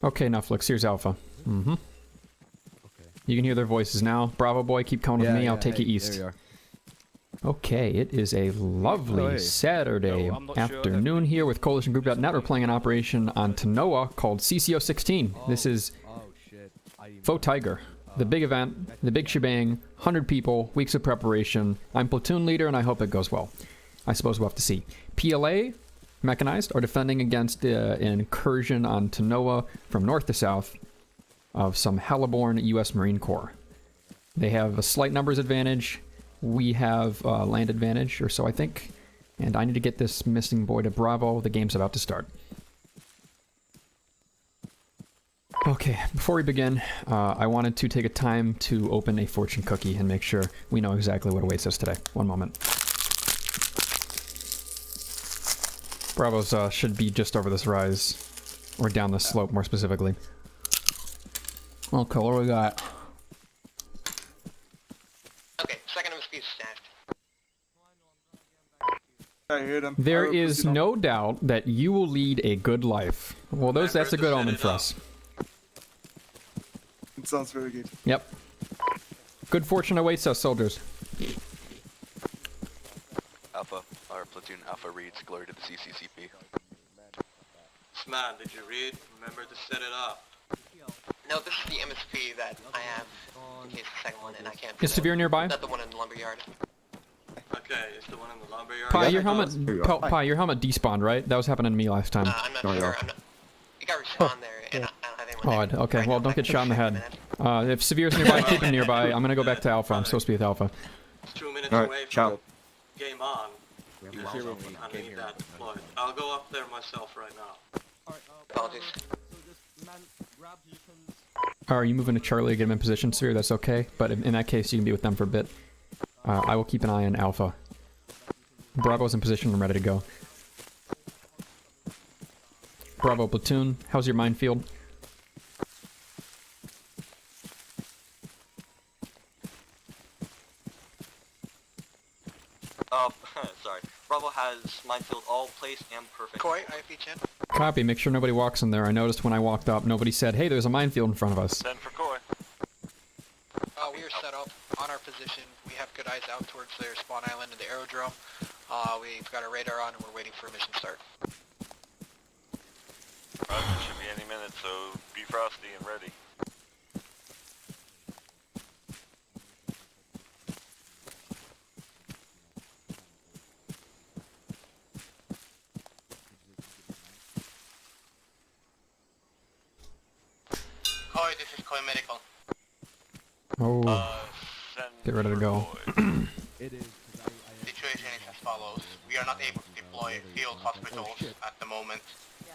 Okay, Netflix, here's Alpha. Mm-hmm. Okay. You can hear their voices now. Bravo boy, keep coming with me. I'll take you east. There you are. Okay, it is a lovely Saturday afternoon here with CoalitionGroup.net. We're playing an operation on Tanoa called CCO 16. This is Faux Tiger. The big event, the big shebang, 100 people, weeks of preparation. I'm platoon leader and I hope it goes well. I suppose we'll have to see. PLA, mechanized, are defending against an incursion on Tanoa from north to south of some hellborn U.S. Marine Corps. They have a slight numbers advantage. We have land advantage, or so I think. And I need to get this missing boy to Bravo. The game's about to start. Okay, before we begin, I wanted to take a time to open a fortune cookie and make sure we know exactly what awaits us today. One moment. Bravos should be just over this rise, or down this slope more specifically. Okay, what do we got? Okay, second MSP is stacked. I hear them. There is no doubt that you will lead a good life. Well, that's a good omen for us. It sounds very good. Yep. Good fortune awaits us, soldiers. Alpha, our platoon Alpha reads, glory to the CCCP. Man, did you read? Remember to set it up. No, this is the MSP that I have in case the second one, and I can't. Is Severe nearby? Not the one in the lumberyard. Okay, it's the one in the lumberyard. Pi, your helmet despawned, right? That was happening to me last time. I'm not sure. You got respawn there, and I don't have anyone there. Okay, Right well, now, don't get I can shot in the shoot head. him in If Severe's nearby, keep him nearby. I'm gonna go back to Alpha. I'm supposed to be with Alpha. It's 2 minutes Alright, away from ciao. game on. I need that deployed. I'll go up there myself right now. Apologies. Are you moving to Charlie to get him in position, Severe? That's okay. But in that case, you can be with them for a bit. I will keep an eye on Alpha. Bravo's in position and ready to go. Bravo platoon, how's your minefield? Sorry. Bravo has minefield all placed and perfect. Koi, IFP chan. Copy, make sure nobody walks in there. I noticed when I walked up, nobody said, hey, there's a minefield in front of us. Send for Koi. We are set up on our position. We have good eyes out towards their spawn island and the aerodrome. We've got our radar on and we're waiting for a mission start. Roger, should be any minute, so be frosty and ready. Koi, this is Koi Medical. Oh, get ready to go. Situation is as follows. We are not able to deploy field hospitals at the moment.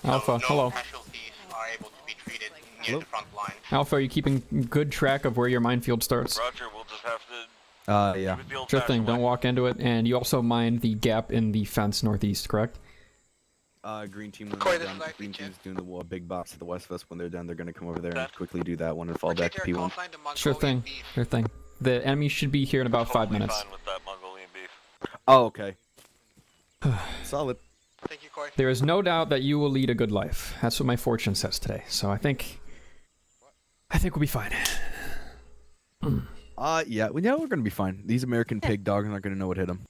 Alpha, so no hello. casualties are able to be treated near the front line. Alpha, are you keeping good track of where your minefield starts? Roger, we'll just have to... Yeah. keep it the old Sure thing, fashioned don't way. walk into it. And you also mined the gap in the fence northeast, correct? Green team, when Corey, they're this down, is green IPJ. team's doing the big box to the west of us. When they're done, they're gonna come over there and That- quickly do that one and fall back to Roger, call P1. sign to Sure Mongolian thing, beef. sure thing. The enemy should be here in about 5 Totally minutes. fine with that Mongolian beef. Oh, okay. Solid. Thank you, Koi. There is no doubt that you will lead a good life. That's what my fortune says today. So I think we'll be fine. Yeah, we're gonna be fine. These American pig dogs aren't gonna know what hit them.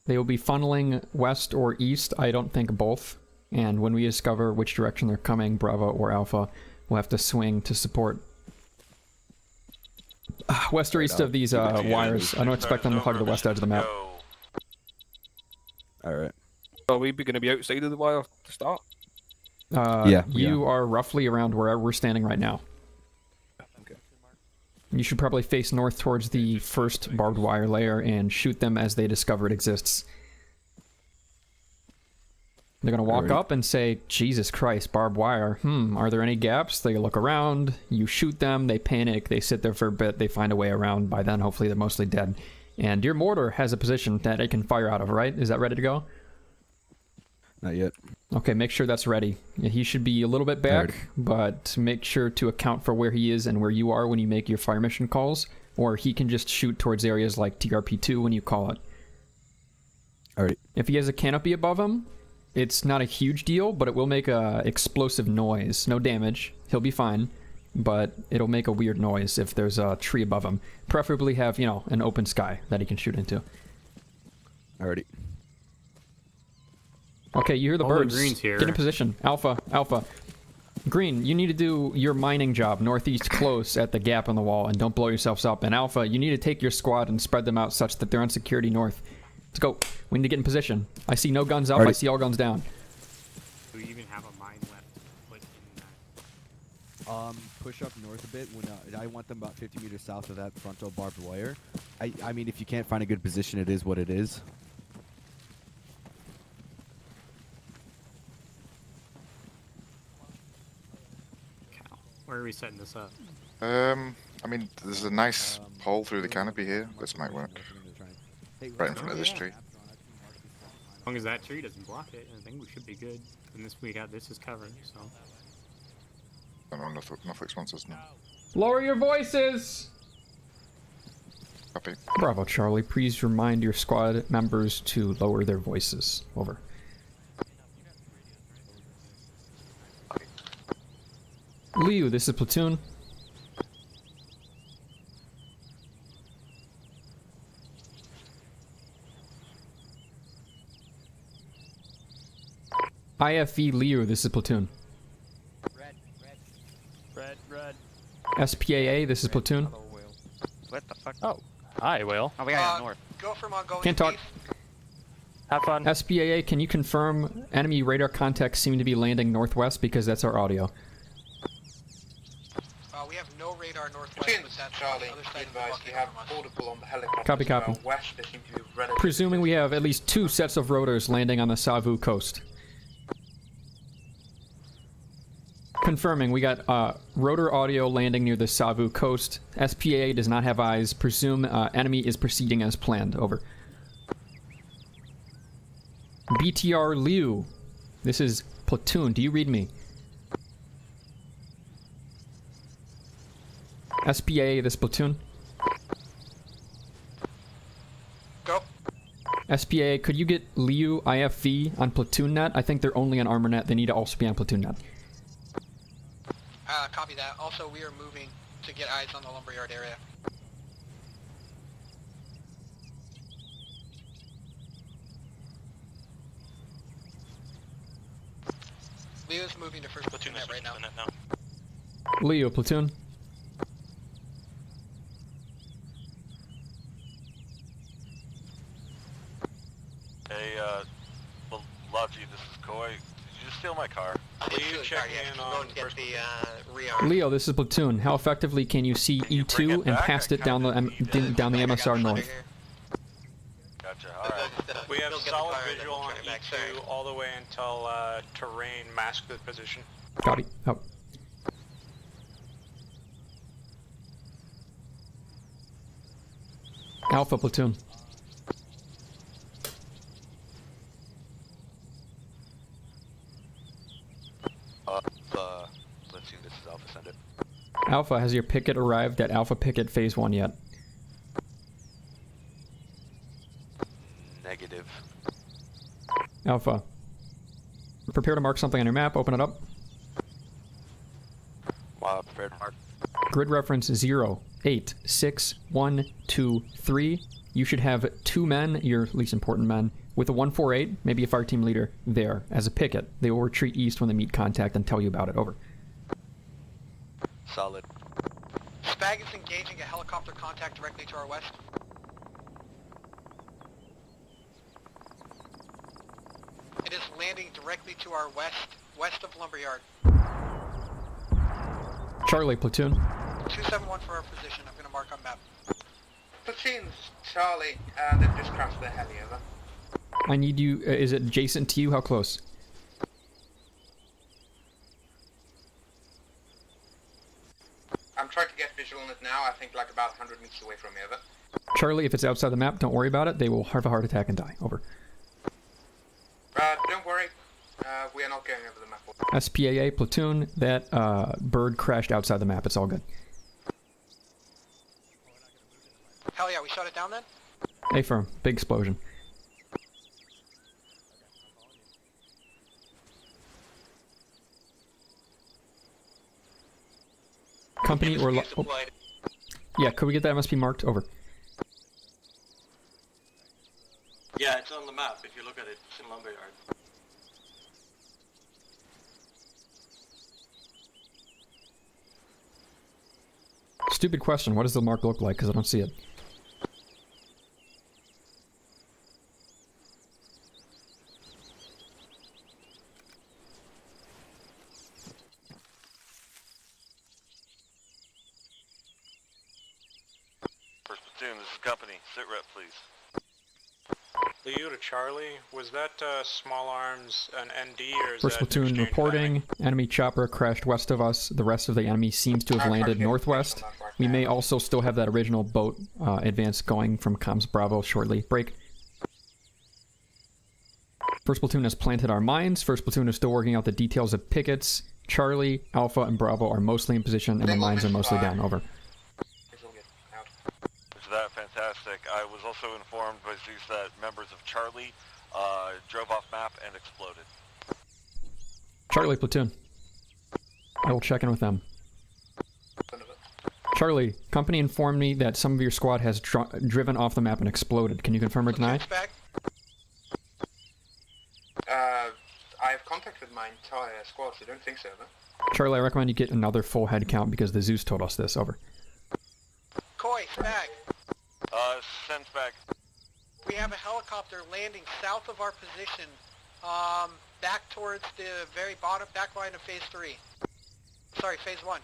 They will be funneling west or east. I don't think both. And when we discover which direction they're coming, Bravo or Alpha, we'll have to swing to support. West or east of these wires. I don't expect them to hug the west edge of the map. Alright. Are we going to be outside of the wire to start? Yeah, You are roughly around wherever we're standing right now. Okay. You should probably face north towards the first barbed wire layer and shoot them as they discover it exists. They're gonna walk up and say, Jesus Christ, barbed wire. Are there any gaps? They look around, you shoot them, they panic, they sit there for a bit, they find a way around. By then, hopefully, they're mostly dead. And your mortar has a position that it can fire out of, right? Is that ready to go? Not yet. Okay, make sure that's ready. He should be a little bit back, but make sure to account for where he is and where you are when you make your fire mission calls, or he can just shoot towards areas like TRP2 when you call it. Alright. If he has a canopy above him, it's not a huge deal, but it will make a explosive noise. No damage. He'll be fine, but it'll make a weird noise if there's a tree above him. Preferably have, you know, an open sky that he can shoot into. Alrighty. Okay, you hear the All the birds. green's here. Get in position. Alpha, Alpha. Green, you need to do your mining job northeast close at the gap on the wall and don't blow yourselves up. And Alpha, you need to take your squad and spread them out such that they're on security north. Let's go. We need to get in position. I see no guns up. I see all guns down. Do we even have a mine left to put in that? Push up north a bit. When I want them about 50 meters south of that frontal barbed wire. I mean, if you can't find a good position, it is what it is. Where are we setting this up? I mean, there's a nice hole through the canopy here. This might work. Right in front of this tree. As long as that tree doesn't block it, I think we should be good. And this is covered, so. I don't know, Norfolk sponsors now. Lower your voices! Copy. Bravo, Charlie. Please remind your squad members to lower their voices. Over. Liu, this is platoon. IFE Liu, this is platoon. Red. SPAA, this is platoon. What the fuck? Oh, hi, Will. Oh, we gotta go north. Go for Mongolian. Can't talk. Beef. Have fun. SPAA, can you confirm enemy radar contacts seem to be landing northwest because that's our audio? We have no radar northwest, but that's Charlie, the other side of the advise bucket you have from us. portable on the helicopter. Copy, copy. West, they seem to be relatively Presuming we have at least 2 sets of rotors landing on the Savu coast. Confirming, we got rotor audio landing near the Savu coast. SPAA does not have eyes. Presume enemy is proceeding as planned. Over. BTR Liu, this is platoon. Do you read me? SPAA, this platoon. Go. SPAA, could you get Liu IFV on platoon net? I think they're only on armor net. They need to also be on platoon net. Copy that. Also, we are moving to get eyes on the lumberyard area. Leo's moving to first platoon net right now. Leo, platoon. Hey, Logi, this is Koi. Did you just steal my car? Leo, check in on the rear. Leo, this is platoon. How effectively can you see E2 and cast it down the down the MSR north? Gotcha, alright. We have solid visual on E2 all the way until terrain masked the position. Copy. Oh. Alpha platoon. Let's see, this is Alpha, send it. Alpha, has your picket arrived at Alpha Picket Phase 1 yet? Negative. Alpha. Prepare to mark something on your map. Open it up. Wow, prepared to mark. Grid reference 0866123. You should have 2 men, your least important men, with a 148, maybe a fire team leader, there as a picket. They will retreat east when they meet contact and tell you about it. Over. Solid. Spag is engaging a helicopter contact directly to our west. It is landing directly to our west of Lumberyard. Charlie, platoon. 271 for our position. I'm going to mark on map. Platoon's Charlie, they've just crashed their heli over. I need you. Is it adjacent to you? How close? I'm trying to get visual on it now, I think like about 100 meters away from me, over. Charlie, if it's outside the map, don't worry about it. They will have a heart attack and die. Over. Don't worry, we are not going over the map. SPAA, platoon. That bird crashed outside the map. It's all good. Hell yeah, we shut it down then? A firm. Big explosion. company or... Yeah, could we get that MSP marked? Over. Yeah, it's on the map. If you look at it, it's in Lumberyard. Stupid question. What does the mark look like? Because I don't see it. First platoon, this is company. Sit rep, please. Leo to Charlie, was that small arms an ND or is First that platoon exchange reporting. Enemy chopper crashed west of us. The rest of the enemy seems to have landed northwest. We may also still have that original boat advance going from comms Bravo shortly. Break. First platoon has planted our mines. First platoon is still working out the details of pickets. Charlie, Alpha, and Bravo are mostly in position, and the mines are mostly down. Over. Is that fantastic? I was also informed by Zeus that members of Charlie drove off map and exploded. Charlie platoon. I will check in with them. Charlie, company informed me that some of your squad has driven off the map and exploded. Can you confirm or deny? I have contact with my entire squad, so I don't think so, no? Charlie, I recommend you get another full head count because the Zeus told us this. Over. Koi, Spag. Send back. We have a helicopter landing south of our position, back towards the very bottom, back line of phase 3. Sorry, phase 1.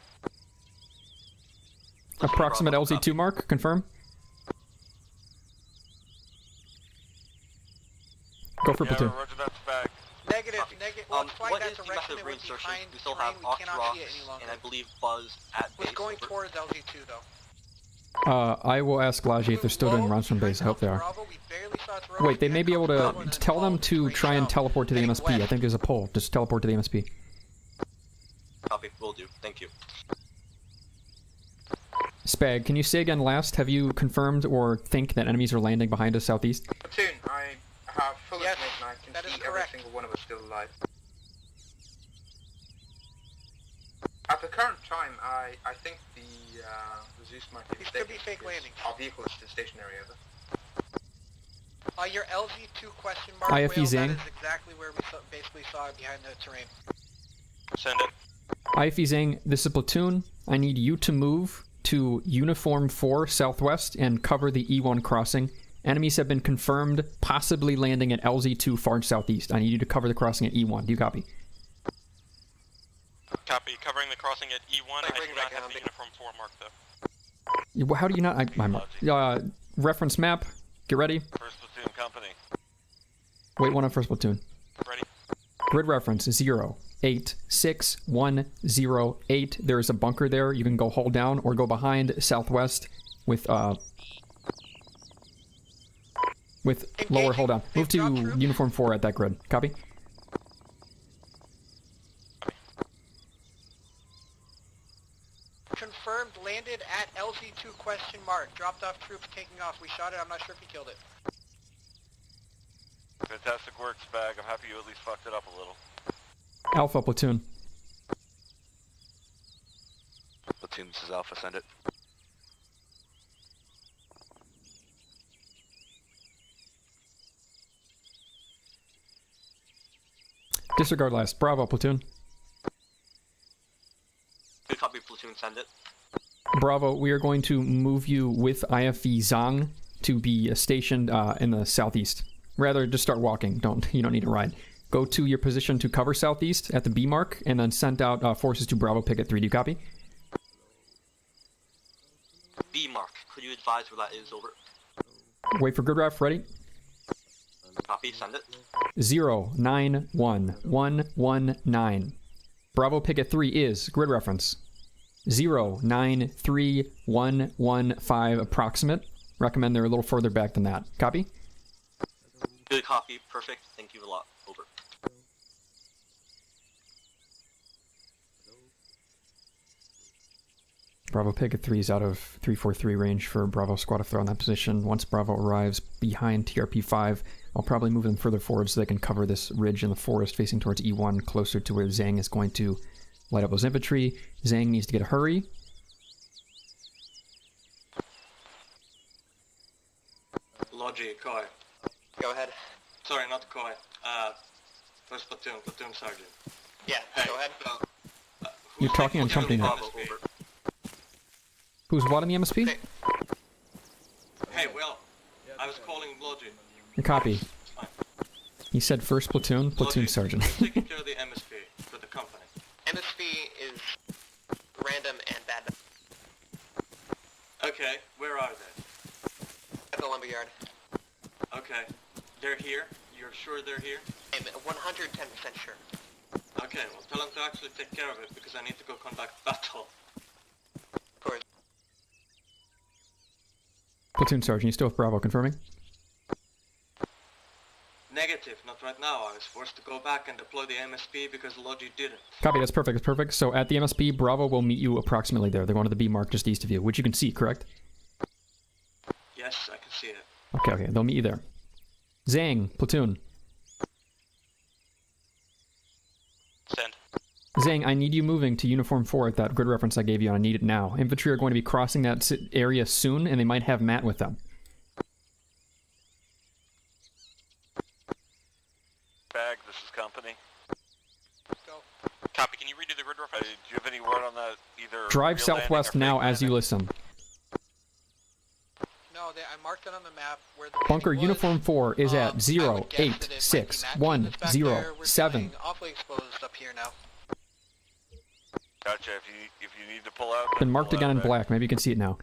Approximate LZ2 mark, confirm. Go for platoon. Negative, negative. Well, it's flying What that is the direction. method of It was reinsertion? behind We still terrain. have We Ox cannot Rocks see it any longer. and I believe Buzz at It was base. going Over. towards LZ2 though. I will ask Laji if they're still doing runs from base. I hope they are. Wait, they may be able to tell them to try and teleport to the MSP. I think there's a poll. Just teleport to the MSP. Copy, will do. Thank you. Spag, can you say again last? Have you confirmed or think that enemies are landing behind us southeast? Platoon, I have full information. I can see every single one of us still alive. At the current time, I think the Zeus might be mistaken. Could be fake landings. Our vehicle is still stationary, over. Your LZ2 question mark. IFE Whale, Zing. that is exactly where we basically saw it behind the terrain. Send it. IFE Zing, this is platoon. I need you to move to Uniform 4 southwest and cover the E1 crossing. Enemies have been confirmed, possibly landing at LZ2 far southeast. I need you to cover the crossing at E1. Do you copy? Copy. Covering the crossing at E1. I do not have the uniform 4 mark though. How do you not? Reference map. Get ready. First platoon company. Wait one on first platoon. Ready. Grid reference 086108. There is a bunker there. You can go hold down or go behind southwest with lower hold down. Move to uniform 4 at that grid. Copy. Confirmed, landed at LZ2 question mark. Dropped off troops taking off. We shot it. I'm not sure if he killed it. Fantastic work, Spag. I'm happy you at least fucked it up a little. Alpha platoon. Platoon, this is Alpha. Send it. Disregard last. Bravo platoon. Good copy, platoon. Send it. Bravo, we are going to move you with IFE Zhang to be stationed in the southeast. Rather, just start walking. You don't need to ride. Go to your position to cover southeast at the B mark, and then send out forces to Bravo picket 3. Do you copy? B mark. Could you advise where that is? Over. Wait for grid ref. Ready? Copy. Send it. 091119. Bravo picket 3 is grid reference 093115 approximate. Recommend they're a little further back than that. Copy? Good copy. Perfect. Thank you a lot. Over. Bravo picket 3 is out of 343 range for Bravo squad to throw in that position. Once Bravo arrives behind TRP 5, I'll probably move them further forward so they can cover this ridge in the forest facing towards E1, closer to where Zhang is going to light up those infantry. Zhang needs to get a hurry. Logi, Koi. Go ahead. Sorry, not Koi. First platoon, platoon sergeant. Yeah, Hey, go ahead. You're talking on company now. Who's what on the MSP? Hey, Will. I was calling Logi. Copy. Fine. He said first platoon, platoon Logi, sergeant. taking care of the MSP for the company. MSP is random and bad. Okay, where are they? At the lumberyard. Okay, they're here? You're sure they're here? I'm 110% sure. Okay, well tell them to actually take care of it because I need to go conduct battle. Of course. Platoon sergeant, you still with Bravo, confirming? Negative, not right now. I was forced to go back and deploy the MSP because Logi didn't. Copy, that's perfect, that's perfect. So at the MSP, Bravo will meet you approximately there. They're going to the B mark just east of you, which you can see, correct? Yes, I can see it. Okay, okay, they'll meet you there. Zhang, platoon. Send. Zhang, I need you moving to Uniform 4 at that grid reference I gave you, and I need it now. Infantry are going to be crossing that area soon, and they might have Matt with them. Bag, this is company. Go. Copy, can you redo the grid reference? Do you have any word on that? Either Drive real southwest landing or now fake as you landing? listen. No, I marked it on the map where the Bunker landing was. Uniform 4 is at I would guess that it might be Matt team that's back there. We're 0861007. feeling awfully exposed up here now. Gotcha. If you need to pull out, Been marked pull again out in back. black. Maybe you can see it now.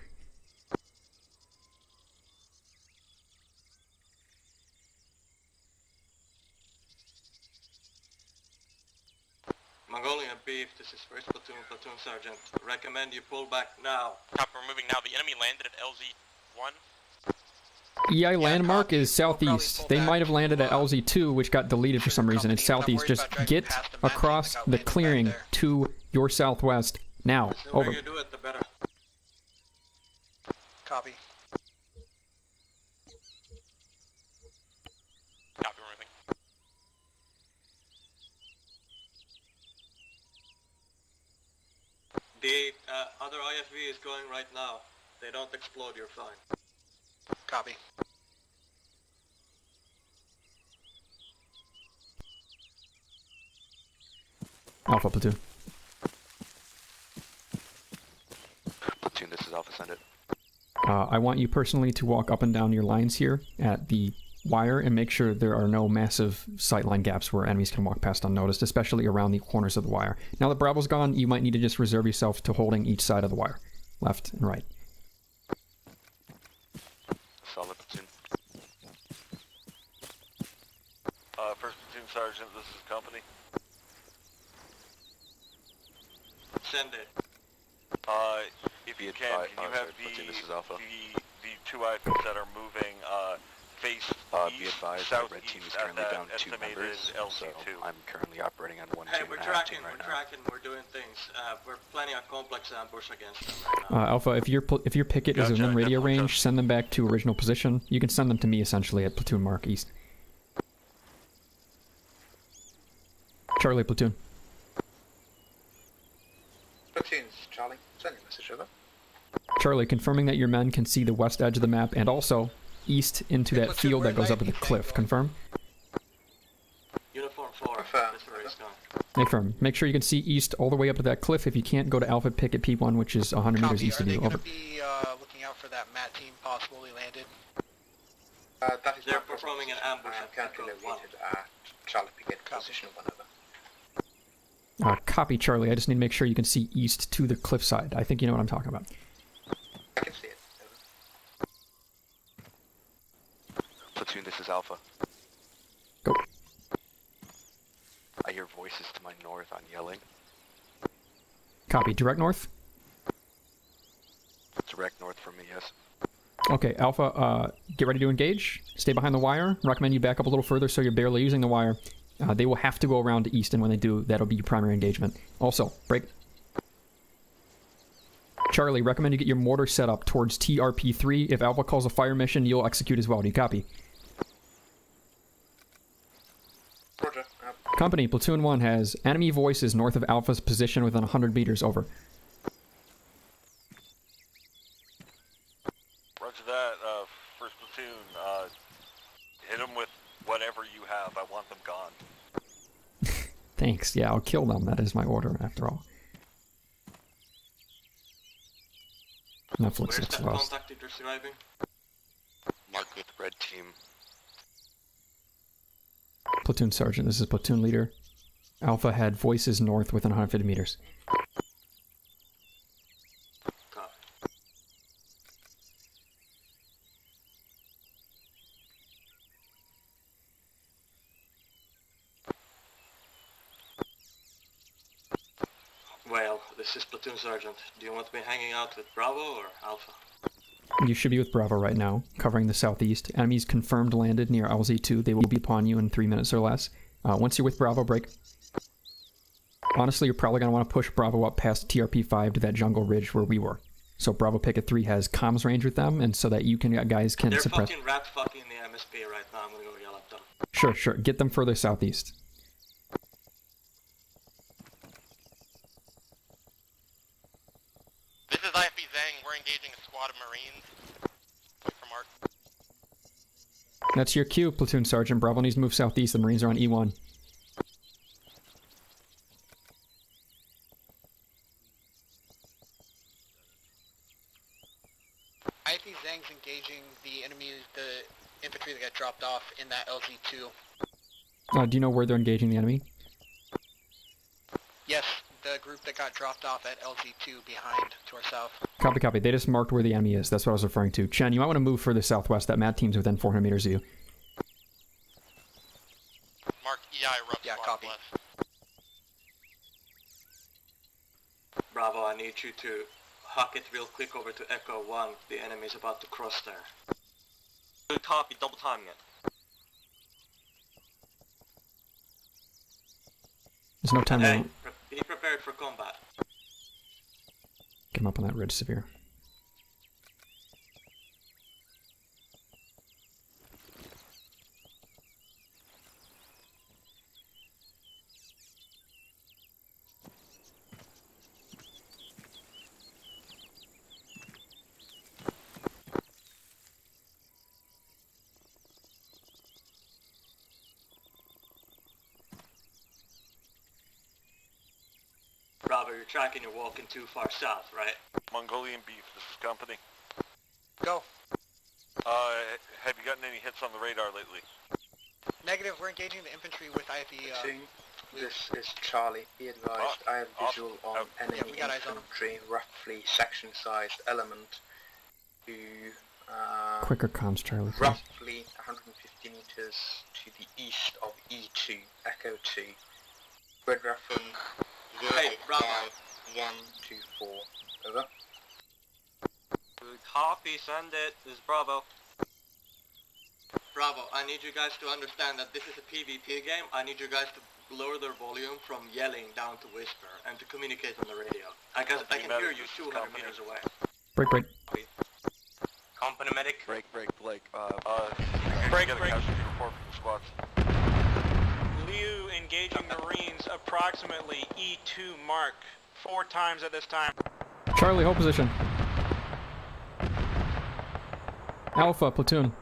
Mongolian Beef, this is first platoon, platoon sergeant. Recommend you pull back now. Copy, we're moving now. The enemy landed at LZ-1. EI landmark copy. is We'll probably southeast. pull They back might have landed to, at LZ2, which got deleted for some reason. It's company, but I'm southeast. worried Just about get driving past the Matt team across that got the landed back clearing there. to your southwest now. The sooner Over. you do it, the better. Copy. Copy, we're moving. The other IFV is going right now. They don't explode, you're fine. Copy. Alpha platoon. Platoon, this is Alpha. Send it. I want you personally to walk up and down your lines here at the wire and make sure there are no massive sightline gaps where enemies can walk past unnoticed, especially around the corners of the wire. Now that Bravo's gone, you might need to just reserve yourself to holding each side of the wire, left and right. Solid platoon. First platoon sergeant, this is company. Send it. If you can you have platoon, this is Alpha. the two IFs that are moving face Be east, advised, southeast red team is at currently that down 2 estimated members, so LC2. I'm currently operating on 1 Hey, team we're and a half tracking, team right we're now. tracking, we're doing things. We're planning a complex ambush against them right now. Alpha, if your picket is Gotcha, within radio definitely range, send them back to original position. You can send them to me essentially at platoon mark east. Charlie platoon. Platoons, Charlie. Send your message over. Charlie, confirming that your men can see the west edge of the map and also east into that platoon, field that where's goes up at the IFV cliff. going? Confirm? Uniform 4, Confirm. this is where he's going. Confirm. Make sure you can see east all the way up to that cliff. If you can't, go to Alpha picket P1, which is 100 meters Copy. east Are of they you. going Over. to be looking out for that Matt team possibly landed? That is They're my present performing an position. ambush I am at currently Control 1. located at Charlie Picket, Copy. position 1 over. Copy, Charlie. I just need to make sure you can see east to the cliffside. I think you know what I'm talking about. I can see it. Over. Platoon, this is Alpha. Go. I hear voices to my north on yelling. Copy. Direct north? Direct north from me, yes. Okay, Alpha, get ready to engage. Stay behind the wire. Recommend you back up a little further so you're barely using the wire. They will have to go around to east, and when they do, that'll be your primary engagement. Also, break. Charlie, recommend you get your mortar set up towards TRP3. If Alpha calls a fire mission, you'll execute as well. Do you copy? Roger. Company, Platoon 1 has enemy voices north of Alpha's position within 100 meters. Over. Roger that. First platoon, Netflix. Yeah, I'll kill them. That is my order, after all. Netflix Where's looks that lost. contact that you're surviving? Mark with red team. Platoon sergeant, this is platoon leader. Alpha had voices north within 150 meters. Copy. Well, this is platoon sergeant. Do you want to be hanging out with Bravo or Alpha? You should be with Bravo right now, covering the southeast. Enemies confirmed landed near LZ2. They will be upon you in 3 minutes or less. Once you're with Bravo, break. Honestly, you're probably going to want to push Bravo up past TRP-5 to that jungle ridge where we were. So Bravo Picket 3 has comms range with them, and so that you guys can They're suppress... fucking rat fucking the MSP right now. I'm gonna go yell at them. Sure, sure. Get them further southeast. This is IFB Zhang. We're engaging a squad of Marines. Wait for Mark. That's your cue, Platoon Sergeant. Bravo needs to move southeast. The Marines are on E1. IFB Zhang's engaging the enemy, the infantry that got dropped off in that LZ2. Do you know where they're engaging the enemy? Yes, the group that got dropped off at LZ2 behind to our south. Copy, copy. They just marked where the enemy is. That's what I was referring to. Chen, you might want to move further southwest. That MAT team's within 400 meters of you. Mark, EI rough Yeah, squad copy. left. Bravo, I need you to huck it real quick over to Echo 1. The enemy's about to cross there. Good copy, double timing it. There's no time Hey, to be prepared for combat. get him up on that ridge, Severe. Bravo, you're tracking, you're walking too far south, right? Mongolian beef, this is company. Go. Have you gotten any hits on the radar lately? Negative, we're engaging the infantry with IFB. This is Charlie. Be advised, I have visual on enemy we got eyes on 'em. infantry, roughly section-sized element to Quicker comms, Charlie, please. roughly 150 meters to the east of E2, Echo 2. Grid reference Hey, Bravo. 05124. Over. Good copy, send it. This is Bravo. Bravo, I need you guys to understand that this is a PvP game. I need you guys to lower their volume from yelling down to whisper and to communicate on the radio. I can hear you 200 meters away. Break, break. Company medic. Break, Blake. Break, get a casualty report from the squads. Liu engaging Marines approximately E2 mark 4 times at this time. Charlie, hold position. Alpha, platoon.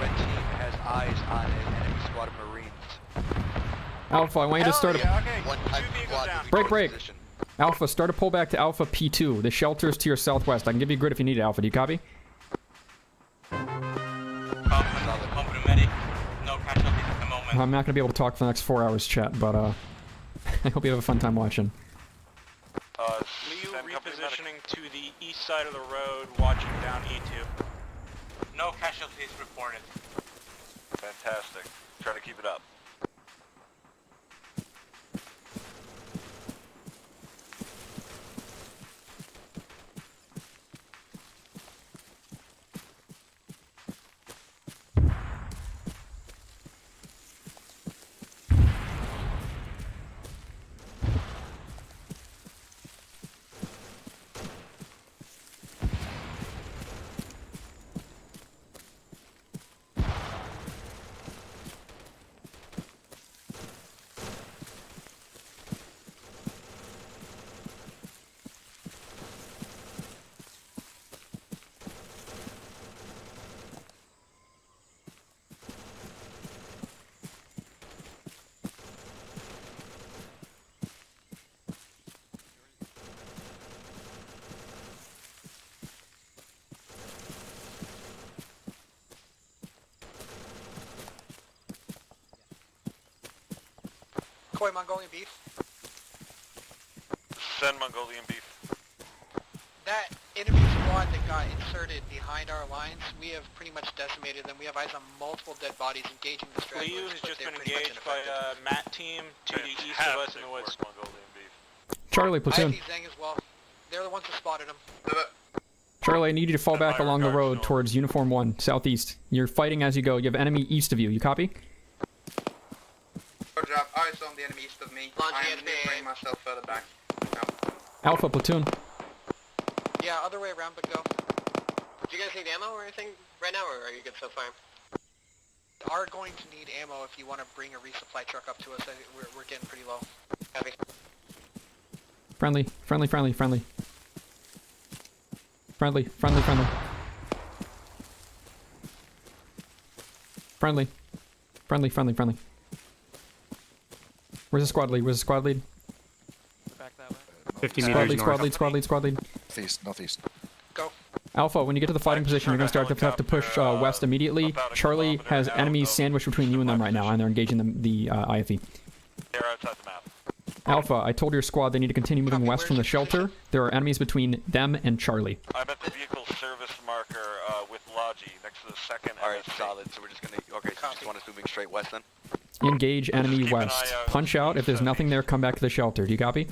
Red team has eyes on an enemy squad of Marines. Alpha, I want you to start Yeah, a... okay. One Two type vehicles squad down. moving Break, towards break. position. Alpha, start a pullback to Alpha P2. The shelter's to your southwest. I can give you a grid if you need it, Alpha. Do you copy? Company medic. No casualties at the moment. I'm not going to be able to talk for the next 4 hours, chat, but I hope you have a fun time watching. Liu Send company medic. repositioning to the east side of the road, watching down E2. No casualties reported. Fantastic. Try to keep it up. Deploy Mongolian beef. Send Mongolian beef. That enemy squad that got inserted behind our lines, we have pretty much decimated them. We have eyes on multiple dead bodies engaging the stragglers. Liu has but just they're been pretty much engaged by a MAT team to the east of us in the woods. Mongolian beef. Charlie, I platoon. see Zhang as well. They're the ones who spotted him. Charlie, I need you to fall back along the road towards Uniform 1, southeast. You're fighting as you go. You have enemy east of you. You copy? Good job. Eyes on the enemy east of me. I am bringing myself further back. Alpha, platoon. Yeah, other way around, but go. Do you guys need ammo or anything right now, or are you good so far? Are going to need ammo if you want to bring a resupply truck up to us. We're getting pretty low. Heavy. Friendly, friendly, friendly, friendly. Friendly, friendly, friendly. Friendly. Friendly, friendly, friendly. Where's the squad lead? Where's the squad lead? Back that way. 50 meters squad lead, squad lead, squad lead. Northeast, northeast. Go. Alpha, when you get to the fighting position, you're going to have to push west immediately. Charlie has enemies sandwiched between you and them right now, and they're engaging the IFE. They're outside the map. Alpha, I told your squad they need to continue moving west from the shelter. There are enemies between them and Charlie. I'm at the vehicle service marker with Logi next to the second. Alright, solid. So we're just gonna. Okay, so you just want us moving straight west then? Engage enemy west. Punch out. If there's nothing there, come back to the shelter. Do you copy?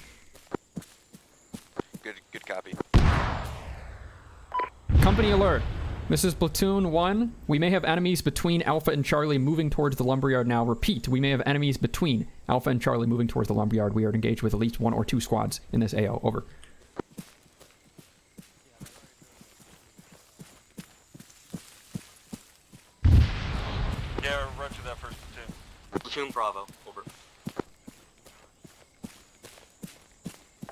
Good copy. Company alert. This is Platoon 1. We may have enemies between Alpha and Charlie moving towards the lumberyard now. Repeat, we may have enemies between Alpha and Charlie moving towards the lumberyard. We are engaged with at least 1 or 2 squads in this AO. Over. Yeah, roger that first platoon. Platoon Bravo, over.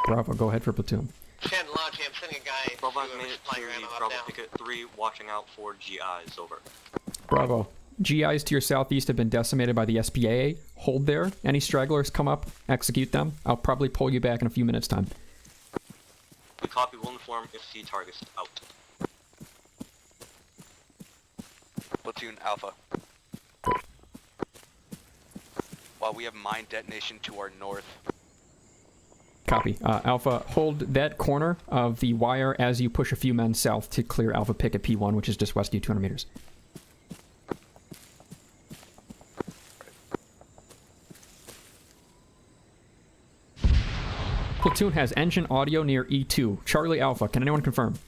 Bravo, go ahead for Platoon. Shan Logi, I'm sending a guy Bravo to supply your ammo up Bravo now. Picket 3, watching out for GIs, over. Bravo. GIs to your southeast have been decimated by the SPAA. Hold there. Any stragglers come up, execute them. I'll probably pull you back in a few minutes' time. We copy, will inform if C targets out. Platoon Alpha. While we have mine detonation to our north. Copy. Alpha, hold that corner of the wire as you push a few men south to clear Alpha Picket P1, which is just west of you 200 meters. Platoon has engine audio near E2. Charlie Alpha, can anyone confirm?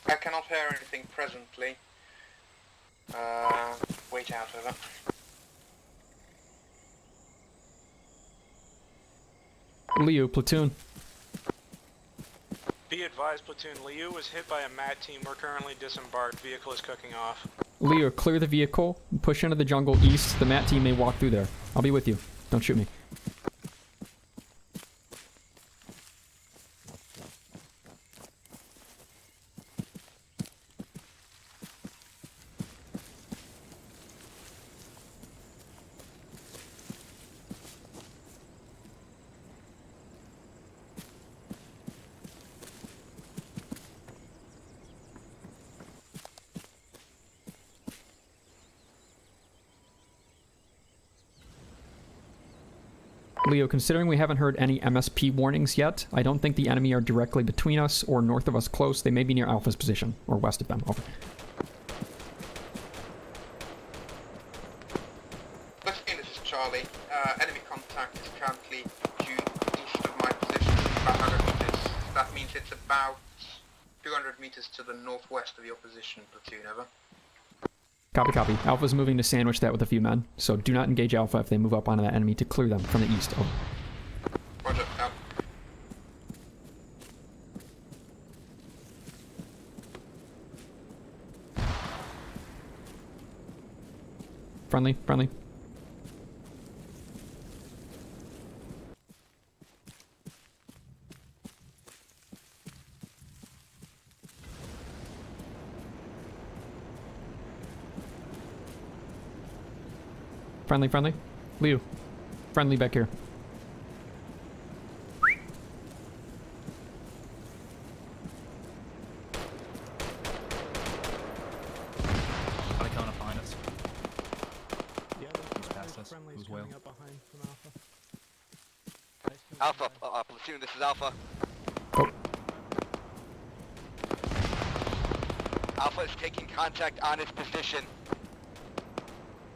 I cannot hear anything presently. Wait out over. Liu, Platoon. Be advised, Platoon. Liu was hit by a MAT team. We're currently disembarked. Vehicle is cooking off. Liu, clear the vehicle. Push into the jungle east. The MAT team may walk through there. I'll be with you. Don't shoot me. Leo, considering we haven't heard any MSP warnings yet, I don't think the enemy are directly between us or north of us close. They may be near Alpha's position, or west of them. Over. Listening, this is Charlie. Enemy contact is currently due east of my position, about 100 meters. That means it's about 200 meters to the northwest of your position, platoon, over. Copy, copy. Alpha's moving to sandwich that with a few men, so do not engage Alpha if they move up onto that enemy to clear them from the east. Over. Roger, out. Friendly, friendly. Friendly, friendly. Liu. Friendly back here. Are they coming to find us? Alpha, platoon, this is Alpha. Oh. Alpha is taking contact on its position.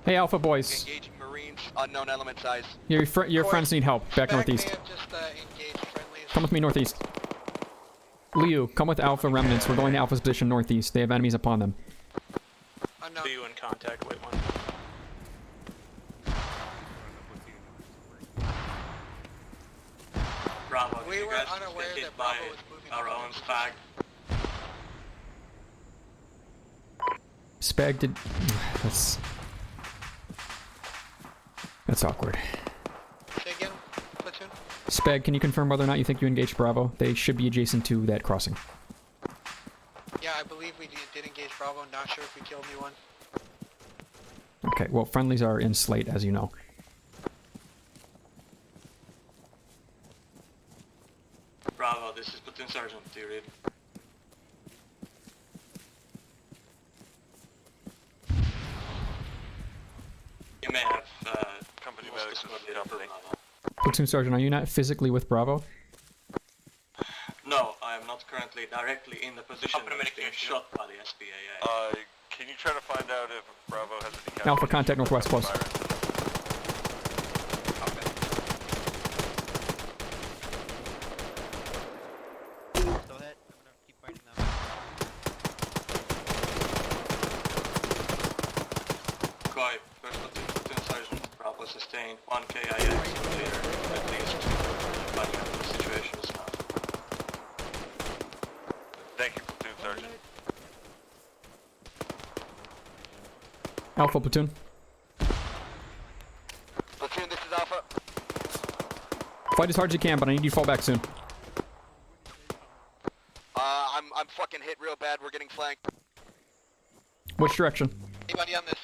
Hey, Alpha boys. Engaging Marines, unknown element size. Your friends need help. Back northeast. Come with me northeast. Liu, come with Alpha remnants. We're going to Alpha's position northeast. They have enemies upon them. Liu in contact, wait one. Bravo, We were unaware that Bravo was moving our own spag. Spag did... That's awkward. Say again, platoon? Spag, can you confirm whether or not you think you engaged Bravo? They should be adjacent to that crossing. Yeah, I believe we did engage Bravo. Not sure if we killed anyone. Okay, well, friendlies are in Slate, as you know. Bravo, this is Platoon Sergeant. Do you read? You may have company medics with the company. Platoon Sergeant, are you not physically with Bravo? No, I am not currently directly in the position that is being shot by the SPAA. Can you try to find out if Bravo has any Alpha, contact northwest, close. Koi, first platoon sergeant, Bravo sustained 1 KIA, clear, at least, but the situation is not. Thank you, platoon sergeant. Alpha, platoon. Platoon, this is Alpha. Fight as hard as you can, but I need you to fall back soon. I'm fucking hit real bad. We're getting flanked. Which direction? Anybody on this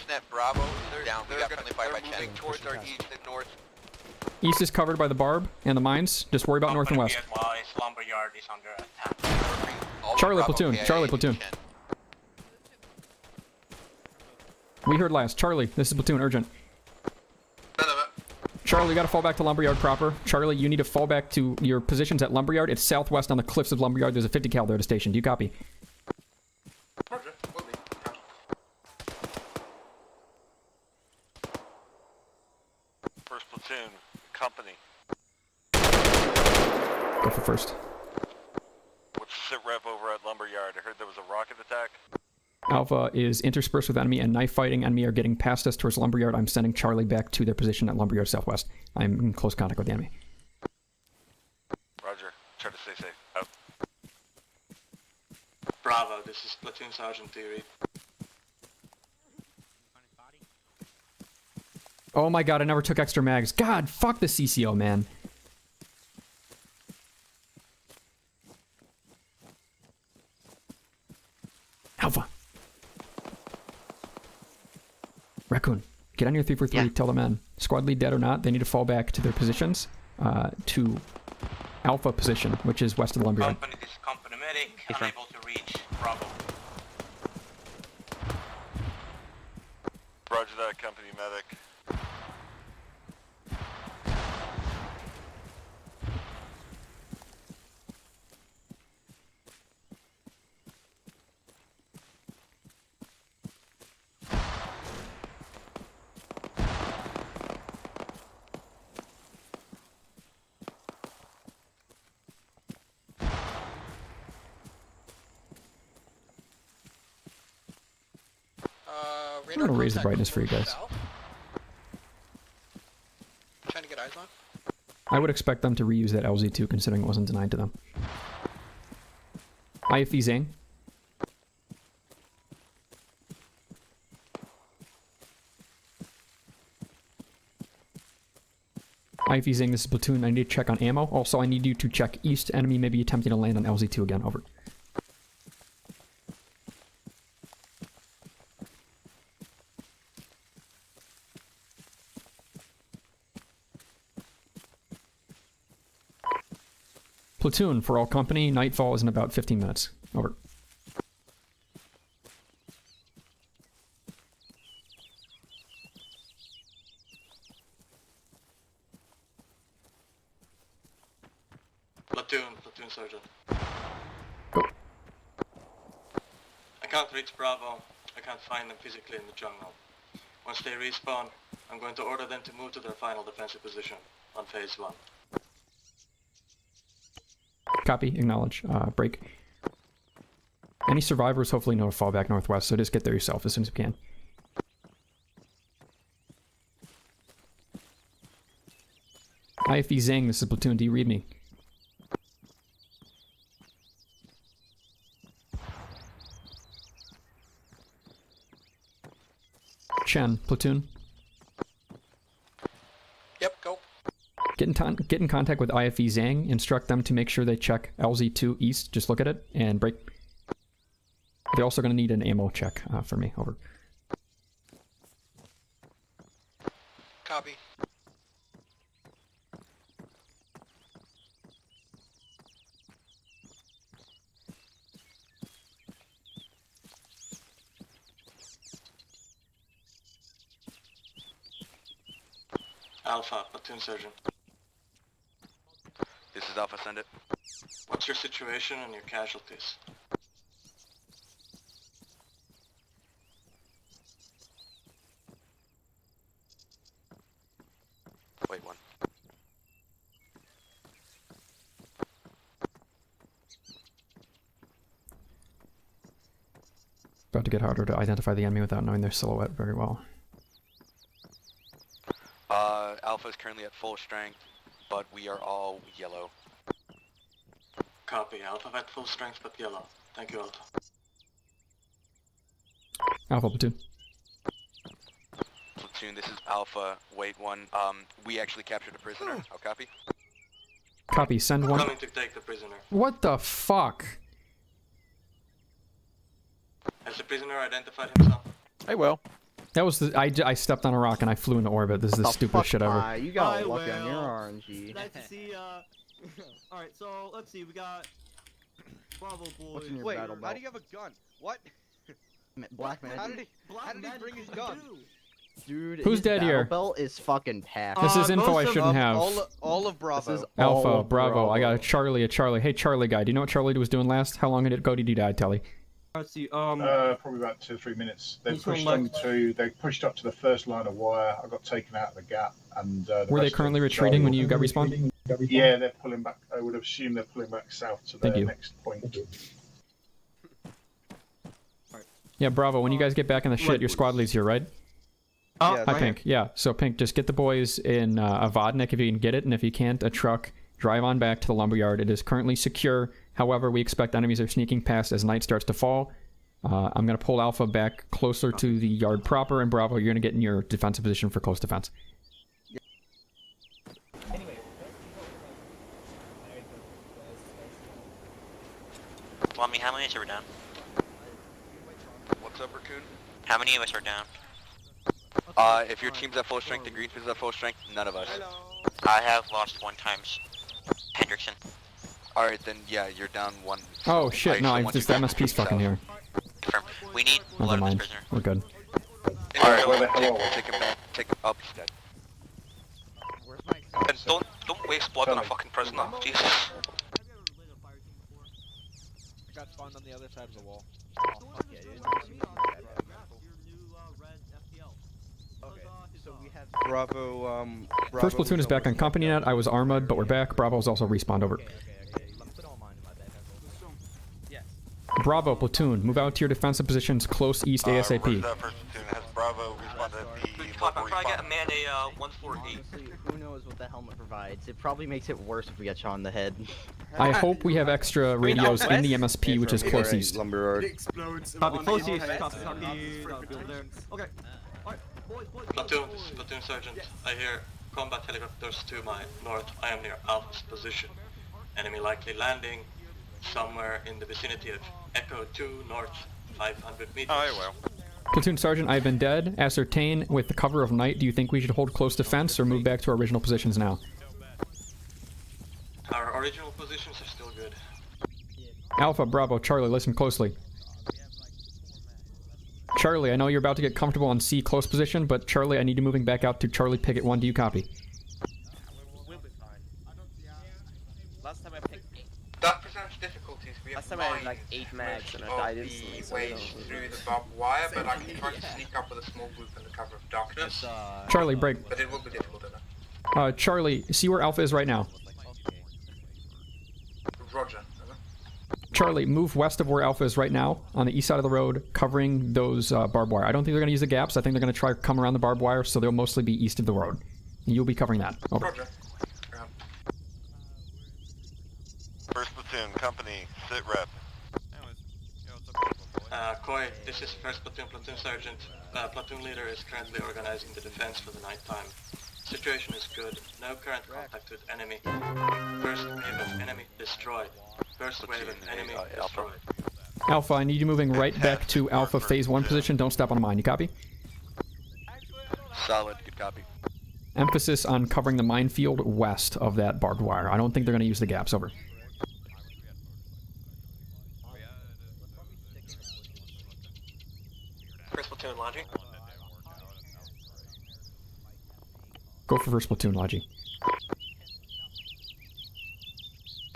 net? Bravo is down. We got friendly fire by They're moving towards our east and north. East is covered by the barb and the mines. Just worry about north and west. Lumberyard is under attack. Charlie, platoon. Charlie, platoon. We heard last. Charlie, this is platoon, urgent. Charlie, you gotta fall back to Lumberyard proper. Charlie, you need to fall back to your positions at Lumberyard. It's southwest on the cliffs of Lumberyard. There's a 50 cal there at a station. Do you copy? Roger. Will be. First platoon, company. Go for first. What's the sit rep over at Lumberyard? I heard there was a rocket attack. Alpha is interspersed with enemy and knife fighting. Enemy are getting past us towards Lumberyard. I'm sending Charlie back to their position at Lumberyard southwest. I'm in close contact with the enemy. Roger. Try to stay safe. Out. Bravo, this is Platoon Sergeant. Do you read? Oh my god, I never took extra mags. God, fuck the CCO, man. Alpha. Raccoon, get on your 343, tell the men. Squad lead dead or not, they need to fall back to their positions, to Alpha position, which is west of the Lumberyard. Company, this is company medic, unable to reach Bravo. Roger that, company medic. I'm gonna raise the brightness for you guys. Trying to get eyes on? I would expect them to reuse that LZ2 considering it wasn't denied to them. IFE Zang. IFE Zang, this is platoon. I need to check on ammo. Also, I need you to check east. Enemy may be attempting to land on LZ2 again. Over. Platoon, for all company, nightfall is in about 15 minutes. Over. Platoon Sergeant. Go. I can't reach Bravo. I can't find them physically in the jungle. Once they respawn, I'm going to order them to move to their final defensive position on phase 1. Copy, acknowledge, break. Any survivors hopefully know to fall back northwest, so just get there yourself as soon as you can. IFE Zhang, this is Platoon, do you read me? Chen, Platoon. Yep, go. Get in contact with IFE Zhang, instruct them to make sure they check LZ2 east, just look at it, and break. They're also going to need an ammo check for me, over. Copy. Alpha, Platoon Sergeant. This is Alpha, send it. What's your situation and your casualties? Wait, one. About to get harder to identify the enemy without knowing their silhouette very well. Alpha is currently at full strength, but we are all yellow. Copy. Alpha at full strength but yellow. Thank you, Alpha. Alpha, Platoon. Platoon, this is Alpha. Wait, one. We actually captured a prisoner. I'll copy. Copy, send one. Coming to take the prisoner. What the fuck? Has the prisoner identified himself? I will. That was the I stepped on a rock and I flew into orbit. This is the stupidest shit ever. You got lucky on your RNG. Nice to see, alright, so, let's see, we got... Bravo, boys. Wait, how do you have a gun? What? Black man. How did he bring his gun? Dude, Who's his dead here? belt is fucking packed. This is info I shouldn't have. All of Bravo. This is Alpha, all of Bravo. I got a Charlie. Hey, Charlie guy. Do you know what Charlie was doing last? How long ago did he die, Telly? Let's see, probably about 2 or 3 minutes. They pushed up to the first line of wire. I got taken out of the gap, and were they currently retreating when you got respawned? Yeah, they're pulling back. I would assume they're pulling back south to their next point. Yeah, Bravo. When you guys get back in the shit, your squad leads here, right? Oh, Hi, Pink. Yeah, so Pink, just get the boys in a Vodnik if you can get it, and if you can't, a truck. Drive on back to the lumberyard. It is currently secure. However, we expect enemies are sneaking past as night starts to fall. I'm going to pull Alpha back closer to the yard proper, and Bravo, you're going to get in your defensive position for close defense. Lummy, how many of us are down? What's up, Raccoon? How many of us are down? If your team's at full strength and Green's is at full strength, none of us. I have lost 1 times Hendrickson. Alright, then yeah, you're down 1. Oh shit, no, the MSP's fucking here. Confirm. We need Never blood of this mind. prisoner. We're good. Alright, take him back. Take him up, he's dead. And don't waste blood on a fucking prisoner. Jesus. I got spawned on the other side of the wall. Bravo, First platoon is back on company net. I was Arma, but we're back. Bravo's also respawned over. Bravo platoon, move out to your defensive positions close east ASAP. Where's that first platoon? Has Bravo responded to the I'll probably get Amanda 148. Honestly, who knows what the helmet provides? It probably makes it worse if we get shot in the head. I hope we have extra radios in the MSP, which is close east. Copy, close east, copy, okay. Platoon Sergeant. I hear combat helicopters to my north. I am near Alpha's position. Enemy likely landing somewhere in the vicinity of Echo 2 north, 500 meters. Oh, well. Platoon Sergeant, I've been dead. Ascertain with the cover of night. Do you think we should hold close defense or move back to our original positions now? Our original positions are still good. Alpha, Bravo, Charlie, listen closely. Charlie, I know you're about to get comfortable on C close position, but Charlie, I need you moving back out to Charlie Picket 1. Do you copy? Last time I picked 8. We have Last time I had like 8 mags and I died instantly, so ways through the barbed wire, but I can try to sneak up with a small group in the cover of darkness. Charlie, break. But it will be difficult enough. Charlie, see where Alpha is right now. Roger. Charlie, move west of where Alpha is right now, on the east side of the road, covering those barbed wire. I don't think they're going to use the gaps. I think they're going to try to come around the barbed wire, so they'll mostly be east of the road. And you'll be covering that. Over. Roger. First platoon, company, sit rep. Koi, this is first platoon, platoon sergeant. Platoon leader is currently organizing the defense for the night time. Situation is good. No current contact with enemy. First wave of enemy destroyed. First wave of enemy destroyed. Alpha, I need you moving right back to Alpha Phase 1 position. Don't step on a mine. You copy? Solid, good copy. Emphasis on covering the minefield west of that barbed wire. I don't think they're going to use the gaps. Over. First platoon, Logi. Go for first platoon, Logi. I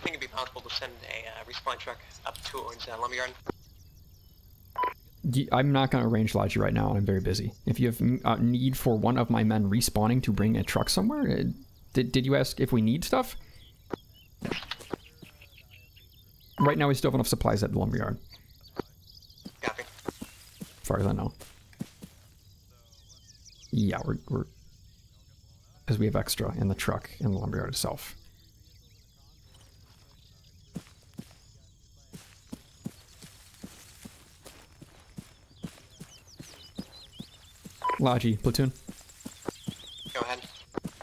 think it'd be possible to send a resupply truck up towards Lumberyard. I'm not going to arrange Logi right now, and I'm very busy. If you have need for one of my men respawning to bring a truck somewhere, did you ask if we need stuff? Right now we still have enough supplies at the lumberyard. Copy. As far as I know. Yeah, we're because we have extra in the truck in the lumberyard itself. Logi, platoon. Go ahead.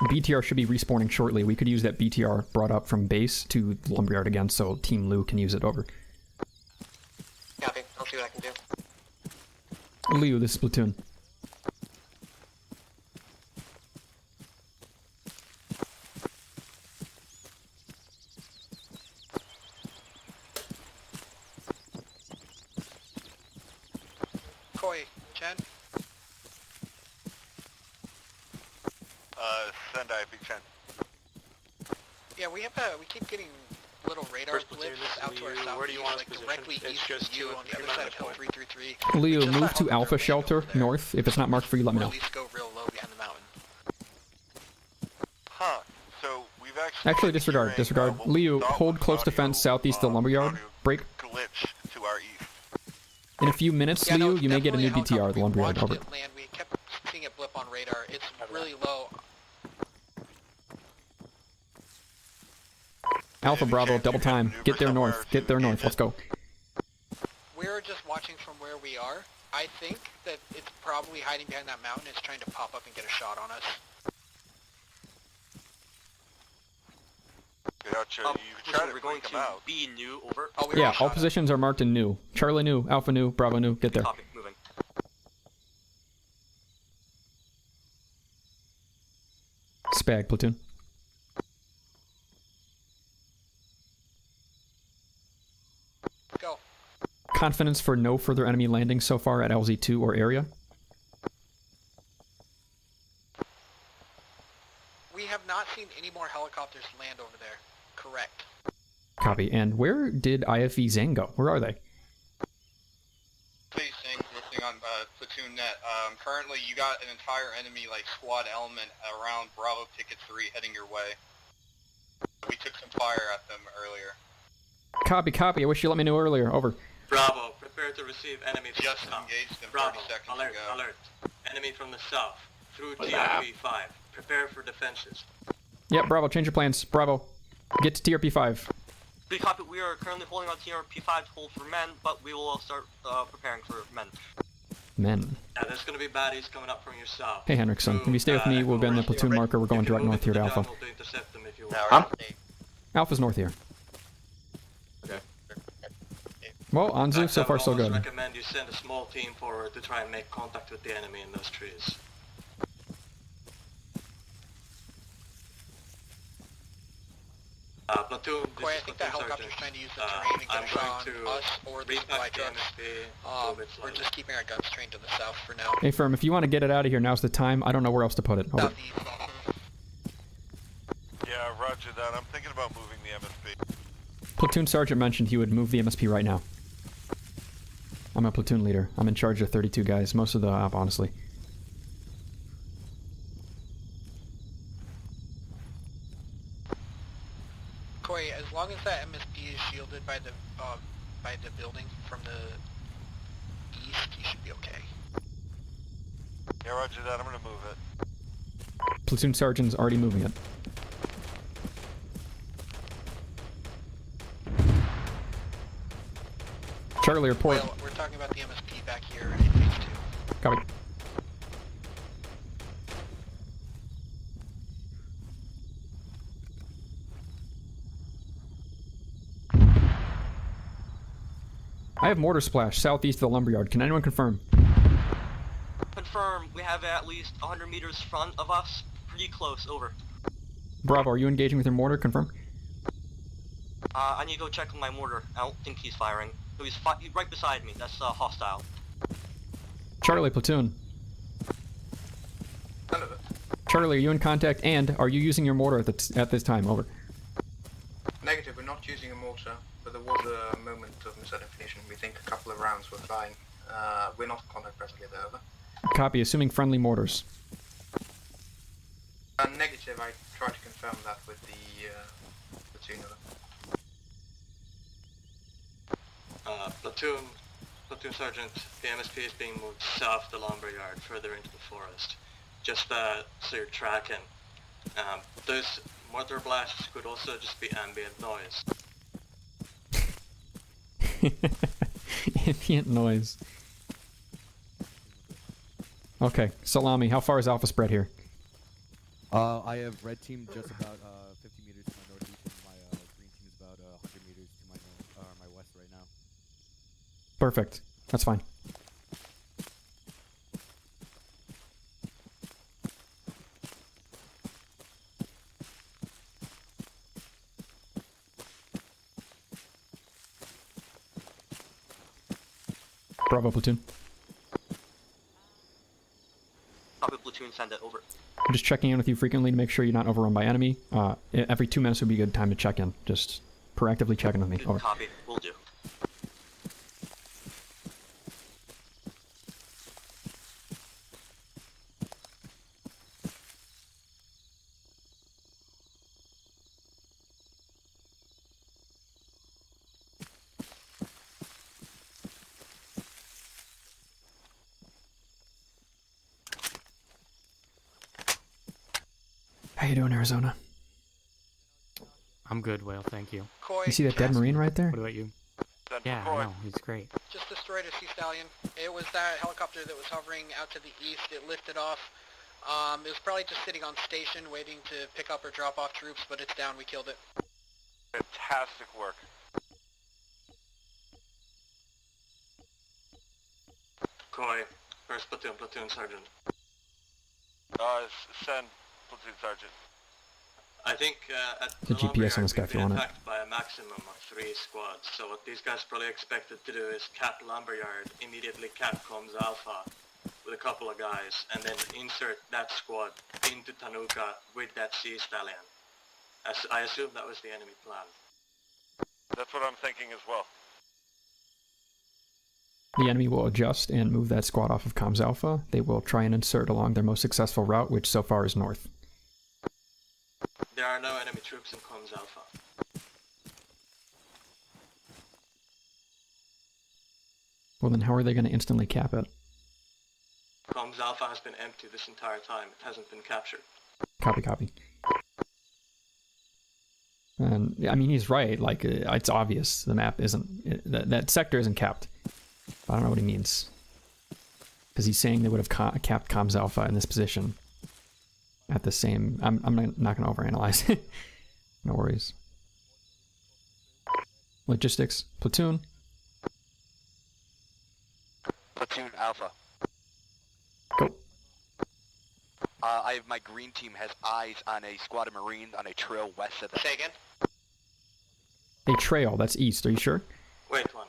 BTR should be respawning shortly. We could use that BTR brought up from base to the lumberyard again, so Team Lou can use it. Over. Copy. I'll see what I can do. Liu, this is platoon. Koi, Chen. Sendai, Big Chen. Yeah, we keep getting little radar blips out to our south. Where do you want us like positioned? directly It's east just of you two on the other side of Hill 333. Leo, Just move left to on Alpha their Shelter window there. north. If it's not marked for you, let me Or know. at least go real low behind the mountain. Huh. So we've actually... Actually, disregard. Leo, hold close defense southeast of the lumberyard. Break. Glitch to our east. In a few minutes, Yeah, Leo, no, you may get a new definitely BTR at the we lumberyard. watched Over. it land. We kept seeing it blip on radar. It's really low. Alpha Bravo, double time. Get there north. Get there north. Let's go. We're just watching from where we are. I think that it's probably hiding behind that mountain. It's trying to pop up and get a shot on us. Gotcha. You try to break them out. Be new, over. Oh, Yeah, all positions are marked in new. Charlie new, Alpha new, Bravo new. Get there. Copy. Moving. Spag, platoon. Go. Confidence for no further enemy landings so far at LZ2 or area? We have not seen any more helicopters land over there. Correct. Copy. And where did IFE Zang go? Where are they? Facing, listening on platoon net. Currently, you got an entire enemy squad element around Bravo Picket 3 heading your way. We took some fire at them earlier. Copy. I wish you let me know earlier. Over. Bravo, prepare to receive enemy from Just the south. engaged them Bravo, 30 seconds alert, ago. alert. Enemy from the south, through TRP 5. Prepare for defenses. Yep, Bravo, change your plans. Bravo. Get to TRP 5. Big copy. We are currently holding on TRP5 to hold for men, but we will start preparing for men. Men. Yeah, there's gonna be baddies coming up from your south. Hey, Henriksen. If you stay with me, we'll be on the platoon marker. We're going direct north here to Alpha. To intercept them if you Huh? Alpha's north here. Okay. Well, Anzu, so far so I good. recommend you send a small team forward to try and make contact with the enemy in those trees. Platoon, this Koi, I is think that Platoon helicopter's Sergeant. trying to use the terrain and get I'm a shot on going to us or the supply repack the trucks. MSP a little bit We're slightly. just keeping our guns trained to the south for now. Hey, Firm, if you want to get it out of here, now's the time. I don't know where else to put it. Over. Southeast. Yeah, roger that. I'm thinking about moving the MSP. Platoon Sergeant mentioned he would move the MSP right now. I'm a platoon leader. I'm in charge of 32 guys, most of the op, honestly. Koi, as long as that MSP is shielded by the building from the east, you should be okay. Yeah, roger that. I'm gonna move it. Platoon Sergeant's already moving it. Charlie, report. Well, we're talking about the MSP back here in phase 2. Copy. I have mortar splash southeast of the lumberyard. Can anyone confirm? Confirm. We have at least 100 meters front of us. Pretty close. Over. Bravo, are you engaging with your mortar? Confirm. I need to go check on my mortar. I don't think he's firing. So he's right beside me. That's hostile. Charlie, platoon. Charlie, are you in contact? And are you using your mortar at this time? Over. Negative, we're not using a mortar, but there was a moment of misidentification. We think a couple of rounds were flying. We're not in contact presently, though. Over. Copy, assuming friendly mortars. Negative, I tried to confirm that with the platoon. Platoon Sergeant, the MSP is being moved south the lumberyard, further into the forest. Just so you're tracking. Those mortar blasts could also just be ambient noise. Ambient noise. Okay, Salami, how far is Alpha spread here? I have red team just about 50 meters to my northeast, and my green team is about 100 meters to my west right now. Perfect. That's fine. Bravo, platoon. Copy, platoon. Send it over. I'm just checking in with you frequently to make sure you're not overrun by enemy. Every 2 minutes would be a good time to check in. Just proactively check in with me. Over. Copy. Will do. How you doing, Arizona? I'm good, Whale, thank you. Koi, You see that dead Marine right there? What about you? Yeah, I know, he's great. just destroyed a Sea Stallion. It was that helicopter that was hovering out to the east. It lifted off. It was probably just sitting on station waiting to pick up or drop off troops, but it's down. We killed it. Fantastic work. Koi, first platoon sergeant. Send platoon sergeant. I think at the GPS on this guy if you want it. attacked by a maximum of 3 squads. So what these guys probably expected to do is cap lumberyard, immediately cap comms alpha with a couple of guys, and then insert that squad into Tanuka with that Sea Stallion. I assume that was the enemy plan. That's what I'm thinking as well. The enemy will adjust and move that squad off of comms alpha. They will try and insert along their most successful route, which so far is north. There are no enemy troops in comms alpha. Well, then how are they going to instantly cap it? Comms alpha has been empty this entire time. It hasn't been captured. Copy, copy. And I mean, he's right. Like, it's obvious the map isn't that sector isn't capped. I don't know what he means, because he's saying they would have capped comms alpha in this position at the same. I'm not going to overanalyze it. No worries. Logistics, platoon. Platoon Alpha. Go. I have my green team has eyes on a squad of Marines on a trail west of the... Say again? A trail, that's east, are you sure? Wait one.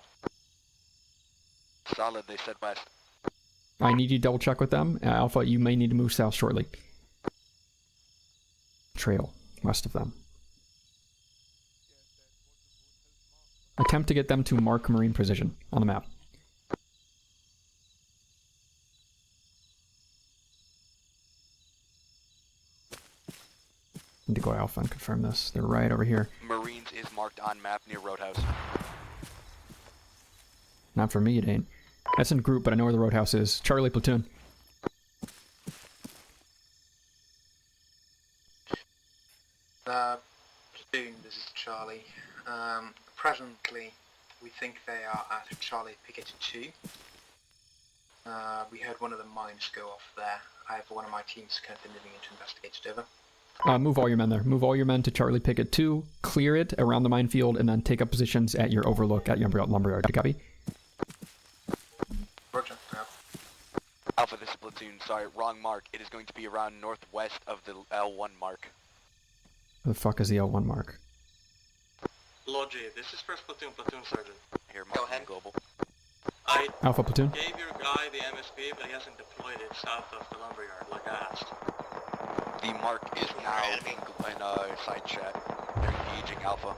Solid, they said west. I need you to double check with them. Alpha, you may need to move south shortly. Trail, west of them. Attempt to get them to mark Marine position on the map. Need to go Alpha and confirm this. They're right over here. Marines is marked on map near Roadhouse. Not for me, it ain't. That's in group, but I know where the Roadhouse is. Charlie, platoon. Platoon, this is Charlie. Presently, we think they are at Charlie Picket 2. We heard one of the mines go off there. I have one of my teams currently moving in to investigate it over. Move all your men there. Move all your men to Charlie Picket 2, clear it around the minefield, and then take up positions at your overlook at your lumberyard. Copy? Roger. Alpha, this is platoon. Sorry, wrong mark. It is going to be around northwest of the L1 mark. Where the fuck is the L1 mark? Logi, this is first platoon, platoon sergeant. Here, Go ahead. Global. I Alpha platoon. gave your guy the MSP, but he hasn't deployed it south of the lumberyard like I asked. The mark is now in side chat. They're engaging Alpha.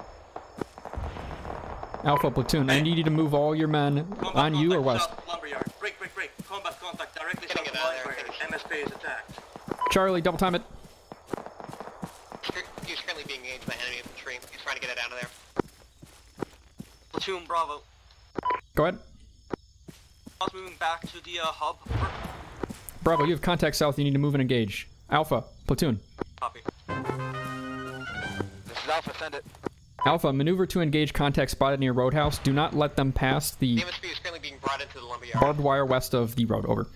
Alpha platoon, I need you to move all your men on you or west. South of lumberyard. Break. Combat contact directly south of lumberyard. MSP is attacked. Charlie, double time it. He's currently being engaged by enemy infantry. He's trying to get it out of there. Platoon Bravo. Go ahead. I was moving back to the hub. Bravo, you have contact south. You need to move and engage. Alpha, platoon. Copy. This is Alpha, send it. Alpha, maneuver to engage contact spotted near Roadhouse. Do not let them pass the MSP is currently being brought into the lumberyard. barbed wire west of the road. Over.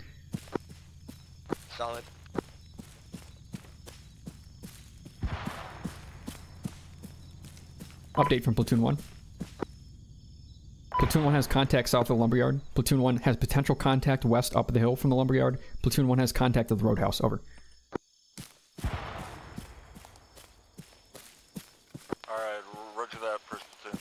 Solid. Update from Platoon 1. Platoon 1 has contact south of the lumberyard. Platoon 1 has potential contact west up the hill from the lumberyard. Platoon 1 has contact of the Roadhouse. Over. Alright, roger that, first platoon.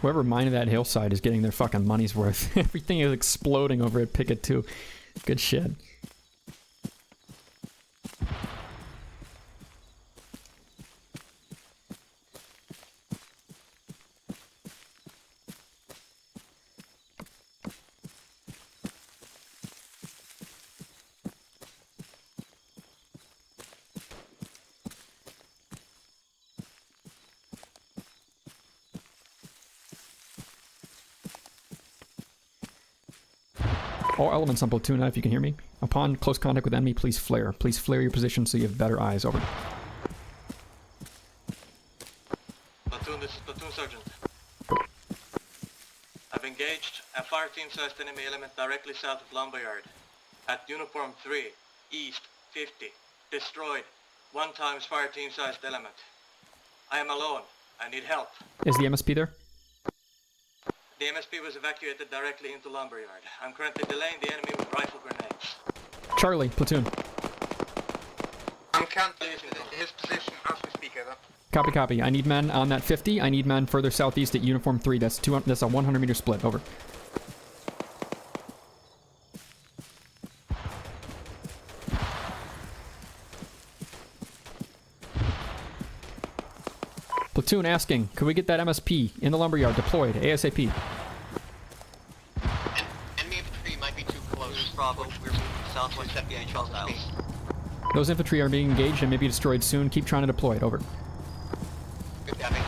Whoever mined that hillside is getting their fucking money's worth. Everything is exploding over at Picket 2. Good shit. All elements on Platoon, if you can hear me. Upon close contact with enemy, please flare. Please flare your position so you have better eyes. Over. Platoon, this is Platoon Sergeant. I've engaged a fire team-sized enemy element directly south of lumberyard. At uniform 3, east, 50. Destroyed. 1 times fire team-sized element. I am alone. I need help. Is the MSP there? The MSP was evacuated directly into lumberyard. I'm currently delaying the enemy with rifle grenades. Charlie, platoon. I'm counting his position as we speak, over. Copy, copy. I need men on that 50. I need men further southeast at uniform 3. That's a 100 meter split. Over. Platoon asking, could we get that MSP in the lumberyard deployed ASAP? Enemy infantry might be too close. Bravo, we're moving southwest FBI hostiles. Those infantry are being engaged and may be destroyed soon. Keep trying to deploy it. Over. Good copy.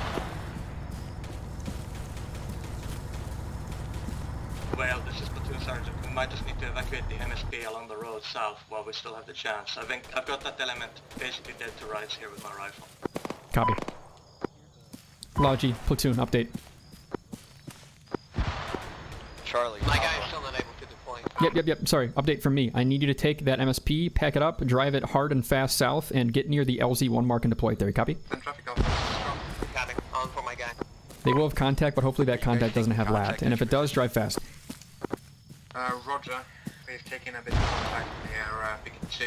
Well, this is Platoon Sergeant. We might just need to evacuate the MSP along the road south while we still have the chance. I've got that element basically dead to rights here with my rifle. Copy. Logi, platoon, update. Charlie. My guy is still not able to deploy. Yep. Sorry, update from me. I need you to take that MSP, pack it up, drive it hard and fast south, and get near the LZ1 mark and deploy it there. Copy? Copy. On for my guy. They will have contact, but hopefully that contact doesn't have lat. And if it does, drive fast. Roger. We've taken a bit of contact near Picket 2.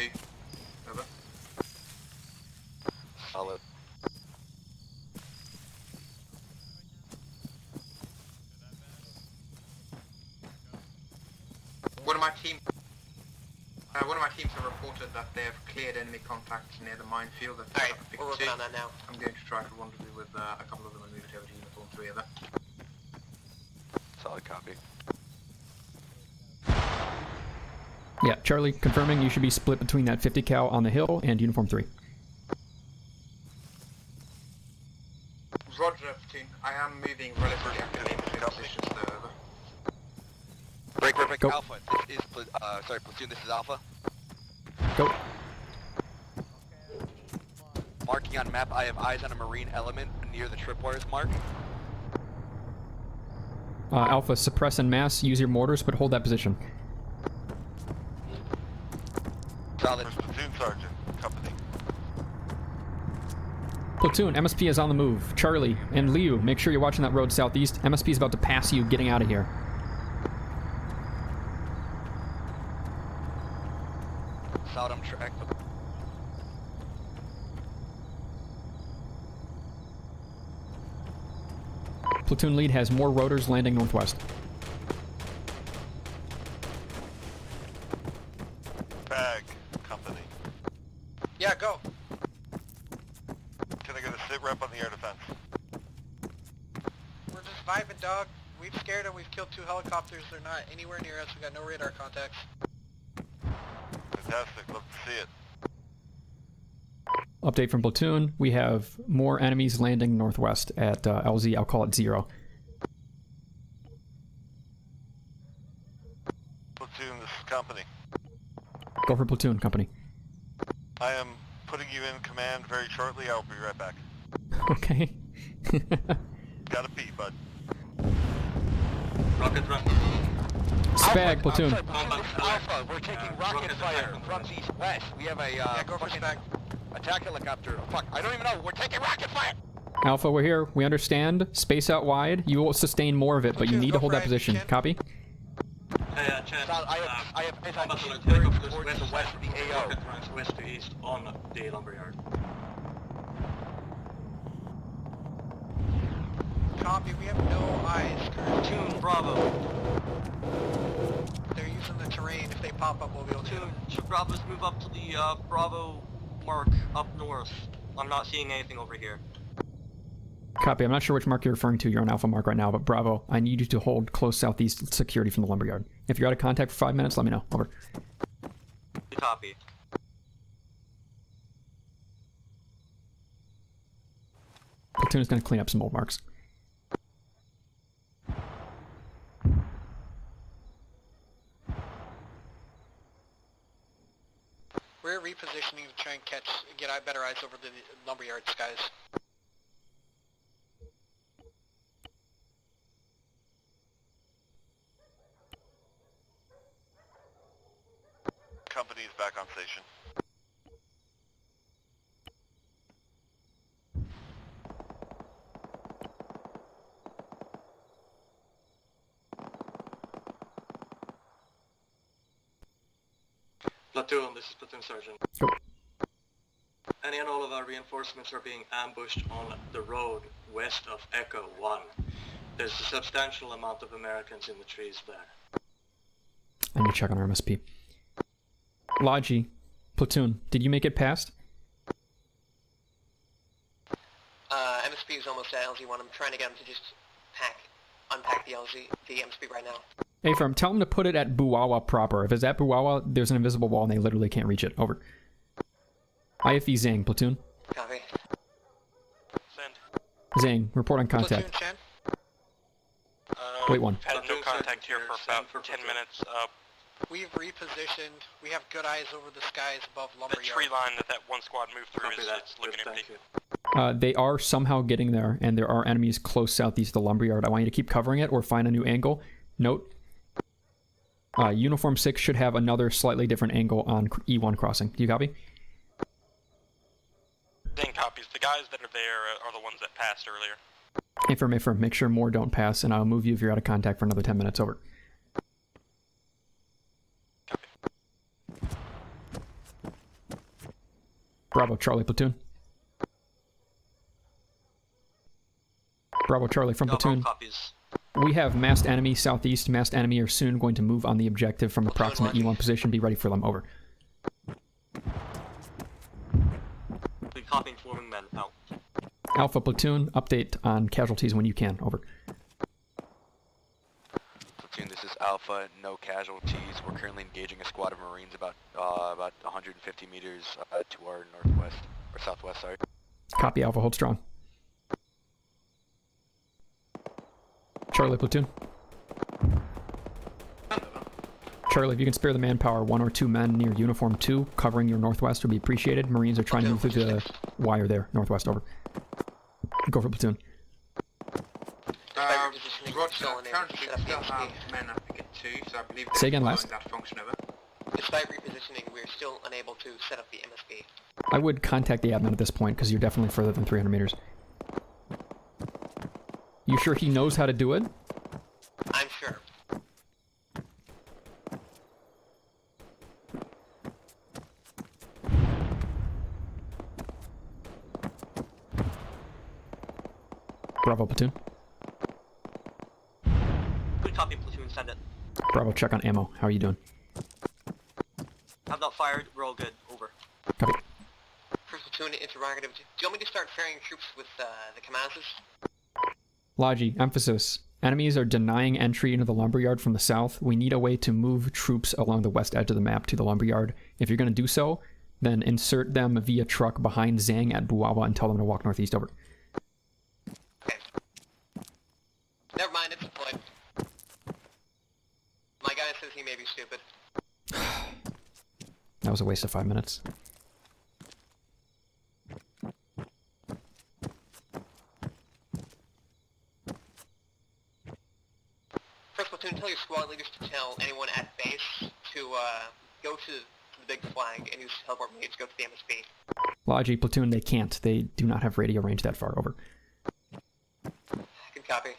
Over. Solid. One of my team One of my teams have reported that they have cleared enemy contacts near the minefield. Alright, we're working on that now. I'm going to try for rendezvous with a couple of them and move it over to Uniform 3 of them. Solid copy. Yeah, Charlie, confirming you should be split between that 50 cal on the hill and Uniform 3. Roger, platoon. I am moving relatively actively between positions though, over. Break, Go. Alpha. This is, platoon, this is Alpha. Go. Marking on map, I have eyes on a marine element near the tripwires mark. Alpha, suppress en masse, use your mortars, but hold that position. Solid. Platoon Sergeant, company. Platoon, MSP is on the move. Charlie and Liu, make sure you're watching that road southeast. MSP is about to pass you, getting out of here. Solid on track. Platoon lead has more rotors landing northwest. Bag, company. Yeah, go. Can I get a sit rep on the air defense? We're just vibing, dog. We've scared them. We've killed 2 helicopters. They're not anywhere near us. We got no radar contacts. Fantastic, love to see it. Update from Platoon, we have more enemies landing northwest at LZ, I'll call it 0. Platoon, this is company. Go for Platoon, company. I am putting you in command very shortly. I'll be right back. Okay. Gotta pee, bud. Rocket run. Spag, Platoon. Alpha, we're taking rocket fire from east-west. We have a, Yeah, go for Spag. attack helicopter. Fuck, I don't even know. We're taking rocket fire! Alpha, we're here. We understand. Space out wide. You will sustain more of it, but you need to hold that position. Copy? Hey, Chad. I have combat alert. towards Helicopters the west of the AO. Rocket runs west to east on the lumberyard. Copy, we have no eyes. Platoon, Bravo. They're using the terrain. If they pop up, we'll be able to. Platoon, should Bravos move up to the Bravo mark up north? I'm not seeing anything over here. Copy. I'm not sure which mark you're referring to. You're on Alpha mark right now, but Bravo, I need you to hold close southeast security from the lumberyard. If you're out of contact for 5 minutes, let me know. Over. Copy. Platoon is going to clean up some old marks. We're repositioning to try and get better eyes over the lumberyard skies. Company is back on station. Platoon, this is Platoon Sergeant. Go. Any and all of our reinforcements are being ambushed on the road west of Echo 1. There's a substantial amount of Americans in the trees there. I need to check on our MSP. Logi, Platoon, did you make it past? MSP is almost at LZ1. I'm trying to get him to just unpack the MSP right now. Hey, firm, tell them to put it at Buwawa proper. If it's at Buwawa, there's an invisible wall and they literally can't reach it. Over. IFE Zing, Platoon. Copy. Send. Zing, report on contact. Platoon, Chen. Wait one. Had no contact here for about 10 minutes. We've repositioned. We have good eyes over the skies above The lumberyard. tree line that one squad moved through Copy is that. it's looking Good, empty. thank you. They are somehow getting there, and there are enemies close southeast of the lumberyard. I want you to keep covering it or find a new angle. Note, Uniform 6 should have another slightly different angle on E1 crossing. Do you copy? Dang copies. The guys that are there are the ones that passed earlier. Affirm, make sure more don't pass, and I'll move you if you're out of contact for another 10 minutes. Over. Bravo, Charlie, Platoon. Bravo, Charlie, from Platoon. Copies. We have masked enemy southeast. Masked enemy are soon going to move on the objective from approximate E1 position. Be ready for them. Over. men, out. Alpha Platoon, update on casualties when you can, over. Platoon, this is Alpha, no casualties. We're currently engaging a squad of Marines about 150 meters to our northwest, or southwest, sorry. Copy, Alpha, hold strong. Charlie Platoon. Charlie, if you can spare the manpower, 1 or 2 men near Uniform 2 covering your northwest would be appreciated. Marines are trying to move through the wire there, northwest, over. Go for Platoon. Currently still have men at picket 2, so I believe Say again, last. that function over. Despite repositioning, we're still unable to set up the MSP. I would contact the admin at this point, because you're definitely further than 300 meters. You sure he knows how to do it? I'm sure. Bravo, Platoon. Good copy, Platoon, send it. Bravo, check on ammo. How are you doing? Have not fired, we're all good, over. Copy. First Platoon, interrogative. Do you want me to start ferrying troops with the commanders? Logi, emphasis. Enemies are denying entry into the lumberyard from the south. We need a way to move troops along the west edge of the map to the lumberyard. If you're going to do so, then insert them via truck behind Zhang at Buawa and tell them to walk northeast, over. Never mind, it's deployed. My guy says he may be stupid. That was a waste of 5 minutes. First Platoon, tell your squad leaders to tell anyone at base to go to the big flag and use teleport grenades to go to the MSP. Logi, Platoon, they can't. They do not have radio range that far, over. Good copy.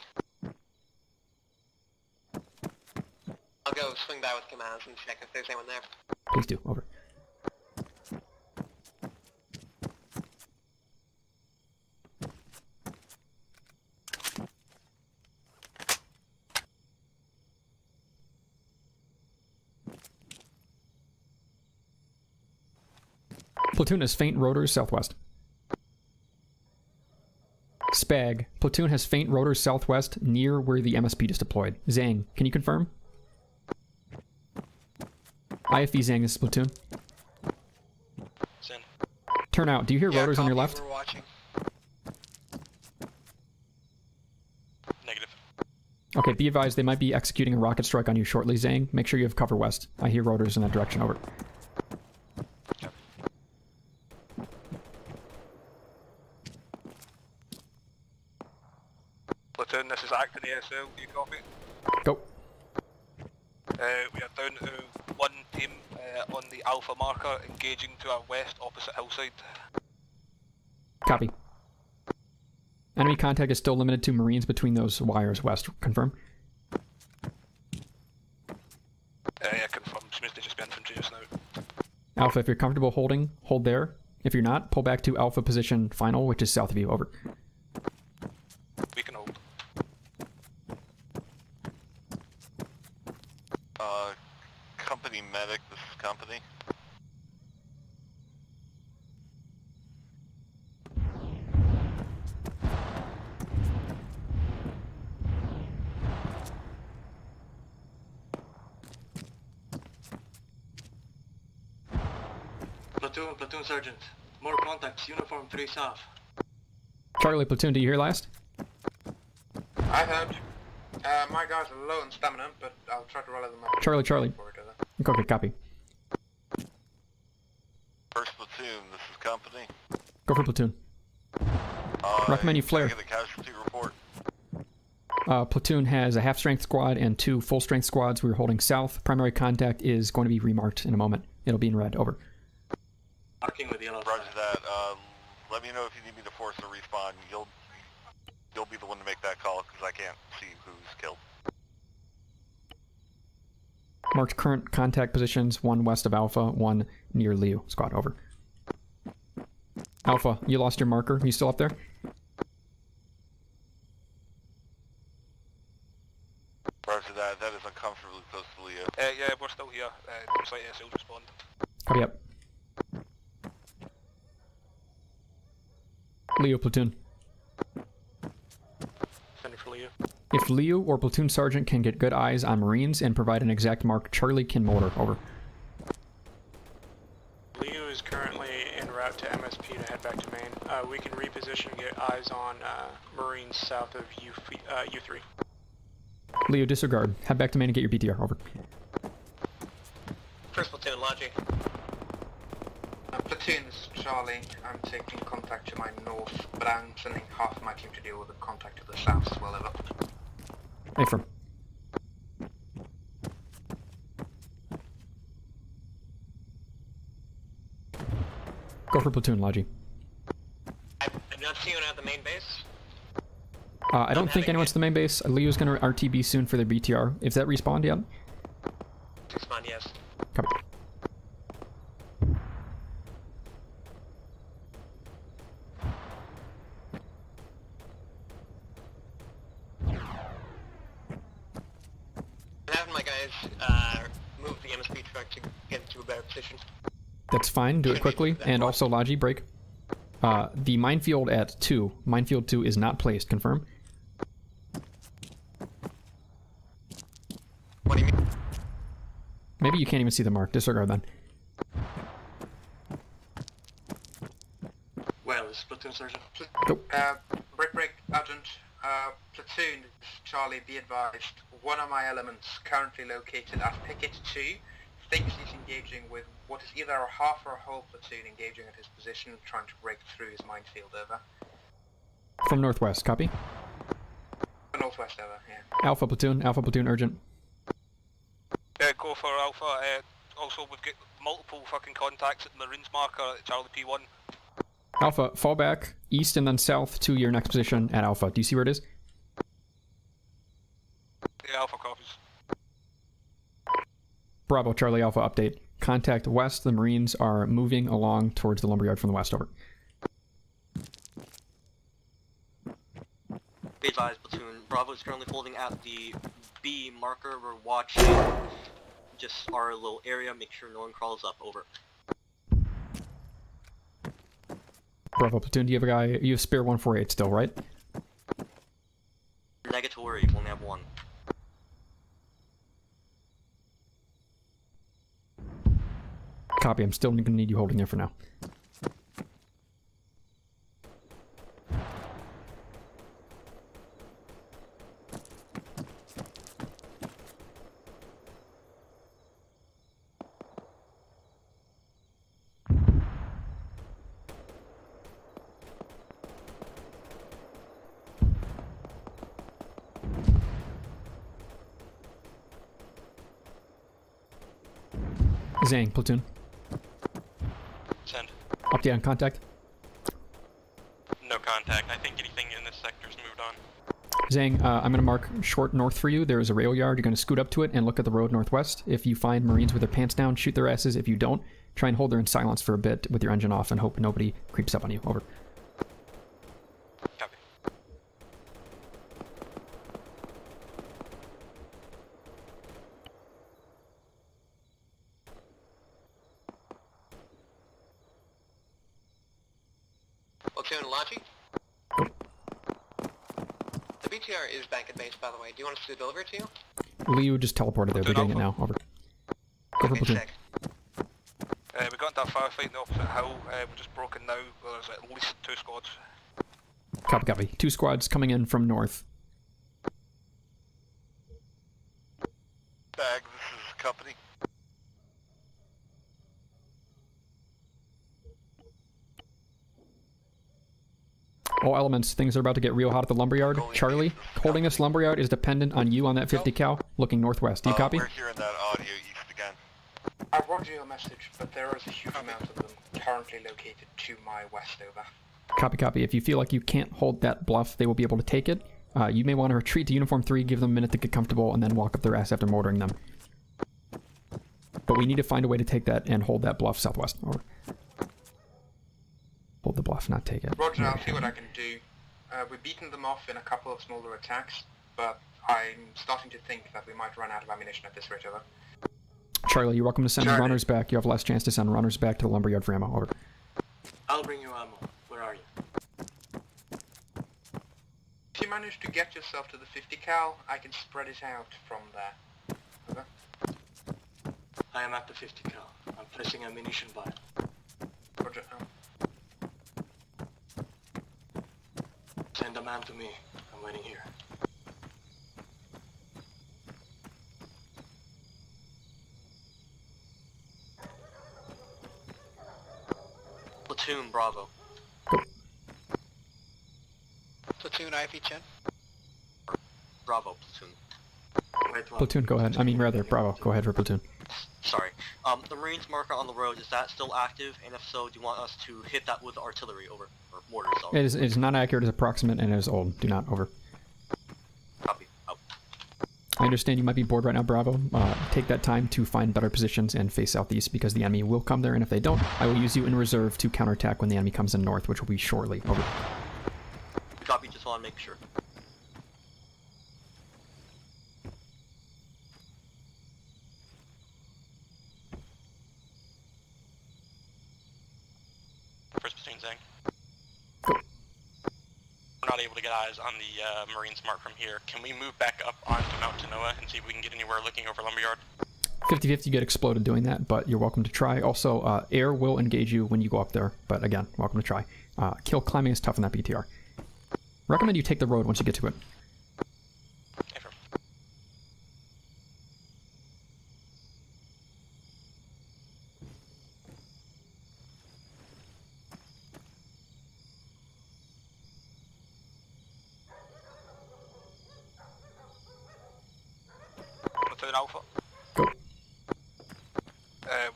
I'll go swing by with commands and check if there's anyone there. Please do, over. Platoon has faint rotors southwest. Spag, Platoon has faint rotors southwest near where the MSP is deployed. Zhang, can you confirm? IFV Zhang, this is Platoon. Send. Turn out, do you hear rotors on your left? We're watching. Negative. Okay, be advised they might be executing a rocket strike on you shortly, Zhang. Make sure you have cover west. I hear rotors in that direction, over. Platoon, this is Acton ASL, do you copy? Go. We are down to one team on the Alpha marker, engaging to our west opposite hillside. Copy. Enemy contact is still limited to Marines between those wires west. Confirm? Yeah, confirmed. Seems to just be infantry just now. Alpha, if you're comfortable holding, hold there. If you're not, pull back to Alpha position final, which is south of you, over. We can hold. Company medic, this is company. Platoon sergeant. More contacts, uniform 3 south. Charlie, Platoon, do you hear last? I heard. My guys are low on stamina, but I'll try to rally them up. Charlie. Okay, copy. First platoon, this is company. Go for Platoon. Recommend you flare. Get the casualty report. Platoon has a half-strength squad and 2 full-strength squads. We're holding south. Primary contact is going to be remarked in a moment. It'll be in red, over. Marking with yellow. Roger that. Let me know if you need me to force a respawn. You'll be the one to make that call, because I can't see who's killed. Marked current contact positions, 1 west of Alpha, 1 near Liu. Squad, over. Alpha, you lost your marker. Are you still up there? Roger that. That is uncomfortably close to Leo. Yeah, we're still here. Looks like SL's respond. Copy up. Leo platoon. Send it for Leo. If Leo or platoon sergeant can get good eyes on Marines and provide an exact mark, Charlie can motor. Over. Leo is currently en route to MSP to head back to main. We can reposition and get eyes on Marines south of U3. Leo, disregard. Head back to main and get your BTR. Over. First platoon, Logic. Platoon, this is Charlie. I'm taking contact to my north, but I'm sending half of my team to deal with the contact to the south as well. Over. Affirm. Go for platoon, Logi. I'm not seeing it at the main base. I don't think anyone's at the main base. Leo's gonna RTB soon for their BTR. If that respawned yet? Respond, yes. Copy. I'm having my guys move the MSP truck to get into a better position. That's fine. Do it quickly. And also, Logi, break. The minefield at 2. Minefield 2 is not placed. Confirm. What do you mean? Maybe you can't even see the mark. Disregard then. Well, this is platoon sergeant. Go. Break, Sergeant. Platoon, Charlie, be advised. One of my elements, currently located at Picket 2, thinks he's engaging with what is either a half or a whole platoon engaging at his position, trying to break through his minefield. Over. From northwest. Copy. Northwest. Over. Yeah. Alpha platoon, urgent. Go for Alpha. Also, we've got multiple fucking contacts at the Marines marker at Charlie P1. Alpha, fall back east and then south to your next position at Alpha. Do you see where it is? Yeah, Alpha copies. Bravo, Charlie Alpha, update. Contact west. The Marines are moving along towards the lumberyard from the west. Over. Be advised, platoon. Bravo is currently holding at the B marker. We're watching just our little area. Make sure no one crawls up. Over. Bravo platoon, do you have a guy? You have spare 148 still, right? Negatory. We only have one. Copy. I'm still going to need you holding there for now. Zhang, platoon. Send. Update on contact. No contact. I think anything in this sector's moved on. Zhang, I'm going to mark short north for you. There is a rail yard. You're going to scoot up to it and look at the road northwest. If you find Marines with their pants down, shoot their asses. If you don't, try and hold her in silence for a bit with your engine off and hope nobody creeps up on you. Over. Copy. Platoon, Lachi? The BTR is back at base, by the way. Do you want us to deliver it to you? Leo just teleported there. They're getting it now. Over. Go for platoon. We got into a firefight in the opposite hill. We're just broken now. There's at least 2 squads. Copy, copy. 2 squads coming in from north. Bag, this is company. All elements, things are about to get real hot at the lumberyard. Charlie, holding this lumberyard is dependent on you on that 50 cal, looking northwest. Do you copy? We're hearing that audio east again. I roger your message, but there is a huge amount of them currently located to my west. Over. Copy, copy. If you feel like you can't hold that bluff, they will be able to take it. You may want to retreat to Uniform 3, give them a minute to get comfortable, and then walk up their ass after mortaring them. But we need to find a way to take that and hold that bluff southwest. Over. Hold the bluff, not take it. Roger, I'll see what I can do. We've beaten them off in a couple of smaller attacks, but I'm starting to think that we might run out of ammunition at this rate. Over. Charlie, you're welcome to send runners back. You have less chance to send runners back to the lumberyard for ammo. Over. I'll bring you ammo. Where are you? manage to get yourself to the 50 cal, I can spread it out from there. Okay? I am at the 50 cal. I'm placing ammunition by it. Roger. Send a man to me. I'm waiting here. Platoon Bravo. Platoon IV Chen. Bravo, platoon. Platoon, go ahead. I mean, rather, Bravo, go ahead for platoon. Sorry. The Marines marker on the road, is that still active? And if so, do you want us to hit that with artillery over? Or mortars over? It is not accurate, it's approximate, and it is old. Do not over. Copy. Out. I understand you might be bored right now, Bravo. Take that time to find better positions and face southeast because the enemy will come there, and if they don't, I will use you in reserve to counterattack when the enemy comes in north, which will be shortly. Over. Copy, just want to make sure. First platoon Zang. We're not able to get eyes on the Marines mark from here. Can we move back up onto Mount Tanoa and see if we can get anywhere looking over Lumberyard? 50-50, you get exploded doing that, but you're welcome to try. Also, air will engage you when you go up there, but again, welcome to try. Kill climbing is tough in that BTR. Recommend you take the road once you get to it. Platoon Alpha. Go.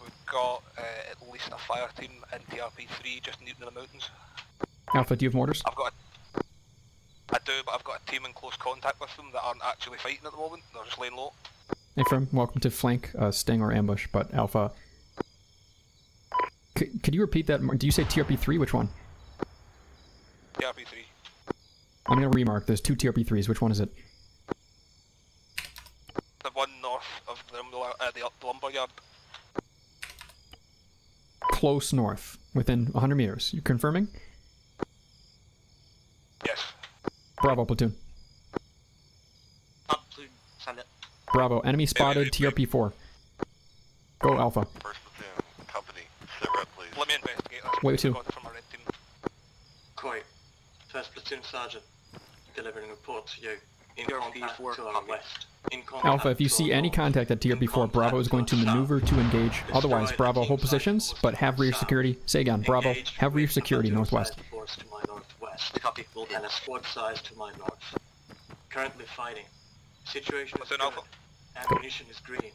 We've got at least a fire team in TRP3 just near the mountains. Alpha, do you have mortars? I do, but I've got a team in close contact with them that aren't actually fighting at the moment. They're just laying low. Hey, firm, welcome to flank, sting, or ambush, but Alpha... Could you repeat that? Do you say TRP3? Which one? TRP3. I'm going to remark. There's two TRP3s. Which one is it? The one north of the lumberyard. Close north, within 100 meters. You confirming? Yes. Bravo, platoon. Platoon, send it. Bravo, enemy spotted, TRP4. Go, Alpha. First platoon, company, sit rep, please. Let me investigate this. Wait, two. From our red team. Koi, first platoon sergeant, delivering report to you. In contact to our west. Alpha, if you see any contact at TRP4, Bravo is going to maneuver to engage. Otherwise, Bravo, hold positions, but have rear security. Say again, Bravo, have rear security northwest. To my northwest. Copy. And a squad size to my north. Currently fighting. Situation is good. Alpha. Ammunition is green.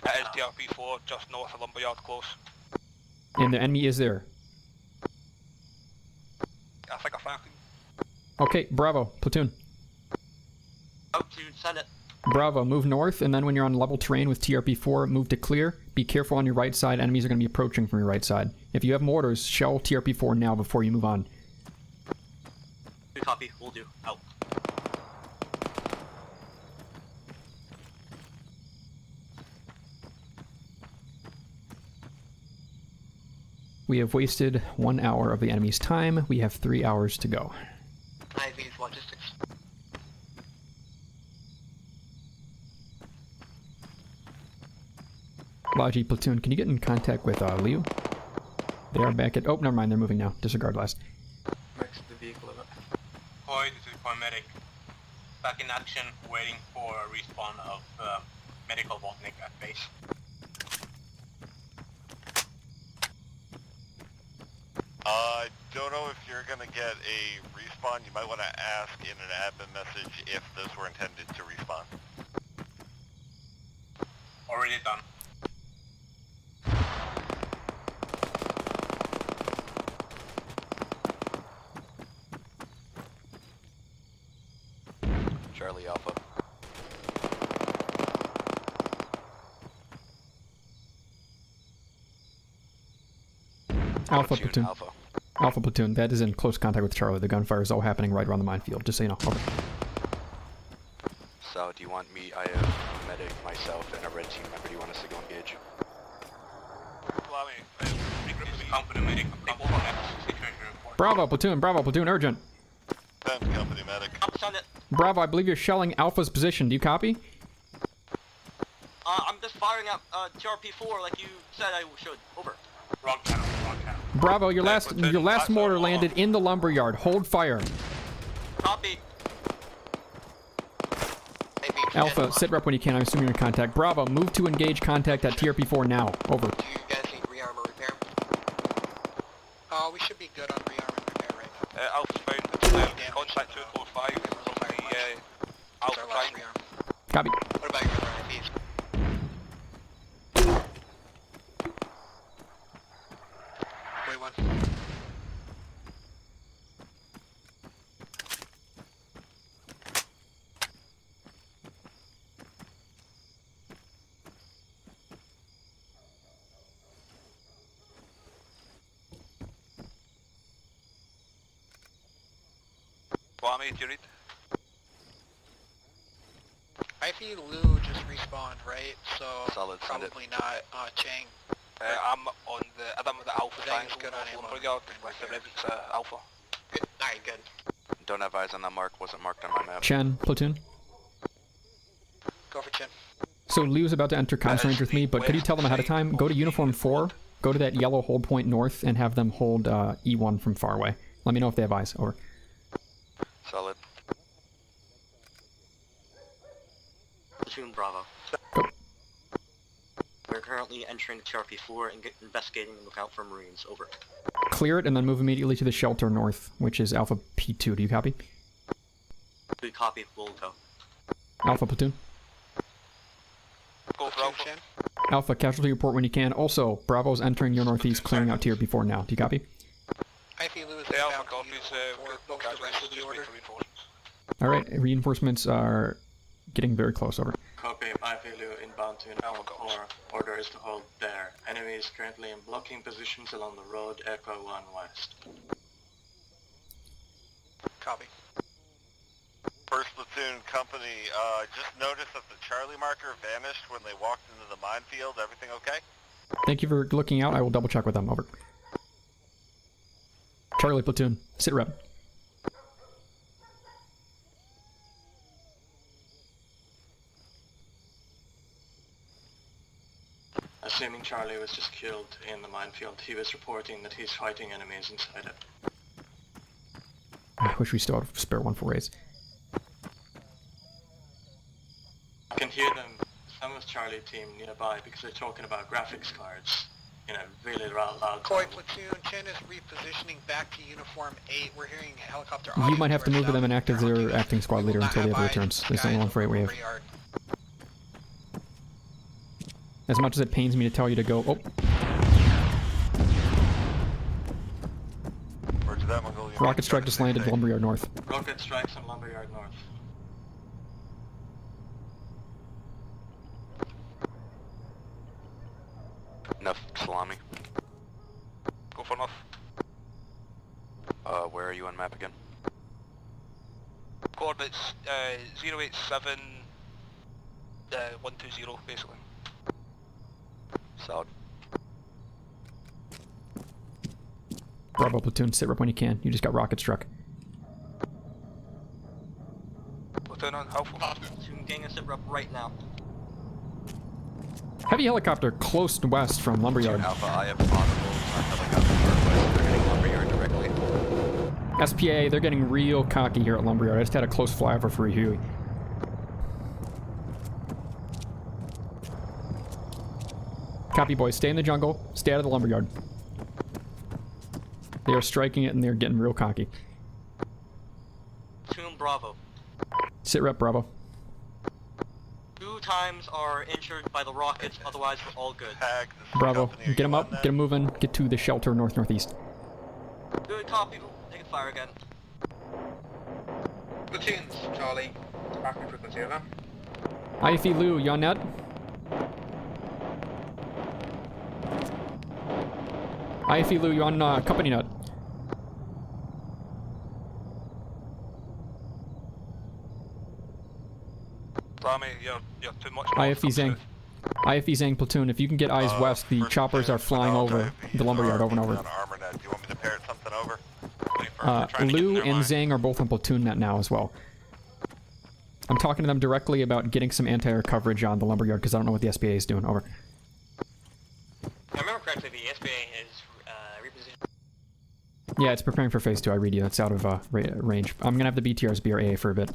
That is TRP4 just north of lumberyard, close. And the enemy is there. I think I found him. Okay, Bravo, platoon. Platoon, send it. Bravo, move north, and then when you're on level terrain with TRP4, move to clear. Be careful on your right side. Enemies are going to be approaching from your right side. If you have mortars, shell TRP4 now before you move on. Good copy, will do. Out. We have wasted 1 hour of the enemy's time. We have 3 hours to go. IV's logistics. Logi platoon, can you get in contact with Liu? They are back at... Oh, never mind, they're moving now. Disregard last. Next to the vehicle of it. Koi, this is paramedic. Back in action, waiting for a respawn of medical Voltnik at base. I don't know if you're gonna get a respawn. You might want to ask in an admin message if those were intended to respawn. Already done. Charlie Alpha. Alpha platoon. Alpha platoon, that is in close contact with Charlie. The gunfire is all happening right around the minefield, just so you know. Over. So, do you want me? I have a medic, myself, and a red team member. Do you want us to go engage? Allow me. Regroup the company medic. Bravo platoon, urgent. Send company medic. Send it. Bravo, I believe you're shelling Alpha's position. Do you copy? I'm just firing at TRP-4 like you said I should. Over. Wrong channel, wrong channel. Bravo, your last mortar landed in the lumberyard. Hold fire. Copy. Alpha, sit rep when you can. I'm assuming you're in contact. Bravo, move to engage contact at TRP-4 now. Over. Do you guys need rearm or repair? We should be good on rearm and repair right now. Alpha's found contact 245 from the Alpha Prime. Copy. What about your other IPs? Wait one. Kwame, do you read? IP Lou just respawned, right? So Solid, send it. probably not Chang. I'm on the Alpha Zhang's triangle good on ammo. lumberyard with the Rebels Alpha. Good. Alright, good. Don't have eyes on that mark. Wasn't marked on my map. Chen, platoon. Go for Chin. So Liu's about to enter comms range with me, but could you tell them ahead of time? Go to Uniform 4, go to that yellow hold point north, and have them hold E1 from far away. Let me know if they have eyes. Over. Solid. Platoon Bravo. Go. We're currently entering the TRP-4 and investigating and look out for Marines. Over. Clear it and then move immediately to the shelter north, which is Alpha P2. Do you copy? We copy. We'll go. Alpha platoon. Go for Alpha. Alpha, casualty report when you can. Also, Bravo's entering your northeast, clearing out tier before now. Do you copy? IP Lou is The Alpha inbound to copies, Uniform 4. What's the rest of the order? Alright, reinforcements are getting very close. Over. Copy, IP Lou inbound to Uniform 4. Order is to hold there. Enemy is currently in blocking positions along the road, Echo 1 west. Copy. First platoon company, just noticed that the Charlie marker vanished when they walked into the minefield. Everything okay? Thank you for looking out. I will double check with them. Over. Charlie platoon, sit rep. Assuming Charlie was just killed in the minefield, he was reporting that he's fighting enemies inside it. I wish we still had a spare one for raise. I can hear them, some of Charlie team nearby, because they're talking about graphics cards in a really loud Koi tone. platoon, Chen is repositioning back to Uniform 8. We're hearing helicopter You audio might have to to our move with them and south. act as their acting squad leader until the other returns. There's only one for 8 we have. Lumberyard. As much as it pains me to tell you to go... Oh, Roger that, Mongolian. rocket strike just landed lumberyard north. Rocket strikes on Lumberyard North. Enough salami. Go for enough. Where are you on map again? Coordinates 087 120 basically. Solid. Bravo platoon, sit rep when you can. You just got rocket struck. Platoon on Alpha. Platoon gang us up right now. Heavy helicopter close to west from lumberyard. Alpha, I have audibles on helicopter northwest. They're hitting lumberyard directly. SPA, they're getting real cocky here at lumberyard. I just had a close flyover for a Huey. Copy, boys. Stay in the jungle. Stay out of the lumberyard. They are striking it and they're getting real cocky. Platoon Bravo. Sit rep, Bravo. 2 times are injured by the rockets, otherwise we're all good. Bravo. Get them up, get them moving, get to the shelter north-northeast. Good copy. Taking fire again. Platoons, Charlie. Back in frequency, over. IFE Lou, you on net? IFE Lou, you on company net? Rami, you're too much. IFE Zhang. IFE Zhang platoon, if you can get eyes west, the choppers are flying over the lumberyard over and over. Armor net. Do you want me to parrot something over? Lou and Zhang are both on platoon net now as well. I'm talking to them directly about getting some anti-air coverage on the lumberyard because I don't know what the SBA is doing. Over. If I remember correctly, the SBA is repositioned. Yeah, it's preparing for phase 2. I read you. It's out of range. I'm gonna have the BTRs be our AA for a bit.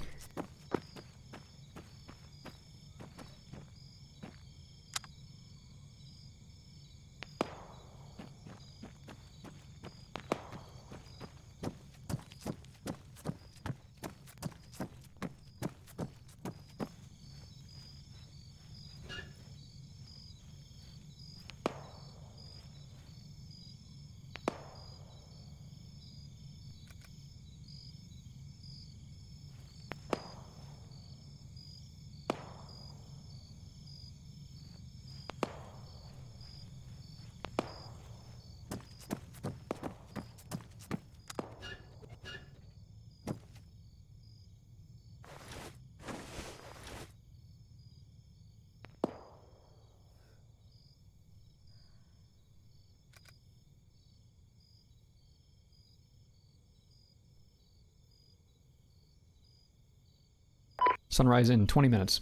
Sunrise in 20 minutes.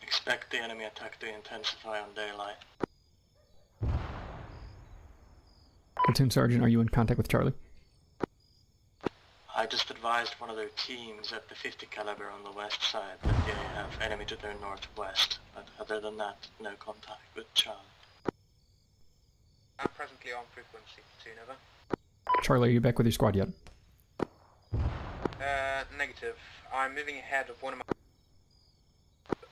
Expect the enemy attack to intensify on daylight. Platoon Sergeant, are you in contact with Charlie? I just advised one of their teams at the 50 caliber on the west side that they have enemy to their northwest, but other than that, no contact with Charlie. I'm presently on frequency 2, over. Charlie, are you back with your squad yet? Negative. I'm moving ahead of one of my...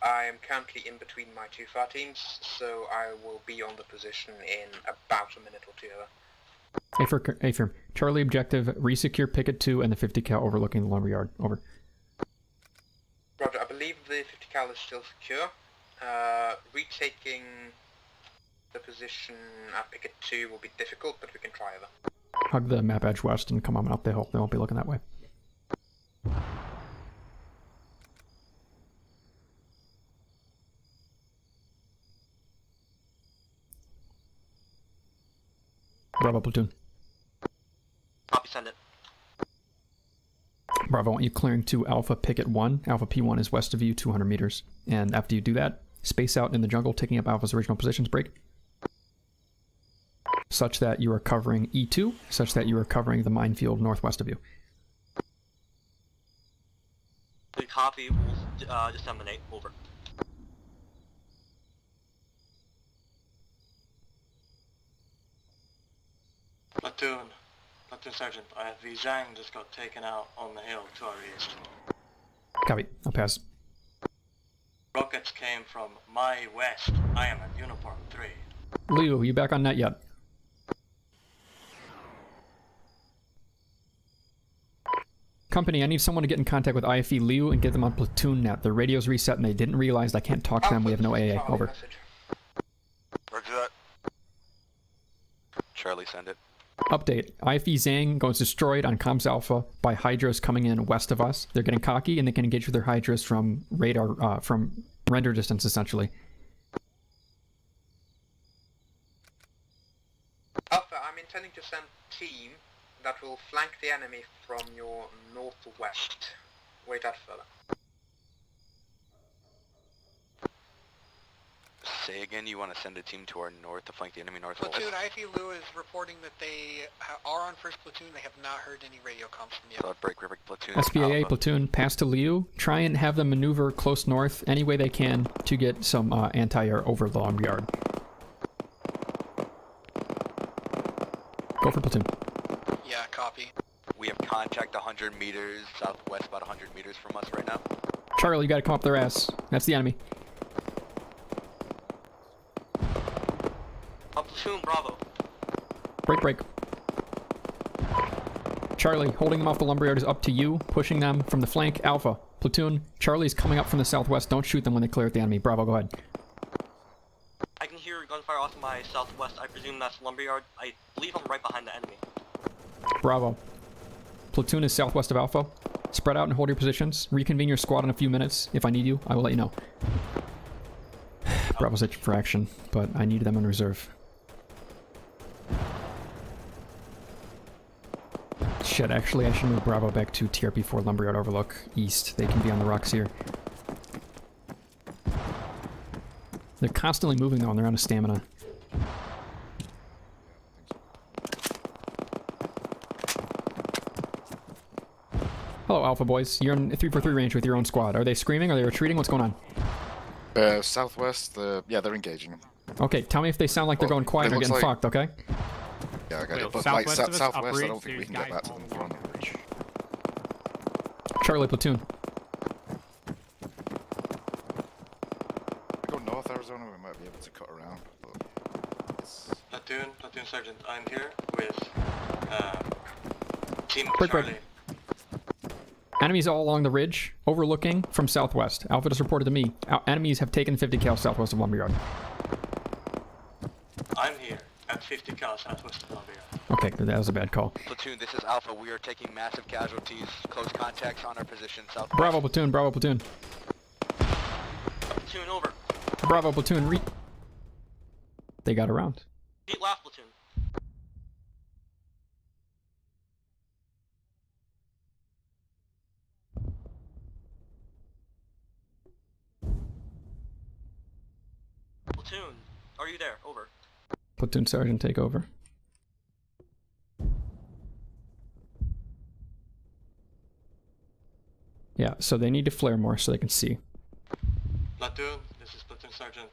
I am currently in between my two fire teams, so I will be on the position in about a minute or two, over. Affirm. Charlie objective, resecure picket 2 and the 50 cal overlooking the lumberyard. Over. Roger, I believe the 50 cal is still secure. Retaking the position at picket 2 will be difficult, but we can try, over. Hug the map edge west and come on up the hill. They won't be looking that way. Bravo, platoon. Copy, send it. Bravo, I want you clearing to Alpha Picket 1. Alpha P1 is west of you, 200 meters. And after you do that, space out in the jungle, taking up Alpha's original positions, break. Such that you are covering E2, such that you are covering the minefield northwest of you. The copy will disseminate, over. Platoon Sergeant, I have the Zhang just got taken out on the hill to our east. Copy, I'll pass. Rockets came from my west. I am at Uniform 3. Leo, you back on net yet? Company, I need someone to get in contact with IFE Liu and get them on platoon net. Their radio's reset and they didn't realize I can't talk to them. We have no AA. Over. Roger that. Charlie, send it. Update. IFE Zhang goes destroyed on Comms Alpha by Hydras coming in west of us. They're getting cocky and they can engage with their Hydras from radar, from render distance, essentially. Alpha, I'm intending to send a team that will flank the enemy from your northwest. Wait out further. Say again, you want to send a team to our north to flank the enemy northwest? Platoon, IFE Lou is reporting that they are on first platoon. They have not heard any radio comms from you. So break platoon. SPAA Alpha. platoon, pass to Liu. Try and have them maneuver close north any way they can to get some anti-air over the lumberyard. Go for platoon. Yeah, copy. We have contact 100 meters southwest, about 100 meters from us right now. Charlie, you gotta come up their ass. That's the enemy. Platoon, Bravo. Break. Charlie, holding them off the lumberyard is up to you. Pushing them from the flank. Alpha. Platoon, Charlie's coming up from the southwest. Don't shoot them when they clear at the enemy. Bravo, go ahead. I can hear gunfire off to my southwest. I presume that's lumberyard. I believe I'm right behind the enemy. Bravo. Platoon is southwest of Alpha. Spread out and hold your positions. Reconvene your squad in a few minutes. If I need you, I will let you know. Bravo's itching for action, but I need them in reserve. Shit, actually I should move Bravo back to TRP-4 Lumberyard Overlook East. They can be on the rocks here. They're constantly moving though and they're out of stamina. Hello Alpha boys, you're in 343 range with your own squad. Are they screaming? Are they retreating? What's going on? Southwest, yeah, they're engaging them. Okay, tell me if they sound like they're going quiet or getting fucked, okay? Yeah, I got it. But southwest like, of us, southwest, I uprange, don't think we there's can get guys back to them all from the bridge. Charlie platoon. If we go north Arizona, we might be able to cut around. But Platoon sergeant, I'm here with Team Break. Charlie. Enemies all along the ridge, overlooking from southwest. Alpha just reported to me. Enemies have taken 50 cal southwest of Lumberyard. I'm here at 50 cal southwest of Lumberyard. Okay, that was a bad call. Platoon, this is Alpha. We are taking massive casualties. Close contacts on our position southwest. Bravo platoon, Bravo platoon. Platoon over. Bravo platoon, They got around. Repeat last platoon. Platoon, are you there? Over. Platoon sergeant, take over. Yeah, so they need to flare more so they can see. Platoon, this is Platoon Sergeant.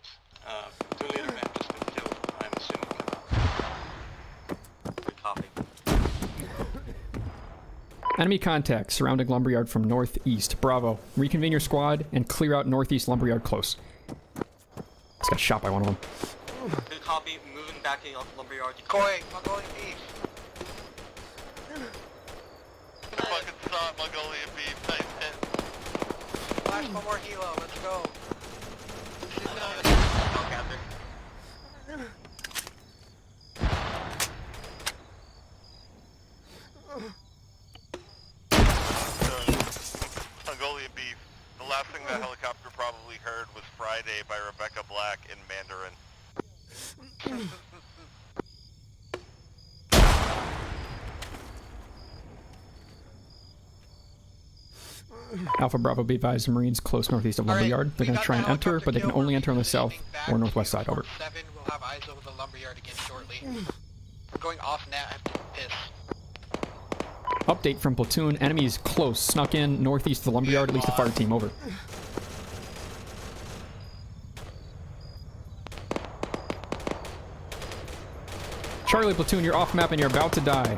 Platoon leader man just been killed. I'm assuming. Good copy. Enemy contact surrounding Lumberyard from northeast. Bravo. Reconvene your squad and clear out northeast Lumberyard close. Just got shot by one of them. Good copy. Moving back in Lumberyard. Koi, Mongolian beef. Fucking saw Mongolian beef. Nice hit. Flash one more helo. Let's go. Mongolian beef. The last thing that helicopter probably heard was Friday by Rebecca Black in Mandarin. Alpha Bravo, be advised, Marines close northeast of Lumberyard. They're going to try and enter, but they can only enter on the south or northwest side. Over. 7, we'll have eyes over the Lumberyard again shortly. We're going off net. I have to piss. Update from platoon. Enemies close. Snuck in northeast of the Lumberyard. At least a fire team. Over. Charlie platoon, you're off map and you're about to die.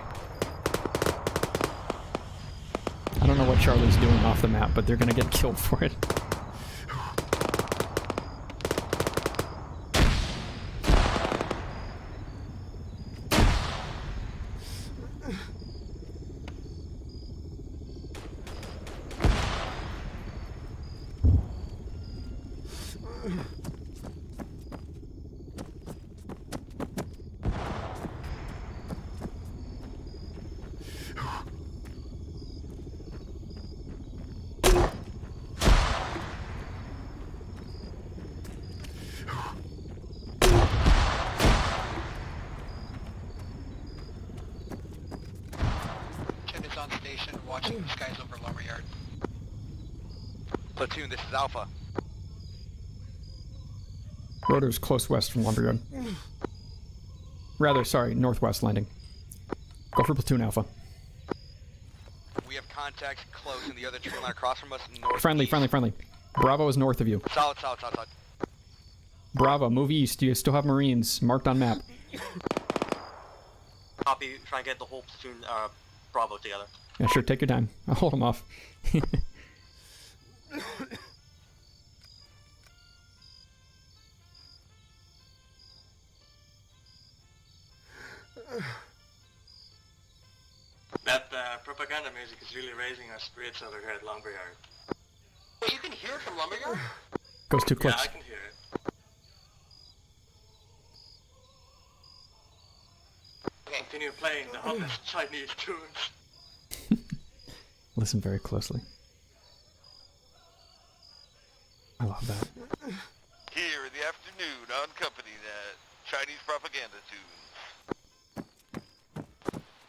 I don't know what Charlie's doing off the map, but they're gonna get killed for it. On station, watching the skies over Lumberyard. Platoon, this is Alpha. Rotor's close west from Lumberyard. Rather, sorry, northwest landing. Go for platoon Alpha. We have contacts close in the other tree line across from us. North. Friendly. Bravo is north of you. Solid. Bravo, move east. You still have Marines marked on map. Copy. Try and get the whole platoon, Bravo together. Yeah, sure, take your time. I'll hold them off. That propaganda music is really raising our spirits over here at Lumberyard. You can hear it from Lumberyard? Goes 2 clicks. Yeah, I can hear it. Continue playing the hottest Chinese tunes. Listen very closely. I love that. Here in the afternoon Chinese propaganda tunes.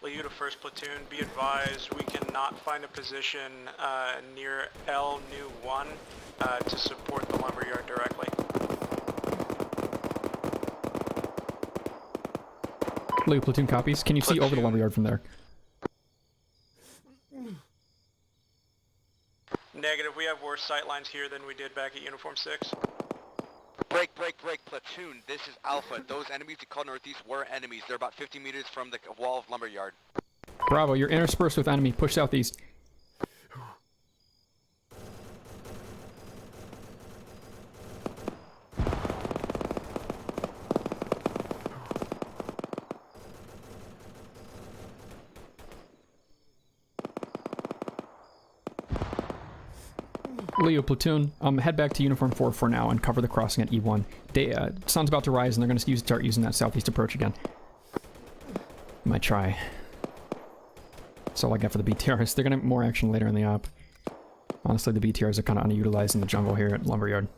Leota 1st Platoon, be advised we cannot find a position near L New 1 to support the lumberyard directly. Leo Platoon copies. Can you see over the lumberyard from there? Negative, we have worse sight lines here than we did back at Uniform 6. Break, platoon. This is Alpha. Those enemies you call northeast were enemies. They're about 50 meters from the wall of lumberyard. Bravo, you're interspersed with enemy. Push southeast. Leo Platoon, head back to Uniform 4 for now and cover the crossing at E1. Sun's about to rise and they're going to start using that southeast approach again. Might try. That's all I got for the BTRs. They're going to have more action later in the op. Honestly, the BTRs are kind of underutilized in the jungle here at Lumberyard.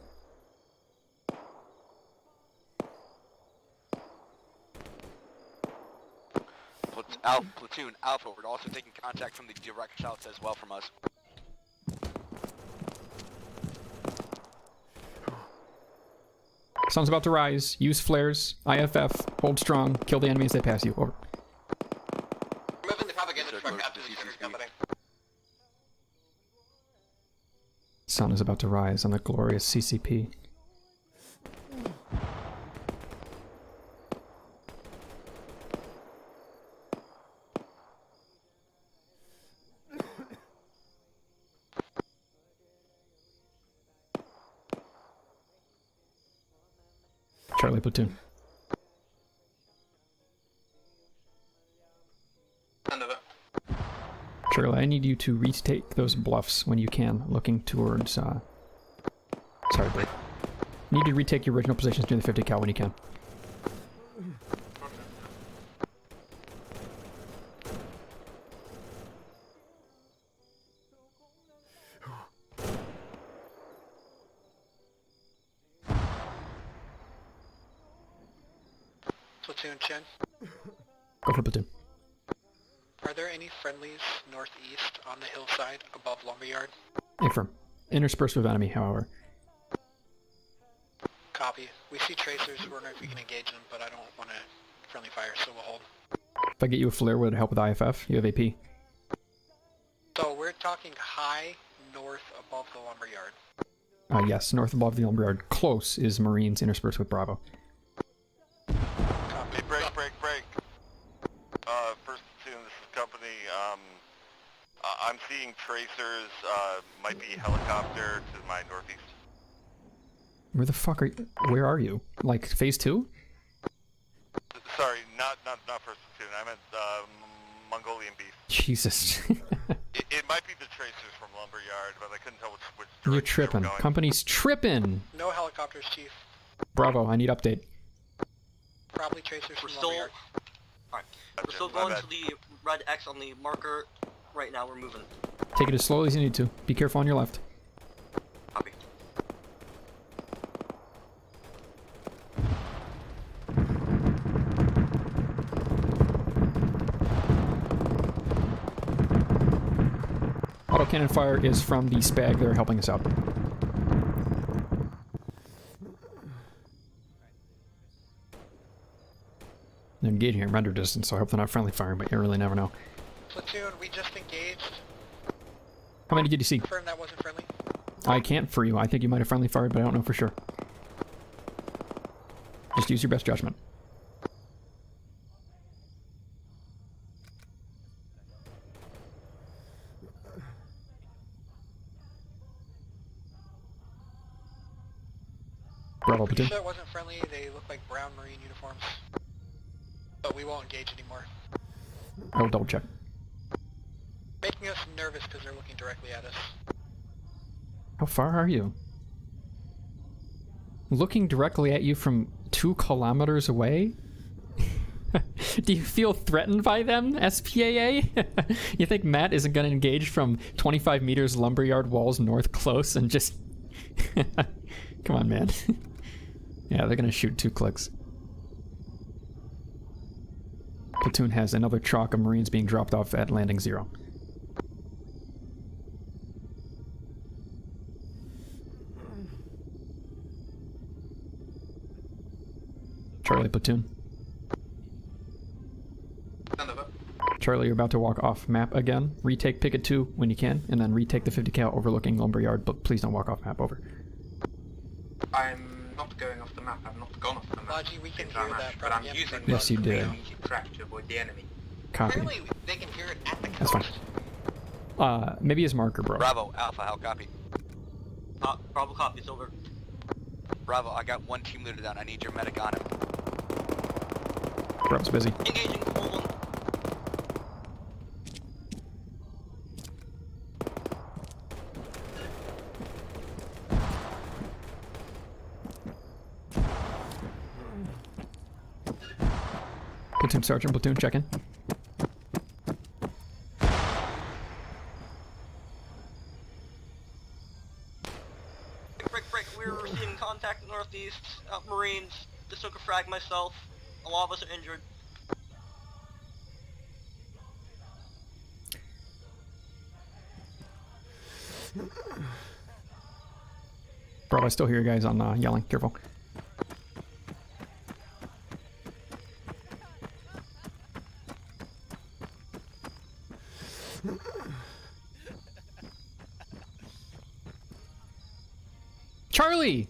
Platoon, Alpha, we're also taking contact from the direct south as well from us. Sun's about to rise. Use flares. IFF. Hold strong. Kill the enemies as they pass you. Over. Moving the propaganda truck up to the center company. Sun is about to rise on the glorious CCP. Charlie Platoon. End of it. Charlie, I need you to retake those bluffs when you can, looking towards, sorry, Blake. You need to retake your original positions near the 50 cal when you can. Platoon Chen. Go for Platoon. Are there any friendlies northeast on the hillside above Lumberyard? Affirm. Interspersed with enemy, however. Copy. We see tracers. We're wondering if we can engage them, but I don't want to friendly fire, so we'll hold. If I get you a flare, would it help with IFF? You have AP. So we're talking high north above the Lumberyard. Yes, north above the Lumberyard. Close is Marines interspersed with Bravo. Hey, break. First Platoon, this is company. I'm seeing tracers, might be helicopter to my northeast. Where the fuck are you? Where are you? Like, phase 2? Sorry, not First Platoon. I meant Mongolian beef. Jesus. it might be the tracers from Lumberyard, but I couldn't tell which direction You're tripping. they were going. Company's tripping! No helicopters, Chief. Bravo, I need update. Probably tracers We're from still... Lumberyard. Alright. We're still going to the red X on the marker. Right now, we're moving. Take it as slowly as you need to. Be careful on your left. Copy. Autocannon fire is from the SPAG. They're helping us out. They're engaging at render distance, so I hope they're not friendly firing, but you really never know. Platoon, we just engaged. How many did you see? Confirm that wasn't friendly. I can't for you. I think you might have friendly fired, but I don't know for sure. Just use your best judgment. Bravo, Platoon. Sure it wasn't friendly. They look like brown Marine uniforms. But we won't engage anymore. I will double check. Making us nervous because they're looking directly at us. How far are you? Looking directly at you from 2 kilometers away? Do you feel threatened by them, SPAA? You think Matt isn't going to engage from 25 meters lumberyard walls north close and just... Come on, man. Yeah, they're going to shoot 2 clicks. Platoon has another chalk of Marines being dropped off at landing 0. Charlie, platoon. Charlie, you're about to walk off map again. Retake picket 2 when you can, and then retake the 50 cal overlooking Lumberyard, but please don't walk off map. Over. I'm not going off the map. I've not gone off the map. Logi, we can hear that but I'm propaganda using from Yes, you did. to keep track to avoid the enemy. Copy. Apparently, they can hear it at the That's fine. Maybe his marker, bro. Bravo, Alpha, how copy? Bravo copies, over. Bravo, I got 1 team leader down. I need your medic on him. Bravo's busy. Engaging, hold on. Platoon sergeant, platoon, check in. Break, we're receiving contact northeast, Marines. Just took a frag myself. A lot of us are injured. Bravo, I still hear you guys on yelling. Careful. Charlie!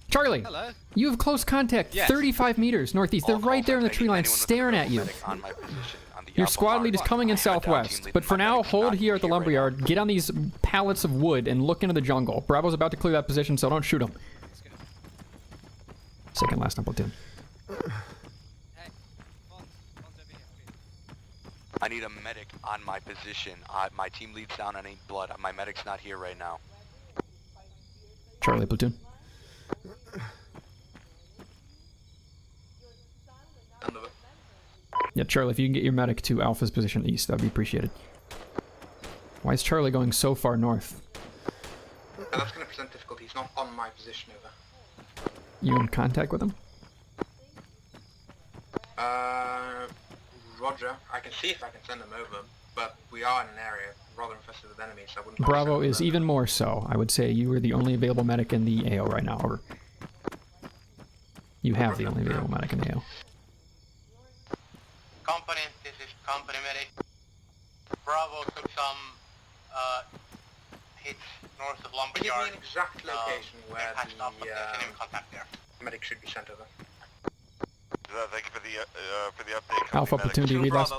Charlie! Hello? You have close contact, Yes. 35 meters northeast. They're right there in the tree line staring at you. Your squad lead is coming in southwest, but for now, hold here at the lumberyard, get on these pallets of wood, and look into the jungle. Bravo's about to clear that position, so don't shoot him. Second last time, platoon. I need a medic on my position. My team lead's down. I need blood. My medic's not here right now. Charlie, platoon. Yeah, Charlie, if you can get your medic to Alpha's position east, that'd be appreciated. Why is Charlie going so far north? That's going to present difficulties, not on my position, over. You in contact with him? Roger. I can see if I can send them over, but we are in an area rather infested with enemies, so I wouldn't... Bravo is even more so. I would say you are the only available medic in the AO right now, over. You have the only available medic in the AO. Company, this is company medic. Bravo took some hits north of Lumberyard. Give me an exact location where enemy contact there. medic should be sent over. Thank you for the update. Alpha platoon, do you read this?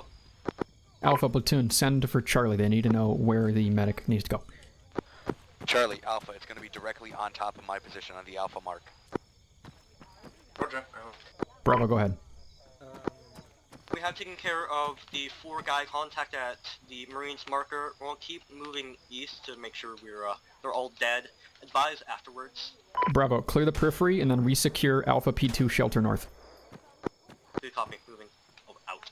Alpha platoon, send for Charlie. They need to know where the medic needs to go. Charlie, Alpha, it's going to be directly on top of my position on the Alpha mark. Roger. Bravo, go ahead. We have taken care of the 4-guy contact at the Marines marker. We'll keep moving east to make sure they're all dead. Advise afterwards. Bravo, clear the periphery and then resecure Alpha P2 shelter north. Good copy, moving out.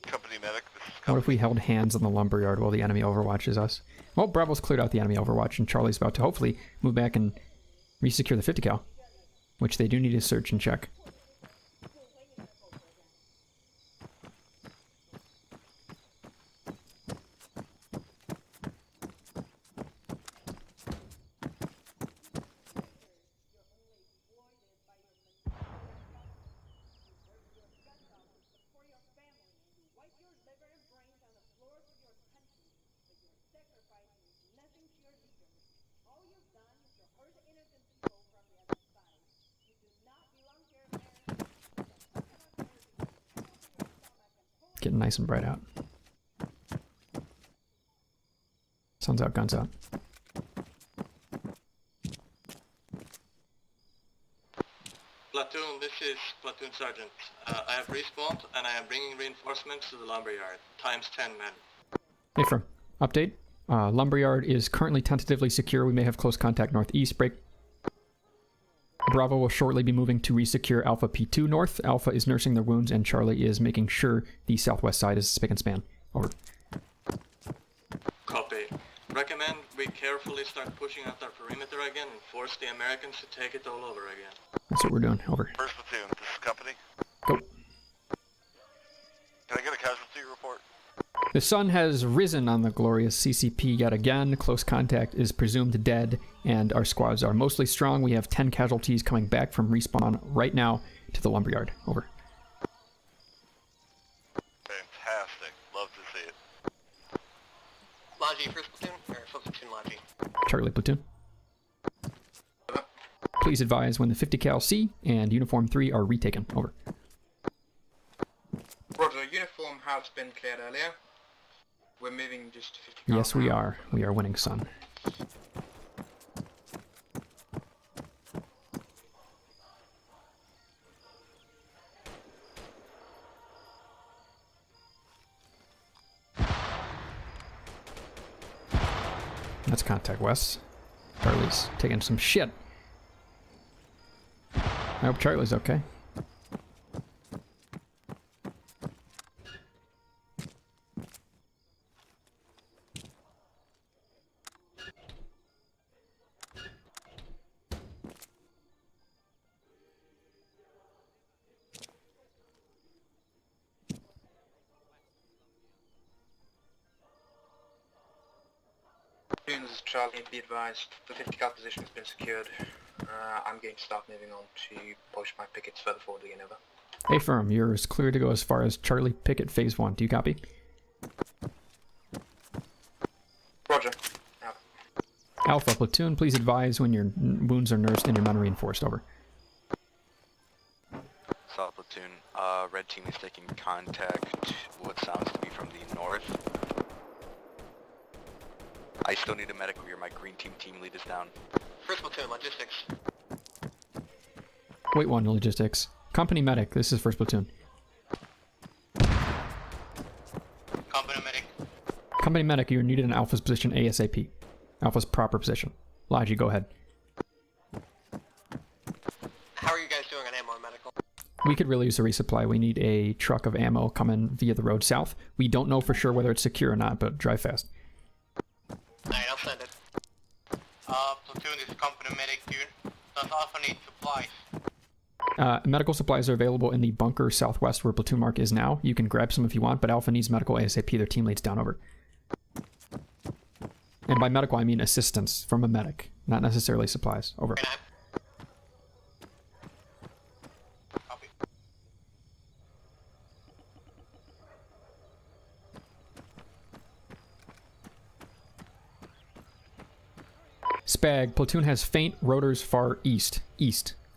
Company medic, What if we held hands on the lumberyard while the enemy overwatches us? Well, Bravo's cleared out the enemy overwatch, and Charlie's about to hopefully move back and resecure the 50 cal, which they do need to search and check. Getting nice and bright out. Sun's out, guns out. Platoon, this is Platoon Sergeant. I have respawned and I am bringing reinforcements to the lumberyard. Times 10 men. Hey, firm. Update. Lumberyard is currently tentatively secure. We may have close contact northeast. Break. Bravo will shortly be moving to resecure Alpha P2 north. Alpha is nursing their wounds, and Charlie is making sure the southwest side is spick and span. Over. Copy. Recommend we carefully start pushing out our perimeter again and force the Americans to take it all over again. That's what we're doing. Over. First platoon, this is company. Go. Can I get a casualty report? The sun has risen on the glorious CCP yet again. Close contact is presumed dead, and our squads are mostly strong. We have 10 casualties coming back from respawn right now to the lumberyard. Over. Fantastic. Love to see it. Logi, first platoon, or full platoon Logi. Charlie platoon. Please advise when the 50 cal C and uniform 3 are retaken. Over. Roger, uniform has been cleared earlier. We're moving just to 50 cal. Yes, we are. We are winning, son. That's contact west. Charlie's taking some shit. I hope Charlie's okay. Platoons, Charlie, be advised, the 50 cal position has been secured. I'm going to start moving on to push my pickets further forward again, over. Hey, firm, you're clear to go as far as Charlie Pickett Phase 1. Do you copy? Roger. Out. Alpha platoon, please advise when your wounds are nursed and your men reinforced. Over. South platoon, red team is taking contact, what sounds to be from the north. I still need a medic here. My green team lead is down. First platoon, logistics. Wait, 1, logistics. Company medic, this is first platoon. Company medic. Company medic, you're needed in Alpha's position ASAP. Alpha's proper position. Logi, go ahead. How are you guys doing on ammo and medical? We could really use a resupply. We need a truck of ammo coming via the road south. We don't know for sure whether it's secure or not, but drive fast. Alright, I'll send it. Platoon, this is company medic. Does Alpha need supplies? Medical supplies are available in the bunker southwest where platoon mark is now. You can grab some if you want, but Alpha needs medical ASAP. Their team leads down. Over. And by medical, I mean assistance from a medic, not necessarily supplies. Over. Spag, platoon has faint rotors far east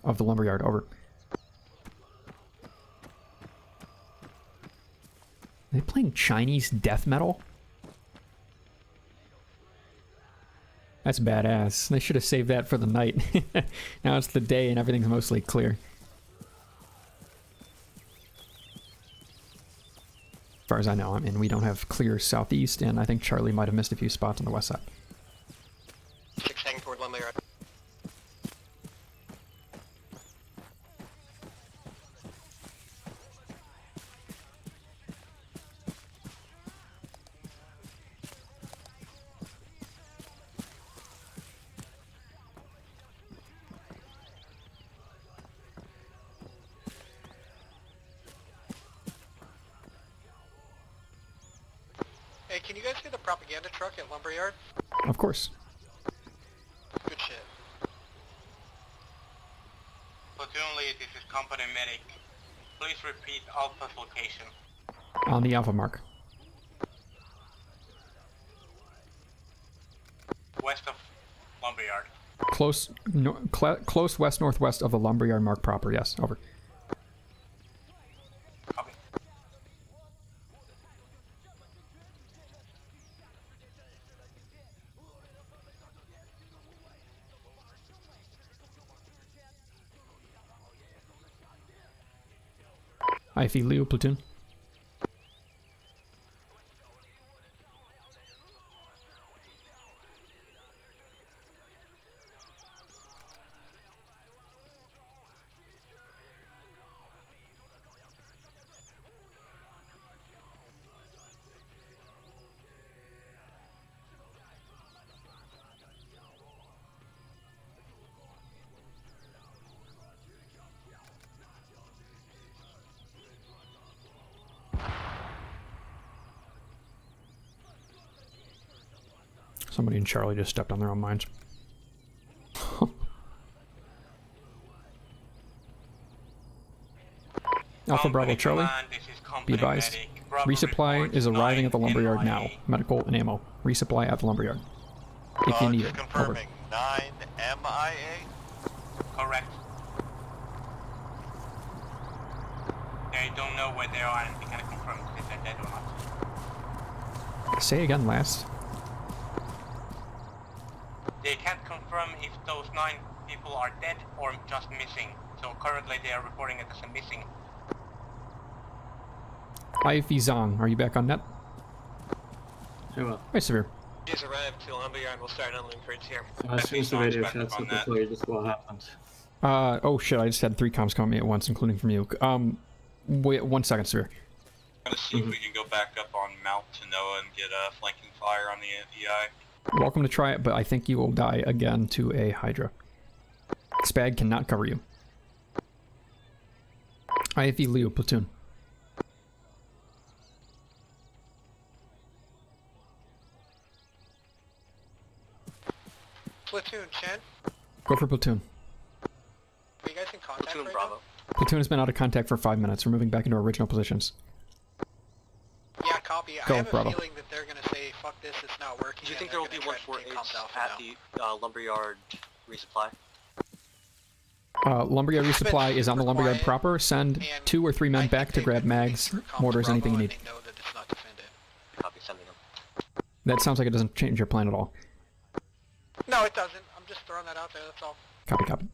of the lumberyard. Over. Are they playing Chinese death metal? That's badass. They should have saved that for the night. Now it's the day and everything's mostly clear. As far as I know, I mean, we don't have clear southeast, and I think Charlie might have missed a few spots on the west side. 6 heading toward lumberyard. Hey, can you guys get the propaganda truck at lumberyard? Of course. Good shit. Platoon lead, this is company medic. Please repeat Alpha's location. On the Alpha mark. West of lumberyard. Close west-northwest of the lumberyard mark proper, yes. Over. Copy. IFE Leo platoon. Somebody in Charlie just stepped on their own mines. Alpha Bravo Charlie, be advised. Resupply is arriving at the lumberyard now. Medical and ammo. Resupply at the lumberyard. If you need it. Over. Confirming 9 MIA? Correct. They don't know where they are and they can't confirm if they're dead or not. Say again, last. They can't confirm if those 9 people are dead or just missing. So currently they are reporting it as a missing. IFV Zong, are you back on net? Very well. Hi, Severe. He's arrived to lumberyard, we'll start unloading crates here. As soon as the radio shuts up, I'll tell you just what happened. Oh shit, I just had 3 comms come at me at once, including from you. Wait 1 second, Severe. I'm gonna see if we can go back up on Mount Tanoa and get a flanking fire on the EI. Welcome to try it, but I think you will die again to a Hydra. Spag cannot cover you. IFV Leo platoon. Platoon, Chen? Go for platoon. Are you guys in contact Platoon right Bravo. Platoon has been out of contact for 5 minutes. We're moving back into our original positions. now? Yeah, copy. Go, I have Bravo. a feeling that they're gonna say, fuck this, it's not working. Do you think and there will they're be gonna try to 148 take comms alpha at now. the lumberyard resupply? Lumberyard resupply is on the lumberyard proper. Send 2 or 3 men back to grab mags, mortars, anything you need. Copy, sending them. That sounds like it doesn't change your plan at all. No, it doesn't. I'm just throwing that out there, that's all. Copy, copy.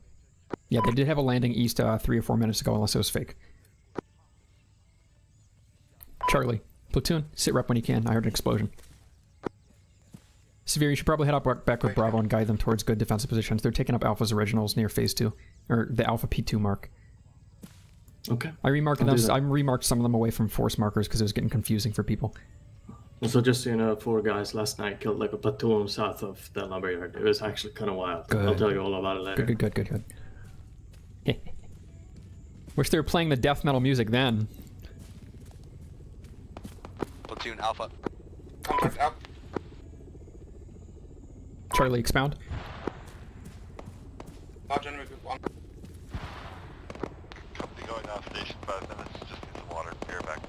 Yeah, they did have a landing east 3 or 4 minutes ago, unless it was fake. Charlie, platoon, sit rep when you can. I heard an explosion. Severe, you should probably head up back with Bravo and guide them towards good defensive positions. They're taking up Alpha's originals near Phase 2, or the Alpha P2 mark. Okay. I remarked those. I remarked some of them away from force markers because it was getting confusing for people. Also, just so you know, 4 guys last night killed like a platoon south of the lumberyard. It was actually kind of wild. Good. I'll tell you all about it later. Good. Wish they were playing the death metal music then. Platoon Alpha. Contact up. Charlie, expound. Large enemy group 1. Company going off station 5 minutes. Just need some water. Be right back.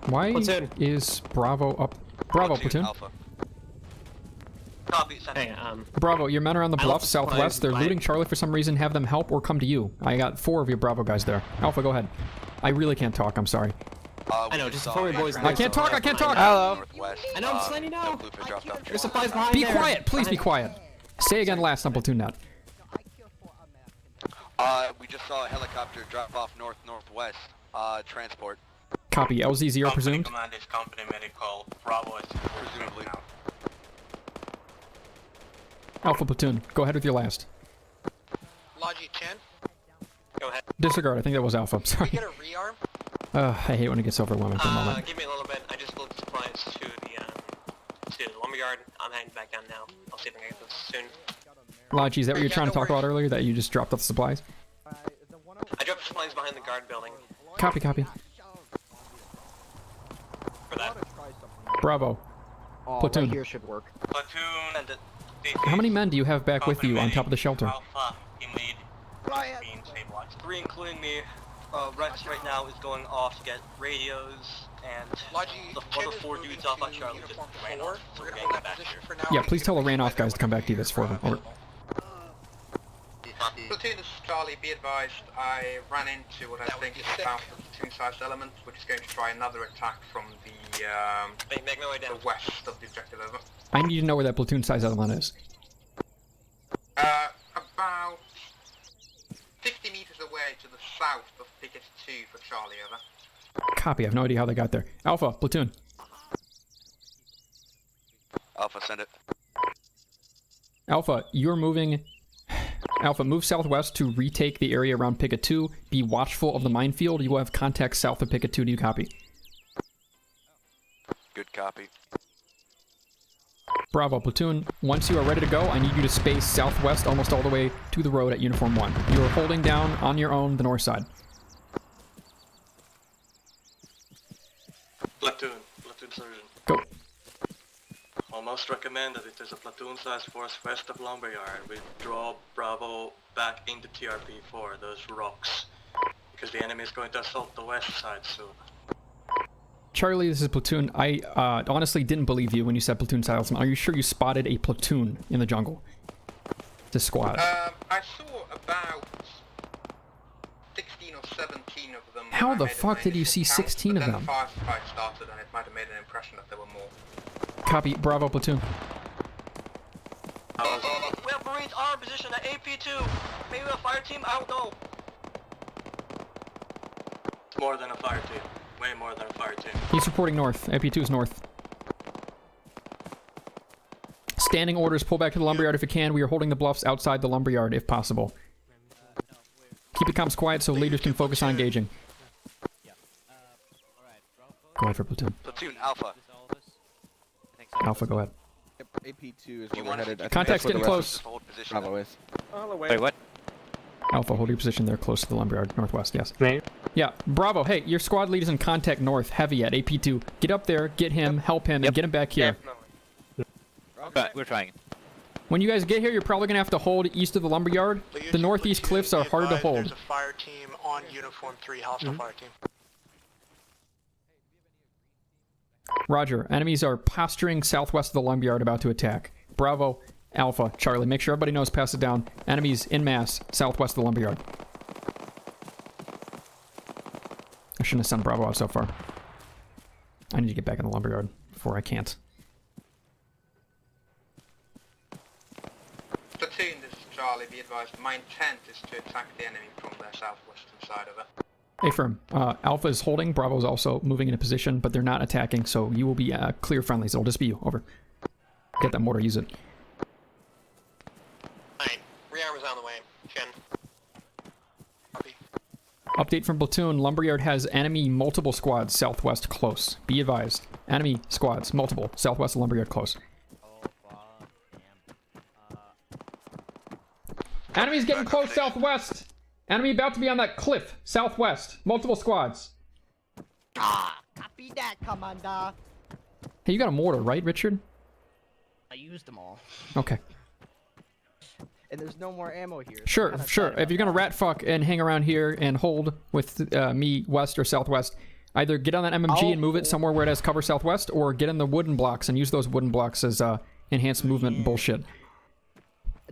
Why is Bravo up? Bravo, platoon. Alpha. Copy, sending. Hey, Bravo, your men are on the bluff southwest. They're looting Charlie for some reason. Have them help or come to you. I got 4 of your Bravo guys there. Alpha, go ahead. I really can't talk. I'm sorry. I know, just before we boys. I can't talk. Hello. I know, I'm just letting you know. There's supplies behind Be there. quiet. Please be quiet. Say again last on platoon net. We just saw a helicopter drop off northwest. Transport. Copy. LZ0 Company presumed. command is company medical. Bravo is presumably. Alpha platoon, go ahead with your last. Logi Chen? Go ahead. Disregard. I think that was Alpha. I'm sorry. Can we get a rearm? I hate when it gets overwhelming for a moment. Give me a little bit. I just loaded supplies to the lumberyard. I'm heading back down now. I'll see if I can get this soon. Logi, is that what you were trying to talk about earlier? That you just dropped off the supplies? I dropped supplies behind the guard building. Copy. For that. Bravo. Platoon. Right here should work. Platoon. How many men do you have back with you on top of the shelter? Alpha, team lead. Being stabilized. 3 including me. Rex right now is going off to get radios, and the other 4 dudes off on Charlie just ran off. So we're getting back here. Yeah, please tell the ran off guys to come back to you. That's 4 of them. Over. Platoon, this is Charlie. Be advised, I ran into what I think is a south platoon-sized element, which is going to try another attack from the make my way down. The west of the objective. Over. I need to know where that platoon size element is. About 50 meters away to the south of Picket 2 for Charlie. Over. Copy. I have no idea how they got there. Alpha, platoon. Alpha, send it. Alpha, you're moving. Alpha, move southwest to retake the area around Picket 2. Be watchful of the minefield. You will have contact south of Picket 2. Do you copy? Good copy. Bravo, platoon. Once you are ready to go, I need you to space southwest almost all the way to the road at Uniform 1. You are holding down on your own the north side. Platoon sergeant. Go. most recommend that if there's a platoon-sized force west of Lumberyard, we draw Bravo back into TRP4, those rocks, because the enemy is going to assault the west side soon. Charlie, this is Platoon. I honestly didn't believe you when you said platoon size. Are you sure you spotted a platoon in the jungle? This squad. I saw about 16 or 17 of them. How the fuck did you see 16 of them? The fire fight started and it might have made an impression that there were more. Copy. Bravo, platoon. We have Marines on our position at AP2. Maybe a fire team? I don't know. It's more than a fire team. Way more than a fire team. He's reporting north. AP2 is north. Standing orders, pull back to the lumberyard if you can. We are holding the bluffs outside the lumberyard if possible. Keep the comms quiet so leaders can focus on engaging. Go ahead for platoon. Platoon Alpha. Alpha, go ahead. AP2 is where we're headed. Contact's getting close. Bravo is. Wait, what? Alpha, hold your position there close to the lumberyard, northwest, yes. Yeah, Bravo, hey, your squad lead is in contact north, heavy at AP2. Get up there, get him, help him, and get him back here. But we're trying. When you guys get here, you're probably going to have to hold east of the lumberyard. The northeast cliffs are harder to hold. There's a fire team on Uniform 3, hostile fire team. Roger, enemies are posturing southwest of the lumberyard about to attack. Bravo, Alpha, Charlie, make sure everybody knows, pass it down. Enemies in mass, southwest of the lumberyard. I shouldn't have sent Bravo out so far. I need to get back in the lumberyard before I can't. Platoon, this is Charlie. Be advised, my intent is to attack the enemy from the southwestern side of it. Hey, firm. Alpha is holding. Bravo is also moving into position, but they're not attacking, so you will be clear friendlies. It'll just be you. Over. Get that mortar. Use it. Rearmor's on the way. Chen. Copy. Update from platoon. Lumberyard has enemy multiple squads southwest close. Be advised. Enemy squads multiple southwest of Lumberyard close. Enemy's getting close southwest. Enemy about to be on that cliff southwest. Multiple squads. Copy that, Commander. Hey, you got a mortar, right, Richard? I used them all. Okay. And there's no more ammo here. So Sure, sure. If you're gonna rat fuck and hang around here and hold with me west or southwest, either get on that MMG and move it somewhere where it has cover southwest, or get in the wooden blocks and use those wooden blocks as enhanced movement bullshit.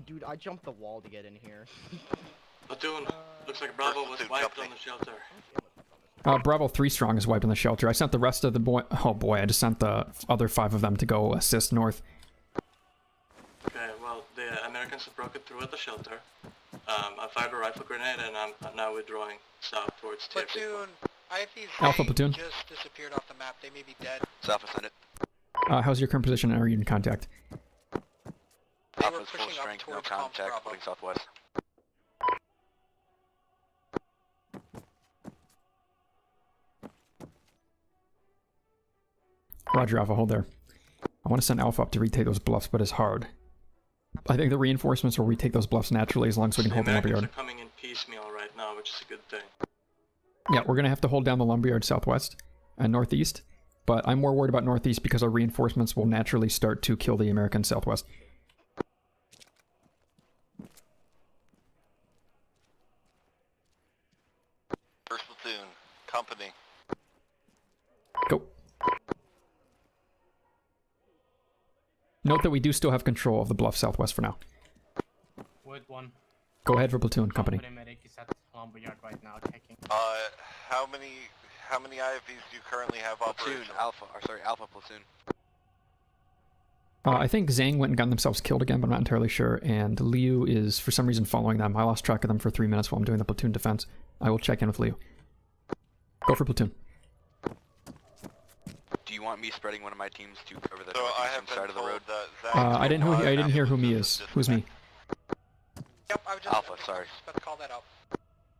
Dude, I jumped the wall to get in here. Platoon, looks like Bravo was wiped on the shelter. Bravo 3 strong is wiped on the shelter. I sent the rest of the boy. Oh boy, I just sent the other 5 of them to go assist north. Okay, well, the Americans have broken through at the shelter. I fired a rifle grenade and I'm now withdrawing south towards TFC. Platoon, IFE's Alpha platoon. just disappeared off the map. They may be dead. Alpha, send it. How's your current position? Are you in contact? Alpha's full strength, no contact, holding southwest. Roger, Alpha, hold there. I want to send Alpha up to retake those bluffs, but it's hard. I think the reinforcements will retake those bluffs naturally as long as we can hold the lumberyard. They're coming in piecemeal right now, which is a good thing. Yeah, we're going to have to hold down the lumberyard southwest and northeast, but I'm more worried about northeast because our reinforcements will naturally start to kill the American southwest. First platoon, company. Go. Note that we do still have control of the bluff southwest for now. Wood 1. Go ahead for platoon, company. Medic is at lumberyard right now checking. How many IFVs do you currently have operational? Platoon, Alpha, or sorry, Alpha platoon. I think Zhang went and got themselves killed again, but I'm not entirely sure, and Liu is for some reason following them. I lost track of them for 3 minutes while I'm doing the platoon defense. I will check in with Liu. Go for platoon. Do you want me spreading one of my teams to cover the northeastern side of the road? I didn't hear who me is. Who's me? Yep, I was just Alpha, sorry. about to call that out.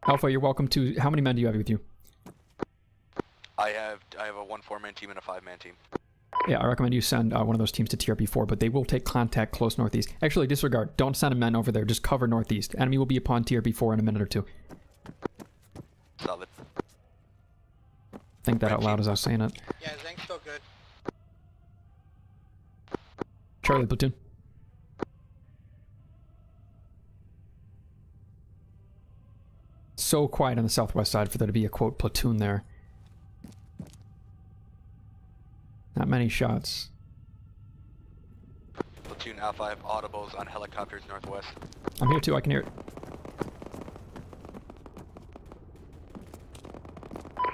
Alpha, you're welcome to... How many men do you have with you? I have a 1 4-man team and a 5-man team. Yeah, I recommend you send one of those teams to TRP4, but they will take contact close northeast. Actually, disregard. Don't send a men over there. Just cover northeast. Enemy will be upon TRP4 in a minute or two. Solid. Think that out loud as I was saying it. Yeah, Zhang's still good. Charlie, platoon. So quiet on the southwest side for there to be a, quote, platoon there. Not many shots. Platoon Alpha, I have audibles on helicopters northwest. I'm here too, I can hear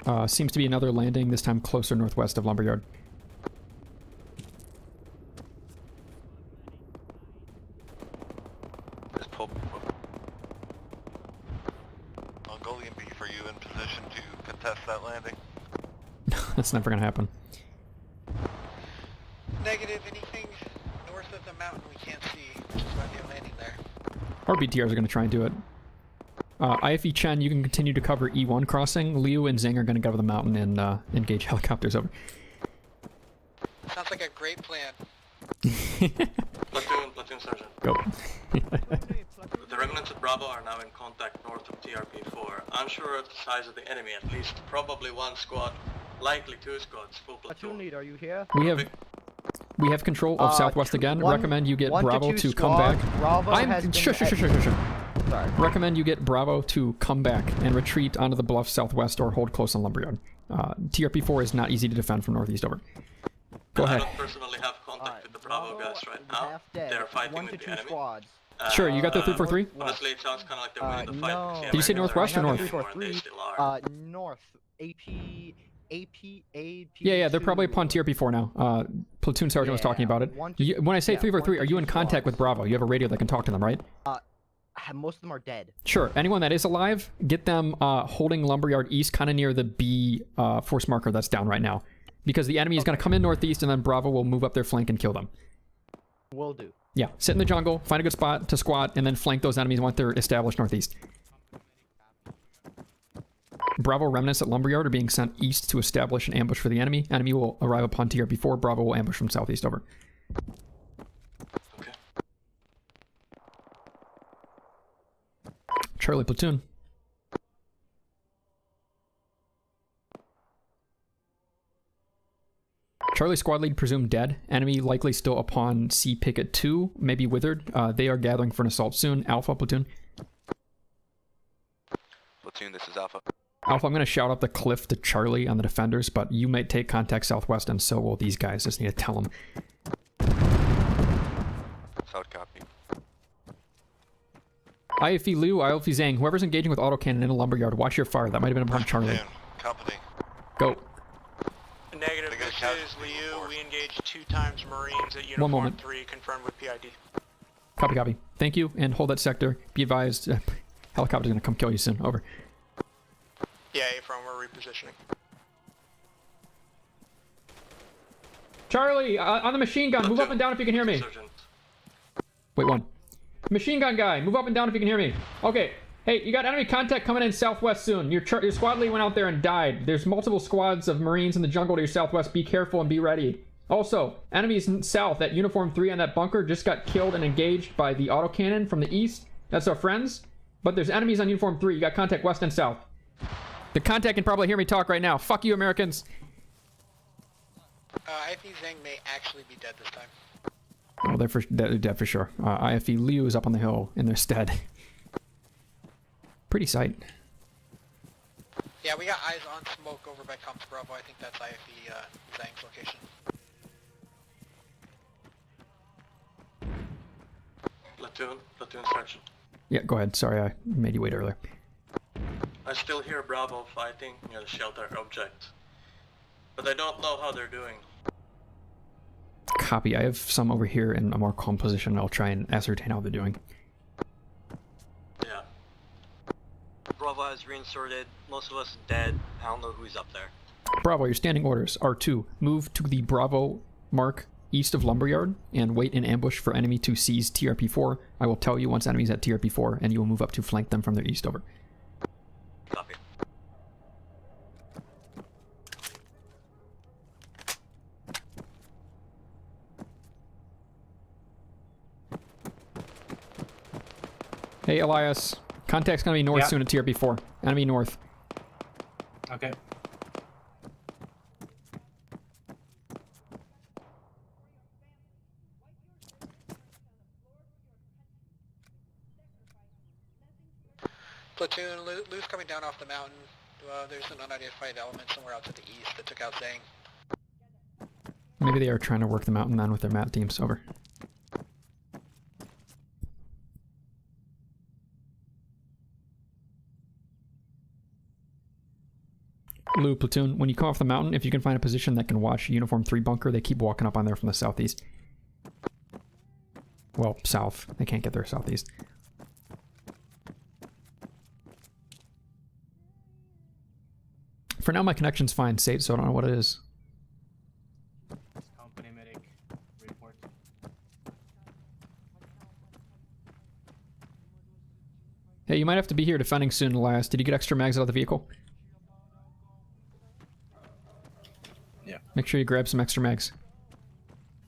it. Seems to be another landing, this time closer northwest of Lumberyard. Mongolian beef, are you in position to contest that landing? That's never gonna happen. Negative. Anything north of the mountain we can't see, which is why they're landing there. Our BTRs are gonna try and do it. IFE Chen, you can continue to cover E1 crossing. Liu and Zing are gonna go to the mountain and engage helicopters over. Sounds like a great plan. Platoon sergeant. Go. The remnants of Bravo are now in contact north of TRP-4. Unsure of the size of the enemy, at least probably one squad, likely two squads, full platoon. Lead, are you here? We have control of southwest again. Recommend you get Bravo to come back. Sure. Sorry. Recommend you get Bravo to come back and retreat onto the bluff southwest or hold close on Lumberyard. TRP-4 is not easy to defend from northeast over. Go ahead. I don't personally have contact with the Bravo guys right now. They're fighting with the enemy. Sure, you got the 343? Honestly, it sounds kind of like they're winning the fight. No. Did you say northwest or north? 343. North. Yeah, they're probably upon TRP-4 now. Platoon Sergeant was talking about it. When I say 343, are you in contact with Bravo? You have a radio that can talk to them, right? Most of them are dead. Sure. Anyone that is alive, get them holding Lumberyard East, kind of near the B force marker that's down right now. Because the enemy is going to come in northeast, and then Bravo will move up their flank and kill them. Will do. Yeah, sit in the jungle, find a good spot to squat, and then flank those enemies once they're established northeast. Bravo remnants at Lumberyard are being sent east to establish an ambush for the enemy. Enemy will arrive upon TRP-4. Bravo will ambush from southeast over. Okay. Charlie platoon. Charlie squad lead presumed dead. Enemy likely still upon C picket 2, maybe withered. They are gathering for an assault soon. Alpha platoon. Platoon, this is Alpha. Alpha, I'm going to shout up the cliff to Charlie on the defenders, but you may take contact southwest, and so will these guys. Just need to tell them. South copy. IFE Liu, IFE Zhang, whoever's engaging with autocannon in a lumberyard, watch your fire. That might have been upon Charlie. Company. Go. Negative, this is Liu. We engaged 2 times Marines at One Uniform moment. 3, confirmed with PID. Copy, copy. Thank you, and hold that sector. Be advised, helicopter's going to come kill you soon. Over. Yeah, A-Front, we're repositioning. Charlie, on the machine gun, move up and down if you can hear me. Wait, one. Machine gun guy, move up and down if you can hear me. Okay. Hey, you got enemy contact coming in southwest soon. Your squad lead went out there and died. There's multiple squads of Marines in the jungle to your southwest. Be careful and be ready. Also, enemies south at Uniform 3 on that bunker just got killed and engaged by the autocannon from the east. That's our friends. But there's enemies on Uniform 3. You got contact west and south. The contact can probably hear me talk right now. Fuck you, Americans. IFE Zhang may actually be dead this time. Oh, they're dead for sure. IFE Liu is up on the hill in their stead. Pretty sight. Yeah, we got eyes on smoke over by Comps Bravo. I think that's IFE Zhang's location. Platoon sergeant. Yeah, go ahead. Sorry, I made you wait earlier. I still hear Bravo fighting near the shelter object, but I don't know how they're doing. Copy. I have some over here in a more calm position. I'll try and ascertain how they're doing. Yeah. Bravo has reinserted. Most of us dead. I don't know who's up there. Bravo, your standing orders are to move to the Bravo mark east of Lumberyard and wait in ambush for enemy to seize TRP-4. I will tell you once enemy's at TRP-4, and you will move up to flank them from their east. Over. Copy. Hey, Elias. Contact's gonna be north soon at TRP-4. Enemy north. Okay. Platoon, Lou's coming down off the mountain. There's an unidentified element somewhere out to the east that took out Zhang. Maybe they are trying to work the mountain then with their mat teams. Over. Lou, platoon, when you come off the mountain, if you can find a position that can watch Uniform 3 bunker, they keep walking up on there from the southeast. Well, south. They can't get there southeast. For now, my connection's fine, safe, so I don't know what it is. Company medic report. Hey, you might have to be here defending soon, Elias. Did you get extra mags out of the vehicle? Yeah. Make sure you grab some extra mags.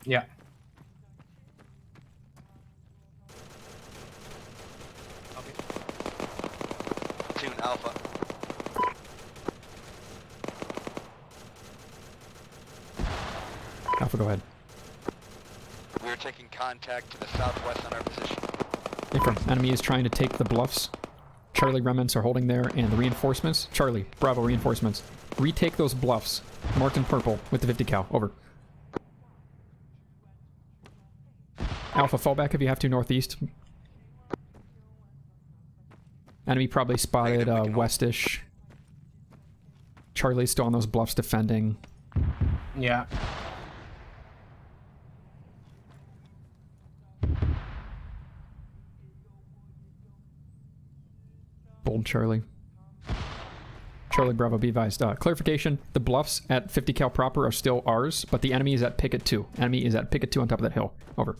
Yeah. Platoon Alpha. Alpha, go ahead. We are taking contact to the southwest on our position. Affirm. Enemy is trying to take the bluffs. Charlie remnants are holding there, and the reinforcements. Charlie, Bravo, reinforcements. Retake those bluffs. Marked in purple with the 50 cal. Over. Alpha, fall back if you have to northeast. Enemy probably spotted westish. Charlie's still on those bluffs defending. Yeah. Bold Charlie. Charlie Bravo, be advised. Clarification, the bluffs at 50 cal proper are still ours, but the enemy is at Picket 2. Enemy is at Picket 2 on top of that hill. Over.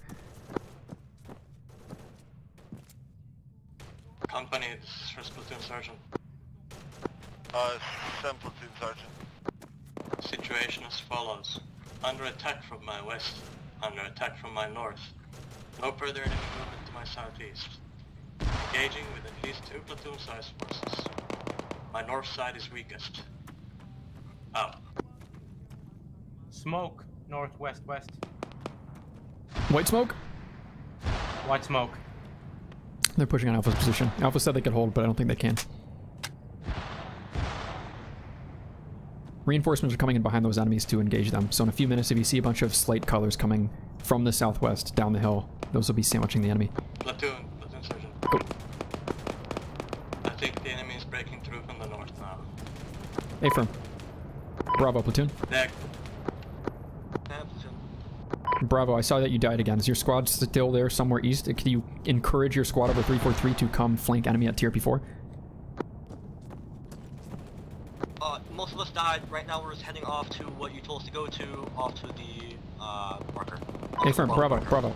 Company, this is first platoon sergeant. 7 platoon sergeant. Situation as follows. Under attack from my west. Under attack from my north. No further enemy movement to my southeast. Engaging with at least 2 platoon-sized forces. My north side is weakest. Out. Smoke, northwest, west. White smoke? White smoke. They're pushing on Alpha's position. Alpha said they could hold, but I don't think they can. Reinforcements are coming in behind those enemies to engage them. So in a few minutes, if you see a bunch of slate colors coming from the southwest down the hill, those will be sandwiching the enemy. Platoon sergeant. Go. I think the enemy is breaking through from the north now. Affirm. Bravo, platoon. There. Bravo, I saw that you died again. Is your squad still there somewhere east? Can you encourage your squad over 343 to come flank enemy at TRP4? Most of us died. Right now we're just heading off to what you told us to go to, off to the marker. Affirm, Bravo, Bravo.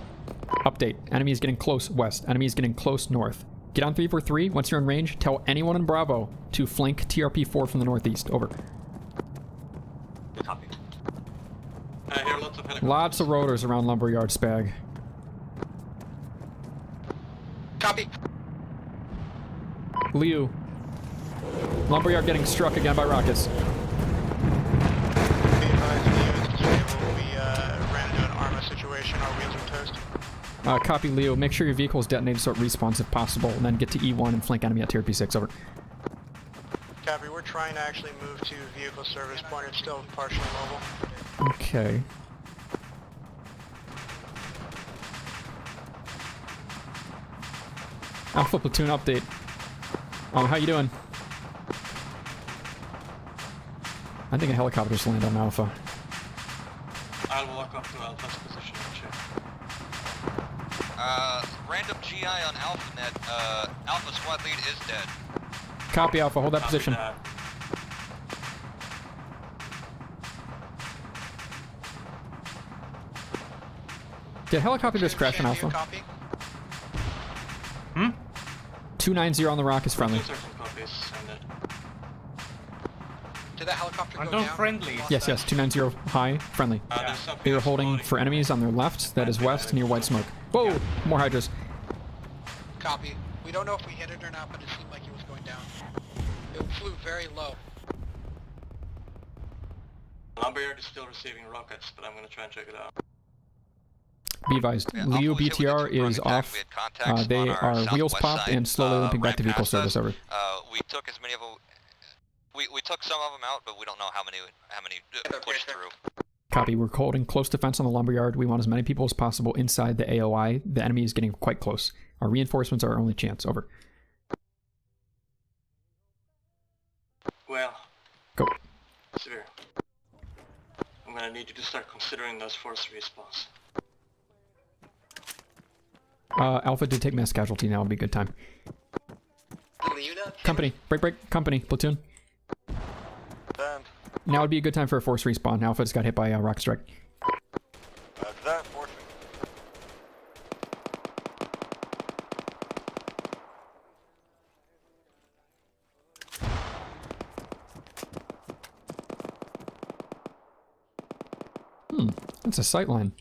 Update. Enemy is getting close west. Enemy is getting close north. Get on 343. Once you're in range, tell anyone in Bravo to flank TRP4 from the northeast. Over. Good copy. I hear lots of helicopters. Lots of rotors around Lumberyard Spag. Copy. Liu. Lumberyard getting struck again by rockets. We ran into an Arma situation. Our wheels are toast. Copy, Leo. Make sure your vehicle is detonated so it respawns if possible, and then get to E1 and flank enemy at TRP6. Over. Copy. We're trying to actually move to vehicle service point. It's still partially mobile. Okay. Alpha platoon update. How you doing? I think a helicopter just landed on Alpha. I'll walk up to Alpha's position and check. Random GI on AlphaNet. Alpha squad lead is dead. Copy, Alpha. Hold that position. Did helicopter just crash on Alpha? Hmm? 290 on the rock is friendly. Did that helicopter go I'm down? friendly. Yes, yes. 290 high, friendly. They are holding for enemies on their left. That is west, near white smoke. Whoa! More hydras. Copy. We don't know if we hit it or not, but it seemed like it was going down. It flew very low. Lumberyard is still receiving rockets, but I'm gonna try and check it out. Be advised, Leo BTR is off. They are wheels popped and slowly limping back to vehicle service. Over. We took as many of them. We took some of them out, but we don't know how many pushed through. Copy. We're holding close defense on the lumberyard. We want as many people as possible inside the AOI. The enemy is getting quite close. Our reinforcements are our only chance. Over. Well. Go. Severe. I'm gonna need you to start considering those force respawns. Alpha did take mass casualty. Now would be a good time. Company. Break. Company. Platoon. Stand. Now would be a good time for a force respawn. Alpha just got hit by a rocket strike. That force. That's a sight line.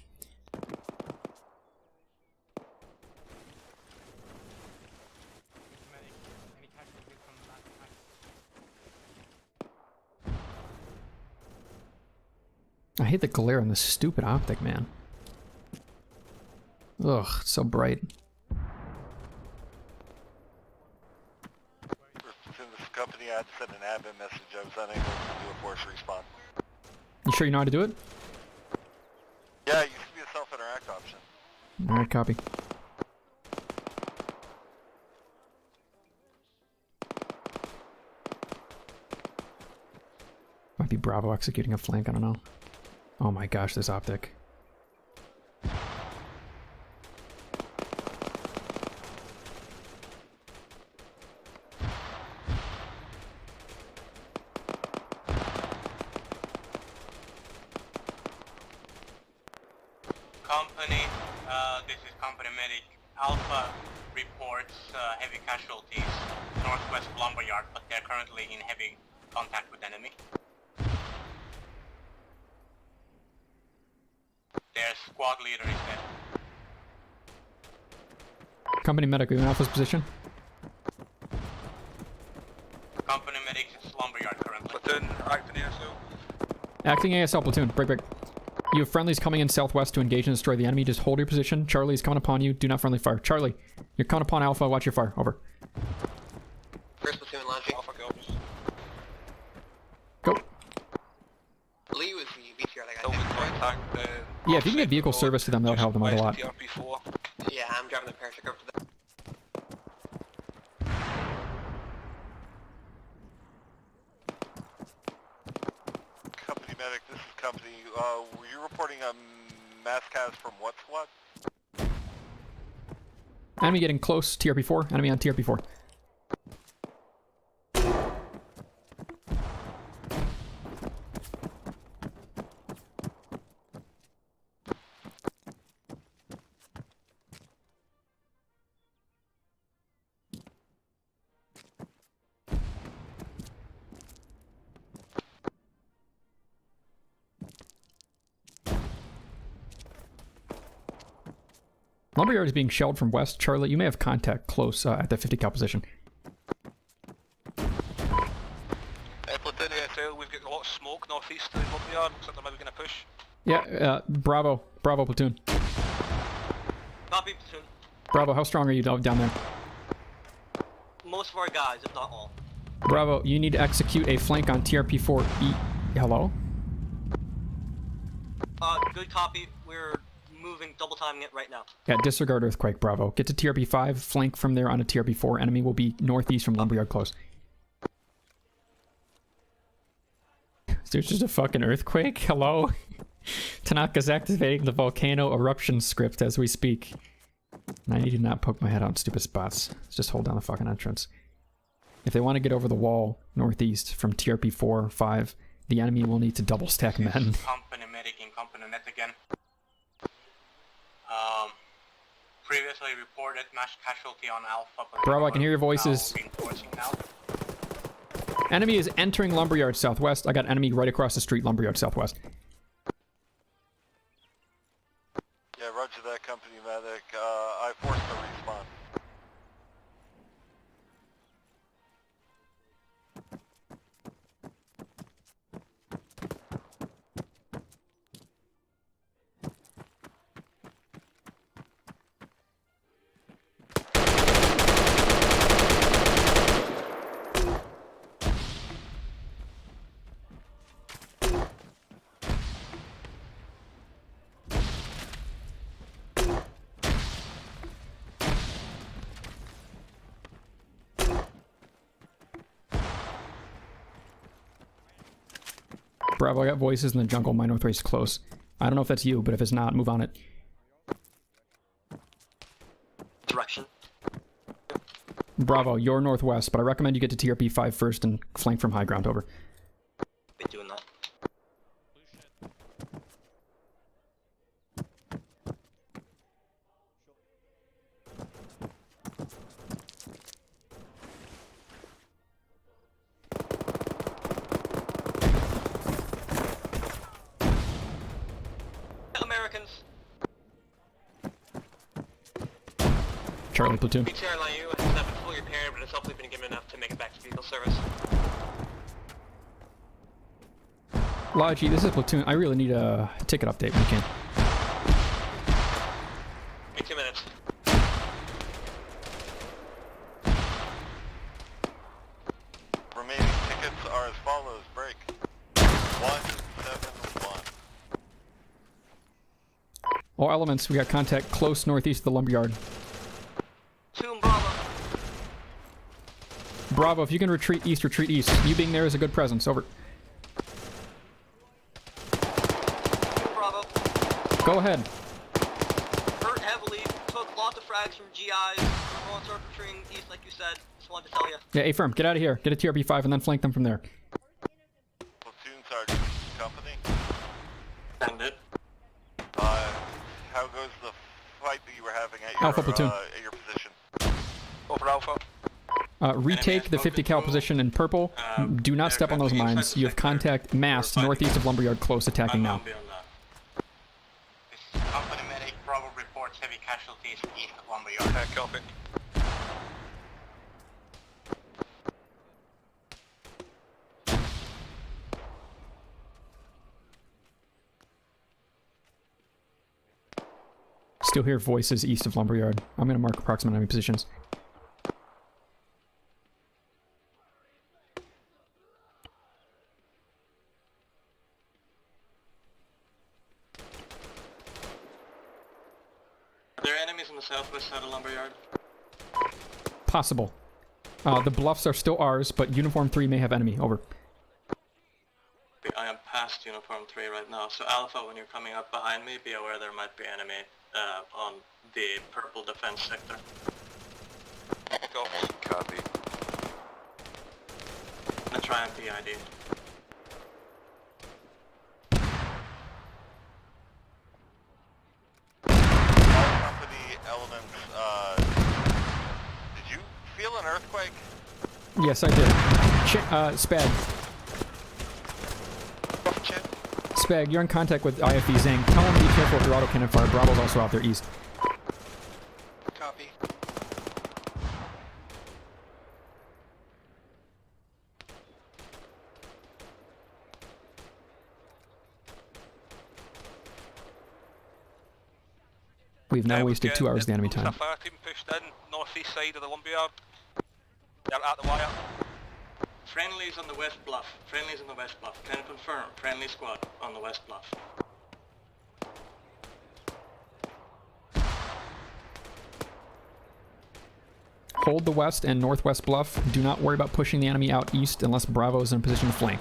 I hate the glare on this stupid optic, man. Ugh, it's so bright. Within this company, I had to send an admin message. I was unable to do a force respawn. You sure you know how to do it? Yeah, it used to be a self-interact option. Alright, copy. Might be Bravo executing a flank, I don't know. Oh my gosh, this optic. Company, this is company medic. Alpha reports heavy casualties northwest of lumberyard, but they're currently in heavy contact with enemy. Their squad leader is dead. Company medic, are you in Alpha's position? Company medic is lumberyard currently. Platoon, acting ASL. Acting ASL, platoon. Break. You have friendlies coming in southwest to engage and destroy the enemy. Just hold your position. Charlie is coming upon you. Do not friendly fire. Charlie, you're coming upon Alpha. Watch your fire. Over. First platoon launching. Alpha goes. Go. Lee was the BTR that got Don't hit. contact. Yeah, if you can get vehicle service to them, that would help them out a lot. TRP4. Yeah, I'm driving the parachute over to them. Company medic, this is company. Were you reporting a mass cas from what squad? Enemy getting close. TRP4. Enemy on TRP4. Lumberyard is being shelled from west. Charlie, you may have contact close at the 50 cal position. Platoon ASL, we've got a lot of smoke northeast of the lumberyard. Looks like they're maybe going to push. Yeah, Bravo. Bravo, platoon. Copy, platoon. Bravo, how strong are you down there? Most of our guys, if not all. Bravo, you need to execute a flank on TRP4E. Hello? Good copy. We're moving, double timing it right now. Yeah, disregard earthquake, Bravo. Get to TRP5, flank from there onto TRP4. Enemy will be northeast from lumberyard close. There's just a fucking earthquake? Hello? Tanaka's activating the volcano eruption script as we speak. And I need to not poke my head out in stupid spots. Let's just hold down the fucking entrance. If they want to get over the wall northeast from TRP4, 5, the enemy will need to double stack men. Company medic in company net again. Previously reported mass casualty on Alpha. But Bravo, I can hear your voices. Now. Enemy is entering lumberyard southwest. I got enemy right across the street, lumberyard southwest. Yeah, roger that, company medic. I forced the respawn. Bravo, I got voices in the jungle. My northwest close. I don't know if that's you, but if it's not, move on it. Direction. Bravo, you're northwest, but I recommend you get to TRP 5 first and flank from high ground. Over. Been doing that. Americans. Charlie platoon. BTRLIU has not been fully repaired, but it's hopefully been given enough to make it back to vehicle service. Logi, this is platoon. I really need a ticket update when you can. Give me 2 minutes. Remaining tickets are as follows. Break. 171. All elements, we got contact close northeast of the lumberyard. Bravo, if you can retreat east, retreat east. You being there is a good presence. Over. Bravo. Go ahead. Hurt heavily. Took lots of frags from GIs. We're going to start retreating east like you said. Just wanted to tell you. Yeah, A-firm, get out of here. Get a TRP 5 and then flank them from there. Platoon sergeant, company. Send it. How goes the fight that you were having at your Alpha platoon. At your position? Over Alpha. Retake the 50 cal position in purple. Do not step on those mines. You have contact massed northeast of lumberyard close attacking now. Company medic, Bravo reports heavy casualties east of lumberyard. Copy. Still hear voices east of lumberyard. I'm going to mark approximate enemy positions. Are there enemies on the southwest side of lumberyard? Possible. The bluffs are still ours, but Uniform 3 may have enemy. Over. I am past Uniform 3 right now, so Alpha, when you're coming up behind me, be aware there might be enemy on the purple defense sector. Copy. I'm gonna try and PID. Company elements, did you feel an earthquake? Yes, I did. Spag. Spag, you're in contact with IFE Zing. Tell him to be careful with your autocannon fire. Bravo's also out there east. Copy. We've now wasted 2 hours of the enemy time. Fire team pushed in northeast side of the lumberyard. They're at the wire. Friendlies on the west bluff. Friendlies on the west bluff. Can you confirm? Friendly squad on the west bluff. Hold the west and northwest bluff. Do not worry about pushing the enemy out east unless Bravo is in a position to flank.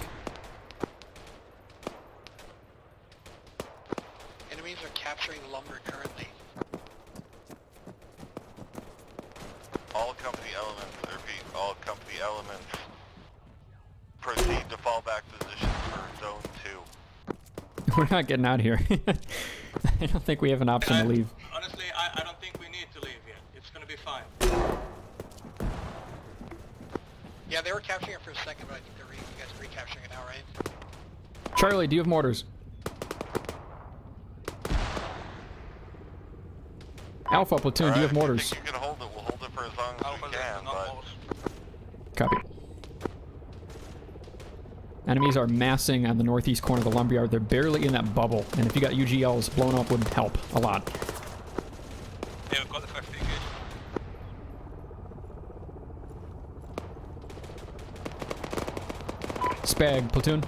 Enemies are capturing lumber currently. All company elements, I repeat, all company elements proceed to fallback positions for Zone 2. We're not getting out of here. I don't think we have an option to leave. Honestly, I don't think we need to leave yet. It's gonna be fine. Yeah, they were capturing it for a second, but I think you guys are recapturing it now, right? Charlie, do you have mortars? Alpha platoon, do you have mortars? You can hold it, we'll hold it for as long as we can, but... Copy. Enemies are massing on the northeast corner of the lumberyard. They're barely in that bubble, and if you got UGLs, blown up would help a lot. Yeah, we've got the 50 gauge. Spag, platoon.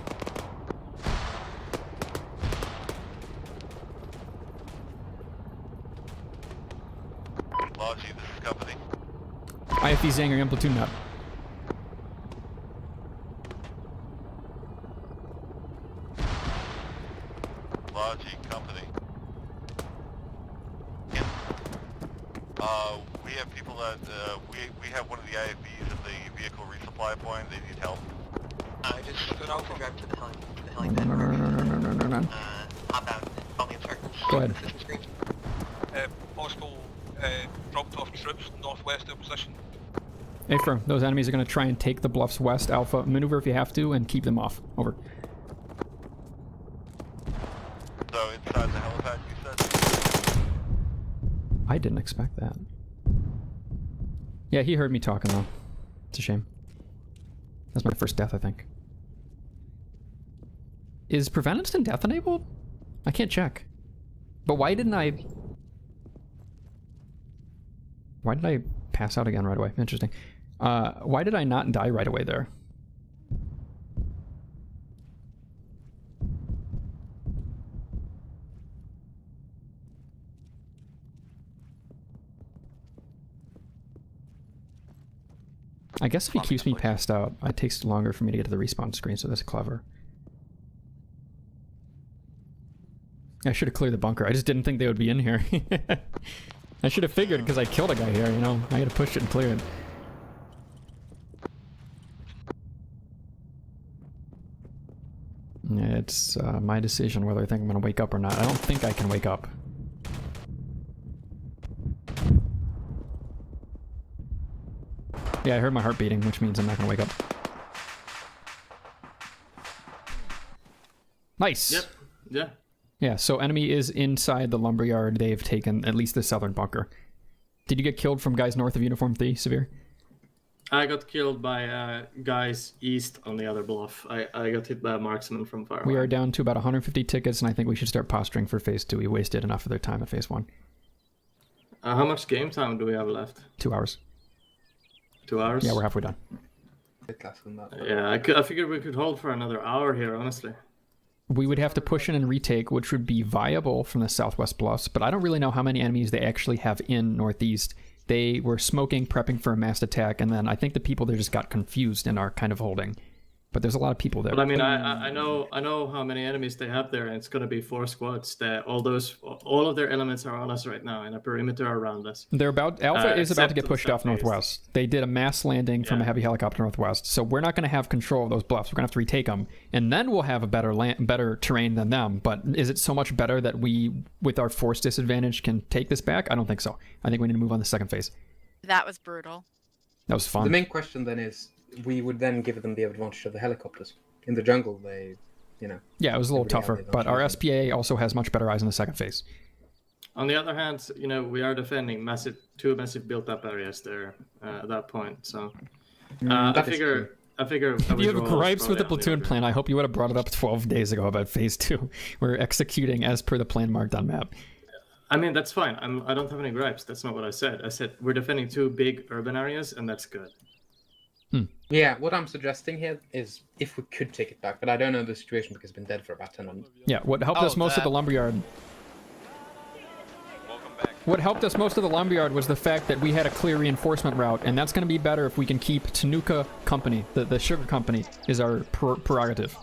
Logi, this is company. IFE Zang, are you on platoon now? the IFBs at the vehicle resupply point. They need help. I just also drive to the heli. No. Hop out. Call the instructor. Go ahead. Possible dropped off troops northwest of position. Affirm. Those enemies are going to try and take the bluffs west. Alpha, maneuver if you have to and keep them off. Over. So inside the helipad, you said? I didn't expect that. Yeah, he heard me talking though. It's a shame. That's my first death, I think. Is prevent instant death enabled? I can't check. But why didn't I... Why did I pass out again right away? Interesting. Why did I not die right away there? I guess if he keeps me passed out, it takes longer for me to get to the respawn screen, so that's clever. I should have cleared the bunker. I just didn't think they would be in here. I should have figured because I killed a guy here, you know? I gotta push it and clear it. It's my decision whether I think I'm gonna wake up or not. I don't think I can wake up. Yeah, I heard my heart beating, which means I'm not gonna wake up. Nice! Yep. Yeah. Yeah, so enemy is inside the lumberyard. They've taken at least the southern bunker. Did you get killed from guys north of Uniform 3, Severe? I got killed by guys east on the other bluff. I got hit by a marksman from far away. We are down to about 150 tickets, and I think we should start posturing for Phase 2. We wasted enough of their time at Phase 1. How much game time do we have left? 2 hours. 2 hours? Yeah, we're halfway done. Yeah, I figured we could hold for another hour here, honestly. We would have to push in and retake, which would be viable from the southwest bluffs, but I don't really know how many enemies they actually have in northeast. They were smoking, prepping for a mass attack, and then I think the people there just got confused and are kind of holding. But there's a lot of people there. But I mean, I know how many enemies they have there, and it's going to be 4 squads. All of their elements are on us right now, in a perimeter around us. Alpha is about to get pushed off northwest. They did a mass landing from a heavy helicopter northwest, so we're not going to have control of those bluffs. We're going to have to retake them, and then we'll have a better terrain than them. But is it so much better that we, with our force disadvantage, can take this back? I don't think so. I think we need to move on to the second phase. That was brutal. That was fun. The main question then is, we would then give them the advantage of the helicopters. In the jungle, they, you know... Yeah, it was a little tougher, but our SPA also has much better eyes in the second phase. On the other hand, you know, we are defending two massive built-up areas there at that point, so... I figure... If you have gripes with the platoon plan, I hope you would have brought it up 12 days ago about Phase 2. We're executing as per the plan marked on map. I mean, that's fine. I don't have any gripes. That's not what I said. I said we're defending 2 big urban areas, and that's good. Yeah, what I'm suggesting here is if we could take it back, but I don't know the situation because it's been dead for about 10 months. Yeah, what helped us most at the lumberyard... What helped us most of the lumberyard was the fact that we had a clear reinforcement route, and that's going to be better if we can keep Tanuka Company, the sugar company, is our prerogative.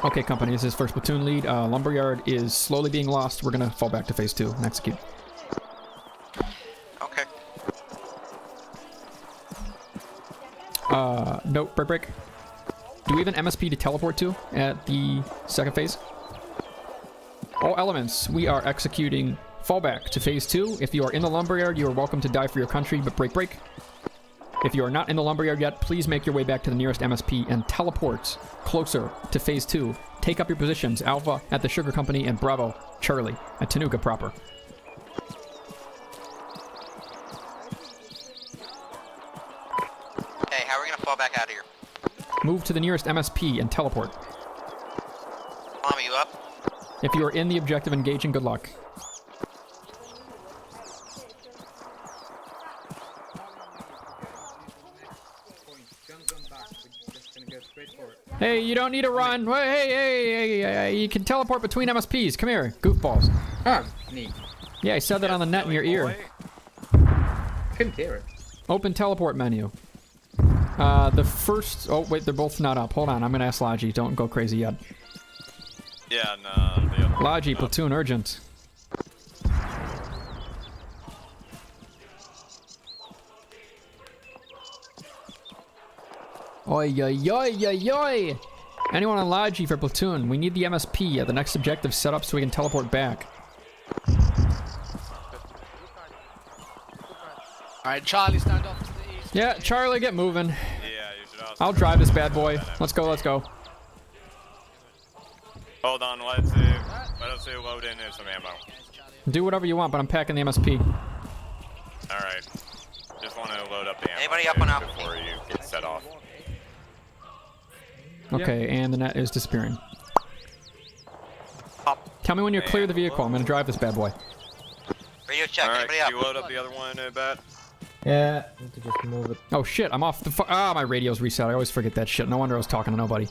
Okay, company, this is first platoon lead. Lumberyard is slowly being lost. We're going to fall back to Phase 2 and execute. Okay. Note, break. Do we have an MSP to teleport to at the second phase? All elements, we are executing fallback to Phase 2. If you are in the lumberyard, you are welcome to die for your country, but break. If you are not in the lumberyard yet, please make your way back to the nearest MSP and teleport closer to Phase 2. Take up your positions, Alpha at the Sugar Company and Bravo, Charlie at Tanuka proper. Hey, how are we gonna fall back out of here? Move to the nearest MSP and teleport. Mom, are you up? If you are in the objective, engaging, good luck. Hey, you don't need to run. Hey, you can teleport between MSPs. Come here, goofballs. Oh, neat. Yeah, I said that on the net in your ear. Couldn't hear it. Open teleport menu. The first... Oh, wait, they're both not up. Hold on, I'm gonna ask Logi. Don't go crazy yet. Yeah, no. Logi, platoon urgent. Oi, oi, oi, oi, oi! Anyone on Logi for platoon? We need the MSP at the next objective set up so we can teleport back. Alright, Charlie, stand off to the east. Yeah, Charlie, get moving. Yeah, you should also... I'll drive this bad boy. Let's go, let's go. Hold on, let's see load in some ammo. Do whatever you want, but I'm packing the MSP. Alright. Just want to load up the ammo. Anybody up on Alpha? Before you get set off. Okay, and the net is disappearing. Tell me when you're clear of the vehicle. I'm gonna drive this bad boy. Radio check. Alright, Anybody can up? you load up the other one, Bat? Yeah, need to just move it. Oh shit, I'm off the my radio's reset. I always forget that shit. No wonder I was talking to nobody.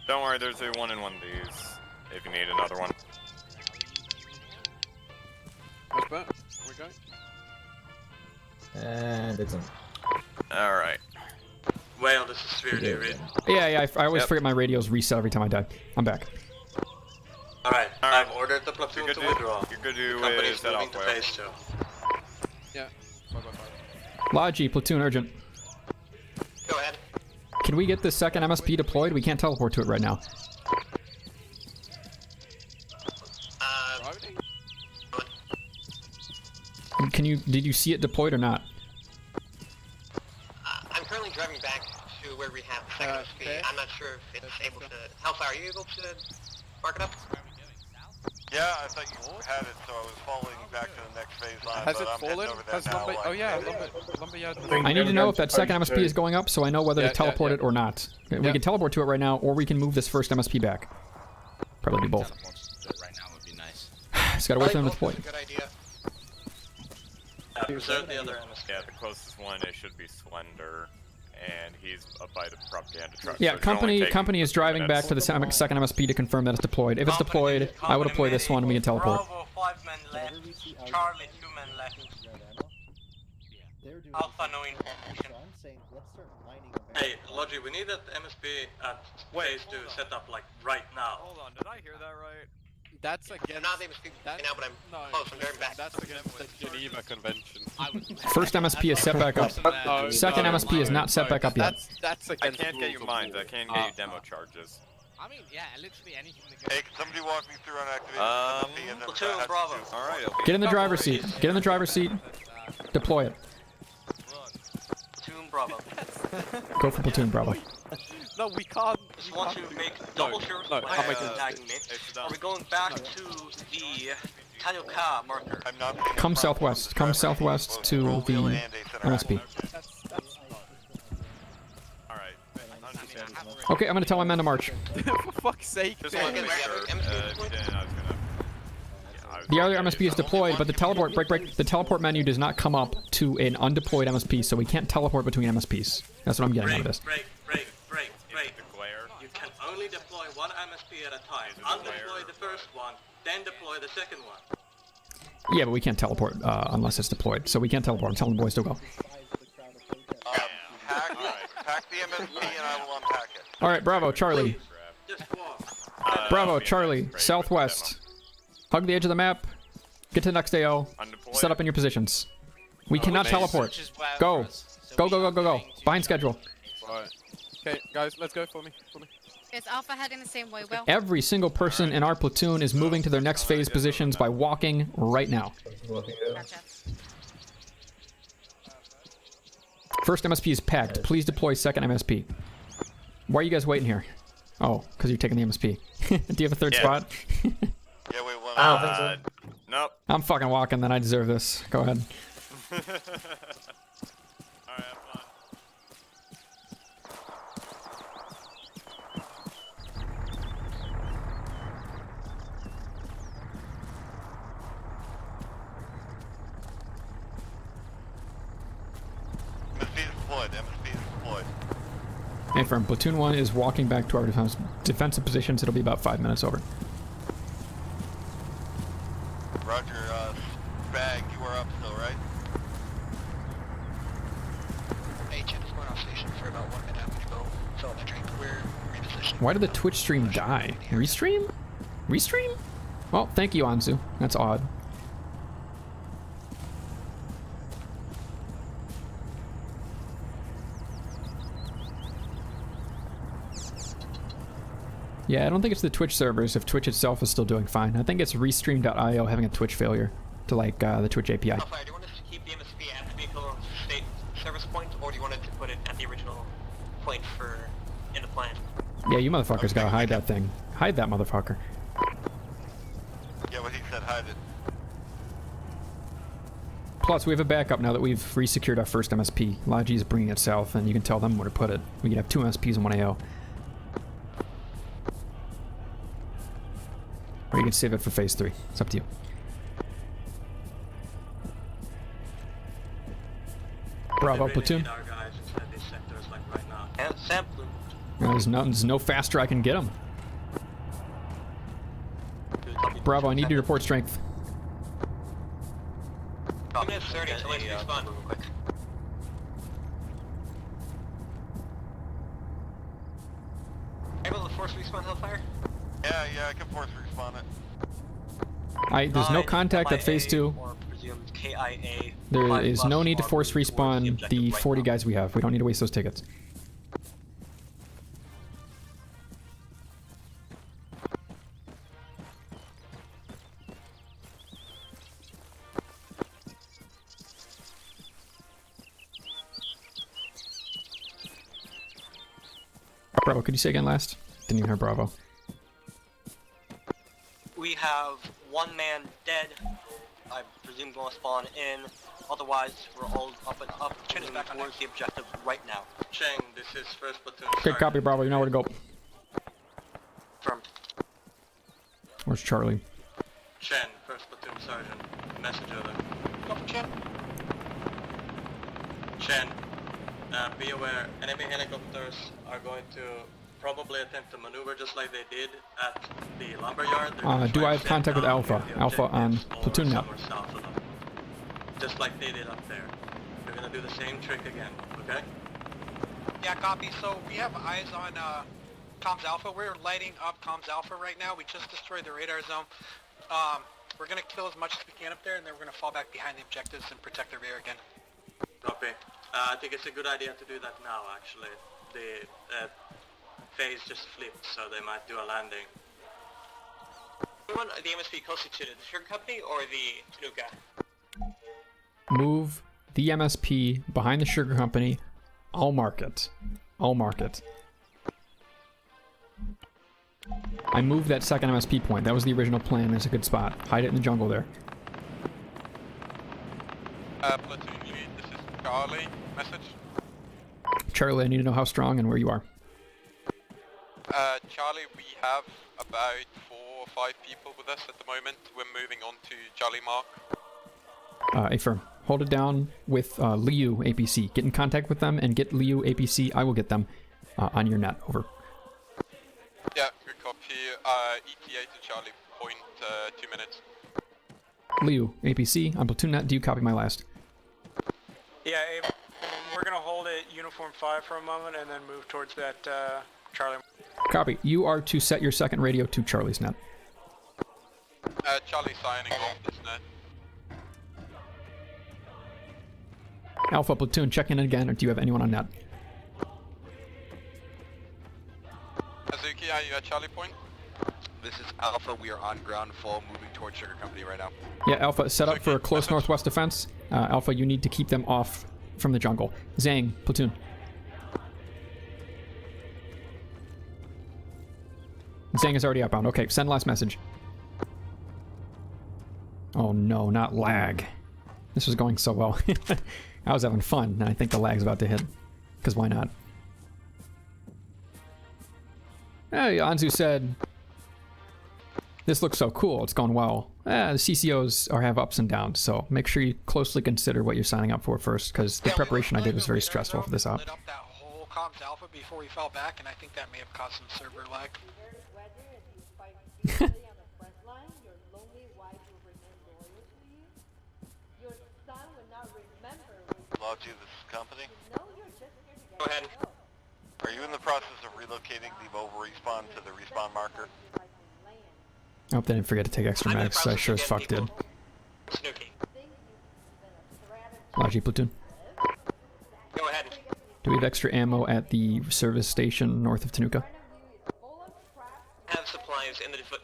Don't worry, there's a one in one of these. If you need another one. Where's Bert? Where we going? And it's on. Alright. Well, this is severely read. Yeah, I always forget my radio's reset every time I die. I'm back. Alright, I've ordered the platoon to withdraw. You're good to Company's set moving off to well. phase 2. Yeah. Logi, platoon urgent. Go ahead. Can we get the second MSP deployed? We can't teleport to it right now. Did you see it deployed or not? I'm currently driving back to where we have the second MSP. I'm not sure if it's able to... How far are you able to mark it up? Yeah, I thought you had it, so I was following back to the next phase line. Has but it I'm fallen? heading over there Has now. lumber... Oh yeah, lumberyard. I need to know if that second MSP is going up so I know whether to teleport it or not. We can teleport to it right now, or we can move this first MSP back. Probably do both. Right now would be nice. Just gotta wait for them to deploy. Good idea. Preserve the other MSP. Yeah, the closest one, it should be Slender. And he's up by the propaganda truck. Yeah, so it should only take company is driving back to the second MSP to confirm that it's deployed. If it's deployed, I will deploy this one and we can teleport. Bravo, 5 men left. Charlie, 2 men left. Alpha, no information. Hey, Logi, we need that MSP at phase 2 set up like right now. Hold on, did I hear that right? That's against... I'm not the MSP right now, but I'm close. I'm very back. That's against the Geneva Convention. First MSP is set back up. Second MSP is not set back up yet. That's I against can't get you rules of mines, war. I can't get you demo charges. I mean, yeah, literally anything that Hey, can somebody walk me through unactivated MSP and then Platoon, Bravo. Alright, Get in the driver's seat. Get in the driver's seat. Deploy it. Platoon, Bravo. Go for platoon, Bravo. No, we can't. Just want to make double sure No, my I'm making tagging me. Are we going back to the Tanyoka marker? I'm not Come southwest. Come southwest to the MSP. Alright. Okay, I'm gonna tell my men to march. For fuck's sake. Just wanted to make sure, if you didn't, I was gonna... The other MSP is deployed, but the teleport the teleport menu does not come up to an undeployed MSP, so we can't teleport between MSPs. That's what I'm getting out of this. Break. You can only deploy one MSP at a time. Undeploy the first one, then deploy the second one. Yeah, but we can't teleport unless it's deployed, so we can't teleport. I'm telling the boys to go. Pack the MSP and I will unpack it. All right, Bravo, Charlie. Bravo, Charlie, southwest. Hug the edge of the map. Get to the next AO. Set up in your positions. We cannot teleport. Go. Go. Behind schedule. Right. Okay, guys, let's go for me. Is Alpha heading the same way, Will? Every single person in our platoon is moving to their next phase positions by walking right now. Gotcha. First MSP is packed. Please deploy second MSP. Why are you guys waiting here? Oh, because you're taking the MSP. Do you have a third spot? Yeah, wait, one. I don't think so. Nope. I'm fucking walking, then I deserve this. Go ahead. MSP is deployed. And from platoon 1 is walking back to our defensive positions. It'll be about 5 minutes over. Roger, Bag, you are up still, right? Hey, Chen is going off station for about 1 minute. I'm going to go fill up my drink. We're repositioning. Why did the Twitch stream die? Restream? Restream? Well, thank you, Anzu. That's odd. Yeah, I don't think it's the Twitch servers if Twitch itself is still doing fine. I think it's Restream.io having a Twitch failure to like the Twitch API. Hellfire, do you want us to keep the MSP at the vehicle state service point, or do you want us to put it at the original point for in the plan? Yeah, you motherfuckers gotta hide that thing. Hide that motherfucker. Yeah, what he said, hide it. Plus, we have a backup now that we've resecured our first MSP. Logi is bringing it south, and you can tell them where to put it. We can have 2 MSPs and 1 AO. Or you can save it for phase 3. It's up to you. Bravo, platoon. There's no faster I can get them. Bravo, I need your report strength. 2 minutes 30 until I respawn. Real quick. Able to force respawn Hellfire? Yeah, I can force respawn it. There's no contact at phase 2. There is no need to force respawn the 40 guys we have. We don't need to waste those tickets. Bravo, could you say again last? Didn't even hear Bravo. We have 1 man dead. I presume we'll spawn in. Otherwise, we're all up and up. Chen is back towards the objective right now. Cheng, this is first platoon. Okay, copy, Bravo. You know where to go. Firm. Where's Charlie? Chen, first platoon sergeant. Message over. Copy, Chen. Chen, be aware, enemy helicopters are going to probably attempt to maneuver just like they did at the lumberyard. Do I have contact with Alpha? Alpha on platoon now. Just like they did up there. They're gonna do the same trick again, okay? Yeah, copy. So we have eyes on Comms Alpha. We're lighting up Comms Alpha right now. We just destroyed the radar zone. We're gonna kill as much as we can up there, and then we're gonna fall back behind the objectives and protect the rear again. Copy. I think it's a good idea to do that now, actually. The phase just flipped, so they might do a landing. We want the MSP closer to the sugar company or the Tanuka? Move the MSP behind the sugar company. I'll mark it. I'll mark it. I moved that second MSP point. That was the original plan. There's a good spot. Hide it in the jungle there. Platoon lead, this is Charlie. Message. Charlie, I need to know how strong and where you are. Charlie, we have about 4 or 5 people with us at the moment. We're moving on to Charlie Mark. Affirm. Hold it down with Liu APC. Get in contact with them and get Liu APC. I will get them on your net. Over. Yeah, good copy. ETA to Charlie point, 2 minutes. Liu APC on platoon net. Do you copy my last? Yeah, we're gonna hold it Uniform 5 for a moment and then move towards that Charlie. Copy. You are to set your second radio to Charlie's net. Charlie signing off this net. Alpha platoon, check in again, or do you have anyone on net? Azuki, are you at Charlie point? This is Alpha. We are on ground full, moving towards Sugar Company right now. Yeah, Alpha, set up for a close northwest defense. Alpha, you need to keep them off from the jungle. Zhang, platoon. Zhang is already outbound. Okay, send last message. Oh no, not lag. This was going so well. I was having fun, and I think the lag's about to hit. Because why not? Hey, Anzu said, this looks so cool, it's going well. The CCOs have ups and downs, so make sure you closely consider what you're signing up for first, because the preparation I did was very stressful for this op. Lit up that whole Comms Alpha before we fell back, and I think that may have caused some server lag. Logi, this is company. Go ahead. Are you in the process of relocating the mobile respawn to the respawn marker? I hope they didn't forget to take extra mags, I sure as fuck did. Logi platoon. Go ahead. Do we have extra ammo at the service station north of Tanuka?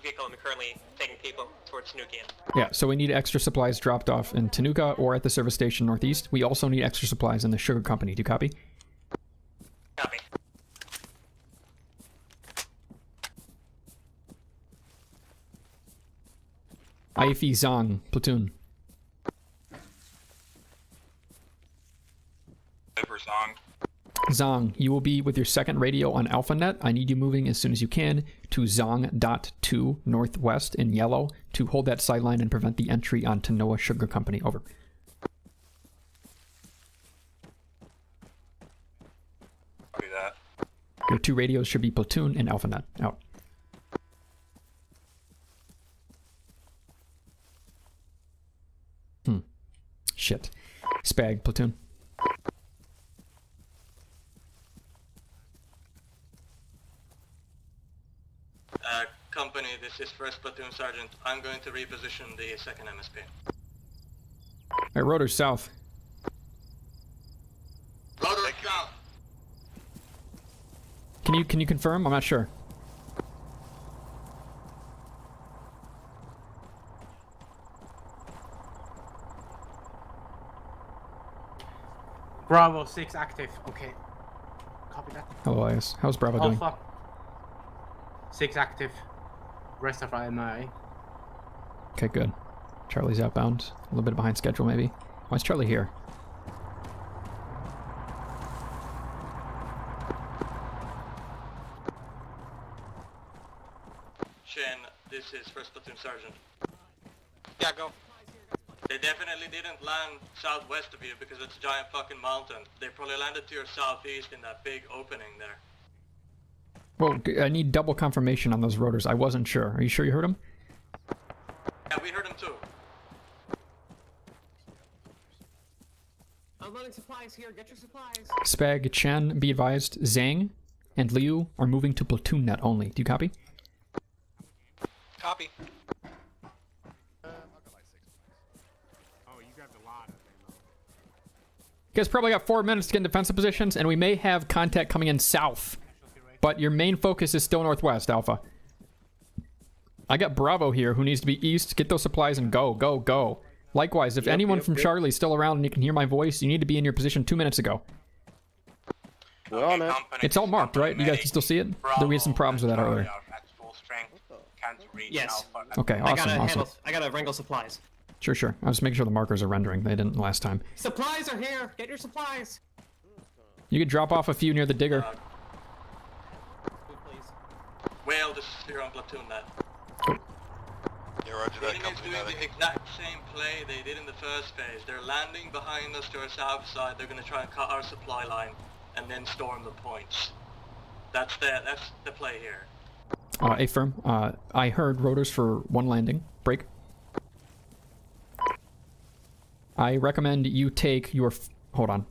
vehicle and we're currently taking people towards Nukian. Yeah, so we need extra supplies dropped off in Tanuka or at the service station northeast. We also need extra supplies in the sugar company. Do you copy? Copy. IFE Zong, platoon. Over Zong. Zong, you will be with your second radio on AlphaNet. I need you moving as soon as you can to Zong.2 northwest in yellow to hold that sideline and prevent the entry on Tanoa Sugar Company. Over. Copy that. Your 2 radios should be platoon and AlphaNet. Out. Shit. Spag, platoon. Company, this is 1st Platoon Sergeant. I'm going to reposition the 2nd MSP. Alright, rotors south. Rotors south! Can you confirm? I'm not sure. Bravo 6 active. Okay. Copy that. Hello, IS. How's Bravo doing? Alpha 6 active. Rest of our MIA. Okay, good. Charlie's outbound. A little bit behind schedule, maybe. Why is Charlie here? Shen, this is 1st Platoon Sergeant. Yeah, go. They definitely didn't land southwest of you because it's a giant fucking mountain. They probably landed to your southeast in that big opening there. Well, I need double confirmation on those rotors. I wasn't sure. Are you sure you heard them? Yeah, we heard them too. Unloading supplies here. Get your supplies. Spag, Chen, be advised, Zhang and Liu are moving to platoon net only. Do you copy? Copy. You guys probably got 4 minutes to get in defensive positions, and we may have contact coming in south. But your main focus is still northwest, Alpha. I got Bravo here, who needs to be east. Get those supplies and go, go, go. Likewise, if anyone from Charlie's still around and you can hear my voice, you need to be in your position 2 minutes ago. We're on it. It's all marked, right? You guys can still see it? We had some problems with that earlier. Yes. Okay, awesome. I gotta wrangle supplies. Sure, sure. I was just making sure the markers are rendering. They didn't last time. Supplies are here. Get your supplies. You could drop off a few near the digger. Whale, this is here on platoon net. Yeah, roger that. The enemy's doing the exact same play they did in the first phase. They're landing behind us to our south side. They're going to try and cut our supply line and then storm the points. That's the play here. A-firm, I heard rotors for 1 landing. Break. I recommend you take your... Hold on.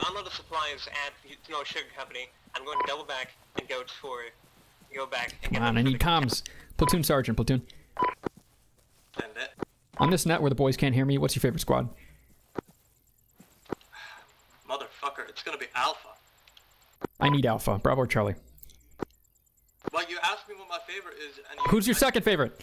Unload the supplies at Tanoa Sugar Company. I'm going to double back and go back and Come on, I need comms. Platoon sergeant, platoon. Send it. On this net where the boys can't hear me, what's your favorite squad? Motherfucker, it's gonna be Alpha. I need Alpha. Bravo or Charlie? Well, you asked me what my favorite is, and Who's your second favorite?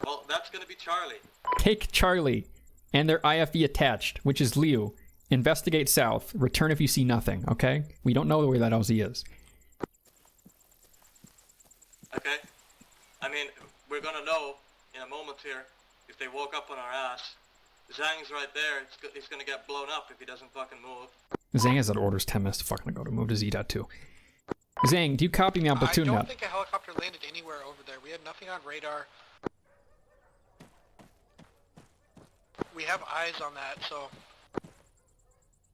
Well, that's gonna be Charlie. Take Charlie and their IFE attached, which is Liu. Investigate south. Return if you see nothing, okay? We don't know where that LZ is. Okay? I mean, we're gonna know in a moment here if they woke up on our ass. Zhang's right there. He's gonna get blown up if he doesn't fucking move. Zhang has that orders 10 minutes to fucking go to move to Z.2. Zhang, do you copy me on platoon I net? don't think a helicopter landed anywhere over there. We had nothing on radar. We have eyes on that, so...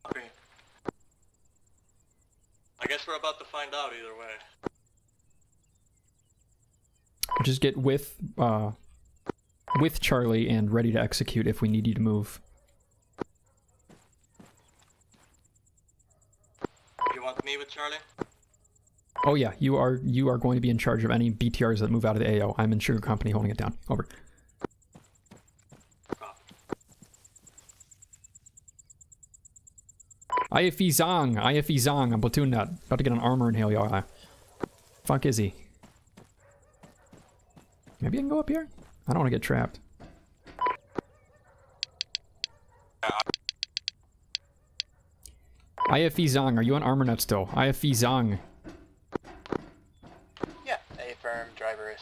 Okay. I guess we're about to find out either way. Just get with Charlie and ready to execute if we need you to move. You want me with Charlie? Oh yeah, you are going to be in charge of any BTRs that move out of the AO. I'm in Sugar Company holding it down. Over. IFE Zong, I'm platoon net. About to get an armor inhale, y'all. Fuck is he? Maybe I can go up here? I don't want to get trapped. IFE Zong, are you on ArmaNet still? IFE Zong. Yeah, affirm, driver is.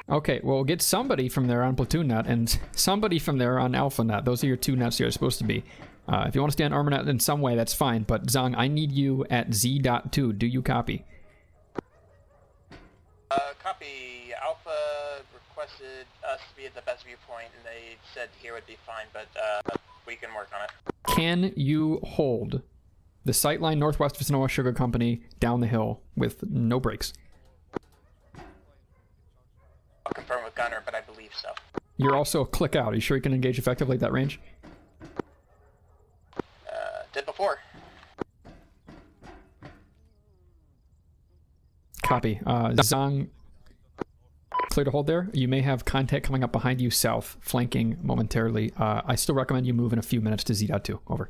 Okay, well, get somebody from there on Platoon Net and somebody from there on Alpha Net. Those are your two nets you're supposed to be. If you want to stay on ArmaNet in some way, that's fine. But Zong, I need you at Z.2. Do you copy? Copy. Alpha requested us to be at the best viewpoint, and they said here would be fine, but we can work on it. Can you hold the sightline northwest of Sonoa Sugar Company down the hill with no brakes? I'll confirm with Gunner, but I believe so. You're also a click out. Are you sure you can engage effectively at that range? Did before. Copy. Zong, clear to hold there. You may have contact coming up behind you south, flanking momentarily. I still recommend you move in a few minutes to Z.2. Over.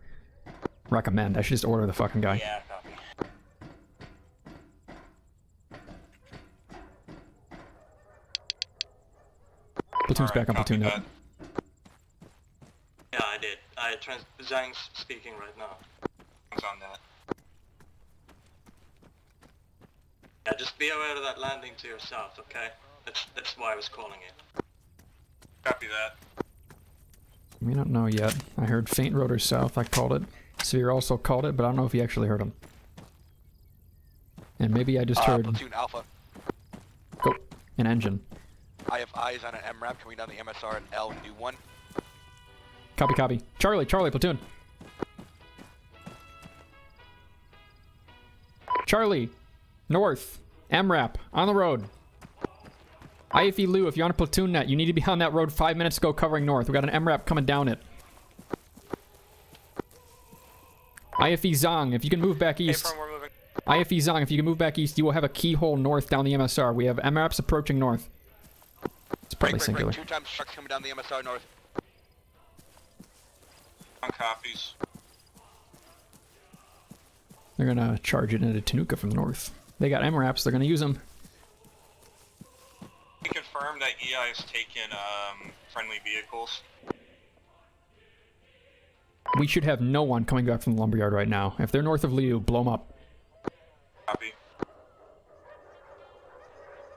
Recommend. I should just order the fucking guy. Yeah, copy. Platoon's back on Platoon Net. Yeah, I did. Zhang's speaking right now. It's on that. Yeah, just be aware of that landing to your south, okay? That's why I was calling it. Copy that. We don't know yet. I heard faint rotor south. I called it. Sphere also called it, but I don't know if he actually heard him. And maybe I just heard... Platoon Alpha. Go. An engine. I have eyes on an MRAP coming down the MSR and L new 1. Copy, copy. Charlie, Platoon. Charlie, north, MRAP, on the road. IFE Lou, if you're on a Platoon Net, you need to be on that road 5 minutes ago covering north. We got an MRAP coming down it. IFE Zong, if you can move back east. IFE Zong, if you can move back east, you will have a keyhole north down the MSR. We have MRAPs approaching north. It's probably singular. 2 times trucks coming down the MSR north. On copies. They're gonna charge it into Tanuka from the north. They got MRAPs, they're gonna use them. We confirmed that EI has taken friendly vehicles. We should have no one coming back from the lumberyard right now. If they're north of Liu, blow them up. Copy.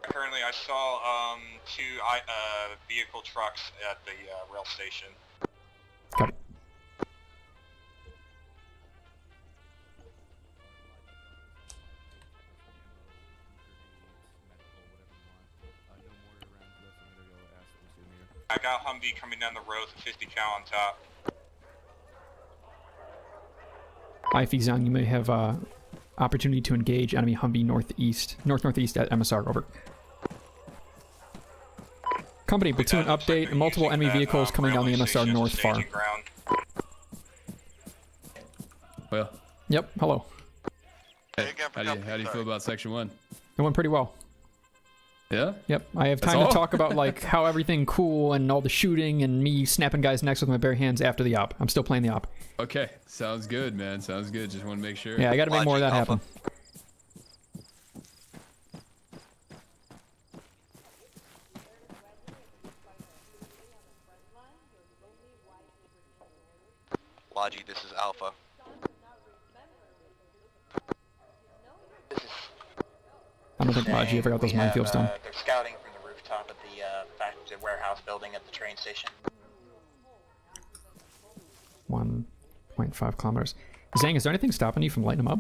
Currently, I saw 2 vehicle trucks at the rail station. Copy. I got Humvee coming down the road with 50 cal on top. IFE Zong, you may have opportunity to engage enemy Humvee northeast at MSR, over. Company, platoon update, multiple enemy vehicles coming down the MSR north far. Well. Yep, hello. Hey, how do you feel about Section 1? It went pretty well. Yeah? Yep, I have time to talk about like how everything cool and all the shooting and me snapping guys' necks with my bare hands after the op. I'm still playing the op. Okay, sounds good, man. Sounds good. Just want to make sure. Yeah, I gotta make more of that happen. Logi, this is Alpha. I don't think Logi ever got those minefields done. They're scouting from the rooftop of the factory warehouse building at the train station. 1.5 kilometers. Zhang, is there anything stopping you from lighting them up?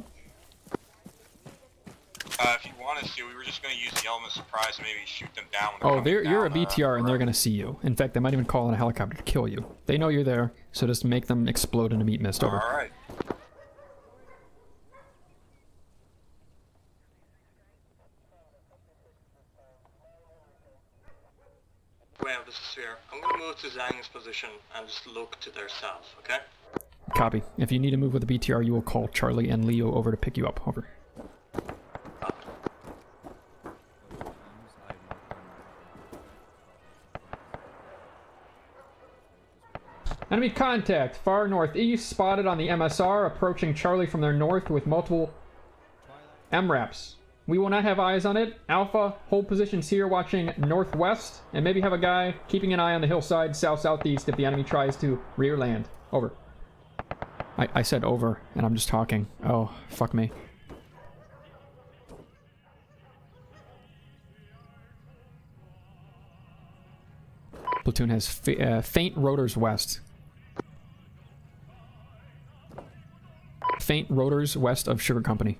If you want us to, we were just going to use the element of surprise and maybe shoot them down. Oh, you're a BTR and they're going to see you. In fact, they might even call in a helicopter to kill you. They know you're there, so just make them explode into meat mist, over. Alright. Well, this is Sphere. I'm gonna move to Zhang's position and just look to their south, okay? Copy. If you need to move with a BTR, you will call Charlie and Leo over to pick you up, over. Enemy contact, far northeast, spotted on the MSR, approaching Charlie from their north with multiple MRAPs. we will not have eyes on it. Alpha, hold positions here watching northwest, and maybe have a guy keeping an eye on the hillside south-southeast if the enemy tries to rear land. Over. I said over, and I'm just talking. Oh, fuck me. Platoon has faint rotors west. Faint rotors west of Sugar Company.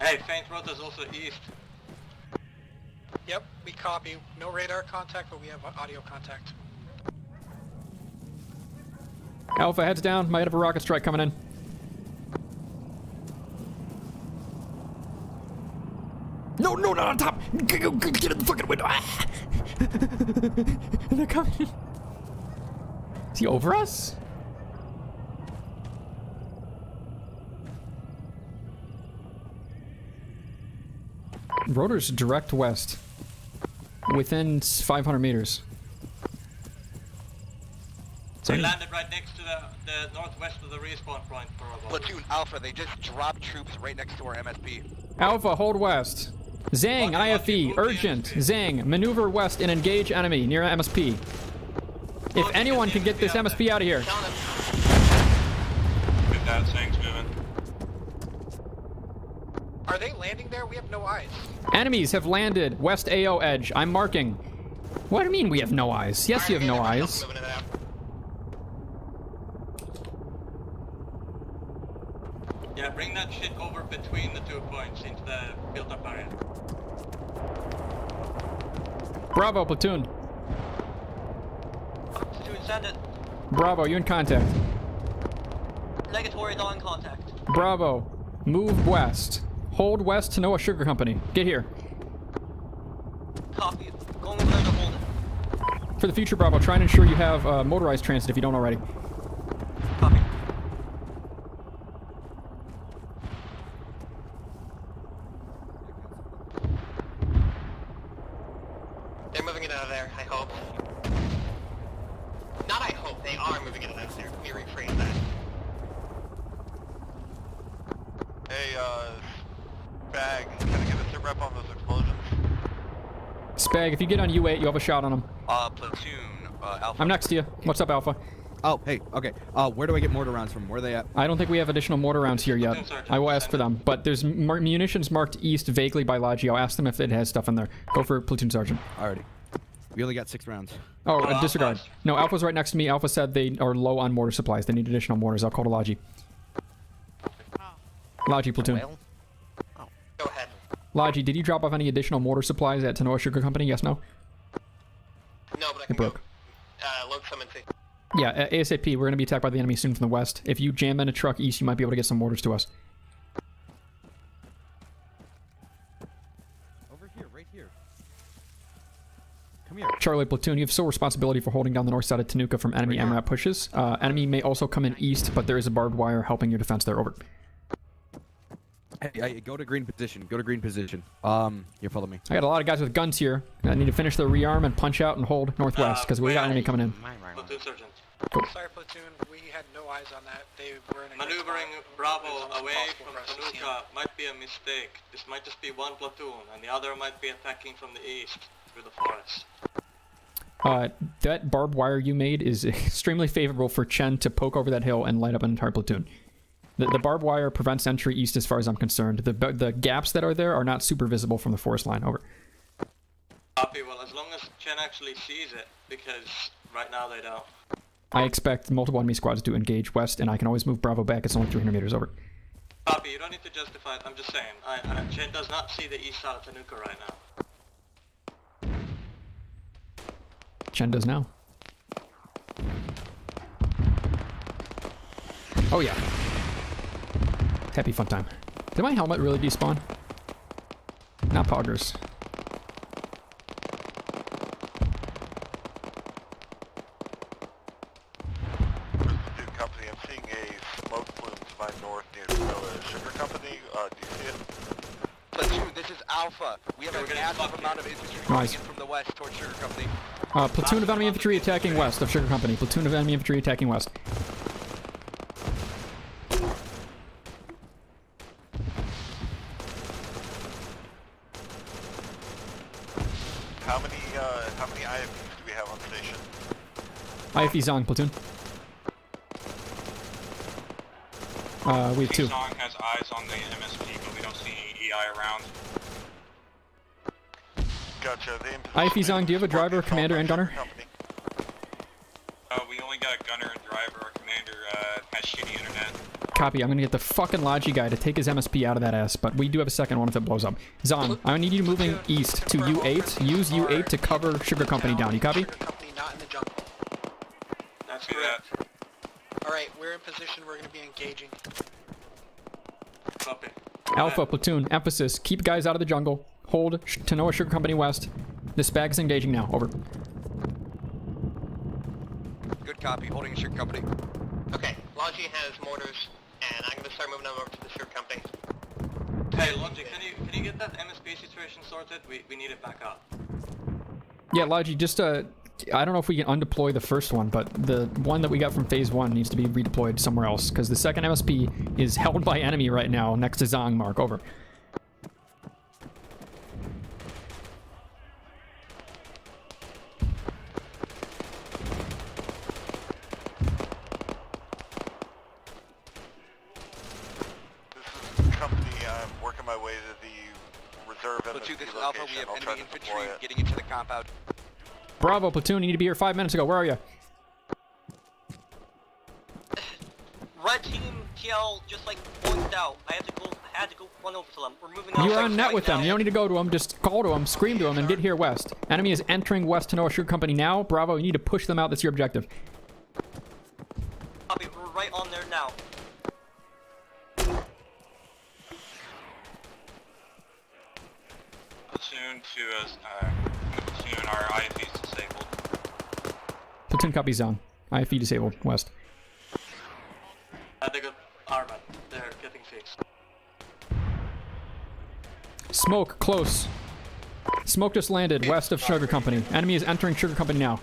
Hey, faint rotors also east. Yep, we copy. No radar contact, but we have audio contact. Alpha, heads down. Might have a rocket strike coming in. No, no, not on top! Get in the fucking window! Ah. They're coming. Is he over us? Rotor's direct west. Within 500 meters. They landed right next to the northwest of the respawn point for a while. Platoon Alpha, they just dropped troops right next to our MSP. Alpha, hold west. Zhang, IFE, urgent. Zhang, maneuver west and engage enemy near MSP. If anyone can get this MSP out of here. Good that, Zhang's moving. Are they landing there? We have no eyes. Enemies have landed west AO edge. I'm marking. What do you mean we have no eyes? Yes, you have no eyes. Yeah, bring that shit over between the 2 points into the built-up area. Bravo, platoon. Platoon, send it. Bravo, you in contact. Negatory non-contact. Bravo, move west. Hold west to Noah Sugar Company. Get here. Copy. Going over there to hold it. For the future, Bravo, try and ensure you have motorized transit if you don't already. Copy. They're moving it out of there, I hope. Not I hope, they are moving it out of there. Let me rephrase that. Hey, Bag, can I get a sit rep on those explosions? Spag, if you get on U8, you have a shot on him. Platoon, Alpha. I'm next to you. What's up, Alpha? Oh, hey, okay. Where do I get mortar rounds from? Where are they at? I don't think we have additional mortar rounds here yet. I will ask for them. But there's munitions marked east vaguely by Logi. I'll ask them if it has stuff in there. Go for Platoon Sergeant. Alrighty. We only got 6 rounds. Oh, disregard. No, Alpha's right next to me. Alpha said they are low on mortar supplies. They need additional mortars. I'll call to Logi. Logi, Platoon. Go ahead. Logi, did you drop off any additional mortar supplies at Tanoa Sugar Company? Yes, no? No, but I can broke. go load some and see. Yeah, ASAP. We're going to be attacked by the enemy soon from the west. If you jam in a truck east, you might be able to get some mortars to us. Over here, right here. Come here. Charlie, Platoon, you have sole responsibility for holding down the north side of Tanuka from enemy MRAP pushes. Enemy may also come in east, but there is a barbed wire helping your defense there. Over. Hey, go to green position. Go to green position. You follow me. I got a lot of guys with guns here. I need to finish their rearm and punch out and hold northwest because we got enemy coming in. Platoon Sergeant. Cool. Sorry, Platoon, we had no eyes on that. They were in a Maneuvering Bravo away from Tanuka might be a mistake. This might just be one platoon, and the other might be attacking from the east through the forest. That barbed wire you made is extremely favorable for Chen to poke over that hill and light up an entire platoon. The barbed wire prevents entry east as far as I'm concerned. The gaps that are there are not super visible from the forest line. Over. Copy. Well, as long as Chen actually sees it, because right now they don't. I expect multiple enemy squads to engage west, and I can always move Bravo back. It's only 300 meters. Over. Copy. You don't need to justify it. I'm just saying. Chen does not see the east side of Tanuka right now. Chen does now. Oh yeah. Happy fun time. Did my helmet really despawn? Not poggers. Dude Company, I'm seeing a smoke plume to my north near the Sugar Company. Do you see it? Platoon, this is Alpha. We have a massive amount of infantry coming in from the west towards Sugar Company. Platoon of enemy infantry attacking west of Sugar Company. Platoon of enemy infantry attacking west. IFE Zong, platoon. We have 2. Zong has eyes on the MSP, but we don't see any EI around. Gotcha. IFE Zong, do you have a driver, commander, and gunner? We only got a gunner and driver. Our commander has shitty internet. Copy. I'm gonna get the fucking Logi guy to take his MSP out of that ass, but we do have a second one if it blows up. Zong, I need you moving east to U8. Use U8 to cover Sugar Company down. You copy? Sugar Company not in the jungle. That's correct. Alright, we're in position. We're going to be engaging. Copy. Alpha, platoon, emphasis. Keep guys out of the jungle. Hold Tanoa Sugar Company west. This bag is engaging now. Over. Good copy. Holding Sugar Company. Okay, Logi has mortars, and I'm gonna start moving them over to the Sugar Company. Hey, Logic, can you get that MSP situation sorted? We need it back up. Yeah, Logi, just I don't know if we can undeploy the first one, but the one that we got from phase 1 needs to be redeployed somewhere else, because the second MSP is held by enemy right now next to Zong. Mark. Over. Platoon, this is Alpha. We have enemy infantry getting into the compound. Bravo, platoon. You need to be here 5 minutes ago. Where are you? Red team TL just like pointed out. I had to go run over to them. We're moving on. You're on net with them. You don't need to go to them. Just call to them, scream to them, and get here west. Enemy is entering west Tanoa Sugar Company now. Bravo, you need to push them out. That's your objective. Copy. We're right on there now. Platoon to us. Platoon, our IFE is disabled. Platoon copy Zone. IFE disabled. West. They got Arma. They're getting fixed. Smoke, close. Smoke just landed west of Sugar Company. Enemy is entering Sugar Company now.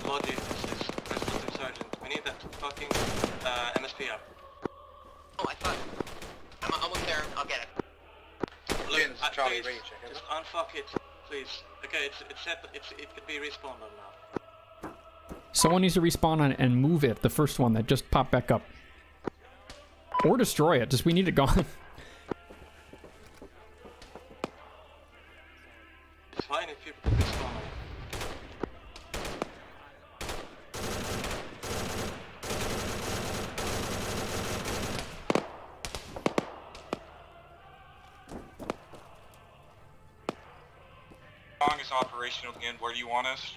Logi, this is First Platoon Sergeant. We need that fucking MSP up. Oh, I thought... I'm almost there. I'll get it. Look, please, just unfuck it, please. Okay, it's set. It could be respawned on now. Someone needs to respawn on it and move it, the first one that just popped back up. Or destroy it, just we need it gone. It's fine if people can respawn on it. Zong is operational again. Where do you want us?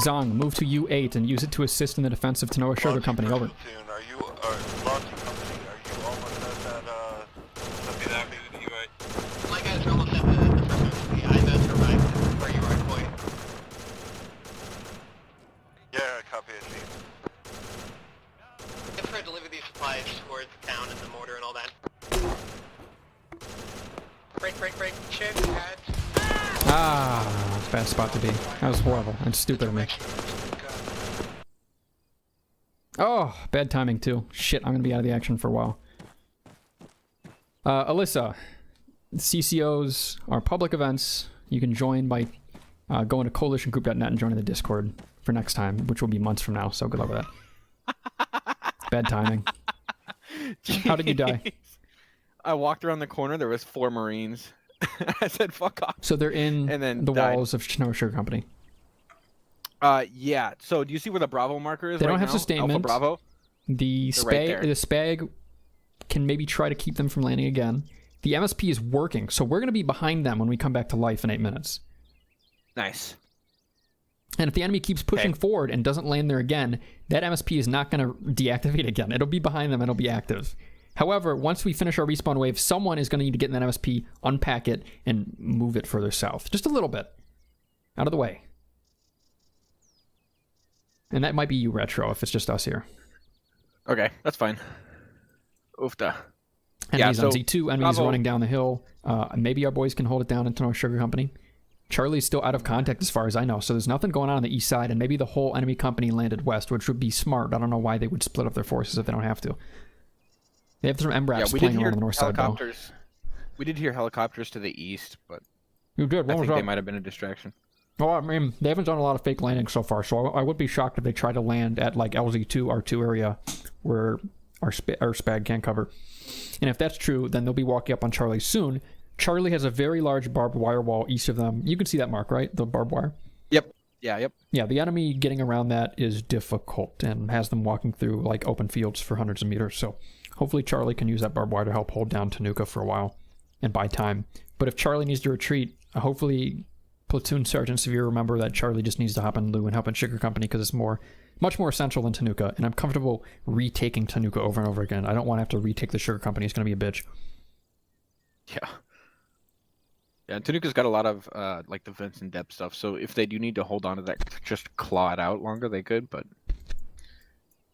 Zong, move to U8 and use it to assist in the defense of Tanoa Sugar Company. Over. Are you, Logi Company, are you almost at that, Copy that, move to U8. My guys are almost at the first MSP. I know to arrive where you are, boy. Yeah, copy it, Chief. If we're to deliver these supplies towards the town and the mortar and all that. Break. Check, head. Ah, bad spot to be. That was horrible and stupid of me. Oh, bad timing too. Shit, I'm gonna be out of the action for a while. Alyssa, CCOs are public events. You can join by going to coalitiongroup.net and joining the Discord for next time, which will be months from now, so good luck with that. Bad timing. How did you die? I walked around the corner, there was 4 Marines. I said, fuck off. So they're in and then the died. walls of Tanoa Sugar Company. Yeah. So do you see where the Bravo marker is? They right don't have now? sustainment. Alpha Bravo. The spag can maybe try to keep them from landing again. The MSP is working, so we're going to be behind them when we come back to life in 8 minutes. Nice. And if the enemy keeps pushing forward and doesn't land there again, that MSP is not going to deactivate again. It'll be behind them and it'll be active. However, once we finish our respawn wave, someone is going to need to get in that MSP, unpack it, and move it further south. Just a little bit. Out of the way. And that might be you, Retro, if it's just us here. Okay, that's fine. Oofta. Enemies on Z2, enemies running down the hill. Maybe our boys can hold it down in Tanoa Sugar Company. Charlie's still out of contact as far as I know, so there's nothing going on the east side, and maybe the whole enemy company landed west, which would be smart. I don't know why they would split up their forces if they don't have to. They have some MRAPs playing around on the north side, though. We did hear helicopters to the east, but you did. I think they might have been a distraction. Well, I mean, they haven't done a lot of fake landings so far, so I would be shocked if they try to land at like LZ2, R2 area where our SPAG can't cover. And if that's true, then they'll be walking up on Charlie soon. Charlie has a very large barbed wire wall east of them. You can see that mark, right? The barbed wire? Yep. Yeah, yep. Yeah, the enemy getting around that is difficult and has them walking through like open fields for hundreds of meters. So hopefully Charlie can use that barbed wire to help hold down Tanuka for a while and buy time. But if Charlie needs to retreat, hopefully Platoon Sergeant Severe remember that Charlie just needs to hop in Lou and help in Sugar Company because it's much more essential than Tanuka. And I'm comfortable retaking Tanuka over and over again. I don't want to have to retake the Sugar Company. It's going to be a bitch. Yeah. Yeah, and Tanuka's got a lot of like the vents and depth stuff, so if they do need to hold on to that, just claw it out longer, they could, but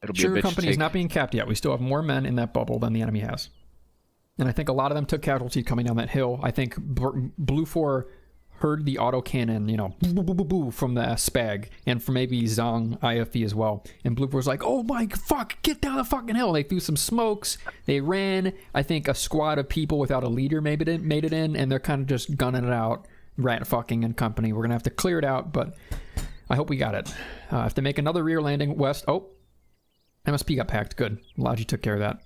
it'll be a bitch. Sugar Company is not being capped yet. We still have more men in that bubble than the enemy has. And I think a lot of them took casualties coming down that hill. I think Blue 4 heard the autocannon, you know, boo, boo, boo, boo, boo, from the SPAG, and from maybe Zong IFE as well. And Blue 4 was like, oh my fuck, get down the fucking hill. They threw some smokes. They ran. I think a squad of people without a leader made it in, and they're kind of just gunning it out. Rat fucking and company. We're going to have to clear it out, but I hope we got it. If they make another rear landing west, MSP got packed. Good. Logi took care of that.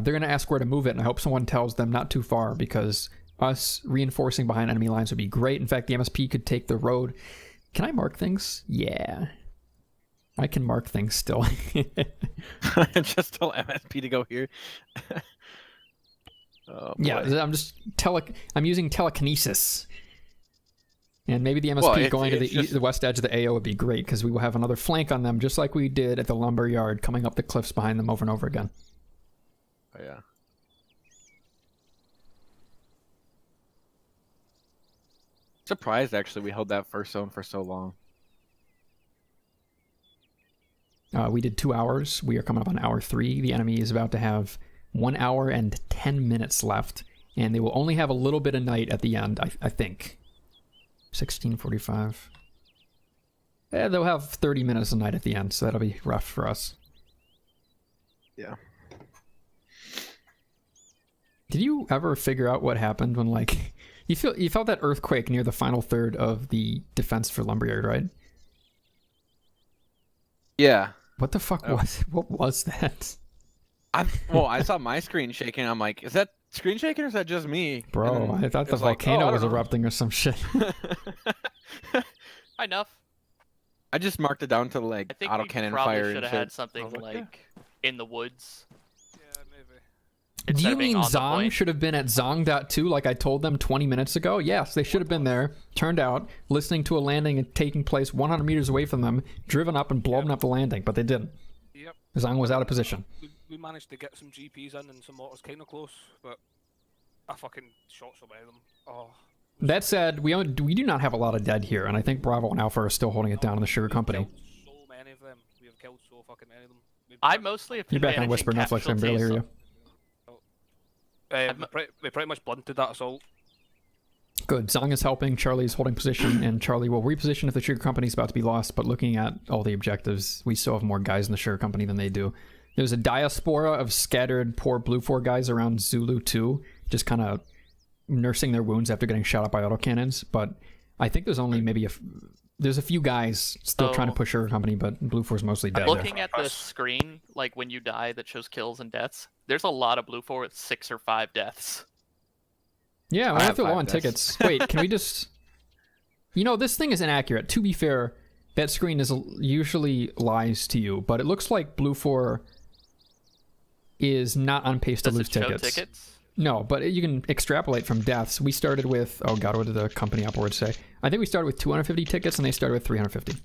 They're going to ask where to move it, and I hope someone tells them not too far, because us reinforcing behind enemy lines would be great. In fact, the MSP could take the road. Can I mark things? Yeah. I can mark things still. Just tell MSP to go here. Oh, yeah, I'm using telekinesis. And maybe the MSP going to the west edge of the AO would be great, because we will have another flank on them, just like we did at the lumber yard, coming up the cliffs behind them over and over again. Oh, yeah. Surprised, actually, we held that first zone for so long. We did 2 hours. We are coming up on hour 3. The enemy is about to have 1 hour and 10 minutes left, and they will only have a little bit of night at the end, I think. 16:45. Yeah, they'll have 30 minutes of night at the end, so that'll be rough for us. Yeah. Did you ever figure out what happened when, like, you felt that earthquake near the final third of the defense for Lumberyard, right? Yeah. What the fuck what was that? I saw my screen shaking. I'm like, is that screen shaking or is that just me? Bro, I thought the volcano was erupting or some shit. Enough. I just marked it down to like autocannon fire. I think we should have had something like in the woods. Do you mean Zong should have been at Zong.2 like I told them 20 minutes ago? Yes, they should have been there, turned out, listening to a landing and taking place 100 meters away from them, driven up and blown up the landing, but they didn't. Yep. Zong was out of position. We managed to get some GPs in and some mortars kind of close, but I fucking shot so many of them. Oh. That said, we do not have a lot of dead here, and I think Bravo and Alpha are still holding it down in the Sugar Company. So many of them. We have killed so fucking many of them. I mostly have been You're back on Whisper Netflix, I can barely hear you. We pretty much blunted that assault. Good. Zong is helping. Charlie's holding position, and Charlie will reposition if the Sugar Company is about to be lost. But looking at all the objectives, we still have more guys in the Sugar Company than they do. There's a diaspora of scattered poor Blue 4 guys around Zulu 2, just kind of nursing their wounds after getting shot up by autocannons. But I think there's only maybe there's a few guys still trying to push Sugar Company, but Blue 4 is mostly dead. Looking at the screen, like when you die, that shows kills and deaths. There's a lot of Blue 4 with 6 or 5 deaths. Yeah, we have to low on tickets. Wait, can we just... You know, this thing is inaccurate. To be fair, that screen usually lies to you, but it looks like Blue 4 is not on pace to lose tickets. No, but you can extrapolate from deaths. We started with... Oh god, what did the company op board say? I think we started with 250 tickets, and they started with 350.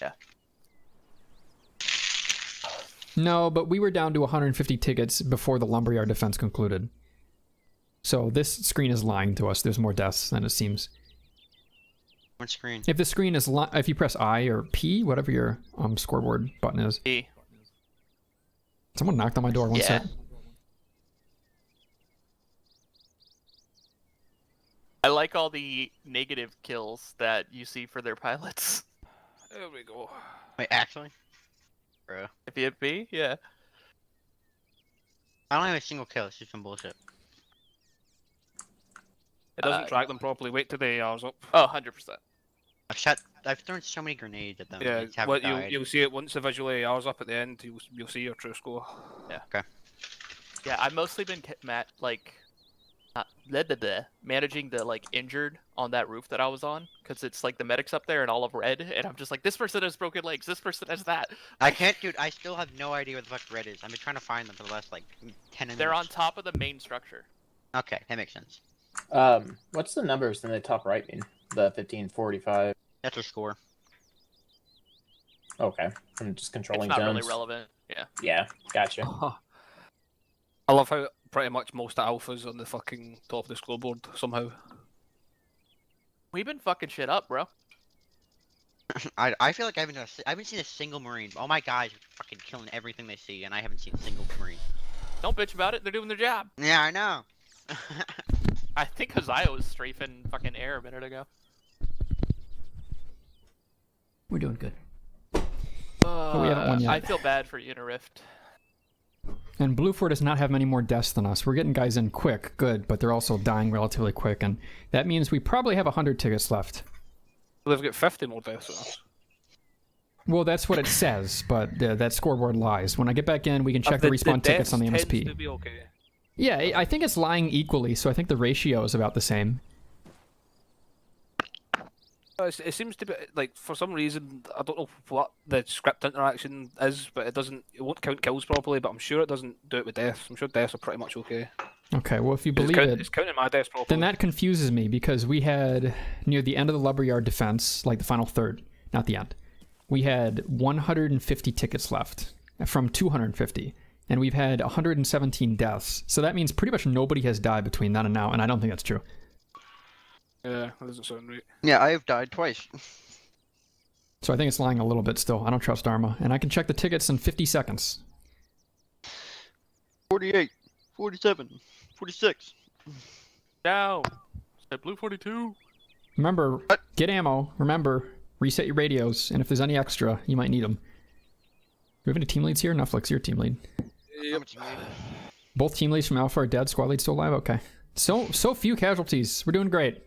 Yeah. No, but we were down to 150 tickets before the Lumberyard defense concluded. So this screen is lying to us. There's more deaths than it seems. What screen? If the screen is if you press I or P, whatever your scoreboard button is. P. Someone knocked on my door. One sec. I like all the negative kills that you see for their pilots. There we go. Wait, actually? Bro. If you hit B, yeah. I don't have a single kill, it's just some bullshit. It doesn't track them properly. Wait till the AR's up. Oh, 100%. I've thrown so many grenades at them. Yeah, they just haven't you'll died. you'll see it once the visual AR's up at the end. You'll see your true score. Yeah. Okay. Yeah, I've mostly been managing the like injured on that roof that I was on, because it's like the medics up there and all of red, and I'm just like, this person has broken legs, this person has that. I can't, dude. I still have no idea where the fuck red is. I've been trying to find them for the last like 10 minutes. They're on top of the main structure. Okay, that makes sense. What's the numbers in the top right mean? The 1545. That's a score. Okay, I'm just controlling It's not zones. really relevant. Yeah. Yeah, gotcha. I love how pretty much most alphas on the fucking top of the scoreboard somehow. We've been fucking shit up, bro. I feel like I haven't seen a single Marine. All my guys are fucking killing everything they see, and I haven't seen a single Marine. Don't bitch about it. They're doing their job. Yeah, I know. I think Hazayo was strafing fucking air a minute ago. We're doing good. But we haven't won yet. I feel bad for Unirift. And Blue4 does not have many more deaths than us. We're getting guys in quick, good, but they're also dying relatively quick, and that means we probably have 100 tickets left. They've got 50 more deaths than us. Well, that's what it says, but that scoreboard lies. When I get back in, we can check the respawn tickets on the deaths MSP. tends to be okay. Yeah, I think it's lying equally, so I think the ratio is about the same. It seems to be like, for some reason, I don't know what the script interaction is, but it won't count kills properly, but I'm sure it doesn't do it with deaths. I'm sure deaths are pretty much okay. Okay, well, if you believe it's counting my deaths properly. then that confuses me, because we had, near the end of the lumberyard defense, like the final third, not the end, we had 150 tickets left from 250, and we've had 117 deaths. So that means pretty much nobody has died between then and now, and I don't think that's true. Yeah, that doesn't sound right. Yeah, I have died twice. So I think it's lying a little bit still. I don't trust Arma, and I can check the tickets in 50 seconds. 48, 47, 46. Now, at Blue 42. Remember, get ammo. Remember, reset your radios, and if there's any extra, you might need them. Do we have any team leads here? Netflix, you're team lead. Yep. Both team leads from Alpha are dead. Squad lead still alive. Okay. So few casualties. We're doing great.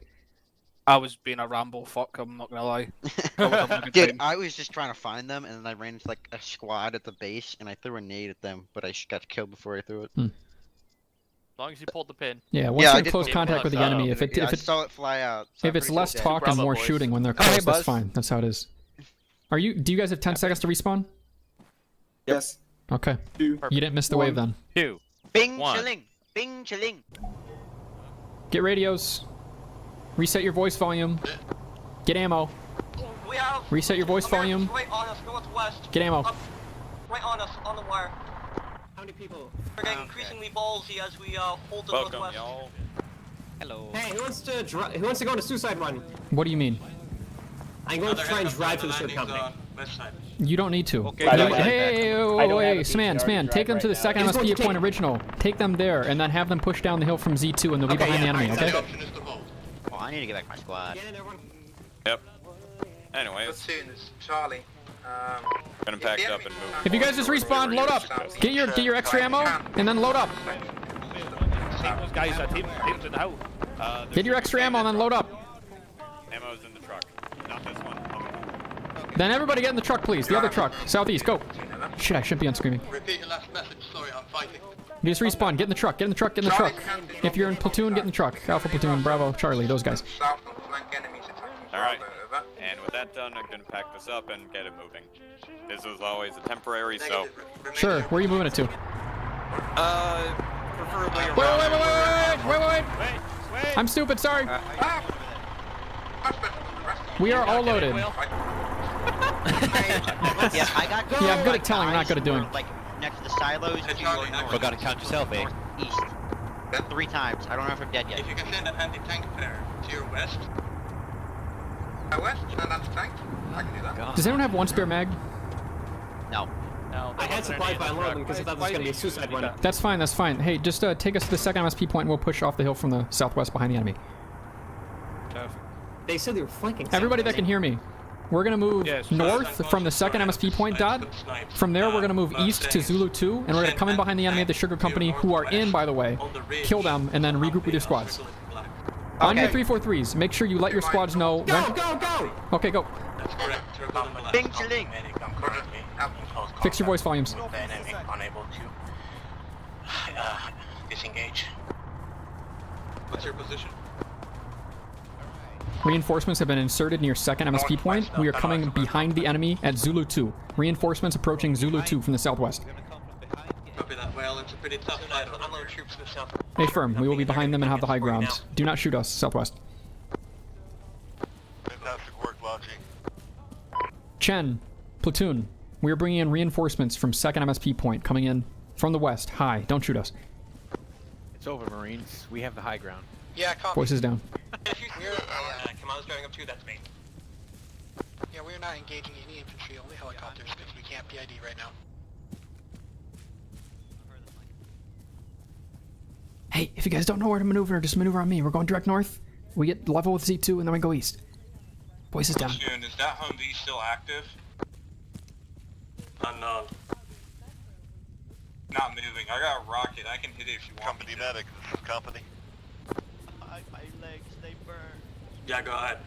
I was being a Rambo fuck, I'm not gonna lie. Dude, I was just trying to find them, and then I ran into like a squad at the base, and I threw a nade at them, but I got killed before I threw it. As long as you pulled the pin. Yeah, once you're in close contact with the enemy, if I saw it fly out. So if it's less talk and more shooting when they're close, that's fine. That's how it is. Do you guys have 10 seconds to respawn? Yes. Okay. You didn't miss the wave then. 2. Bing 1. chilling. Bing chilling. Get radios. Reset your voice volume. Get ammo. We have Reset your voice volume. right on us, northwest. Get ammo. Up, right on us, on the wire. How many people? We're getting increasingly ballsy as we hold the northwest. Y'all. Hello. Hey, who wants to go on a suicide run? What do you mean? I'm going to try and drive to the ship company. You don't need to. Okay, Hey, Sman, take them to the second MSP point original. Take them there, and then have them push down the hill from Z2, and they'll be behind the enemy, okay? Well, I need to get back my squad. Yep. Anyway, Platoon is Charlie. gonna pack up and move. If you guys just respawn, load up. Get your extra ammo, and then load up. Those guys are teams in the house. Get your extra ammo, and then load up. Ammo's in the truck. Not this one. Then everybody get in the truck, please. The other truck. Southeast, go. Shit, I shouldn't be on screaming. Repeat your last message. Sorry, I'm fighting. You just respawn. Get in the truck. Get in the truck. Get in the truck. If you're in platoon, get in the truck. Alpha platoon, Bravo, Charlie, those guys. Alright. And with that done, I'm gonna pack this up and get it moving. This is always a temporary, so... Sure. Where are you moving it to? Preferably Wait. I'm stupid. Sorry. We are all loaded. Yeah, I got. Yeah, I'm good at telling. I'm not good at doing. Like next to the silos. Forgot to count yourself, eh? East. 3 times. I don't know if I'm dead yet. If you can send an anti-tank pair to your west. West, an anti-tank? I can do that. Does anyone have one spare mag? No. No. I had supplied by load because I thought this was gonna be a suicide run. That's fine. That's fine. Hey, just take us to the second MSP point, and we'll push off the hill from the southwest behind the enemy. They said they were flanking. Everybody that can hear me. We're gonna move north from the second MSP point dot. From there, we're gonna move east to Zulu 2, and we're gonna come in behind the enemy at the Sugar Company, who are in, by the way. Kill them, and then regroup with your squads. On your 343s, make sure you let your squads know when... Go! Okay, go. Bing chilling. Fix your voice volumes. Unable to disengage. What's your position? Reinforcements have been inserted near second MSP point. We are coming behind the enemy at Zulu 2. Reinforcements approaching Zulu 2 from the southwest. Copy that. Well, it's a pretty tough fight. Unload troops to the south. Stay firm. We will be behind them and have the high ground. Do not shoot us, southwest. Fantastic work, Logi. Chen, platoon. We are bringing in reinforcements from second MSP point, coming in from the west. High. Don't shoot us. It's over, Marines. We have the high ground. Yeah, copy. Voices down. Commando's going up too, that's me. Yeah, we're not engaging any infantry, only helicopters, because we can't PID right now. Hey, if you guys don't know where to maneuver, just maneuver on me. We're going direct north. We get level with Z2, and then we go east. Voices down. Is that Humvee still active? Unknown. Not moving. I got a rocket. I can hit it if you want. Company medic, this is company. My legs, they burn. Yeah, go ahead.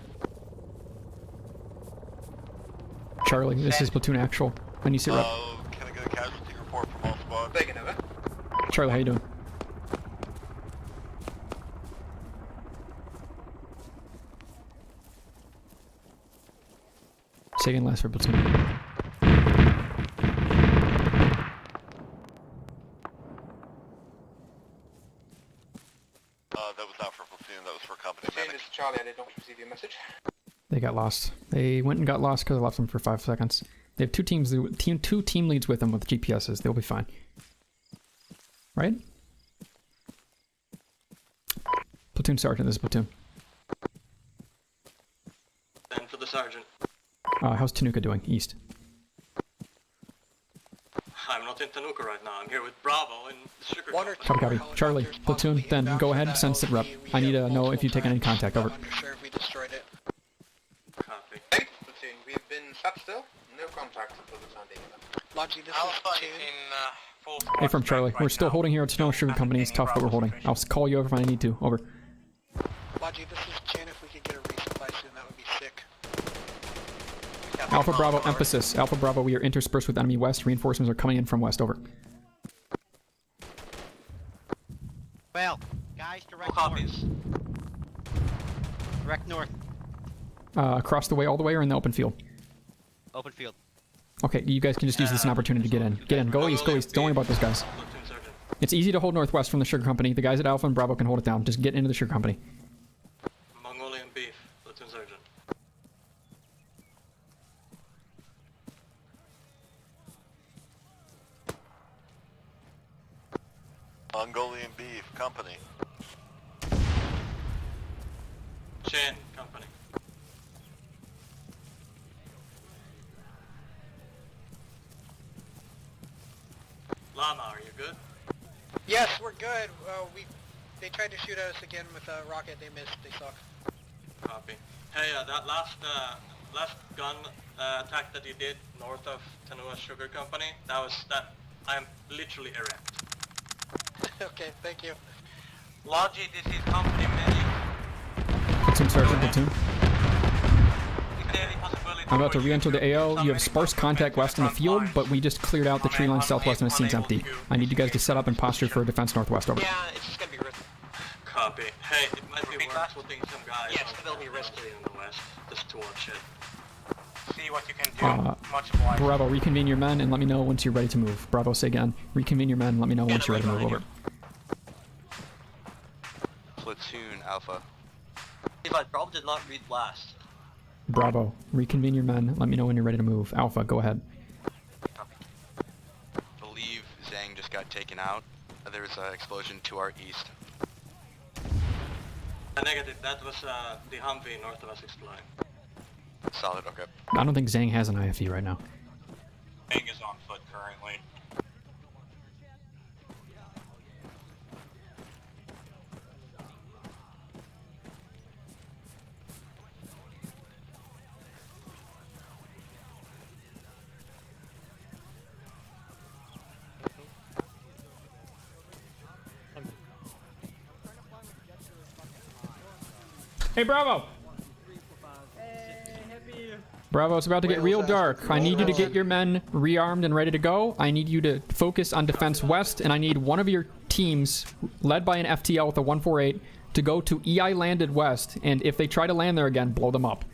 Charlie, this is platoon actual. When you sit rep. Can I get a casualty report from all squads? Taking over. Charlie, how you doing? Second last for platoon. That was not for platoon, that was for company Platoon, medic. this is Charlie, I did not receive your message. They got lost. They went and got lost because I left them for 5 seconds. They have two team leads with them with GPSs. They'll be fine. Right? Platoon sergeant, this is platoon. Then for the sergeant. How's Tanuka doing? East. I'm not in Tanuka right now. I'm here with Bravo in Sugar Company. Copy. Charlie, platoon, then go ahead, send sit rep. I need to know if you've taken any contact. Over. Underserved, we destroyed it. Copy. Hey, platoon, we've been sat still. No contact until the time being. Logi, this Alpha is is Toon. in full Hey, from Charlie. We're still holding here at Snow Sugar Company. It's tough, but we're holding. I'll call you over if I need to. Over. Logi, this is Chen. If we could get a resupply soon, that would be sick. Alpha Bravo, emphasis. Alpha Bravo, we are interspersed with enemy west. Reinforcements are coming in from west. Over. Well, guys, direct copies. north. Direct north. Across the way, all the way, or in the open field? Open field. Okay, you guys can just use this as an opportunity to get in. Get in. Go east, go east. Don't worry about those guys. It's easy to hold northwest from the Sugar Company. The guys at Alpha and Bravo can hold it down. Just get into the Sugar Company. Mongolian beef, platoon sergeant. Mongolian beef, company. Chen Company. Lama, are you good? Yes, we're good. They tried to shoot us again with a rocket. They missed. They suck. Copy. Hey, that last gun attack that you did north of Tanua Sugar Company, that I am literally erect. Okay, thank you. Logi, this is company medic. Platoon sergeant, platoon. I'm about to re-enter the AO. You have sparse contact west in the field, but we just cleared out the tree line southwest and it seems empty. I need you guys to set up and posture for defense northwest. Over. Yeah, it's just gonna be risky. Copy. Hey, it might be worth putting some guys Yes, on they'll be risky in the west, just to watch it. See what you can do. Much obliged. Bravo, reconvene your men and let me know once you're ready to move. Bravo, say again. Reconvene your men and let me know once you're ready to move. Over. Platoon Alpha. Levi, Bravo did not read last. Bravo, reconvene your men. Let me know when you're ready to move. Alpha, go ahead. Believe Zhang just got taken out. There was an explosion to our east. Negative. That was the Humvee north of us exploding. Solid. Okay. I don't think Zhang has an IFE right now. Zhang is on foot currently. Hey, Bravo! Bravo, it's about to get real dark. I need you to get your men rearmed and ready to go. I need you to focus on defense west, and I need one of your teams, led by an FTL with a 148, to go to EI landed west, and if they try to land there again, blow them up.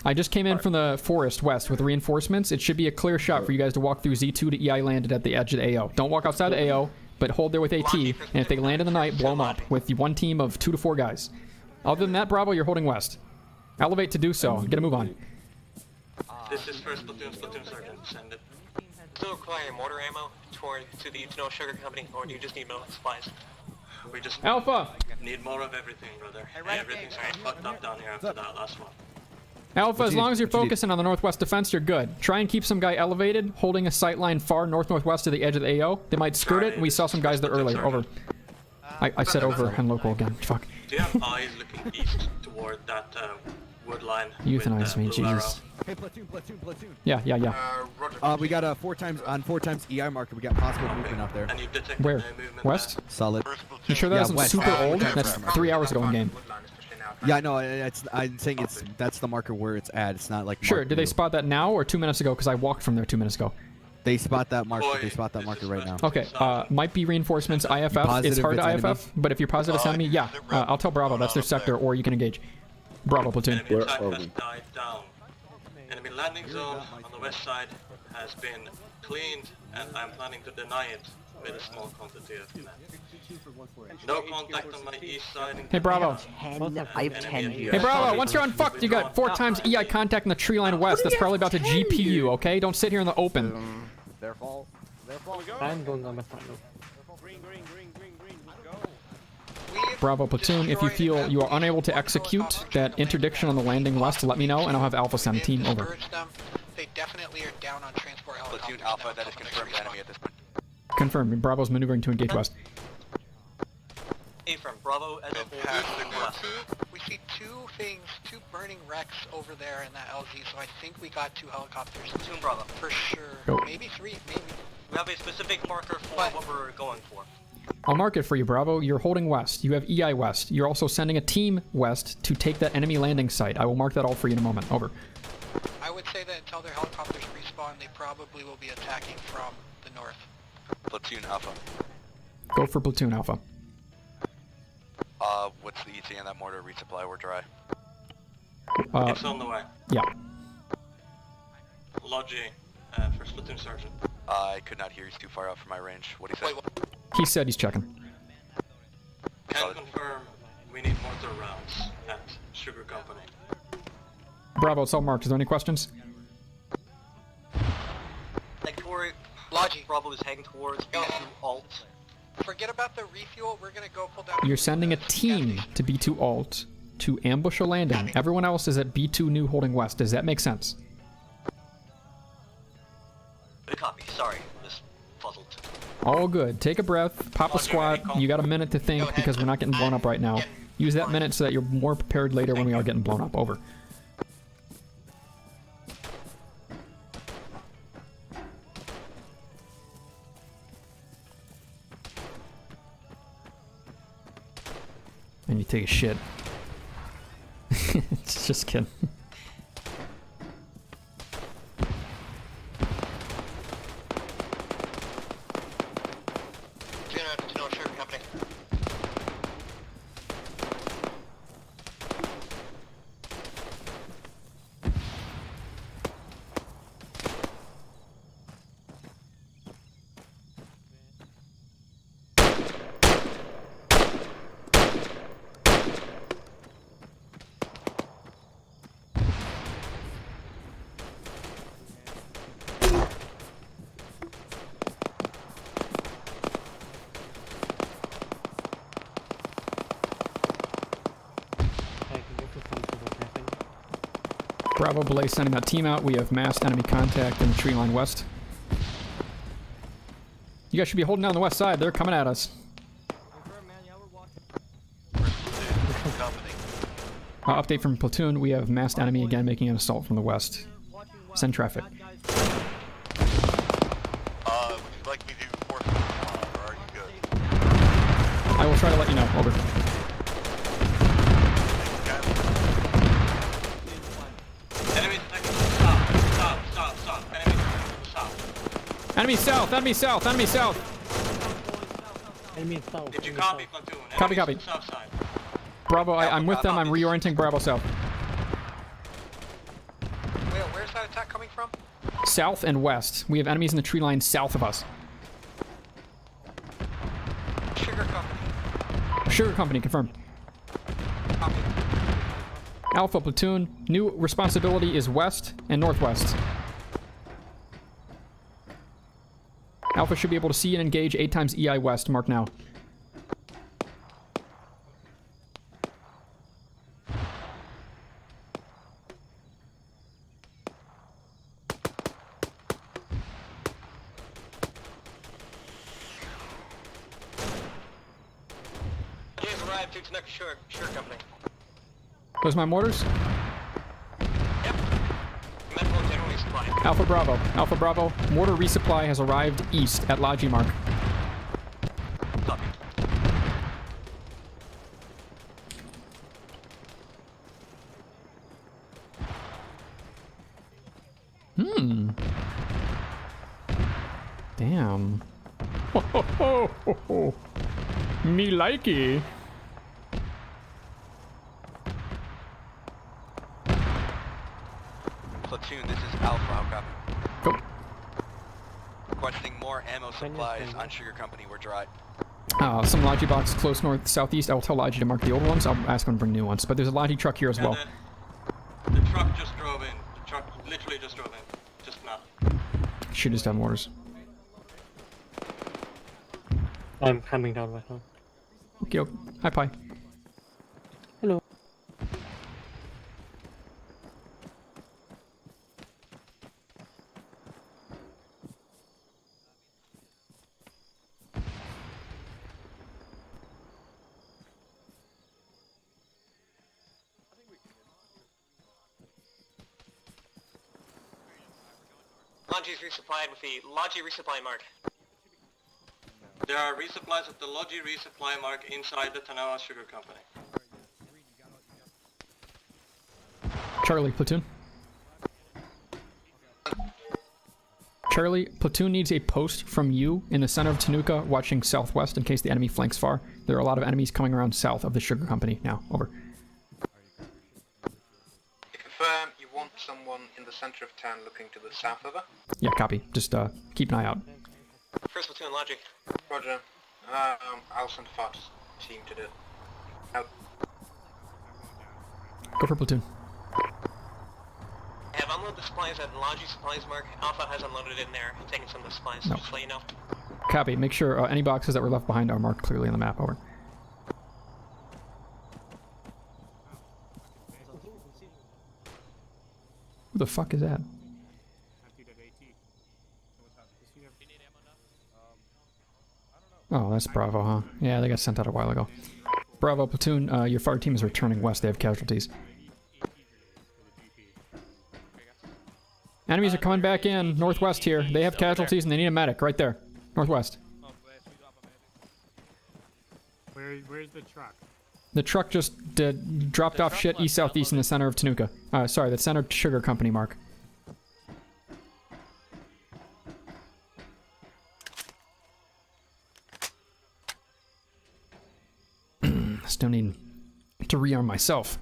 I just came in from the forest west with reinforcements. It should be a clear shot for you guys to walk through Z2 to EI landed at the edge of the AO. Don't walk outside the AO, but hold there with AT, and if they land in the night, blow them up with one team of 2 to 4 guys. Other than that, Bravo, you're holding west. Elevate to do so. Get a move on. This is first platoon sergeant. Send it. Still require mortar ammo to the Tanoa Sugar Company, or do you just need milk supplies? We just Alpha! need more of everything, brother. Everything's fucked up down here after that last one. Alpha, as long as you're focusing on the northwest defense, you're good. Try and keep some guy elevated, holding a sight line far north-northwest of the edge of the AO. They might skirt it, and we saw some guys there earlier. Over. I said over and local again. Fuck. Do you have eyes looking east toward that wood line? Euthanize me, Jesus. Hey, platoon. Yeah. We got a 4 times EI marker. We got possible movement out there. Where? West? Solid. You sure that wasn't west. super old? That's 3 hours ago in game. Yeah, no, I'm saying that's the marker where it's at. It's not like sure. Did they spot that now or 2 minutes ago? Because I walked from there 2 minutes ago. They spot that marker. They spot that marker right now. Okay. Might be reinforcements. IFF. It's hard to IFF, enemy? but if you're positive it's enemy, yeah. I'll tell Bravo that's their sector, or you can engage. Bravo platoon. Enemy attack has died down. Enemy landing zone on the west side has been cleaned, and I'm planning to deny it with a small quantity of men. No contact on my east side. Hey, Bravo. I have 10 here. Hey, Bravo, once you're unfucked, you got 4 times EI contact in the tree line west. That's probably about to GPU, okay? Don't sit here in the open. Their fault. Bravo platoon, if you feel you are unable to execute that interdiction on the landing west, let me know, and I'll have Alpha send a team over. They definitely are down on transport helicopters. Platoon Alpha, that is confirmed enemy at this point. Confirmed. Bravo's maneuvering to engage west. From Bravo as a whole. We see 2 burning wrecks over there in that LZ, so I think we got 2 helicopters. Platoon Bravo. For sure. Go. Maybe 3, maybe. We have a specific marker for what we're going for. I'll mark it for you, Bravo. You're holding west. You have EI west. You're also sending a team west to take that enemy landing site. I will mark that all for you in a moment. Over. I would say that until their helicopters respawn, they probably will be attacking from the north. Platoon Alpha. Go for platoon Alpha. What's the ET on that mortar resupply? We're dry. It's on the way. Yeah. Logi, first platoon sergeant. I could not hear. He's too far out from my range. What do you say? He said he's checking. Can confirm we need mortar rounds at Sugar Company. Bravo, it's all marked. Is there any questions? Logi. Bravo is heading towards B2 alt. Forget about the refuel. We're gonna go pull down. You're sending a team to B2 alt to ambush a landing. Everyone else is at B2 new holding west. Does that make sense? Good copy. Sorry, just puzzled. All good. Take a breath. Pop a squat. You got a minute to think because we're not getting blown up right now. Use that minute so that you're more prepared later when we are getting blown up. Over. And you take a shit. Just kidding. Bravo Belay sending that team out. We have massed enemy contact in the tree line west. You guys should be holding down the west side. They're coming at us. Update from platoon. We have massed enemy again making an assault from the west. Send traffic. Would you like me to force them or are you good? I will try to let you know. Over. Enemy south, enemy south, enemy south. Enemy south. Did you copy, platoon? Copy, Enemies copy. South side. Bravo, I'm with them. I'm reorienting Bravo south. Wait, where's that attack coming from? South and west. We have enemies in the tree line south of us. Sugar Company. Sugar Company, confirmed. Copy. Alpha platoon, new responsibility is west and northwest. Alpha should be able to see and engage 8 times EI west, mark now. James arrived to Tanaka Sugar Company. Those my mortars? Medical and general supply. Alpha Bravo. Alpha Bravo. Mortar resupply has arrived east at Logi Mark. Copy. Damn. Ho, ho, ho, ho, ho. Me likey. Platoon, this is Alpha. How copy? Go. Requesting more ammo supplies on Sugar Company. We're dry. Some Logi boxes close north, southeast. I will tell Logi to mark the old ones. I'll ask them to bring new ones. But there's a Logi truck here as well. The truck just drove in. The truck literally just drove in. Just now. Should just have mortars. I'm coming down right now. Okay, okay. Hi, Pi. Hello. Logi's resupplied with the Logi resupply mark. There are resupplies at the Logi resupply mark inside the Tanawa Sugar Company. Charlie, platoon. Charlie, platoon needs a post from you in the center of Tanuka watching southwest in case the enemy flanks far. There are a lot of enemies coming around south of the Sugar Company now. Over. Confirm you want someone in the center of town looking to the south of her? Yeah, copy. Just keep an eye out. First platoon, Logi. Roger. I'll send Fox team to do it. Out. Go for platoon. I have unloaded the supplies at Logi supplies mark. Alpha has unloaded in there. I'm taking some of the supplies, No. just to let you know. Copy. Make sure any boxes that were left behind are marked clearly on the map. Over. Who the fuck is that? Oh, that's Bravo, huh? Yeah, they got sent out a while ago. Bravo, platoon, your fire team is returning west. They have casualties. Enemies are coming back in, northwest here. They have casualties and they need a medic right there. Northwest. Where's the truck? The truck just dropped off shit east-southeast in the center of Tanuka. Sorry, the center Sugar Company mark. Still need to rearm myself.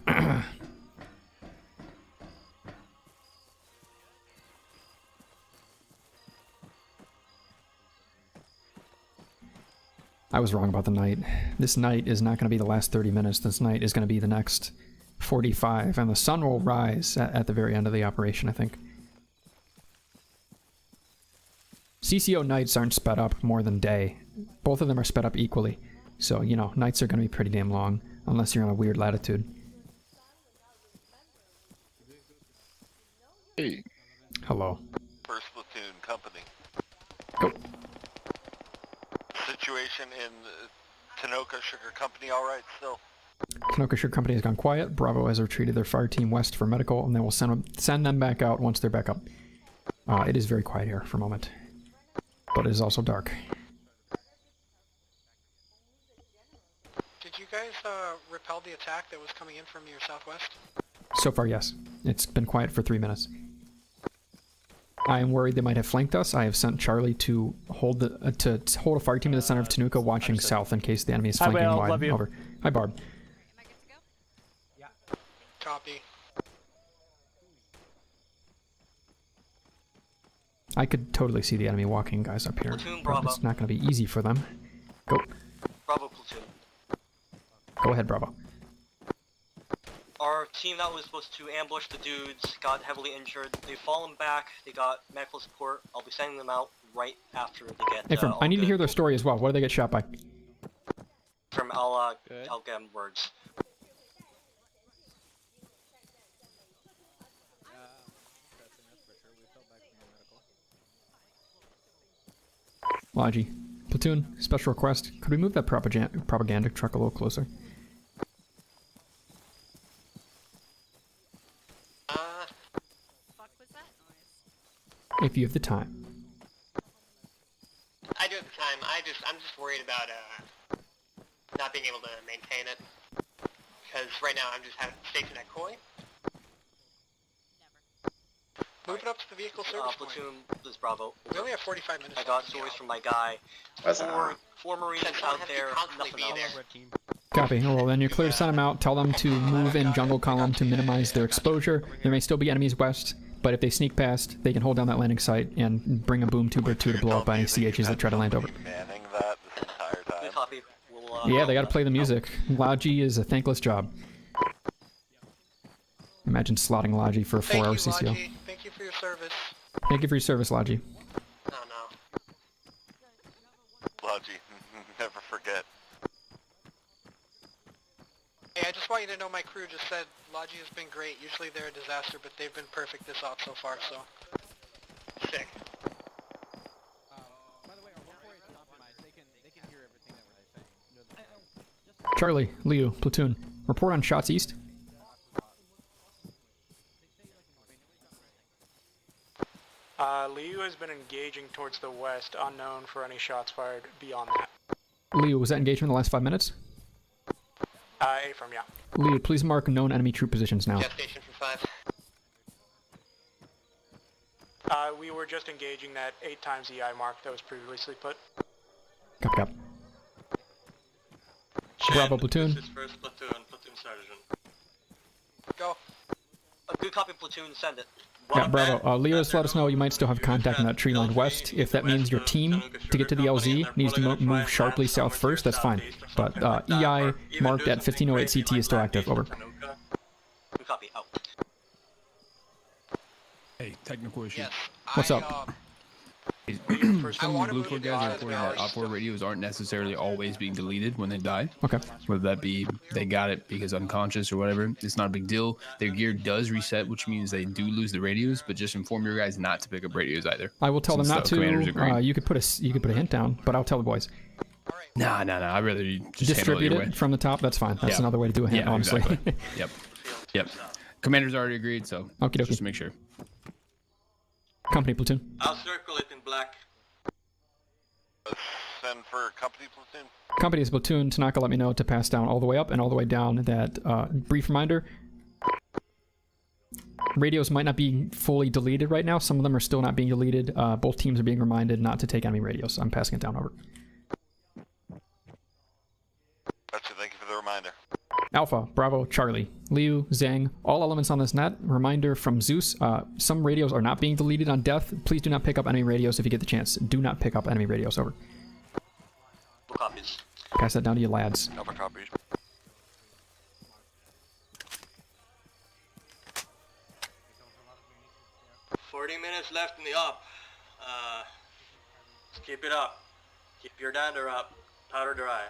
I was wrong about the night. This night is not going to be the last 30 minutes. This night is going to be the next 45, and the sun will rise at the very end of the operation, I think. CCO nights aren't sped up more than day. Both of them are sped up equally. So, you know, nights are going to be pretty damn long, unless you're on a weird latitude. Hey. Hello. First platoon company. Go. Situation in Tanoka Sugar Company all right still? Tanoka Sugar Company has gone quiet. Bravo has retreated their fire team west for medical, and they will send them back out once they're back up. It is very quiet here for a moment, but it is also dark. Did you guys repel the attack that was coming in from your southwest? So far, yes. It's been quiet for 3 minutes. I am worried they might have flanked us. I have sent Charlie to hold hold a fire team in the center of Tanuka, watching south in case the enemy is flanking wide. Love you. Over. Hi, Barb. Copy. I could totally see the enemy walking guys up here. Platoon But Bravo. it's not going to be easy for them. Go. Bravo platoon. Go ahead, Bravo. Our team that was supposed to ambush the dudes got heavily injured. They've fallen back. They got medical support. I'll be sending them out right after they get. Hey, I need to hear their story as well. What did they get shot by? I'll get them words. Logi. Platoon, special request. Could we move that propaganda truck a little closer? If you have the time. I do have the time. I'm just worried about not being able to maintain it, because right now I'm just having stationed at Koi. Move it up to the vehicle service point. Platoon, this is Bravo. We only have 45 minutes. I got stories from my guy. Four Marines out there, nothing else. Copy. Well, then you're clear to send them out. Tell them to move in jungle column to minimize their exposure. There may still be enemies west, but if they sneak past, they can hold down that landing site and bring a boom tube or two to blow up any CHs that try to land over. Manning that this entire time. Good copy. We'll, Yeah, they got to play the music. Logi is a thankless job. Imagine slotting Logi for a 4-hour CCO. Logi. Thank you for your service. Thank you for your service, Logi. Oh no. Logi, never forget. Hey, I just want you to know my crew just said Logi has been great. Usually they're a disaster, but they've been perfect this op so far, so. Sick. Charlie, Liu, platoon. Report on shots east. Liu has been engaging towards the west, unknown for any shots fired beyond that. Liu, was that engagement in the last 5 minutes? A-from, yeah. Liu, please mark known enemy troop positions now. Jet station for 5. We were just engaging that 8 times EI mark that was previously put. Copy, copy. Bravo, platoon. This is first platoon, platoon sergeant. Go. A good copy, platoon. Send it. Yeah, Bravo. Leo has let us know you might still have contact in that tree line west. If that means your team, to get to the LZ, needs to move sharply south first, that's fine. But EI marked at 1508 CT is still active. Over. Good copy. Out. Hey, technical issue. Yes. What's up? For some Bluefoot guys are reporting that OPFOR radios aren't necessarily always being deleted when they die. Okay. Whether that be they got it because unconscious or whatever, it's not a big deal. Their gear does reset, which means they do lose the radios, but just inform your guys not to pick up radios either. I will tell them not to. You could put a hint down, but I'll tell the boys. Nah. I'd rather you just distribute handle it from the top. That's fine. That's another way to do a hint, honestly. Exactly. Yep. Commander's already agreed, so just to make sure. Company platoon. I'll circle it in black. Send for company platoon. Company is platoon. Tanaka let me know to pass down all the way up and all the way down. That brief reminder. Radios might not be fully deleted right now. Some of them are still not being deleted. Both teams are being reminded not to take enemy radios. I'm passing it down. Over. Gotcha, thank you for the reminder. Alpha, Bravo, Charlie, Liu, Zhang, all elements on this net. Reminder from Zeus, some radios are not being deleted on death. Please do not pick up enemy radios if you get the chance. Do not pick up enemy radios. Over. No copies. Pass that down to you lads. No copies. Minutes left in the op. Just keep it up. Keep your dander up. Powder dry.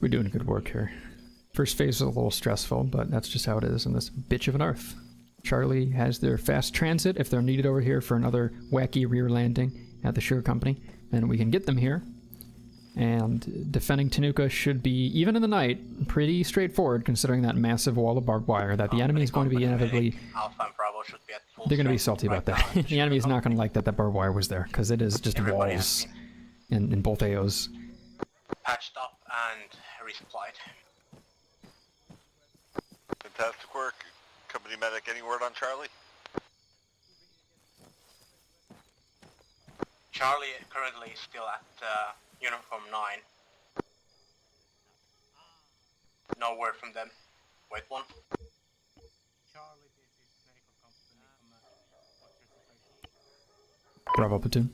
We're doing good work here. First phase was a little stressful, but that's just how it is in this bitch of an Earth. Charlie has their fast transit if they're needed over here for another wacky rear landing at the Sugar Company, then we can get them here. And defending Tanuka should be, even in the night, pretty straightforward considering that massive wall of barbed wire that the enemy is going to be inevitably... Alpha and Bravo CCO should be at full They're going to be strength salty about right that. The enemy is not going to like that barbed wire was there, because it is just walls in both AOs. Patched up and resupplied. Fantastic work. Company medic, any word on Charlie? Charlie currently is still at uniform 9. No word from them. Wait one. Bravo platoon.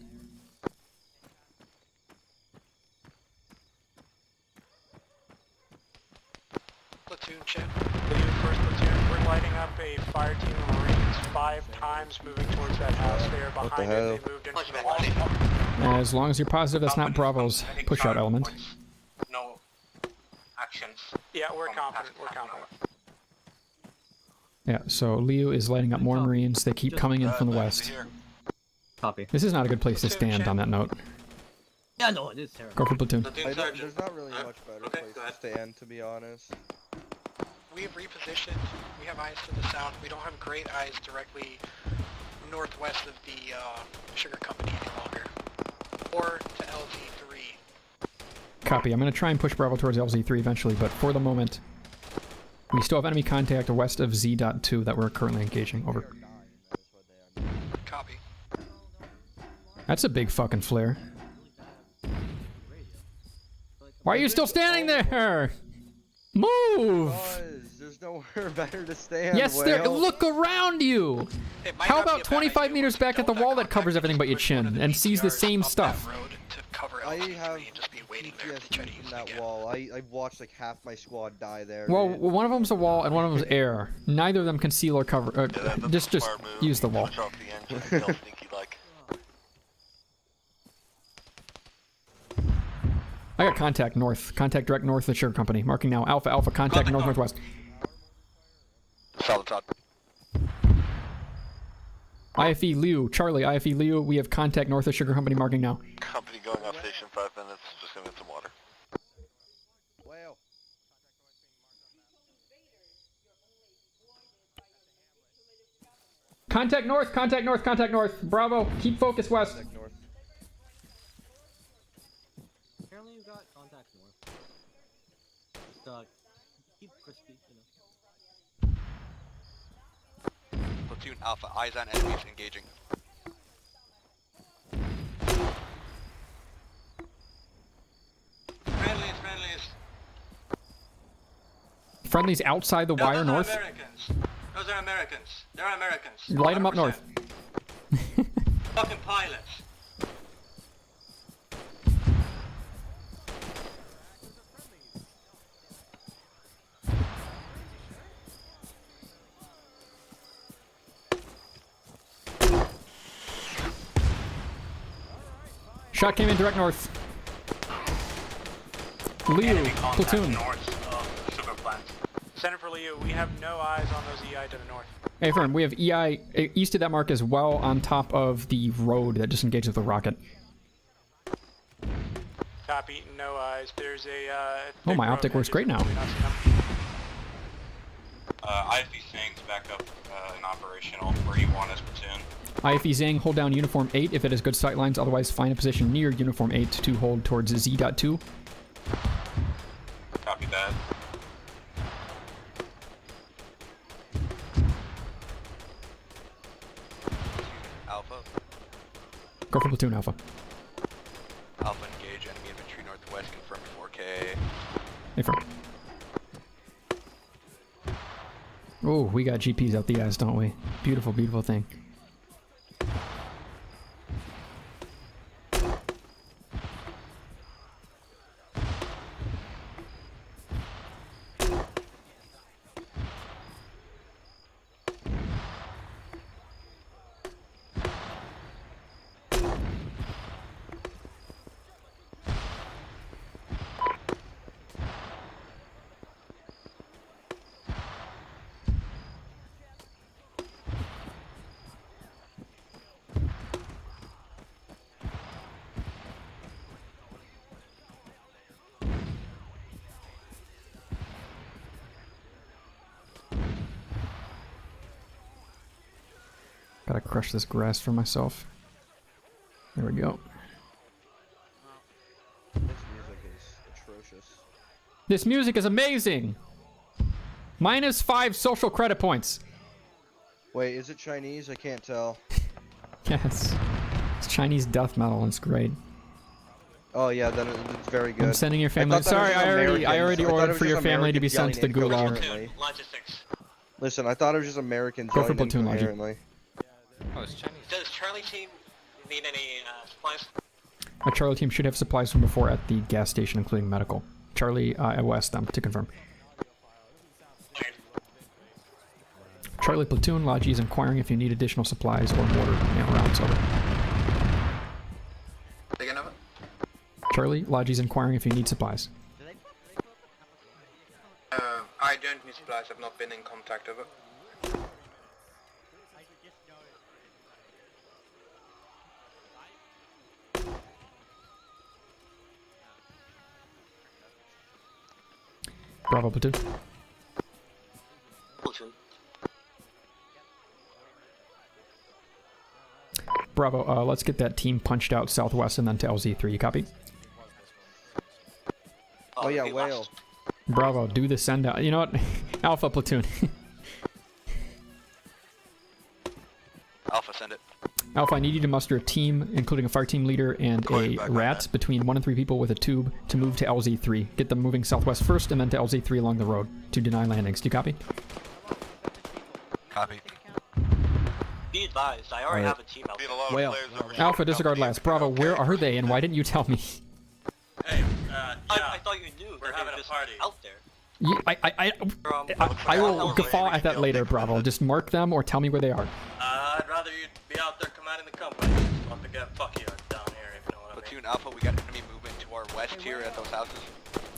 Platoon check. First platoon, we're lighting up a fire team of Marines 5 times moving towards that house. They are behind it. They moved into the wall. As long as you're positive that's not Bravo's push-out element. No actions. Yeah, we're confident. We're confident. Yeah, so Liu is lighting up more Marines. They keep coming in from the west. Copy. This is not a good place to stand on that note. Yeah, no, it is terrible. Go for platoon. There's not really a much better place to stand, to be honest. We have repositioned. We have eyes to the south. We don't have great eyes directly northwest of the sugar company any longer. Or to LZ3. Copy. I'm going to try and push Bravo towards LZ3 eventually, but for the moment, we still have enemy contact west of Z.2 that we're currently engaging. Over. Copy. That's a big fucking flare. Why are you still standing there? Move! There's nowhere better to stand. Yes, there. Look around you. How about 25 meters back at the wall that covers everything but your chin and sees the same stuff? I have PTSD from that wall. I've watched like half my squad die there. Well, one of them's a wall and one of them's air. Neither of them conceal or cover. Just use the wall. I got contact north. Contact direct north of the sugar company. Marking now. Alpha, Alpha, contact north-northwest. Solid top. IFE Liu, Charlie, IFE Liu, we have contact north of sugar company. Marking now. Company going off station 5 minutes. Just gonna get some water. Wow. Contact north, contact north, contact north. Bravo, keep focus west. Apparently you got contacts north. Just, keep crispy, you know. Platoon Alpha, eyes on enemies engaging. Friendlies. Friendlies outside the wire north. Those are Americans. They're Americans. Light them up north. Fucking pilots. Shot came in direct north. Liu, platoon. Center for Liu, we have no eyes on those EI to the north. Hey, firm, we have EI east of that mark as well on top of the road that disengages with the rocket. Copy, no eyes. There's a. Oh, my optic works great now. IFE Sing's back up and operational. Where you want us, platoon? IFE Zhang, hold down Uniform 8 if it has good sight lines, otherwise find a position near Uniform 8 to hold towards Z.2. Copy that. Alpha. Go for platoon Alpha. Alpha engage enemy infantry northwest, confirmed 4K. Hey, firm. Oh, we got GPs out the ass, don't we? Beautiful, beautiful thing. gotta crush this grass for myself. There we go. This music is atrocious. This music is amazing! -5 social credit points. Wait, is it Chinese? I can't tell. Yes. It's Chinese death metal, and it's great. Oh yeah, then it's very good. I'm sending your family. Sorry, I already ordered for your family to be sent to the gulag. Listen, I thought it was just Americans. Go for platoon logic. Oh, it's Chinese. Does Charlie team need any supplies? A Charlie team should have supplies from before at the gas station, including medical. Charlie, I will ask them to confirm. Charlie platoon, Logi is inquiring if you need additional supplies or mortar rounds. Over. Charlie, Logi is inquiring if you need supplies. I don't need supplies. I've not been in contact with it. Bravo platoon. Platoon. Bravo, let's get that team punched out southwest and then to LZ3. You copy? Oh yeah, whale. Bravo, do the send out. You know what? Alpha platoon. Alpha, send it. Alpha, I need you to muster a team, including a fire team leader and a rat, between 1 and 3 people with a tube to move to LZ3. Get them moving southwest first and then to LZ3 along the road to deny landings. Do you copy? Copy. Be advised, I already have a team out there. Whale. Alpha, disregard last. Bravo, where are they and why didn't you tell me? Hey, I thought you knew. We're having a party out there. I will guffaw at that later, Bravo. Just mark them or tell me where they are. I'd rather you be out there commanding the company. Want to get fuck you down here, if you know what I mean. Platoon Alpha, we got enemy movement to our west here at those houses.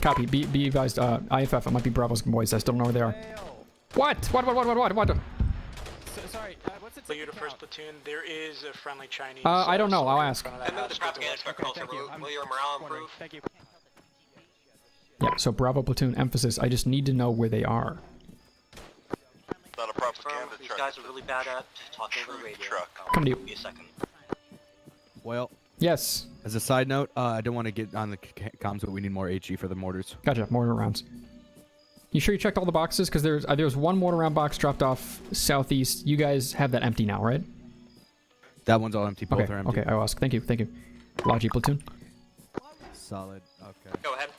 Copy. Be advised. IFF, it might be Bravo's boys. I still don't know where they are. What? Sorry, what's it? You to first platoon. There is a friendly Chinese. I don't know. I'll ask. I moved the propaganda truck closer. Will your morale improve? Thank you. Yeah. So Bravo platoon emphasis. I just need to know where they are. Not a propaganda These truck. guys are really bad at talking over the radio. Come to you. Give me a second. Well. Yes. As a side note, I don't want to get on the comms, but we need more HE for the mortars. Gotcha. Mortar rounds. You sure you checked all the boxes? Because there's one mortar round box dropped off southeast. You guys have that empty now, right? That one's all empty. Both are empty. Okay, I will ask. Thank you. Logi platoon. Solid. Okay. Go ahead.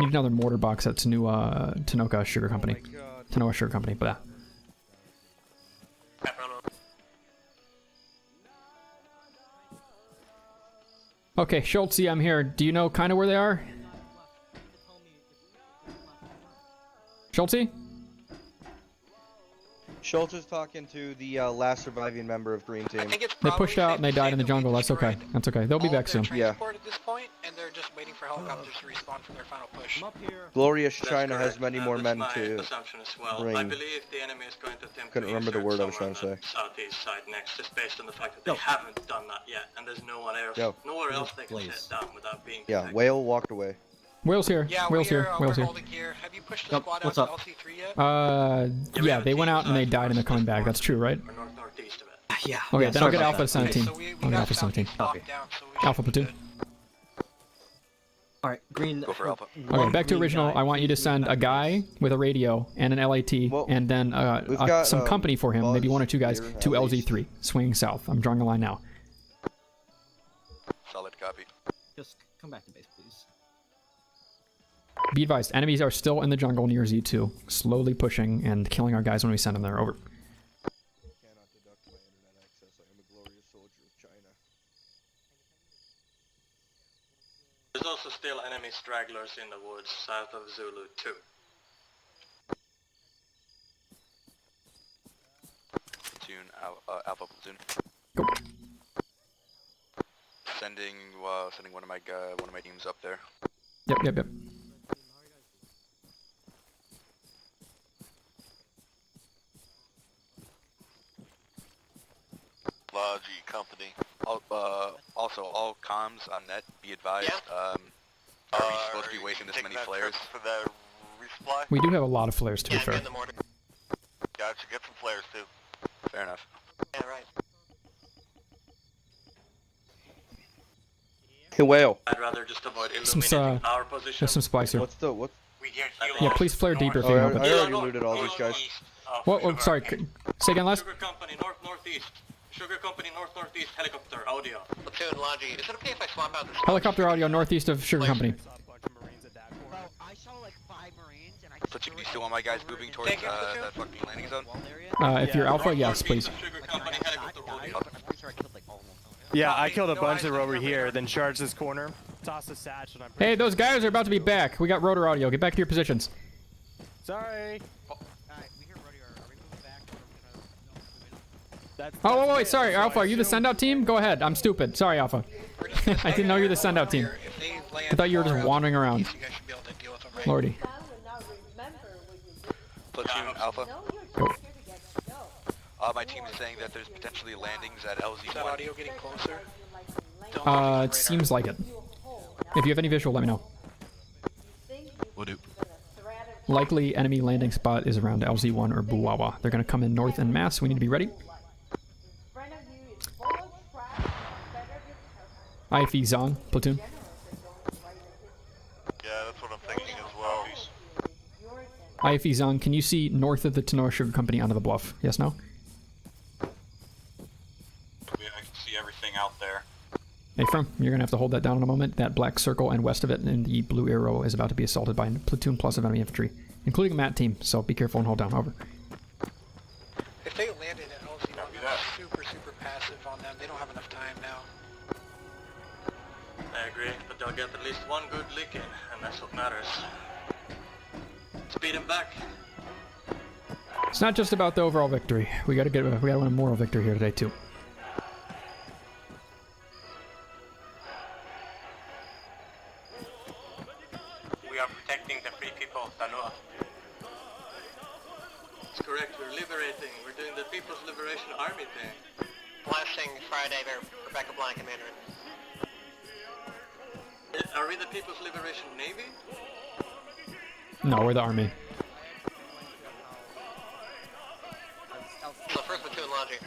Need another mortar box at Tanoka Sugar Company. Tanoa Sugar Company, but okay, Schultz, I'm here. Do you know kind of where they are? Schultz? Schultz is talking to the last surviving member of Green Team. They pushed out and they died in the jungle. That's okay. That's okay. They'll be back soon. Yeah. At this point, and they're just waiting for helicopters to respawn for their final push. Glorious China has many more men That's to my assumption as well. bring. I believe the enemy is going to attempt Couldn't to remember the insert word I was trying somewhere to on the southeast side next, just based on the fact that they haven't done that yet, and there's nowhere else they can hit down without being Yeah, Whale walked away. Whale's here. Yeah, Whale's here. we're Whale's here. holding here. Have you pushed the squad out to LC3 yet? Yeah, they went out and they died and they're coming back. That's true, right? Yeah. Okay, then I'll get Alpha to send a team. So we I'll get got Alpha to send a team. locked down, so we Alpha platoon. Alright, green. Go for Alpha. Okay, back to original. I want you to send a guy with a radio and an LAT, and then some company for him, maybe 1 or 2 guys, to LZ3, swinging south. I'm drawing a line now. Solid copy. Just come back to base, please. Be advised, enemies are still in the jungle near Z2, slowly pushing and killing our guys when we send them there. Over. There's also still enemy stragglers in the woods south of Zulu 2. Platoon, Alpha platoon. Go. Sending one of my teams up there. Yep. Logi company. Also, all comms on net, be advised. Are we supposed to be wasting this many flares? For the resupply? We do have a lot of flares, to be fair. Gotcha, get some flares too. Fair enough. Yeah, right. Whale. I'd rather just avoid Some, illuminating our position. there's some supplies here. What's the what? Yeah, please flare deeper if you can help I it. already looted all these guys. What? Oh, sorry. Say again, Les. Sugar Company, northeast. Sugar Company, northeast, helicopter, audio. Platoon, Logi, is it okay if I swap out this? Helicopter audio northeast of Sugar Company. Platoon, do you still want my guys moving towards that fucking landing zone? If you're Alpha, yes, please. Yeah, I killed a bunch that were over here, then charged this corner, tossed a satch, and I'm Hey, those guys are about to be back. We got rotor audio. Get back to your positions. sorry. Oh, wait, sorry, Alpha. Are you the send-out team? Go ahead. I'm stupid. Sorry, Alpha. I didn't know you were the send-out team. I thought you were just wandering around. Lordy. Platoon Alpha. Go. My team is saying that there's potentially landings at LZ1. Is that audio getting closer? It seems like it. If you have any visual, let me know. Will do. Likely enemy landing spot is around LZ1 or Buwawa. They're going to come in north en masse. We need to be ready. IFE Zong, platoon. Yeah, that's what I'm thinking as well. IFE Zong, can you see north of the Tanoa Sugar Company onto the bluff? Yes, no? I can see everything out there. Hey, Firm, you're going to have to hold that down in a moment. That black circle and west of it and the blue arrow is about to be assaulted by a platoon plus of enemy infantry, including a MAT team, so be careful and hold down. Over. If they landed at LZ, I'm super passive on them. They don't have enough time now. I agree, but they'll get at least one good lick in, and that's what matters. Speed him back. It's not just about the overall victory. We got to win a moral victory here today, too. We are protecting the free people of Tanoa. That's correct, we're liberating. We're doing the People's Liberation Army thing. Blasting Friday there, Rebecca Blind, Commander. Are we the People's Liberation Navy? No, we're the army. So first platoon launching.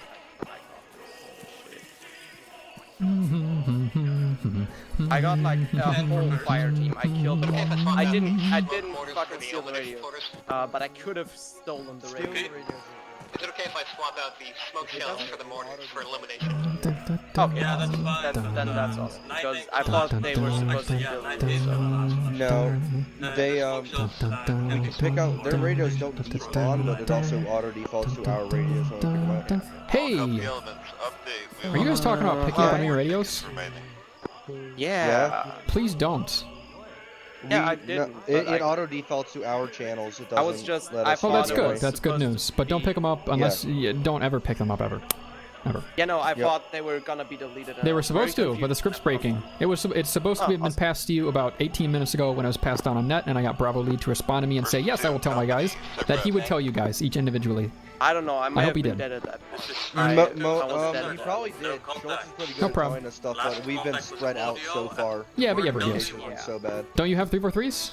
I got like a whole fire team. I killed them all. I didn't fucking steal the radio. But I could have stolen the radio. Is it okay if I swap out the smoke shells for the mortars for elimination? Okay, yeah, that's fine. Then that's awesome. Because I thought they were supposed to kill me. No, they we can pick out their radios don't despawn, but it also auto defaults to our radios. Hey! Are you guys talking about picking up enemy radios? Yeah. Please don't. Yeah, I didn't. It auto defaults to our channels. It doesn't. I was just. Let us Oh, that's good. away. That's good news. But don't pick them up unless you don't ever pick them up ever. Ever. Yeah, no, I thought they were gonna be deleted. They were supposed to, but the script's breaking. It's supposed to have been passed to you about 18 minutes ago when it was passed down on net, and I got Bravo Lead to respond to me and say, yes, I will tell my guys, that he would tell you guys, each individually. I don't know. I might hope have he been did. dead at that point. You probably did. Schultz is pretty good at problem. knowing this stuff, but we've been spread out so far. Yeah, but you ever do. So bad. Don't you have 343s?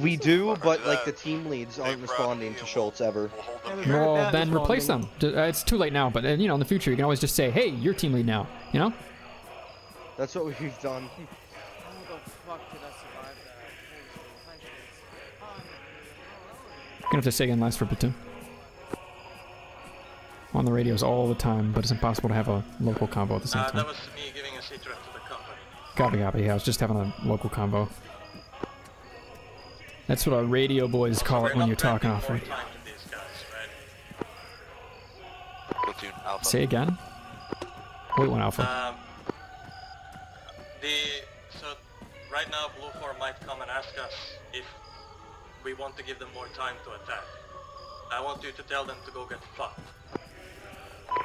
We do, but like the team leads aren't responding to Schultz ever. Well, then replace them. It's too late now, but you know, in the future, you can always just say, "Hey, you're team lead now." You know. That's what we've done. How the fuck did I survive that? Gonna have to say again last for platoon. On the radios all the time, but it's impossible to have a local combo at the same time. That was me giving a secret to the company. Copy. Yeah, I was just having a local combo. That's what our radio boys call it when you're talking off radio. Platoon Alpha. Say again. Wait, one Alpha. So right now, Blue 4 might come and ask us if we want to give them more time to attack. I want you to tell them to go get fucked.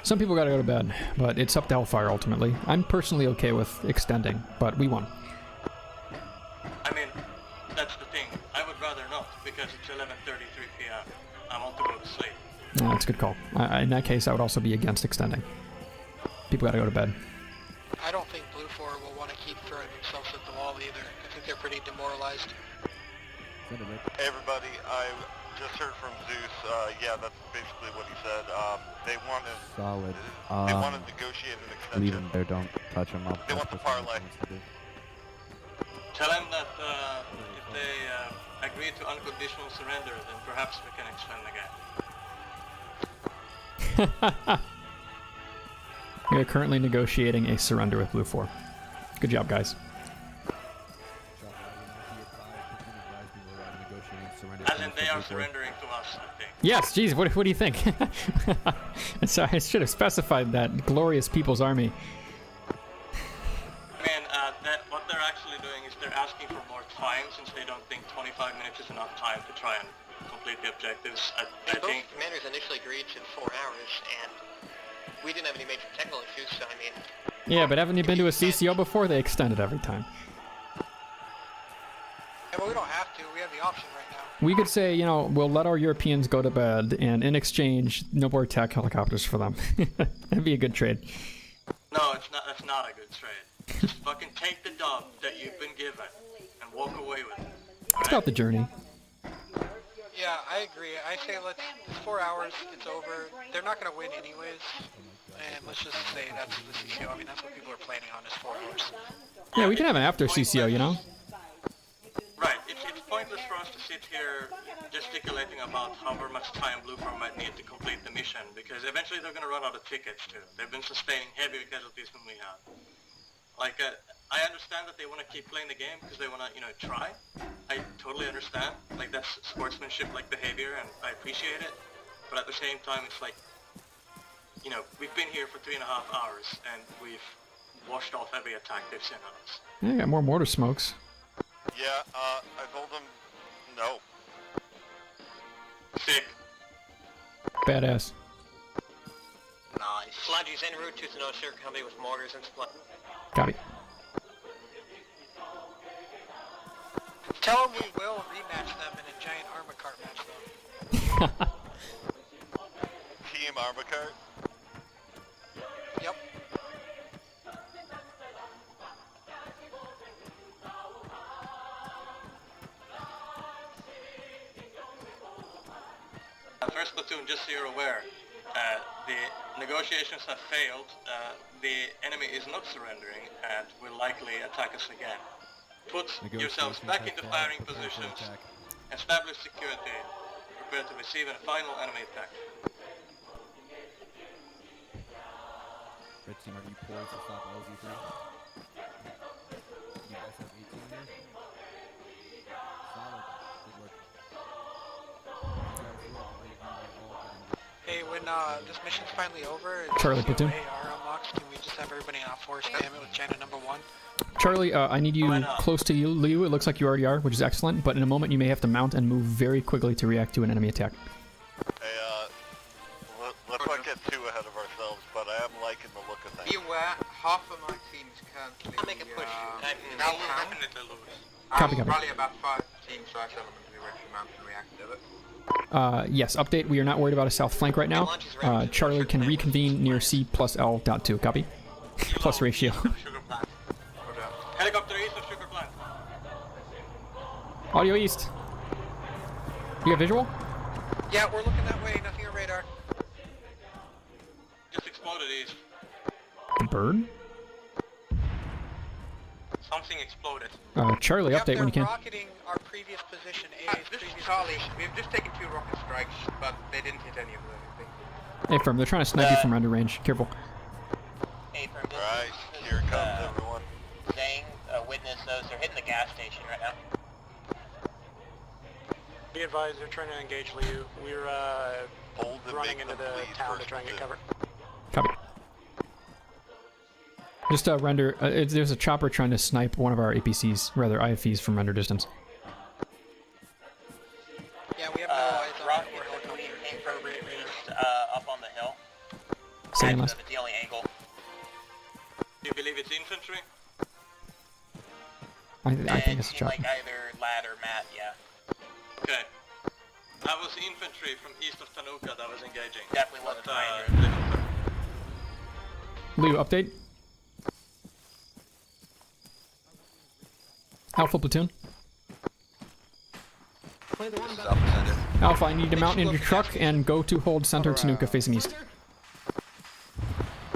Some people gotta go to bed, but it's up to Hellfire ultimately. I'm personally okay with extending, but we won. I mean, that's the thing. I would rather not, because it's 11:33 p.m. I want to go to sleep. Yeah, that's a good call. In that case, I would also be against extending. People gotta go to bed. I don't think Blue 4 will want to keep throwing themselves at the wall either. I think they're pretty demoralized. Hey everybody, I just heard from Zeus. Yeah, that's basically what he said. They want to. Solid. They want to negotiate an extension. Leave him there. Don't touch him up. They want the parlay. Tell him that if they agree to unconditional surrender, then perhaps we can extend again. We are currently negotiating a surrender with Blue 4. Good job, guys. As in, they are surrendering to us, I think. Yes, geez, what do you think? Sorry, I should have specified that. Glorious People's Army. I mean, what they're actually doing is they're asking for more time since they don't think 25 minutes is enough time to try and complete the objectives. I think commanders initially agreed to 4 hours, and we didn't have any major technical issues, so I mean... Yeah, but haven't you been to a CCO before? They extend it every time. Yeah, but we don't have to. We have the option right now. We could say, you know, we'll let our Europeans go to bed, and in exchange, no more attack helicopters for them. That'd be a good trade. no, it's not. That's not a good trade. Just fucking take the dub that you've been given and walk away with it. It's about the journey. Yeah, I agree. I say it's 4 hours, it's over. They're not going to win anyways. And let's just say that's the CCO. I mean, that's what people are planning on is 4 hours. Yeah, we can have an after CCO, you know? Right. It's pointless for us to sit here gesticulating about however much time Blue 4 might need to complete the mission, because eventually they're going to run out of tickets too. They've been sustaining heavier casualties than we have. Like, I understand that they want to keep playing the game because they want to, you know, try. I totally understand. Like, that's sportsmanship-like behavior, and I appreciate it. But at the same time, it's like, you know, we've been here for 3.5 hours, and we've washed off every attack they've sent on us. Yeah, got more mortar smokes. Yeah, I told them no. Sick. Badass. Nice. Sludgy's en route to the No Sugar Company with mortars and supply. Copy. Tell them we will rematch them in a giant Arma cart match, though. Team Arma cart? Yep. First platoon, just so you're aware, the negotiations have failed. The enemy is not surrendering and will likely attack us again. Put yourselves back into firing positions, establish security, prepare to receive a final enemy attack. Red team, are you poised to stop LZ3? You guys have 18 there? Solid. Good work. Hey, when this mission's finally over, and Charlie, platoon. AR unlocks, can we just have everybody on force spam it with China number 1? Charlie, I need you close to you, Liu. It looks like you already are, which is excellent, but in a moment you may have to mount and move very quickly to react to an enemy attack. Hey, let's not get too ahead of ourselves, but I am liking the look of things. Be aware, half of my team is currently... I'll make a push. Now we'll definitely lose. Copy, copy. Probably about 5 team/elements we ready to mount and react to it. Yes, update. We are not worried about a south flank right now. Charlie can reconvene near C+L.2. Copy. Plus ratio. Helicopter east of Sugar Plant. Audio east. You got visual? Yeah, we're looking that way. Nothing on radar. Just exploded east. The bird? Something exploded. Charlie, update when you can. Rocketing our previous position. This is Charlie. We've just taken 2 rocket strikes, but they didn't hit any of them. Hey, firm. They're trying to snipe you from under range. Careful. Hey, from this Right, here comes everyone. Zhang, witness those. They're hitting the gas station right now. Be advised, they're trying to engage Liu. We're running into the town to try and get cover. Copy. Just render. There's a chopper trying to snipe one of our APCs, rather IFVs, from render distance. Yeah, we have no eyes on Rocket came from up on the hill. Saying less. The only angle. Do you believe it's infantry? I think it's a chopper. Like either Lad or Matt, yeah. Okay. That was infantry from east of Tanuka that was engaging. Definitely wasn't Liu, update. Alpha platoon. This is Alpha Center. Alpha, I need to mount into your truck and go to hold center Tanuka facing east.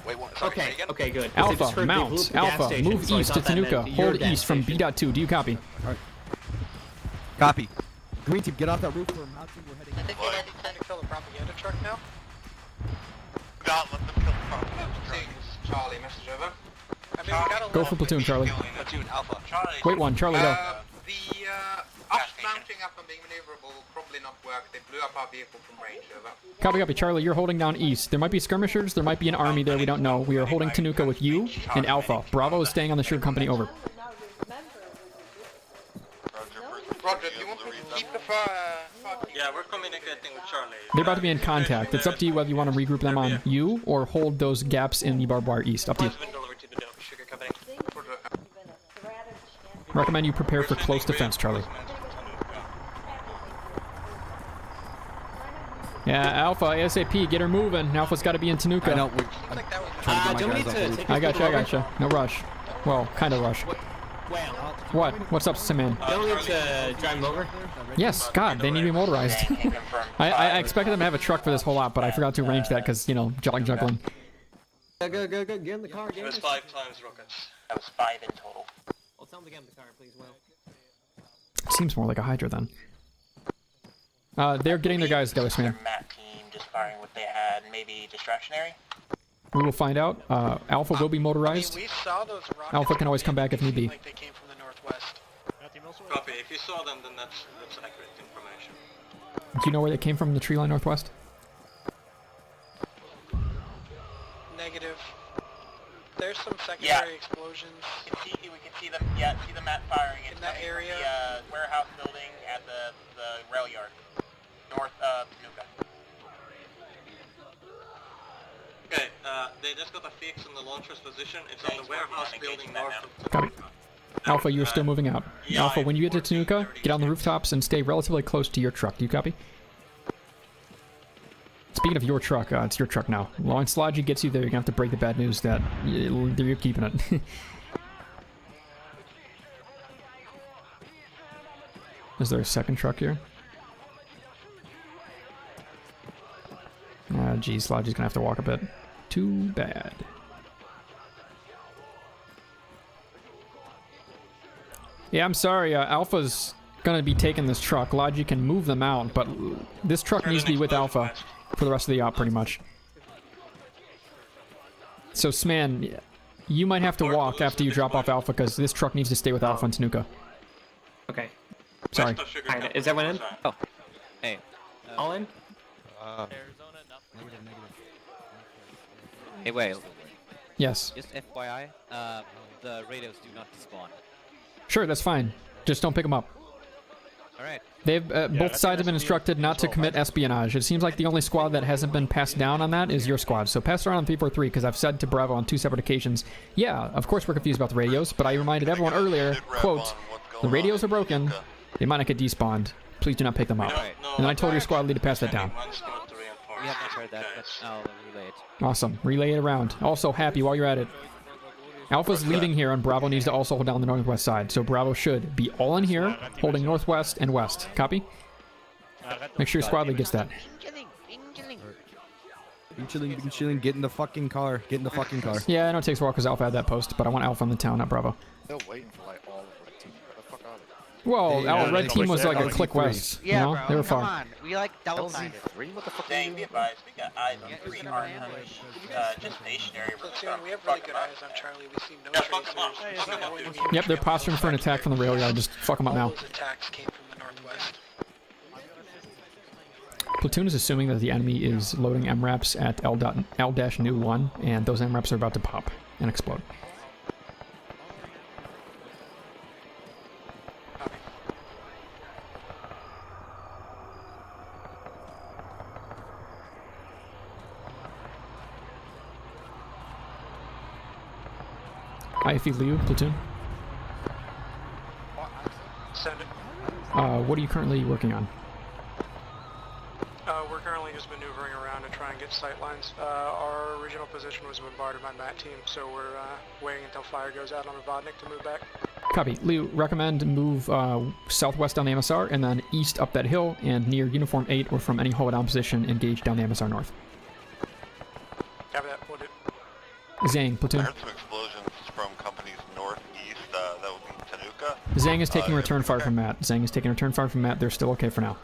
Wait, sorry, Okay, good. Alpha, mount. Alpha, move east to Tanuka. Hold east from B.2. Do you copy? Alright. Copy. Green team, get off that roof. We're mounting. We're heading. I think we might be trying to kill the propaganda truck now. Not let them kill the propaganda truck. Charlie, message over. I mean, we gotta Go for platoon, Charlie. Platoon Alpha. Wait one, Charlie, go. Us mounting up and being maneuverable will probably not work. They blew up our vehicle from range, over. Copy, Charlie, you're holding down east. There might be skirmishers, there might be an army there, we don't know. We are holding Tanuka with you and Alpha. Bravo is staying on the Sugar Company, over. Roger, do you want me to keep the fire? Yeah, we're communicating with Charlie. They're about to be in contact. It's up to you whether you want to regroup them on you or hold those gaps in the barbed wire east. Up to you. Recommend you prepare for close defense, Charlie. Yeah, Alpha, ASAP, get her moving. Alpha's got to be in Tanuka. I know. I gotcha. No rush. Well, kind of rush. What? What's up, Simon? Don't need to drive them over? Yes, God, they need to be motorized. I expected them to have a truck for this whole lot, but I forgot to arrange that because, you know, juggling. Go, get in the car, It was 5 times rockets. That was 5 in total. Well, tell them to get in the car, please, Will. Seems more like a Hydra then. They're getting their guys together, Simon. Mat team just firing what they had, maybe distractionary. We will find out. Alpha will be motorized. We saw those rockets. Alpha can always come back if need be. Like they came from the northwest. Copy. If you saw them, then that's accurate information. Do you know where they came from in the tree line northwest? Negative. There's some secondary explosions. We can see them. Yeah, see the mat firing. It's in that area. The warehouse building at the rail yard, north of Tanuka. Okay, they just got a fix on the launcher's position. It's on the warehouse building north of Copy. Alpha, you're still moving out. Alpha, when you get to Tanuka, get on the rooftops and stay relatively close to your truck. Do you copy? Speaking of your truck, it's your truck now. Once Logi gets you there, you're going to have to break the bad news that you're keeping it. Is there a second truck here? Geez, Logi's going to have to walk a bit. Too bad. Yeah, I'm sorry. Alpha's going to be taking this truck. Logi can move them out, but this truck needs to be with Alpha for the rest of the op, pretty much. So, Sman, you might have to walk after you drop off Alpha, because this truck needs to stay with Alpha and Tanuka. Okay. Sorry. Alright, is everyone in? Oh. Hey. All in? Hey, wait. Yes. Just FYI, the radios do not despawn. Sure, that's fine. Just don't pick them up. Alright. They've both sides have been instructed not to commit espionage. It seems like the only squad that hasn't been passed down on that is your squad. So pass it around on 343, because I've said to Bravo on 2 separate occasions, yeah, of course we're confused about the radios, but I reminded everyone earlier, quote, the radios are broken, they might not get despawned, please do not pick them up. And I told your squad lead to pass that down. We have not heard that, but I'll relay it. Awesome. Relay it around. Also, Happy, while you're at it, Alpha's leading here, and Bravo needs to also hold down the northwest side. So Bravo should be all in here, holding northwest and west. Copy? Make sure your squad lead gets that. Be chilling, get in the fucking car. Get in the fucking car. Yeah, I know it takes a while because Alpha had that post, but I want Alpha in the town, not Bravo. They're waiting for like all of Red Team. Get the fuck out of it. Well, our red team was like a click west. Yeah, you know? bro, They were come far. on. We like double-sided. What the fuck? Dang, be advised, we got eyes on 3 Arma, just stationary. Platoon, we have really good eyes on Charlie. We see no tracers. We see no enemy. Yep, they're posturing for an attack from the rail yard. Just fuck them up now. All those attacks came from the northwest. Platoon is assuming that the enemy is loading MRAPs at L-Nu-1, and those MRAPs are about to pop and explode. IFE Liu, Platoon. Send it. What are you currently working on? We're currently just maneuvering around to try and get sight lines. Our original position was bombarded by MAT team, so we're waiting until fire goes out on the Vodnik to move back. Copy. Leo, recommend move southwest down the MSR and then east up that hill and near Uniform 8 or from any hull down position, engage down the MSR north. Copy that. We'll do. Zhang, I platoon. heard some explosions from companies northeast. That would be Tanuka. Zhang is taking return fire from Matt. Zhang is taking return fire from Matt. They're still okay for now.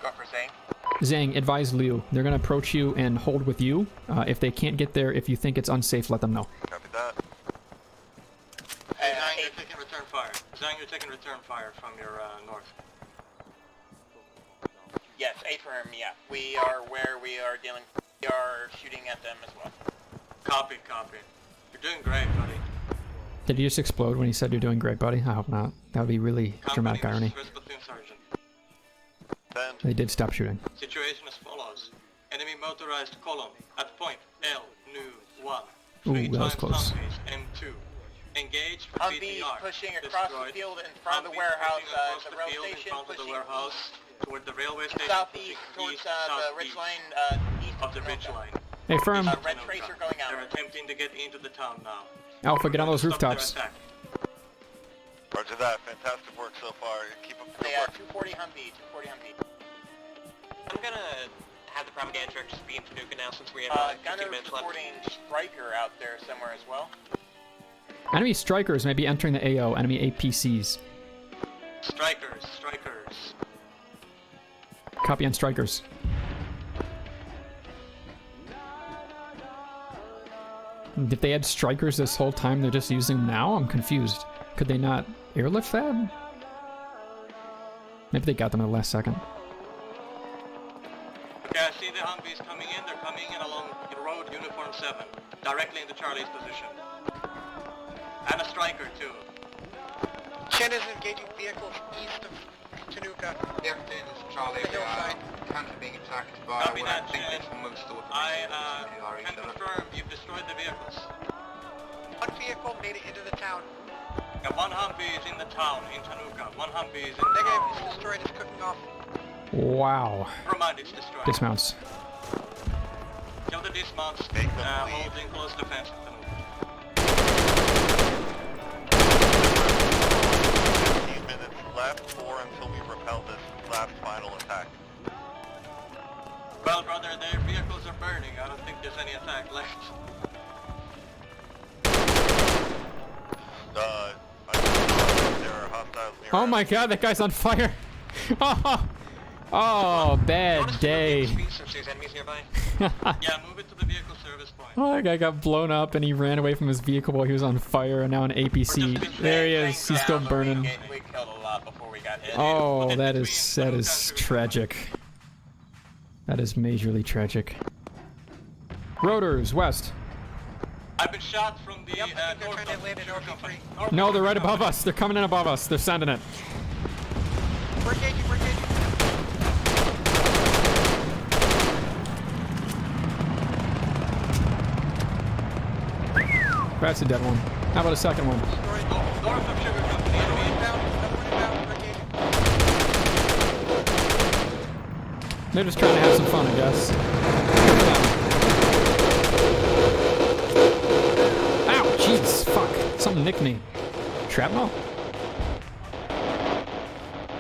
Go for Zhang. Zhang, advise Liu. They're going to approach you and hold with you. If they can't get there, if you think it's unsafe, let them know. Copy that. Zhang, you're taking return fire. Zhang, you're taking return fire from your north. Yes, affirm, yeah. We are where we are dealing. We are shooting at them as well. Copy, copy. You're doing great, buddy. Did you just explode when he said you're doing great, buddy? I hope not. That would be really dramatic irony. First platoon sergeant. They did stop shooting. Situation as follows. Enemy motorized column at point L, new 1. Ooh, that was close. M2. Engage for Humvee CTR. pushing across the field in front of the warehouse, the rail station, pushing toward the railway station, southeast towards the ridge line, east of the ridge line. Hey, firm. Red tracer going out. They're attempting to get into the town now. Alpha, get on those Stop their rooftops. attack. Roger that. Fantastic work so far. Keep up the Yeah, work. 240 Humvee, 240 Humvee. I'm gonna have the propaganda truck just be in Tanuka now since we have 15 minutes left. Reporting Striker out there somewhere as well. Enemy strikers may be entering the AO. Enemy APCs. Strikers, strikers. Copy on strikers. If they had strikers this whole time, they're just using them now? I'm confused. Could they not airlift that? Maybe they got them at the last second. Okay, I see the Humvees coming in. They're coming in along the road, uniform 7, directly into Charlie's position. And a striker, too. Chen is engaging vehicles east of Tanuka. This is Charlie. We are currently being attacked by Copy what I that, think Chen. is most of the I can confirm you've destroyed the vehicles. One vehicle made it into the town. Yeah, one Humvee is in the town, in Tanuka. One Humvee is in Negative, town. it's destroyed, it's cooking off. Wow. Never mind, it's destroyed. Dismounts. Kill the dismounts, holding close defense of Tanuka. 15 minutes left or until we repel this last final attack. Well, brother, their vehicles are burning. I don't think there's any attack left. There are hostiles near Oh my god, that guy's on fire! Oh, bad day. Since there's enemies nearby. Yeah, move it to the vehicle service point. Oh, that guy got blown up and he ran away from his vehicle while he was on fire and now an APC. There he is, he's still burning. We killed a lot before we got hit. Oh, that is tragic. That is majorly tragic. Rotors, west. I've been shot from the north of the Sugar Company. No, they're right above us. They're coming in above us. They're sending it. We're engaging, we're engaging. That's a dead one. How about a second one? North of Sugar Company, enemy inbound. They're just trying to have some fun, I guess. Ow, jeez, fuck. Something nicked me. Shrapnel?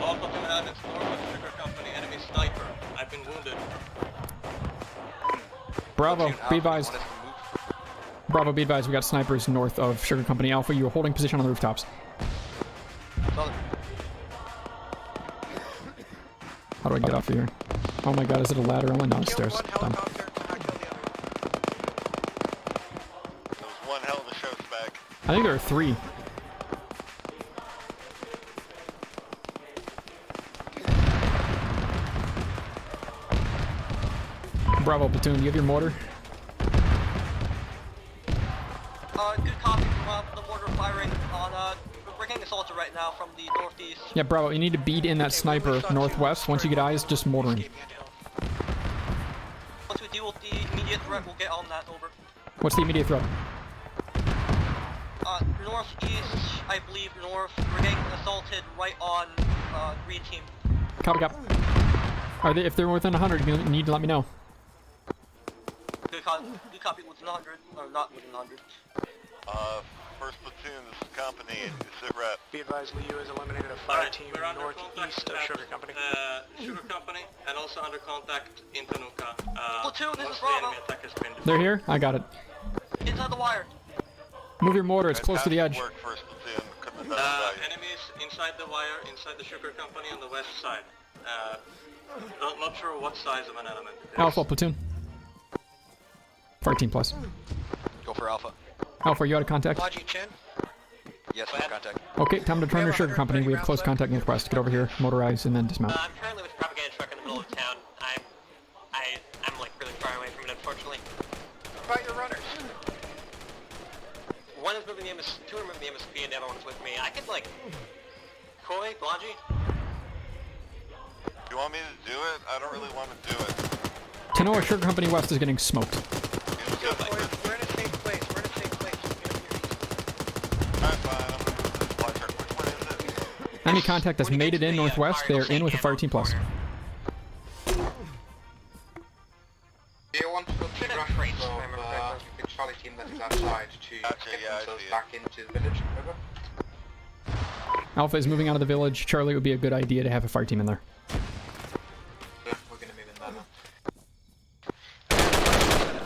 All platoon advance north of Sugar Company, enemy sniper. I've been wounded. Bravo, be advised. Bravo, be advised, we got snipers north of Sugar Company Alpha. You are holding position on the rooftops. How do I get off of here? Oh my god, is it a ladder only? No, it's stairs. Done. There was one hell of a show spec. I think there are 3. Bravo, platoon, do you have your mortar? Good copy from the mortar firing on, we're getting assaulted right now from the northeast. Yeah, Bravo, you need to beat in that sniper northwest. Once you get eyes, just mortaring. Once we deal with the immediate threat, we'll get on that, over. What's the immediate threat? Northeast, I believe north, we're getting assaulted right on, green team. Copy, copy. Are they, if they're within 100, you need to let me know. Good copy within 100, or not within 100. First platoon, this is company, sit rep. Be advised, Liu has eliminated a fire team northeast of Sugar Company. Sugar Company, and also under contact in Tanuka. Platoon, this is the enemy Bravo. attack has been They're here? I got it. Inside the wire. Move your mortar, it's close to the edge. Work, first platoon. Enemies inside the wire, inside the Sugar Company on the west side. Not sure what size of an element it is. Alpha, platoon. Fire team plus. Go for Alpha. Alpha, you out of contact? Logi Chin. Yes, no contact. Okay, time to turn to Sugar Company. We have close contact northwest. Get over here, motorize, and then dismount. I'm currently with a propaganda truck in the middle of town. I'm like really far away from it, unfortunately. What about your runners? One is moving the two are moving the MSP, and the other one is with me. I could like, Koi, Blodgy. You want me to do it? I don't really want to do it. Tanoa Sugar Company West is getting smoked. We're in a safe place. We're in a safe place. I'm fine. I'm gonna move this supply truck. Which one is it? Enemy contact has made it in northwest. They are in with a fire team plus. Do you want to put the Russians of the Charlie team that is outside to get themselves back into the village? Over? Alpha is moving out of the village. Charlie, it would be a good idea to have a fire team in there. Yeah, we're gonna move in there now.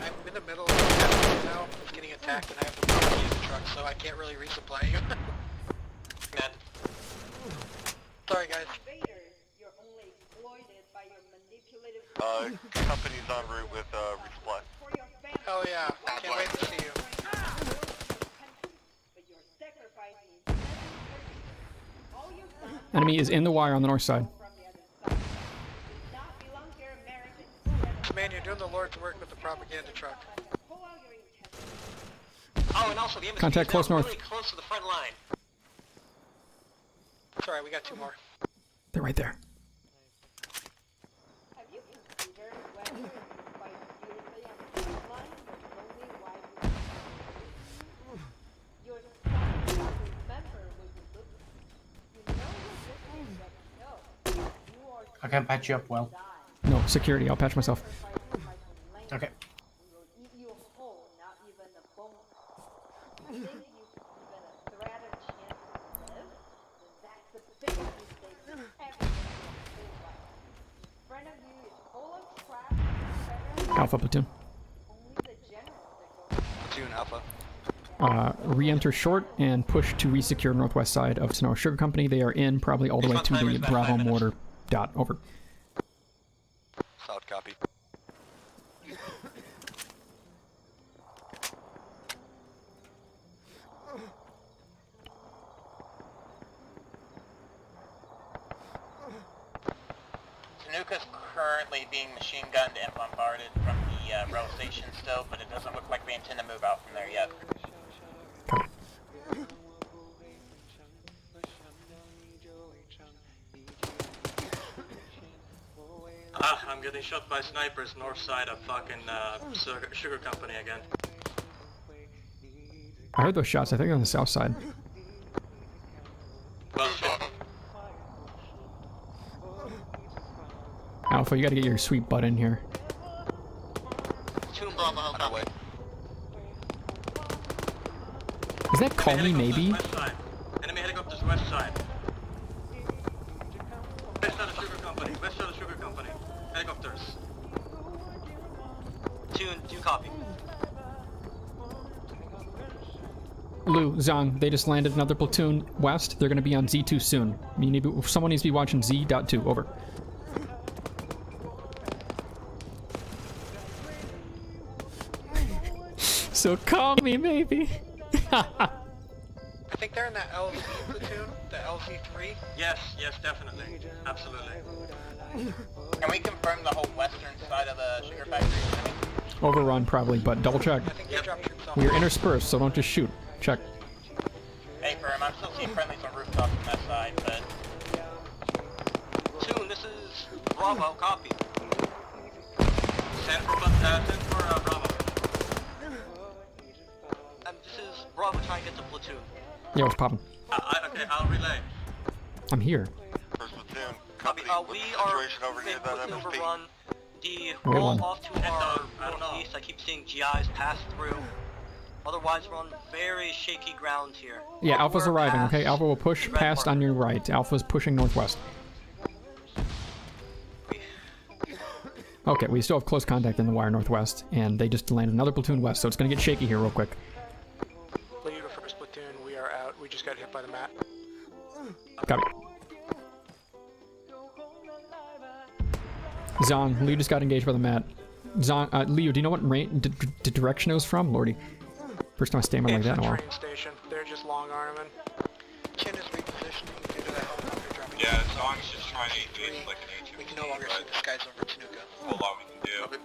I'm in the middle of the now. It's getting attacked, and I have the propaganda truck, so I can't really resupply you. Man. Sorry, guys. Company's en route with resupply. Oh yeah, can't wait to see you. Enemy is in the wire on the north side. Man, you're doing the Lord's work with the propaganda truck. Oh, and also the MSP Contact is close now north. really close to the front line. Sorry, we got two more. They're right there. I can patch you up well. No, security. I'll patch myself. Okay. Alpha platoon. Platoon Alpha. Re-enter short and push to re-secure northwest side of Tanoa Sugar Company. They are in probably all the way to the Bravo mortar. Dot. Over. Solid copy. Tanuka's currently being machine gunned and bombarded from the row station still, but it doesn't look like we intend to move out from there yet. I'm getting shot by snipers north side of fucking Sugar Company again. I heard those shots. I think on the south side. Well, shit. Alpha, you gotta get your sweet butt in here. On our way. Is that Call Me Maybe? Enemy helicopters west side. West side of Sugar Company. West side of Sugar Company. Helicopters. Two copy. Lou, Zhang, they just landed another platoon west. They're gonna be on Z2 soon. Someone needs to be watching Z.2. Over. So call me, maybe. I think they're in that LZ platoon, the LZ3. Yes, definitely. Absolutely. Can we confirm the whole western side of the sugar factory? Overrun, probably, but double check. I think they dropped troops off. We are interspersed, so don't just shoot. Check. Hey, firm, I'm still seeing friendlies on rooftops from that side, but... Tune, this is Bravo, copy. Send for Bravo. This is Bravo trying to get to platoon. Yo, what's poppin'? Okay, I'll relay. I'm here. First platoon. Copy. We are over here, that MSP. overrun. The Wait, wall one. off to our northeast. I keep seeing GIs pass through. Otherwise, we're on very shaky ground here. Yeah, Alpha's We're arriving, past okay? Alpha will push the red past on your right. Alpha's pushing northwest. Okay, we still have close contact in the wire northwest, and they just landed another platoon west, so it's gonna get shaky here real quick. Lead to first platoon, we are out. We just got hit by the mat. Copy. Zong, Liu just got engaged by the mat. Zong, Liu, do you know what direction it was from? Lordy. First time I stammering like that in a while. Train station. They're just long arming. Chin is repositioning due to that helicopter dropping. Yeah, Zong's just trying to engage like an HMG. We can no longer see the skies over Tanuka. A whole lot we can do.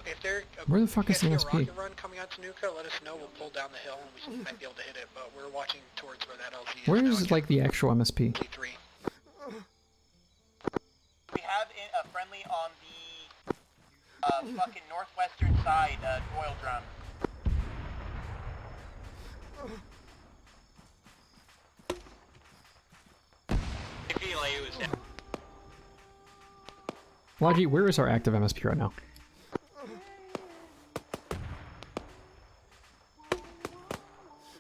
If they're Where the fuck is the a MSP? rocket run coming on Tanuka, let us know. We'll pull down the hill and we might be able to hit it. But we're watching towards where that LZ is. Where is like the actual MSP? We have a friendly on the fucking northwestern side, oil drum. Logi, where is our active MSP right now?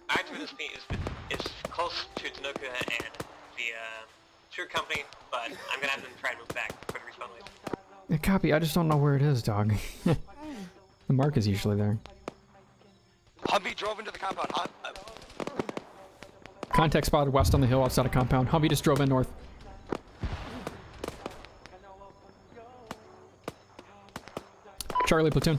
Active MSP is close to Tanuka and the True Company, but I'm gonna have them try to move back for the respawn later. Yeah, copy, I just don't know where it is, dog. The mark is usually there. Humvee drove into the compound. Contact spotted west on the hill outside of compound. Humvee just drove in north. Charlie platoon.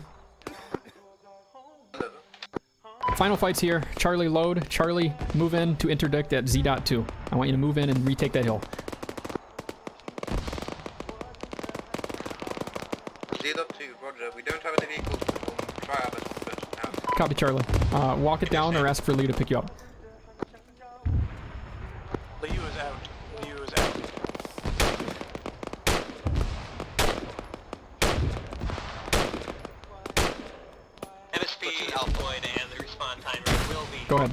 Final fights here. Charlie load. Charlie move in to interdict at Z.2. I want you to move in and retake that hill. Z.2, roger. We don't have any vehicles. We'll try our best, but now. Copy, Charlie. Walk it down or ask for Lee to pick you up. Liu is out. Liu is out. MSP is deployed and the respawn timer will be... Go ahead.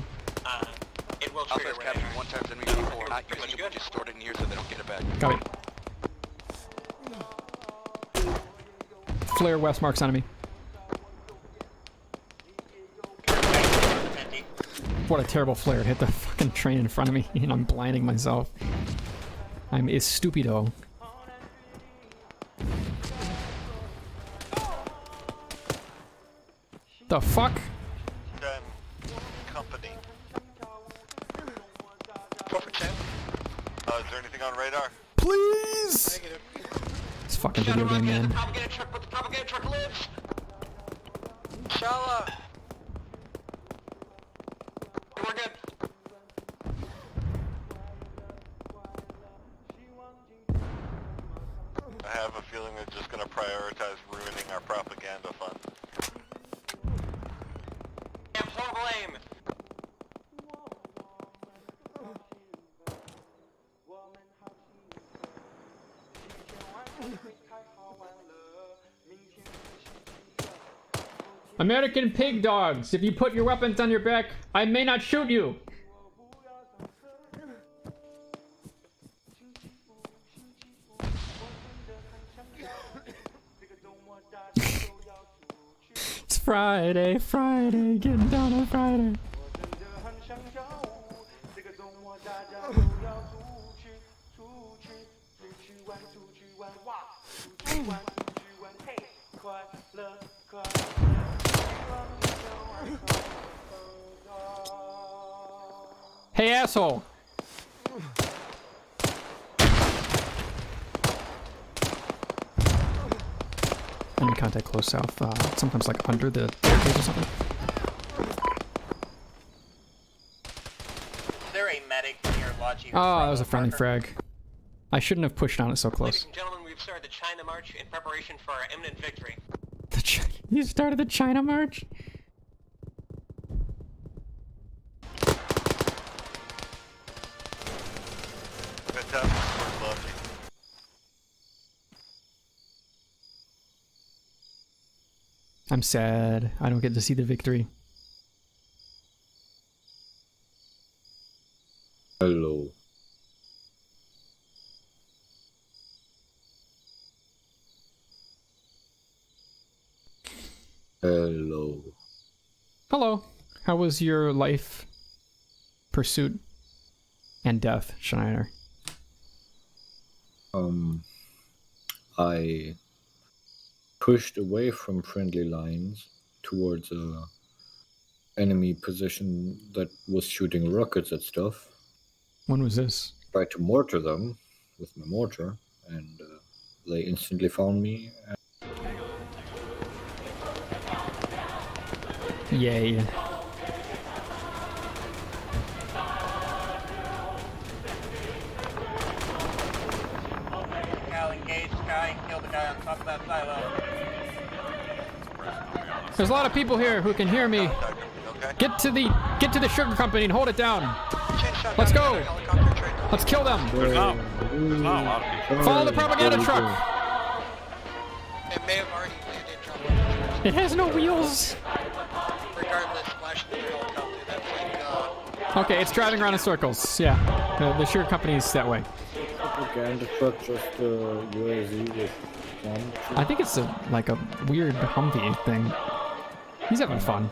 It will Alpha trigger has captured one times enemy before, not using it, but just stored it in here so they don't get it back. Copy. Flare west marks enemy. What a terrible flare. It hit the fucking train in front of me and I'm blinding myself. I'm stupido. The fuck? Company. Go for 10. Is there anything on radar? Please! Negative. This fucking video game, man. Propaganda truck, but the propaganda truck lives! Shala! We're good. I have a feeling they're just going to prioritize ruining our propaganda fund. Damn horrible aim! American pig dogs, if you put your weapons on your back, I may not shoot you. It's Friday, Friday, getting down on Friday. Hey, asshole! Enemy contact close south, sometimes like under the staircase or something. Is there a medic near Logi? Oh, that was a friendly frag. I shouldn't have pushed on it so Ladies close. and gentlemen, we've started the China March in preparation for our imminent victory. You started the China March? Fantastic work, Logi. I'm sad. I don't get to see the victory. Hello. Hello. Hello. How was your life, pursuit, and death, Schneider? I pushed away from friendly lines towards a enemy position that was shooting rockets at stuff. When was this? Tried to mortar them with my mortar, and they instantly found me. Yay. Cal engage Sky and kill the guy on top of that silo. There's a lot of people here who can hear me. Get to the sugar company and hold it down. Let's go. Let's kill them. Follow the propaganda truck. It may have already landed trouble. It has no wheels. Regardless, flash the helicopter. That's like, Okay, it's driving around in circles. Yeah, the sugar company is that way. Propaganda truck, just UAZ with bomb. I think it's like a weird Humvee thing. He's having fun.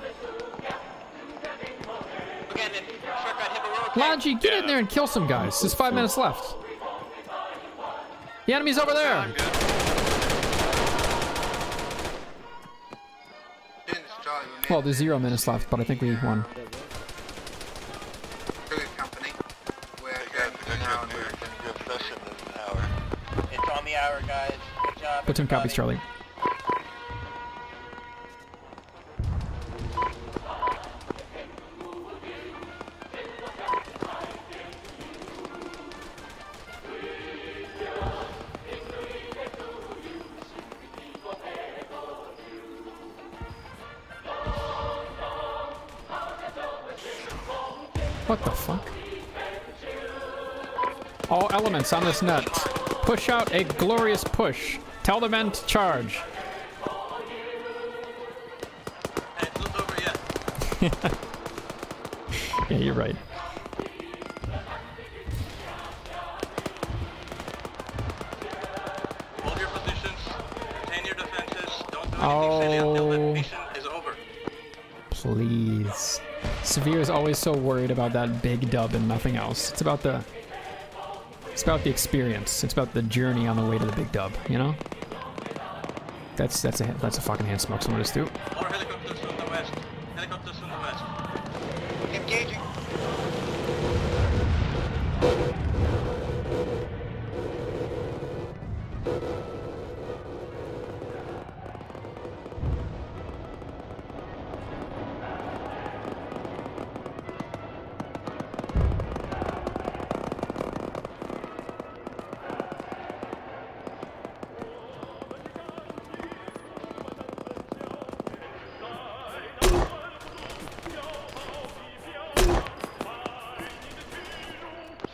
Logi, get in there and kill some guys. There's 5 minutes left. The enemy's over there. Well, there's 0 minutes left, but I think we won. Company. It's on the hour, guys. Good job. Platoon copies, Charlie. What the fuck? All elements on this net. Push out a glorious push. Tell the men to charge. It's not over yet. Yeah, you're right. Hold your positions, retain your defenses, don't do anything silly until the mission is over. Please. Severe is always so worried about that big dub and nothing else. It's about the experience. It's about the journey on the way to the big dub, you know? That's a fucking hand smoke someone just do. More helicopters on the west. Helicopters on the west. engaging.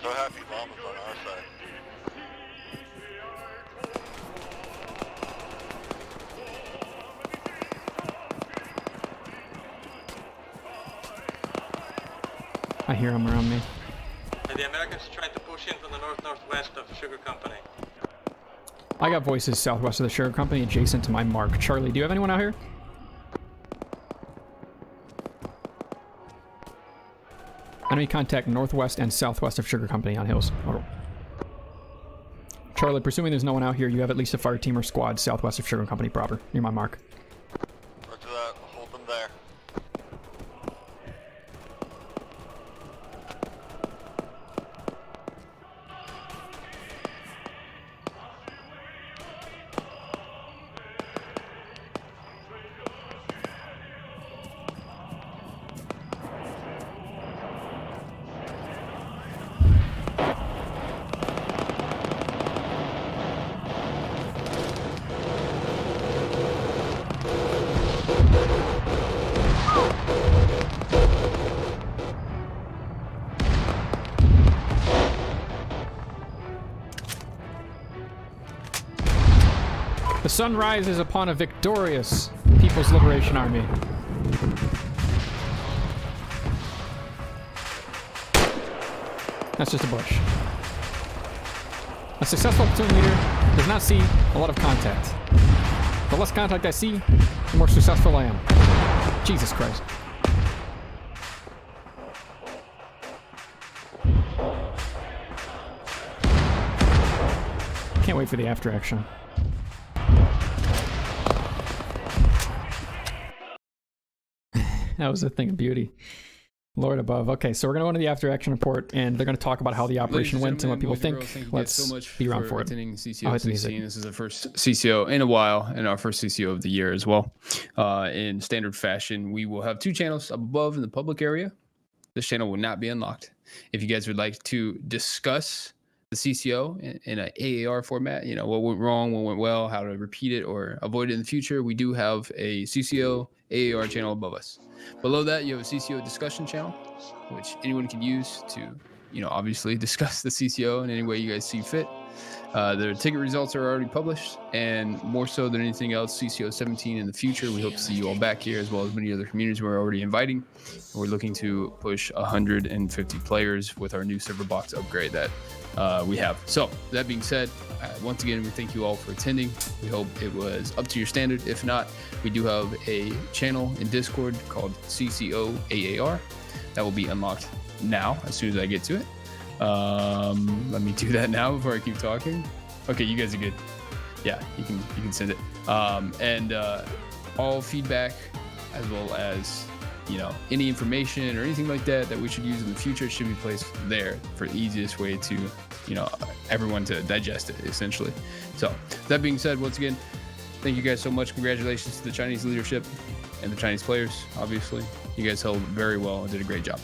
So happy bombers on our side. I hear them around me. The Americans are trying to push in from the northwest of the Sugar Company. I got voices southwest of the Sugar Company adjacent to my mark. Charlie, do you have anyone out here? Enemy contact northwest and southwest of Sugar Company on hills. Over. Charlie, presuming there's no one out here, you have at least a fire team or squad southwest of Sugar Company proper, near my mark. Roger that. Hold them there. The sun rises upon a victorious People's Liberation Army. That's just a bush. A successful platoon leader does not see a lot of contact. The less contact I see, the more successful I am. Jesus Christ. Can't wait for the after action. That was a thing of beauty. Lord above. Okay, so we're going to go into the after action report, and they're going to talk about how the operation went and what people think. Let's so much be around for it. Attending CCO 16. This is the first CCO in a while, and our first CCO of the year as well. In standard fashion, we will have 2 channels above in the public area. This channel will not be unlocked. If you guys would like to discuss the CCO in an AAR format, you know, what went wrong, what went well, how to repeat it or avoid it in the future, we do have a CCO AAR channel above us. Below that, you have a CCO discussion channel, which anyone can use to, you know, obviously discuss the CCO in any way you guys see fit. The ticket results are already published, and more so than anything else, CCO 17 in the future. We hope to see you all back here, as well as many other communities we're already inviting. We're looking to push 150 players with our new server box upgrade that we have. So that being said, once again, we thank you all for attending. We hope it was up to your standard. If not, we do have a channel in Discord called CCO AAR that will be unlocked now as soon as I get to it. Let me do that now before I keep talking. Okay, you guys are good. Yeah, you can send it. And all feedback, as well as, you know, any information or anything like that that we should use in the future should be placed there for the easiest way to, you know, everyone to digest it, essentially. So that being said, once again, thank you guys so much. Congratulations to the Chinese leadership and the Chinese players, obviously. You guys held very well and did a great job.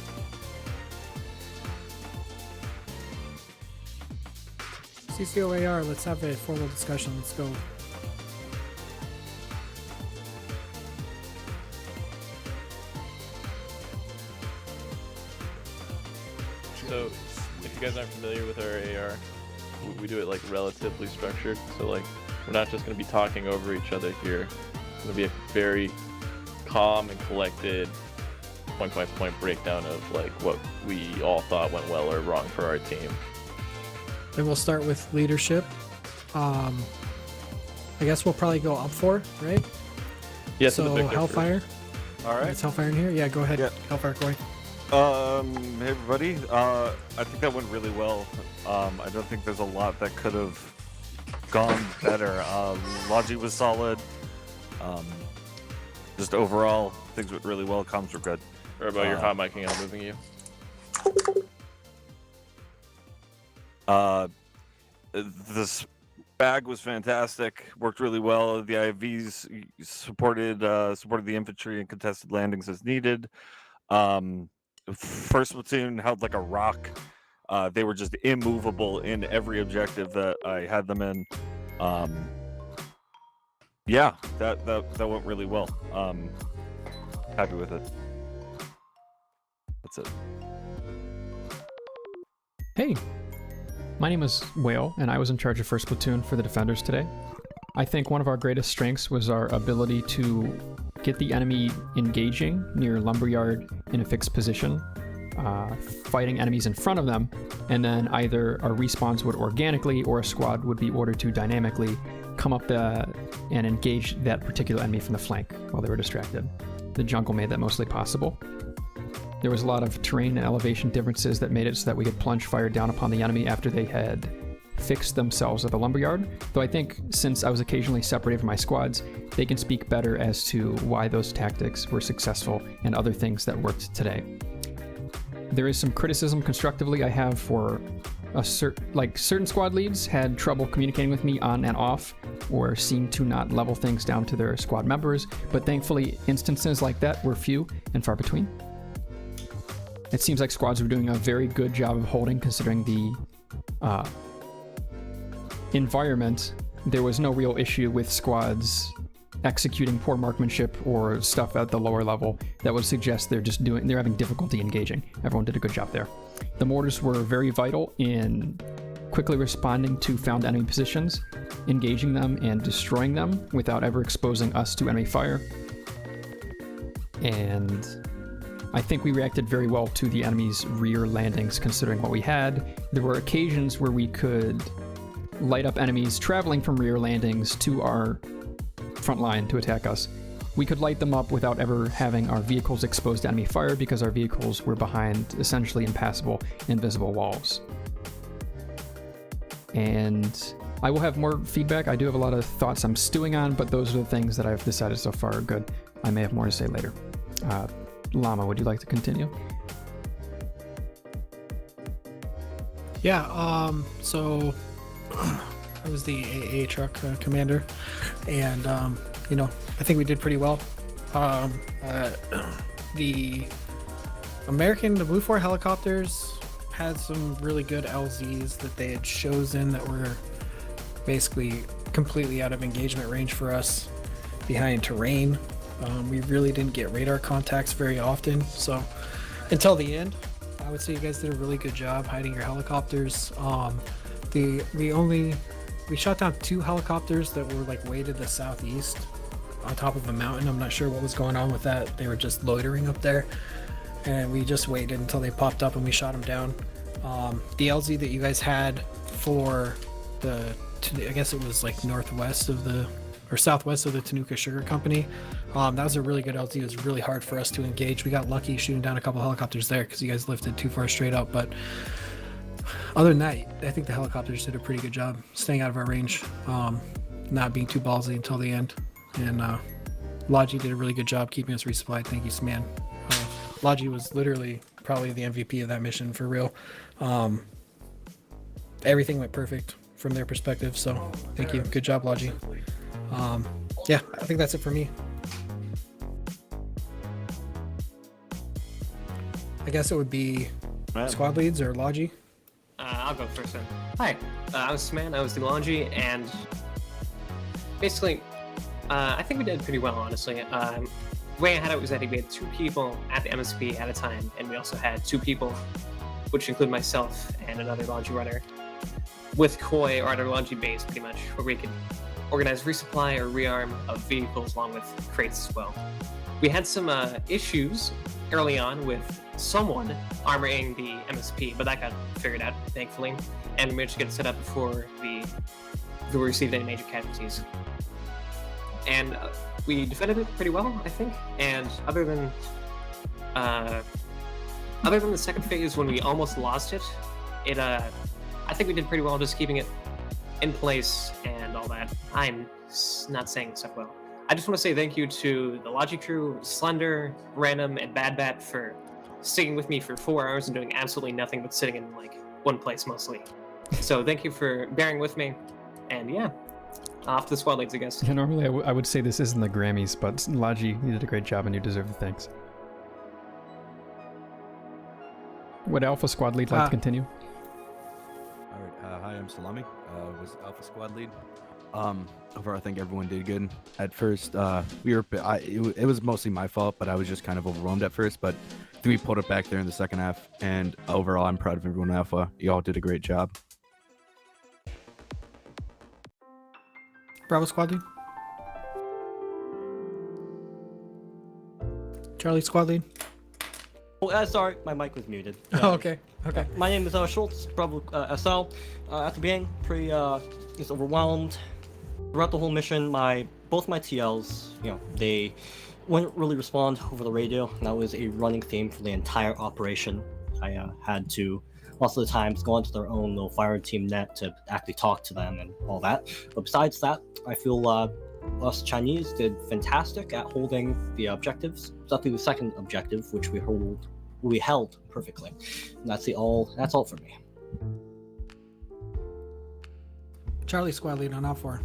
CCOAR, let's have a formal discussion. Let's go. So, if you guys aren't familiar with our AR, we do it like relatively structured. So like, we're not just going to be talking over each other here. It's going to be a very calm and collected point-by-point breakdown of like what we all thought went well or wrong for our team. Then we'll start with leadership. I guess we'll probably go up 4, right? Yeah, so Hellfire. All right. Is Hellfire in here? Yeah, go ahead. Yeah. Hellfire, go ahead. Hey everybody. I think that went really well. I don't think there's a lot that could have gone better. Logi was solid. Just overall, things went really well. Comms were good. Or about your hot micing, I'm moving you. This bag was fantastic. Worked really well. The IVs supported the infantry and contested landings as needed. First platoon held like a rock. They were just immovable in every objective that I had them in. Yeah, that went really well. Happy with it. That's it. Hey, my name is Whale, and I was in charge of first platoon for the defenders today. I think one of our greatest strengths was our ability to get the enemy engaging near lumberyard in a fixed position, fighting enemies in front of them, and then either our respawns would organically or a squad would be ordered to dynamically come up and engage that particular enemy from the flank while they were distracted. The jungle made that mostly possible. There was a lot of terrain and elevation differences that made it so that we could plunge fire down upon the enemy after they had fixed themselves at the lumberyard, though I think since I was occasionally separated from my squads, they can speak better as to why those tactics were successful and other things that worked today. There is some criticism constructively I have for certain squad leads had trouble communicating with me on and off, or seemed to not level things down to their squad members, but thankfully instances like that were few and far between. It seems like squads were doing a very good job of holding considering the environment. There was no real issue with squads executing poor marksmanship or stuff at the lower level that would suggest they're having difficulty engaging. Everyone did a good job there. The mortars were very vital in quickly responding to found enemy positions, engaging them and destroying them without ever exposing us to enemy fire. And I think we reacted very well to the enemy's rear landings considering what we had. There were occasions where we could light up enemies traveling from rear landings to our front line to attack us, we could light them up without ever having our vehicles exposed to enemy fire because our vehicles were behind essentially impassable, invisible walls. And I will have more feedback. I do have a lot of thoughts I'm stewing on, but those are the things that I've decided so far are good. I may have more to say later. Llama, would you like to continue? Yeah, so I was the AA truck commander, and I think we did pretty well. The Blue 4 helicopters had some really good LZs that they had chosen that were basically completely out of engagement range for us behind terrain. We really didn't get radar contacts very often, so until the end, I would say you guys did a really good job hiding your helicopters. We shot down 2 helicopters that were like way to the southeast on top of a mountain. I'm not sure what was going on with that. They were just loitering up there, and we just waited until they popped up and we shot them down. The LZ that you guys had for I guess it was like southwest of the Tanuka Sugar Company. That was a really good LZ. It was really hard for us to engage. We got lucky shooting down a couple helicopters there because you guys lifted too far straight up. But other than that, I think the helicopters did a pretty good job staying out of our range, not being too ballsy until the end. And Logi did a really good job keeping us resupplied. Thank you, man. Logi was literally probably the MVP of that mission for real. Everything went perfect from their perspective, so thank you. Good job, Logi. Yeah, I think that's it for me. I guess it would be squad leads or Logi. I'll go first then. Hi, I was Sman, I was the Logi, and basically, I think we did pretty well, honestly. The way I had it was that we had 2 people at the MSP at a time, and we also had 2 people, which include myself and another Logi runner, with Koi or at our Logi base, pretty much, where we could organize resupply or rearm of vehicles along with crates as well. We had some issues early on with someone armoring the MSP, but that got figured out, thankfully, and we managed to get it set up before we received any major casualties. And we defended it pretty well, I think. And other than the second phase when we almost lost it, I think we did pretty well just keeping it in place and all that. I'm not saying stuff well. I just want to say thank you to the Logi crew, Slender, Random, and Bad Bat for sticking with me for 4 hours and doing absolutely nothing but sitting in like one place mostly. So thank you for bearing with me, and yeah, off to the squad leads, I guess. Yeah, normally I would say this isn't the Grammys, but Logi, you did a great job and you deserve the thanks. Would Alpha Squad Lead like to continue? Alright, hi, I'm Salami. Was Alpha Squad Lead. Overall, I think everyone did good. At first, it was mostly my fault, but I was just kind of overwhelmed at first, but we pulled it back there in the second half, and overall, I'm proud of everyone in Alpha. Y'all did a great job. Bravo Squad Lead. Charlie Squad Lead. Oh, sorry, my mic was muted. Oh, okay. My name is Schultz, Bravo SL. After being pretty just overwhelmed throughout the whole mission, both my TLs, they wouldn't really respond over the radio, and that was a running theme for the entire operation. I had to, most of the times, go onto their own little fire team net to actually talk to them and all that. But besides that, I feel us Chinese did fantastic at holding the objectives, especially the second objective, which we held perfectly. And that's all for me. Charlie Squad Lead on all 4.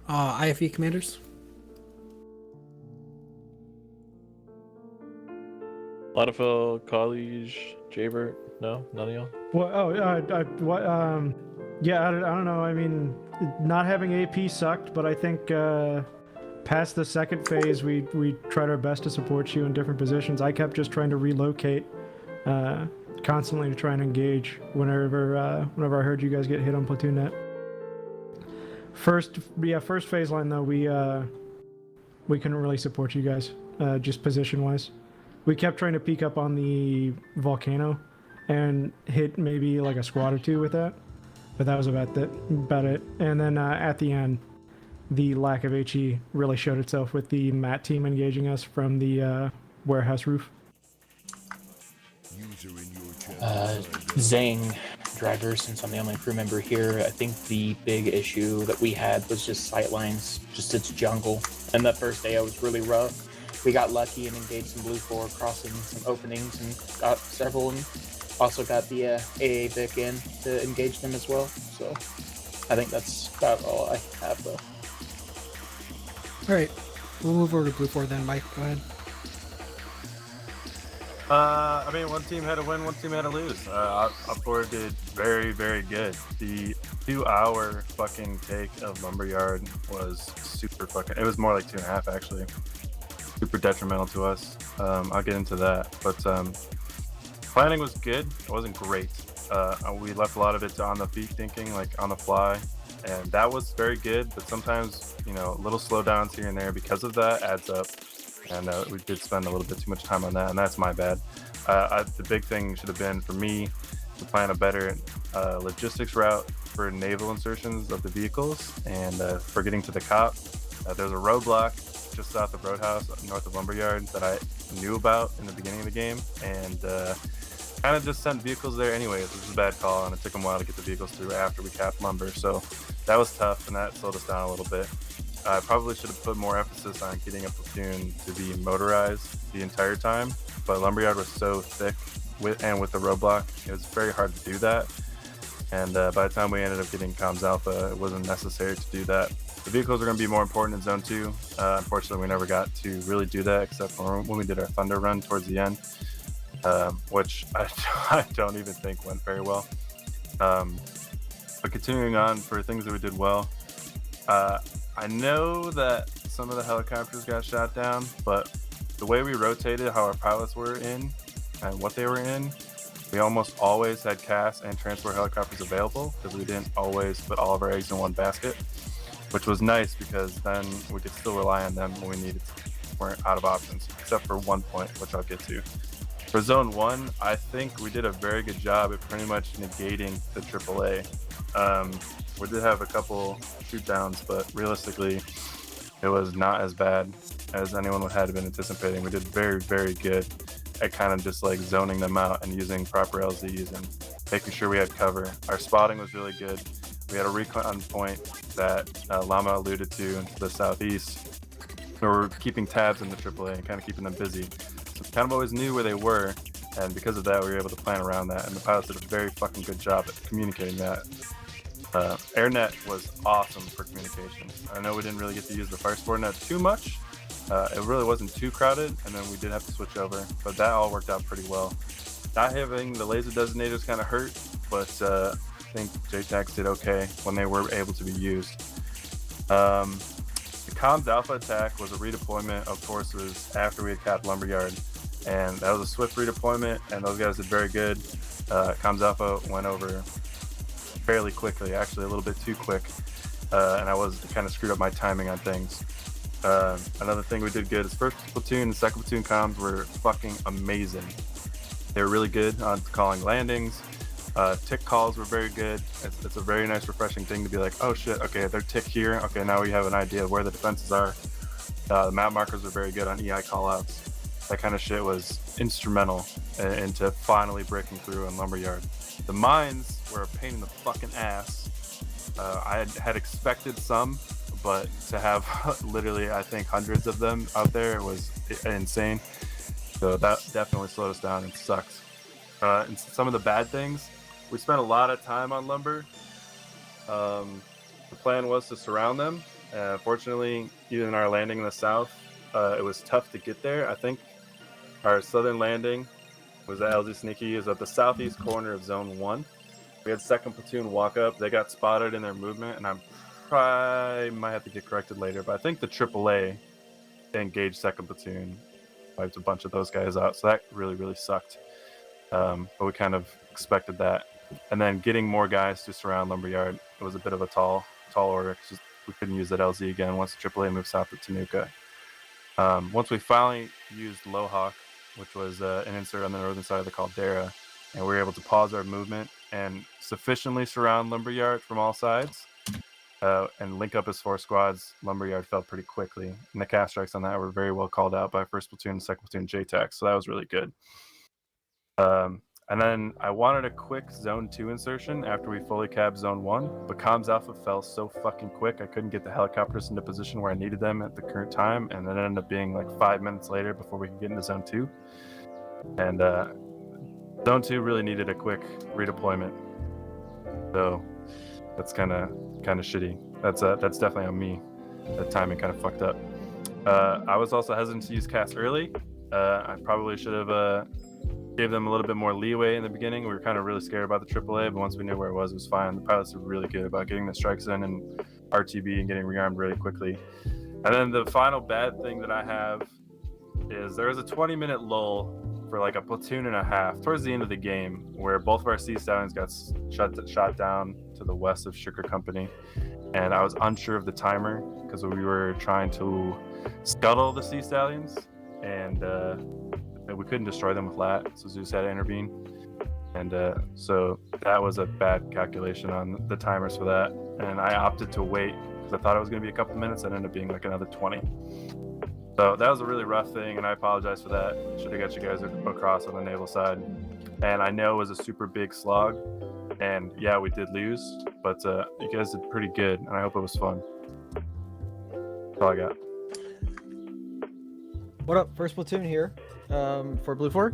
IFE commanders. Latifil, College, Jaber, no, none of y'all. Well, yeah, I don't know. I mean, not having AP sucked, but I think past the second phase, we tried our best to support you in different positions. I kept just trying to relocate constantly to try and engage whenever I heard you guys get hit on platoon net. First phase line though, we couldn't really support you guys, just position wise. We kept trying to peek up on the volcano and hit maybe like a squad or 2 with that, but that was about it. And then at the end, the lack of HE really showed itself with the MAT team engaging us from the warehouse roof. Zang driver, since I'm the only crew member here, I think the big issue that we had was just sightlines, just its jungle. And that first day I was really rough. We got lucky and engaged some Blue 4 crossing some openings and got several, and also got the AA Vic in to engage them as well. So I think that's about all I have though. Alright, we'll move over to Blue 4 then. Mike, go ahead. I mean, one team had to win, one team had to lose. Up 4 did very, very good. The 2-hour fucking take of Lumberyard was super fucking, it was more like 2.5 actually. Super detrimental to us. I'll get into that. But planning was good. It wasn't great. We left a lot of it on the feet thinking, like on the fly. And that was very good. But sometimes, you know, little slowdowns here and there because of that adds up. And we did spend a little bit too much time on that, and that's my bad. The big thing should have been for me to plan a better logistics route for naval insertions of the vehicles, and for getting to the cop. There's a roadblock just south of Roadhouse, north of Lumberyard, that I knew about in the beginning of the game, and kind of just sent vehicles there anyways. It was a bad call, and it took them a while to get the vehicles through after we capped Lumber, so that was tough, and that slowed us down a little bit. I probably should have put more emphasis on getting a platoon to be motorized the entire time, but Lumberyard was so thick with the roadblock, it was very hard to do that. And by the time we ended up getting Comms Alpha, it wasn't necessary to do that. The vehicles are going to be more important in Zone 2. Unfortunately, we never got to really do that except for when we did our Thunder run towards the end, which I don't even think went very well. But continuing on for things that we did well, I know that some of the helicopters got shot down, but the way we rotated, how our pilots were in and what they were in, we almost always had CAS and transport helicopters available because we didn't always put all of our eggs in one basket, which was nice because then we could still rely on them when we needed to. We weren't out of options, except for one point, which I'll get to. For Zone 1, I think we did a very good job at pretty much negating the AAA. We did have a couple shoot downs, but realistically, it was not as bad as anyone had been anticipating. We did very, very good at kind of just like zoning them out and using proper LZs and making sure we had cover. Our spotting was really good. We had a recon point that Llama alluded to the southeast. We were keeping tabs in the AAA and kind of keeping them busy. So we kind of always knew where they were, and because of that, we were able to plan around that, and the pilots did a very fucking good job at communicating that. AirNet was awesome for communication. I know we didn't really get to use the fire support net too much. It really wasn't too crowded, and then we did have to switch over, but that all worked out pretty well. Not having the laser designators kind of hurt, but I think JTACs did okay when they were able to be used. The Comms Alpha attack was a redeployment of forces after we had capped Lumberyard, and that was a swift redeployment, and those guys did very good. Comms Alpha went over fairly quickly, actually a little bit too quick, and I was kind of screwed up my timing on things. Another thing we did good is first platoon and second platoon comms were fucking amazing. They were really good on calling landings. Tick calls were very good. It's a very nice, refreshing thing to be like, oh shit, okay, they're tick here. Okay, now we have an idea of where the defenses are. The map markers were very good on EI callouts. That kind of shit was instrumental into finally breaking through in Lumberyard. The mines were a pain in the fucking ass. I had expected some, but to have literally, I think, hundreds of them out there was insane. So that definitely slowed us down and sucks. And some of the bad things, we spent a lot of time on Lumber. The plan was to surround them. Fortunately, even our landing in the south, it was tough to get there. I think our southern landing was at LZ Sneaky, is at the southeast corner of Zone 1. We had second platoon walk up. They got spotted in their movement, and I might have to get corrected later, but I think the AAA engaged second platoon, wiped a bunch of those guys out, so that really, really sucked. But we kind of expected that. And then getting more guys to surround Lumberyard, it was a bit of a tall order, because we couldn't use that LZ again once the AAA moved south to Tanuka. Once we finally used Lohawk, which was an insert on the northern side of the caldera, and we were able to pause our movement and sufficiently surround Lumberyard from all sides, and link up as 4 squads. Lumberyard fell pretty quickly, and the cast strikes on that were very well called out by 1st Platoon and 2nd Platoon JTAC, so that was really good. And then I wanted a quick Zone 2 insertion after we fully cabbed Zone 1, but Comms Alpha fell so fucking quick I couldn't get the helicopters into position where I needed them at the current time, and it ended up being like 5 minutes later before we could get into Zone 2. And Zone 2 really needed a quick redeployment, so that's kind of shitty. That's definitely on me. That timing kind of fucked up. I was also hesitant to use cast early. I probably should have gave them a little bit more leeway in the beginning. We were kind of really scared about the AAA, but once we knew where it was fine. The pilots were really good about getting the strikes in and RTB and getting rearmed really quickly. And then the final bad thing that I have is there was a 20-minute lull for like a platoon and a half towards the end of the game where both of our Sea Stallions got shot down to the west of Sugar Company, and I was unsure of the timer because we were trying to scuttle the Sea Stallions, and we couldn't destroy them with LAT, so Zeus had to intervene. And so that was a bad calculation on the timers for that, and I opted to wait because I thought it was going to be a couple minutes, and it ended up being like another 20. So that was a really rough thing, and I apologize for that. Should have got you guys across on the naval side. And I know it was a super big slog, and yeah, we did lose, but you guys did pretty good, and I hope it was fun. That's all I got. What up, 1st Platoon here for Blue 4.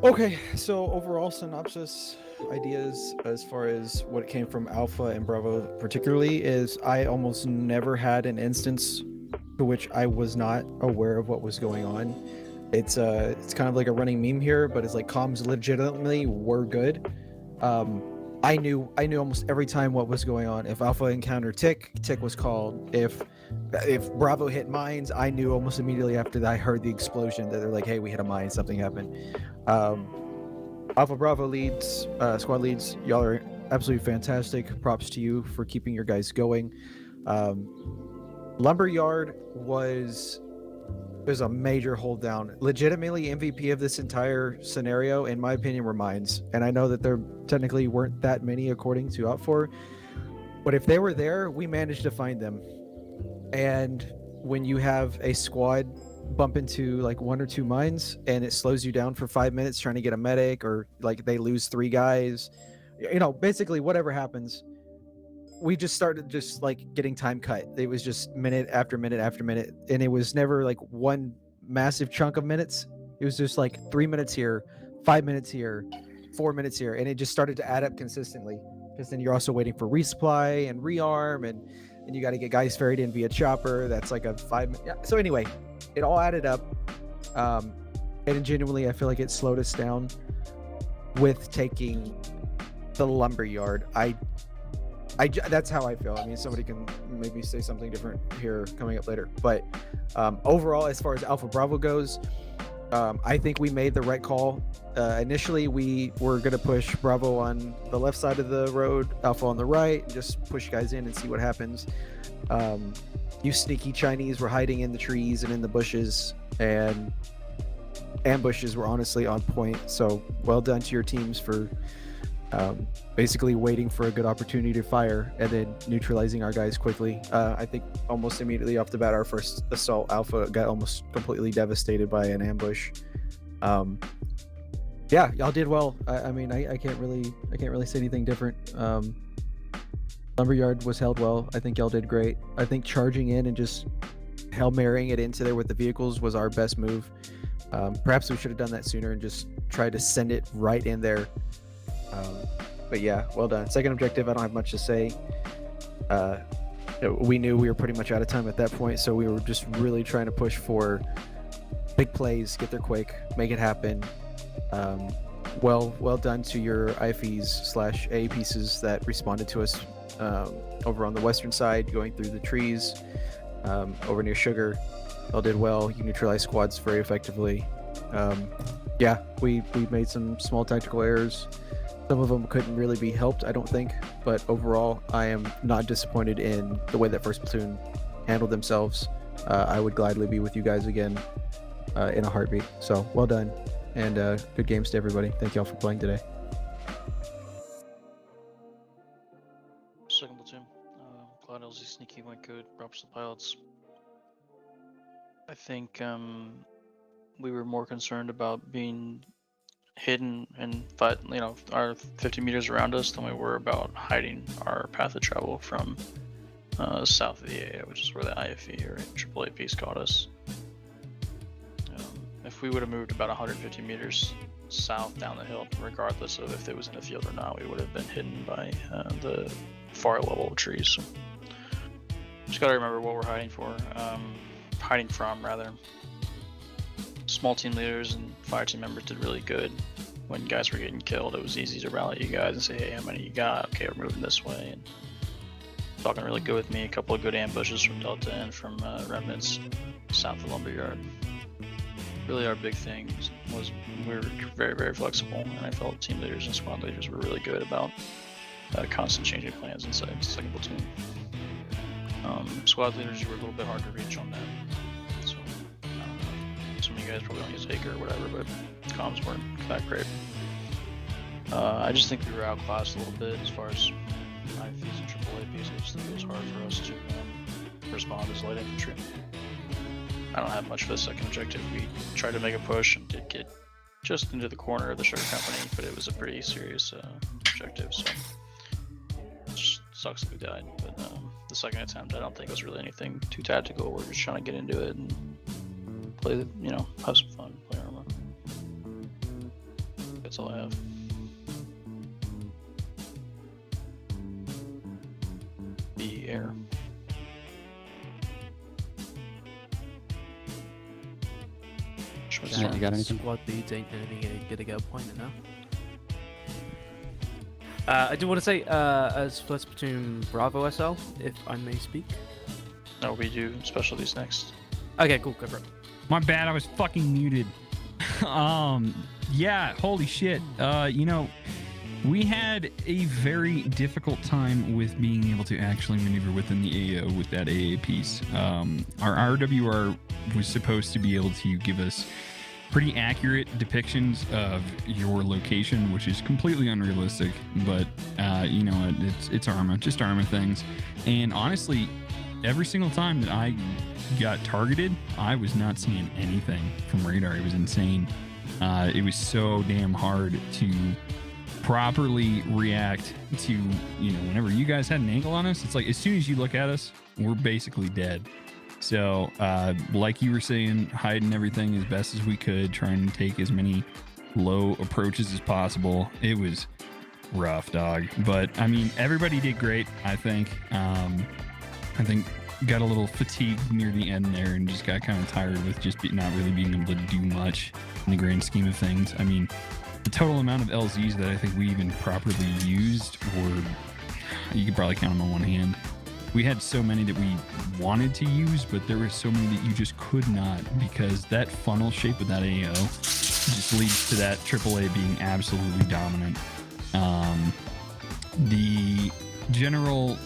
Okay, so overall synopsis ideas as far as what came from Alpha and Bravo particularly is I almost never had an instance to which I was not aware of what was going on. It's kind of like a running meme here, but it's like comms legitimately were good. I knew almost every time what was going on. If Alpha encountered Tick was called. If Bravo hit mines, I knew almost immediately after that I heard the explosion that they're like, hey, we hit a mine, something happened. Alpha Bravo leads, squad leads, y'all are absolutely fantastic. Props to you for keeping your guys going. Lumberyard was a major hold down. Legitimately MVP of this entire scenario, in my opinion, were mines. And I know that there technically weren't that many according to OPFOR, but if they were there, we managed to find them. And when you have a squad bump into like 1 or 2 mines and it slows you down for 5 minutes trying to get a medic, or like they lose 3 guys, you know, basically whatever happens, we just started just like getting time cut. It was just minute after minute after minute, and it was never like one massive chunk of minutes. It was just like 3 minutes here, 5 minutes here, 4 minutes here, and it just started to add up consistently, because then you're also waiting for resupply and rearm, and you got to get guys ferried in via chopper. That's like a 5 minute. Yeah. So anyway, it all added up, and genuinely I feel like it slowed us down with taking the Lumberyard. That's how I feel. I mean, somebody can maybe say something different here coming up later, but overall, as far as Alpha Bravo goes, I think we made the right call. Initially, we were going to push Bravo on the left side of the road, Alpha on the right, and just push guys in and see what happens. You sneaky Chinese were hiding in the trees and in the bushes, and ambushes were honestly on point. So well done to your teams for basically waiting for a good opportunity to fire and then neutralizing our guys quickly. I think almost immediately off the bat, our first assault, Alpha got almost completely devastated by an ambush. Yeah, y'all did well. I mean, I can't really say anything different. Lumberyard was held well. I think y'all did great. I think charging in and just Hail Marying it into there with the vehicles was our best move. Perhaps we should have done that sooner and just tried to send it right in there. But yeah, well done. Second objective, I don't have much to say. We knew we were pretty much out of time at that point, so we were just really trying to push for big plays, get there quick, make it happen. Well done to your IFEs/A pieces that responded to us over on the western side, going through the trees over near Sugar. Y'all did well. You neutralized squads very effectively. Yeah, we made some small tactical errors. Some of them couldn't really be helped, I don't think, but overall, I am not disappointed in the way that 1st Platoon handled themselves. I would gladly be with you guys again in a heartbeat. So, well done, and good games to everybody. Thank y'all for playing today. 2nd Platoon. groups of pilots. I think we were more concerned about being hidden and our 50 meters around us than we were about hiding our path of travel from south of the area, which is where the IFE or AAA piece caught us. If we would have moved about 150 meters south down the hill, regardless of if it was in a field or not, we would have been hidden by the far level of trees. So just gotta remember what we're hiding from rather. Small team leaders and fire team members did really good. When guys were getting killed, it was easy to rally you guys and say, hey, how many you got? Okay, we're moving this way. And talking really good with me. A couple of good ambushes from Delta and from remnants south of Lumberyard. Really our big thing was we were very, very flexible, and I felt team leaders and squad leaders were really good about constant changing plans inside the second platoon. Squad leaders were a little bit hard to reach on that. So some of you guys probably don't use Taker or whatever, but comms weren't that great. I just think we were outclassed a little bit as far as IFEs and AAA pieces. I just think it was hard for us to respond as light infantry. I don't have much for the second objective. We tried to make a push and did get just into the corner of the sugar company, but it was a pretty serious objective, so it just sucks that we died. But the second attempt, I don't think was really anything too tactical. We're just trying to get into it and play, have some fun, play Arma. That's all I have. The air. You got anything? Squad leads ain't gonna get appointed now. I do want to say, as First Platoon Bravo SL, if I may speak. No, we do specialties next. Okay, cool, go for it. My bad, I was fucking muted. Yeah, holy shit. We had a very difficult time with being able to actually maneuver within the AO with that AA piece. Our RWR was supposed to be able to give us pretty accurate depictions of your location, which is completely unrealistic, but it's Arma, just Arma things. And honestly, every single time that I got targeted, I was not seeing anything from radar. It was insane. It was so damn hard to properly react to, whenever you guys had an angle on us, it's like as soon as you look at us, we're basically dead. So like you were saying, hiding everything as best as we could, trying to take as many low approaches as possible. It was rough, dog, but I mean, everybody did great. I think got a little fatigued near the end there and just got kind of tired with just not really being able to do much in the grand scheme of things. I mean, the total amount of LZs that I think we even properly used were, you could probably count them on one hand. We had so many that we wanted to use, but there were so many that you just could not, because that funnel shape of that AO just leads to that AAA being absolutely dominant. The general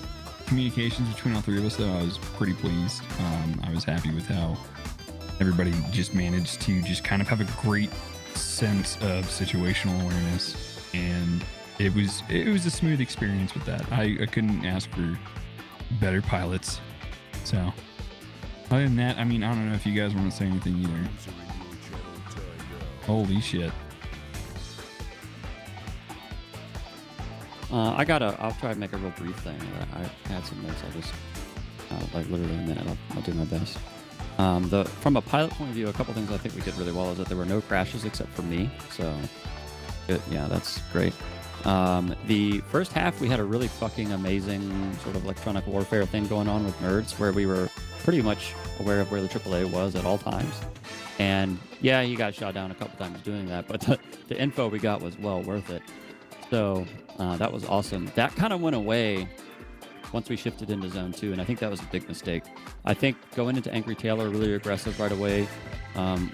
communications between all three of us, though, I was pretty pleased. I was happy with how everybody just managed to just kind of have a great sense of situational awareness, and it was a smooth experience with that. I couldn't ask for better pilots. So other than that, I mean, I don't know if you guys want to say anything either. Holy shit. I'll try to make a real brief thing. I had some notes. I'll just, like literally a minute, I'll do my best. From a pilot point of view, a couple things I think we did really well is that there were no crashes except for me. So, good. Yeah, that's great. The first half, we had a really fucking amazing sort of electronic warfare thing going on with nerds, where we were pretty much aware of where the AAA was at all times. And yeah, he got shot down a couple times doing that, but the info we got was well worth it. So that was awesome. That kind of went away once we shifted into Zone 2, and I think that was a big mistake. I think going into Angry Taylor really aggressive right away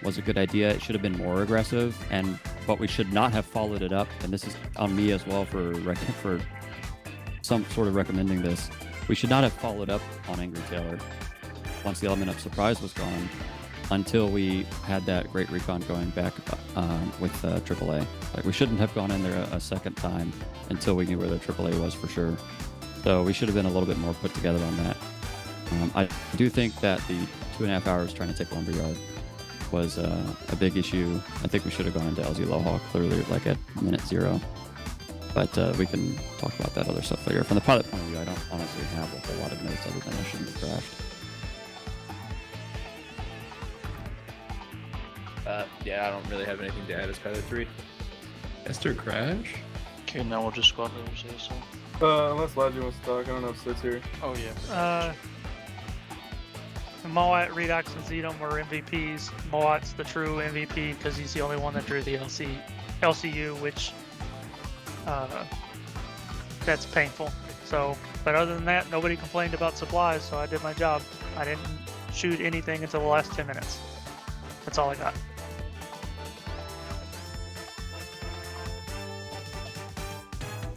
was a good idea. It should have been more aggressive, but we should not have followed it up, and this is on me as well for some sort of recommending this. We should not have followed up on Angry Taylor once the element of surprise was gone until we had that great recon going back with AAA. Like, we shouldn't have gone in there a second time until we knew where the AAA was for sure. So we should have been a little bit more put together on that. I do think that the 2.5 hours trying to take Lumberyard was a big issue. I think we should have gone into LZ Lowhawk clearly like at minute 0. But we can talk about that other stuff later. From the pilot point of view, I don't honestly have a whole lot of notes other than I shouldn't have crashed. Yeah, I don't really have anything to add as pilot 3. Esther crash? Okay, now we'll just squad leaders say so. Unless Logi wants to talk, I don't know if Sid's here. Oh yeah. Moat, Redox, and Zedom were MVPs. Moat's the true MVP because he's the only one that drew the LCU, which that's painful. So, but other than that, nobody complained about supplies, so I did my job. I didn't shoot anything until the last 10 minutes. That's all I got.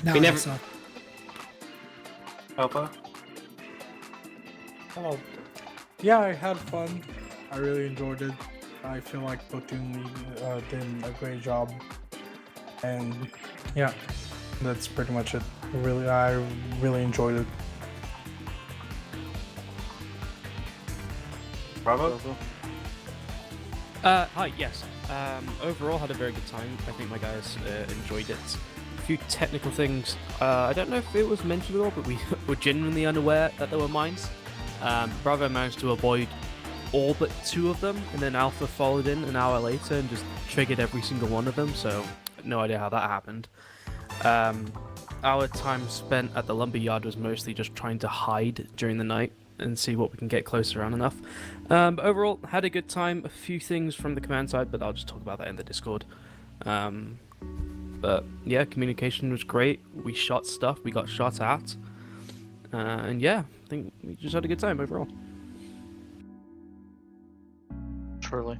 No, We never- that's not. Alpha? Hello. Yeah, I had fun. I really enjoyed it. I feel like Platoon League did a great job. And yeah, that's pretty much it. I really enjoyed it. Bravo? Hi, yes. Overall, had a very good time. I think my guys enjoyed it. A few technical things. I don't know if it was mentioned at all, but we were genuinely unaware that there were mines. Bravo managed to avoid all but 2 of them, and then Alpha followed in an hour later and just triggered every single one of them, so no idea how that happened. Our time spent at the lumberyard was mostly just trying to hide during the night and see what we can get close around enough. But overall, had a good time. A few things from the command side, but I'll just talk about that in the Discord. But yeah, communication was great. We shot stuff, we got shot at. And yeah, I think we just had a good time overall. Charlie.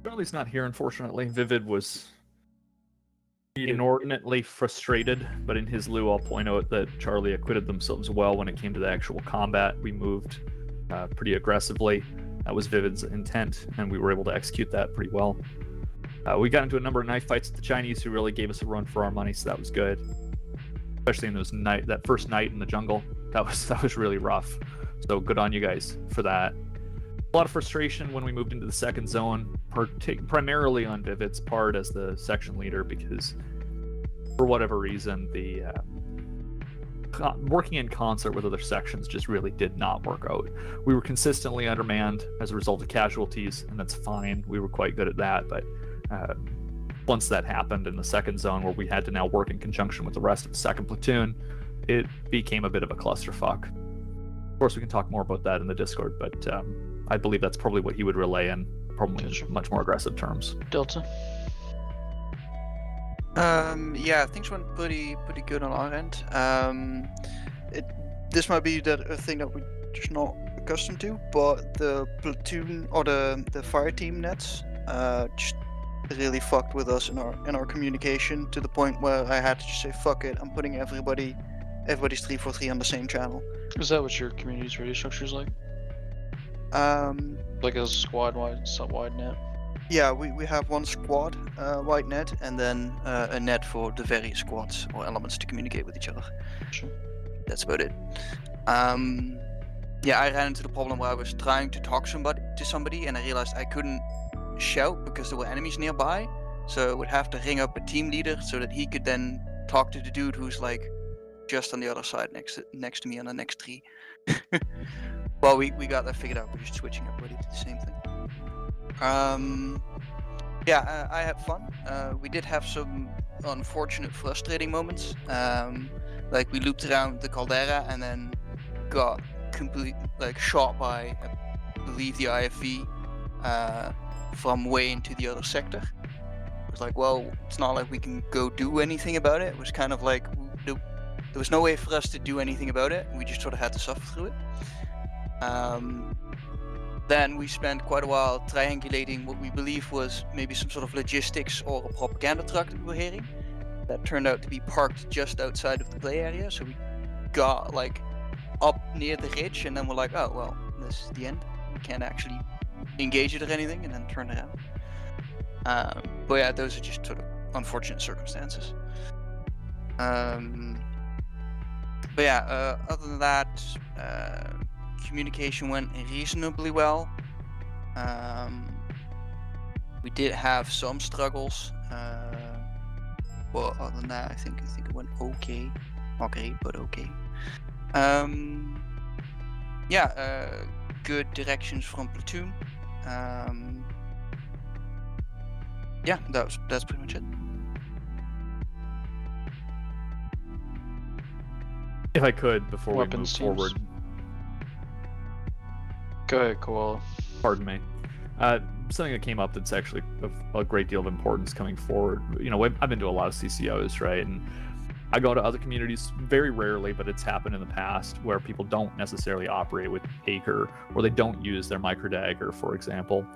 Charlie's not here, unfortunately. Vivid was inordinately frustrated, but in his lieu, I'll point out that Charlie acquitted themselves well when it came to the actual combat. We moved pretty aggressively. That was Vivid's intent, and we were able to execute that pretty well. We got into a number of knife fights with the Chinese, who really gave us a run for our money, so that was good. Especially in that first night in the jungle. That was really rough. So good on you guys for that. A lot of frustration when we moved into the second zone, primarily on Vivid's part as the section leader, because for whatever reason, the working in concert with other sections just really did not work out. We were consistently undermanned as a result of casualties, and that's fine. We were quite good at that, but once that happened in the second zone, where we had to now work in conjunction with the rest of the second platoon, it became a bit of a clusterfuck. Of course, we can talk more about that in the Discord, but I believe that's probably what he would relay in probably in much more aggressive terms. Delta? Yeah, things went pretty good on our end. This might be a thing that we're just not accustomed to, but the platoon or the fire team nets just really fucked with us in our communication, to the point where I had to just say fuck it, I'm putting everybody's 343 on the same channel. Is that what your community's radio structure is like? Like a squad-wide, sub-wide net? Yeah, we have one squad wide net, and then a net for the various squads or elements to communicate with each other. Sure. That's about it. Yeah, I ran into the problem where I was trying to talk to somebody, and I realized I couldn't shout because there were enemies nearby, so I would have to ring up a team leader so that he could then talk to the dude who's like just on the other side next to me on the next tree. Well, we got that figured out. We're just switching up, but we did the same thing. Yeah, I had fun. We did have some unfortunate, frustrating moments. Like we looped around the caldera and then got shot by, I believe, the IFV from way into the other sector. It was like, well, it's not like we can go do anything about it. It was kind of like there was no way for us to do anything about it. We just sort of had to suffer through it. Then we spent quite a while triangulating what we believe was maybe some sort of logistics or a propaganda truck that we were hearing. That turned out to be parked just outside of the play area, so we got like up near the ridge, and then we're like, oh well, this is the end. We can't actually engage it or anything, and then turn it out. But yeah, those are just sort of unfortunate circumstances. But yeah, other than that, communication went reasonably well. We did have some struggles, but other than that, I think it went okay. Not great, but okay. Good directions from platoon. Yeah, that's pretty much it. If I could, before Weapons we move teams. forward. Go ahead, Koala. Pardon me. Something that came up that's actually of a great deal of importance coming forward. You know, I've been to a lot of CCOs, right? And I go to other communities very rarely, but it's happened in the past where people don't necessarily operate with Acre, or they don't use their microdagger, for example.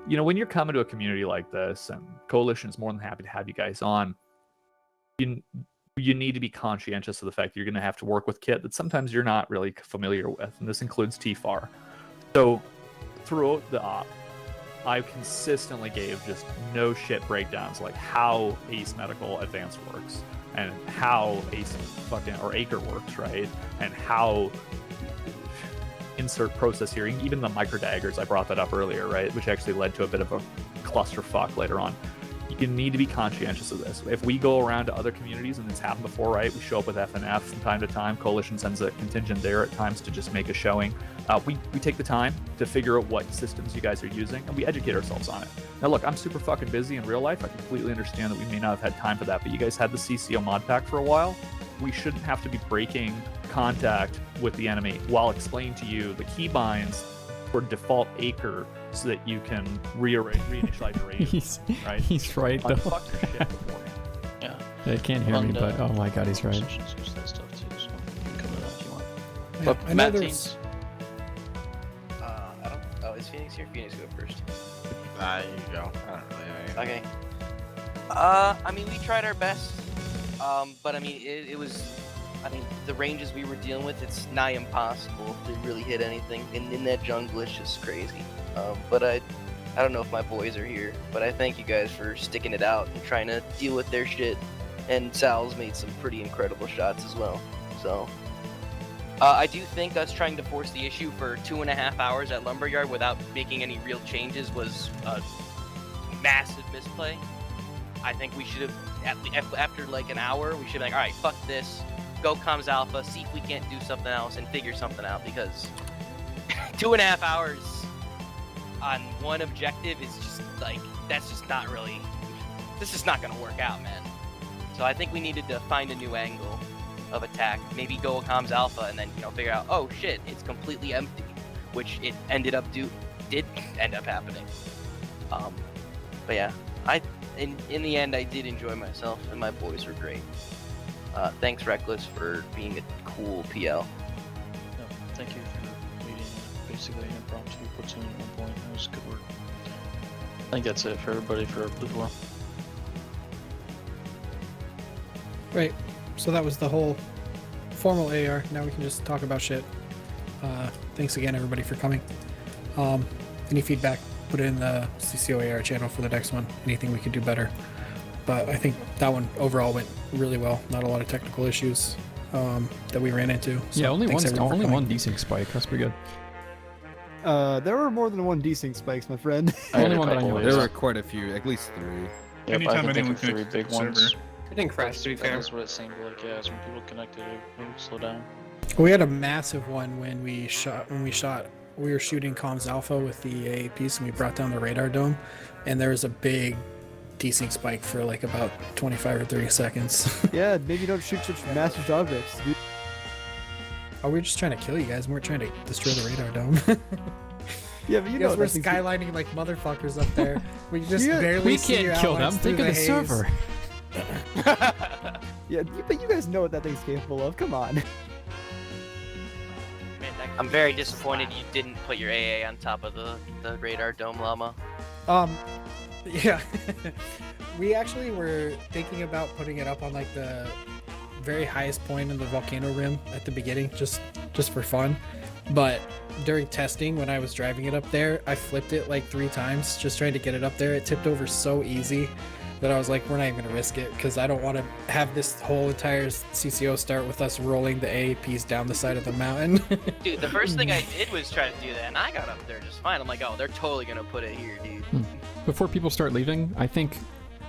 You know, when you're coming to a community like this, and Coalition is more than happy to have you guys on, you need to be conscientious of the fact that you're going to have to work with kit that sometimes you're not really familiar with, and this includes TFAR. So throughout the op, I consistently gave just no shit breakdowns, like how Ace Medical Advanced works, and how Ace Acre works, right? And how insert process hearing, even the microdaggers, I brought that up earlier, right? Which actually led to a bit of a clusterfuck later on. You need to be conscientious of this. If we go around to other communities, and it's happened before, right? We show up with FNF from time to time. Coalition sends a contingent there at times to just make a showing. We take the time to figure out what systems you guys are using, and we educate ourselves on it. Now, look, I'm super fucking busy in real life. I completely understand that we may not have had time for that, but you guys had the CCO mod pack for a while. We shouldn't have to be breaking contact with the enemy while explaining to you the keybinds for default Acre, so that you can reinitialize your agent, right? He's right, though. Unfuck your shit before. Yeah. They can't hear me, but oh my god, he's right. That stuff too, so you can come to that if you want. Yeah, But I know Matt there's- teams. I don't. Oh, is Phoenix here? Phoenix go first. There you go. I don't really know. Okay. I mean, we tried our best. But I mean, it was. I mean, the ranges we were dealing with, it's nigh impossible to really hit anything. And in that jungle, it's just crazy. But I don't know if my boys are here, but I thank you guys for sticking it out and trying to deal with their shit. And Sal's made some pretty incredible shots as well. So, I do think us trying to force the issue for 2.5 hours at Lumberyard without making any real changes was a massive misplay. I think we should have, after like an hour, we should be like, all right, fuck this. Go comms alpha, see if we can't do something else and figure something out, because 2.5 hours on one objective is just like, that's just not really, this is not gonna work out, man. So I think we needed to find a new angle of attack, maybe go comms alpha and then, you know, figure out, oh shit, it's completely empty, which it did end up happening. But yeah, in the end I did enjoy myself and my boys were great. Thanks Reckless for being a cool PL. No, thank you for leading basically an impromptu platoon at one point. That was good work. I think that's it for everybody for Blue 4. Right. So that was the whole formal AR. Now we can just talk about shit. Thanks again, everybody, for coming. Any feedback, put it in the CCO AR channel for the next one. Anything we could do better. But I think that one overall went really well. Not a lot of technical issues that we ran into. So Yeah, only thanks everyone for only coming. one desync spike. That's pretty good. There were more than one desync spikes, my friend. Only one that I know. There were quite a few, at least 3. Yep, I can think of 3 big ones. It didn't crash, to be fair. That's what it seemed like. Yeah, as when people connected, it would slow down. We had a massive one when we shot. We were shooting comms alpha with the AAPs, and we brought down the radar dome, and there was a big desync spike for like about 25 or 30 seconds. Yeah, maybe don't shoot such massive objects. Dude. Oh, we were just trying to kill you guys. We weren't trying to destroy the radar dome. Yeah, but you know we're that thing's- skylining like motherfuckers up there. We just Yeah, barely we see can't your kill them. outlines Think through of the haze. server. Yeah, but you guys know what that thing's capable of. Come on. I'm very disappointed you didn't put your AA on top of the radar dome llama. Yeah. We actually were thinking about putting it up on like the very highest point in the volcano rim at the beginning, just for fun. But during testing, when I was driving it up there, I flipped it like 3 times, just trying to get it up there. It tipped over so easy that I was like, we're not even gonna risk it because I don't want to have this whole entire CCO start with us rolling the AAPs down the side of the mountain. Dude, the first thing I did was try to do that, and I got up there just fine. I'm like, oh, they're totally gonna put it here, dude. Before people start leaving, I think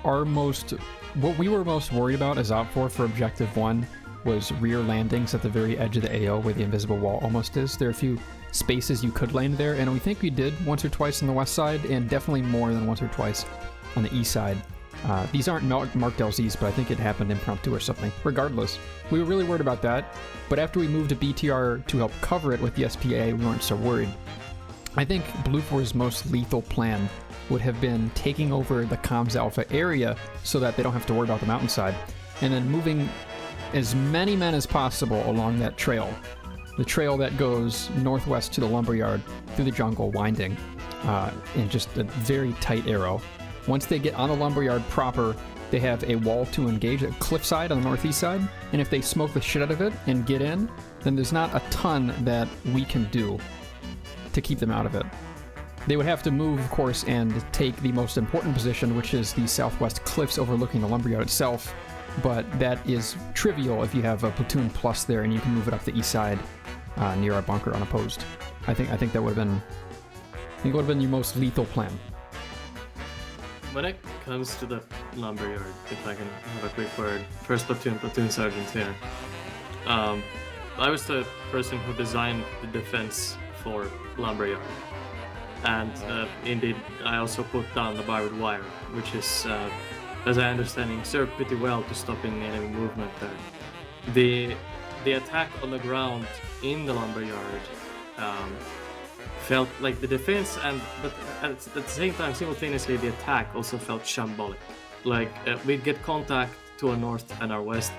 what we were most worried about as OPFOR for Objective 1 was rear landings at the very edge of the AO where the invisible wall almost is. There are a few spaces you could land there, and we think we did once or twice on the west side, and definitely more than once or twice on the east side. These aren't marked LZs, but I think it happened impromptu or something. Regardless, we were really worried about that, but after we moved to BTR to help cover it with the SPA, we weren't so worried. I think Blue 4's most lethal plan would have been taking over the Comms Alpha area so that they don't have to worry about the mountainside, and then moving as many men as possible along that trail. The trail that goes northwest to the lumberyard through the jungle, winding in just a very tight arrow. Once they get on the lumberyard proper, they have a wall to engage, a cliffside on the northeast side, and if they smoke the shit out of it and get in, then there's not a ton that we can do to keep them out of it. They would have to move, of course, and take the most important position, which is the southwest cliffs overlooking the lumberyard itself, but that is trivial if you have a platoon plus there and you can move it up the east side near our bunker unopposed. I think that would have been your most lethal plan. When it comes to the lumberyard, if I can have a quick word, first platoon sergeant here. I was the person who designed the defense for lumberyard. And indeed, I also put down the barbed wire, which is, as I understand, served pretty well to stopping enemy movement there. The attack on the ground in the lumberyard felt like the defense, but at the same time, simultaneously, the attack also felt shambolic. Like we'd get contact to our north and our west,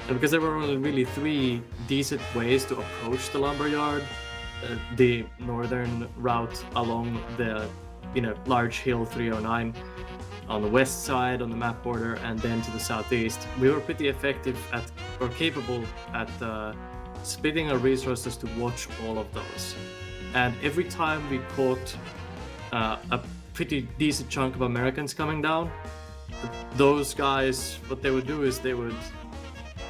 and because there were only really 3 decent ways to approach the lumberyard. The northern route along the large hill 309 on the west side on the map border, and then to the southeast. We were pretty effective at, or capable at, splitting our resources to watch all of those. And every time we caught a pretty decent chunk of Americans coming down, those guys, what they would do is they would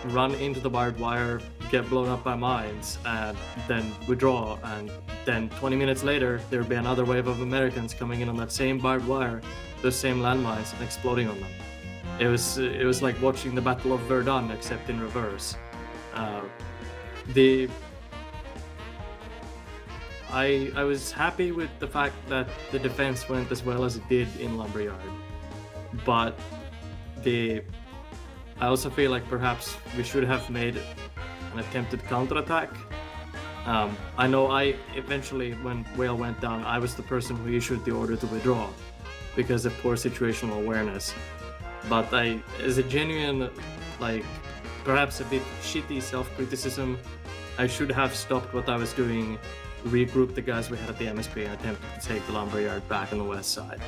run into the barbed wire, get blown up by mines, and then withdraw, and then 20 minutes later there would be another wave of Americans coming in on that same barbed wire, those same landmines, and exploding on them. It was like watching the Battle of Verdun, except in reverse. I was happy with the fact that the defense went as well as it did in lumberyard, but I also feel like perhaps we should have made an attempted counterattack. I know I eventually, when Whale went down, I was the person who issued the order to withdraw because of poor situational awareness. But as a genuine, perhaps a bit shitty self-criticism, I should have stopped what I was doing, regrouped the guys we had at the MSP, and attempted to take the lumberyard back on the west side.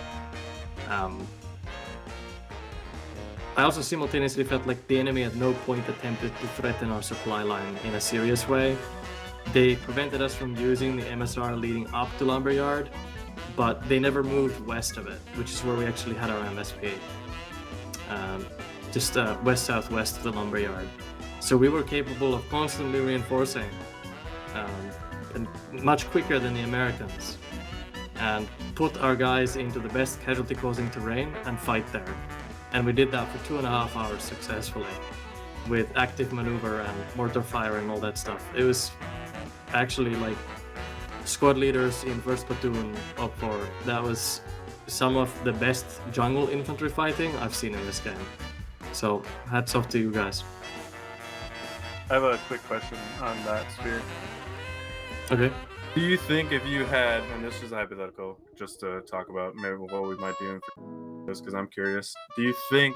I also simultaneously felt like the enemy at no point attempted to threaten our supply line in a serious way. They prevented us from using the MSR leading up to lumberyard, but they never moved west of it, which is where we actually had our MSP. Just west-southwest of the lumberyard. So we were capable of constantly reinforcing, and much quicker than the Americans, and put our guys into the best casualty-causing terrain and fight there. And we did that for 2.5 hours successfully, with active maneuver and mortar fire and all that stuff. It was actually like squad leaders in 1st Platoon OPFOR. That was some of the best jungle infantry fighting I've seen in this game. So hats off to you guys. I have a quick question on that, Spear. Okay. Do you think if you had, and this is hypothetical, just to talk about maybe what we might do this, because I'm curious, do you think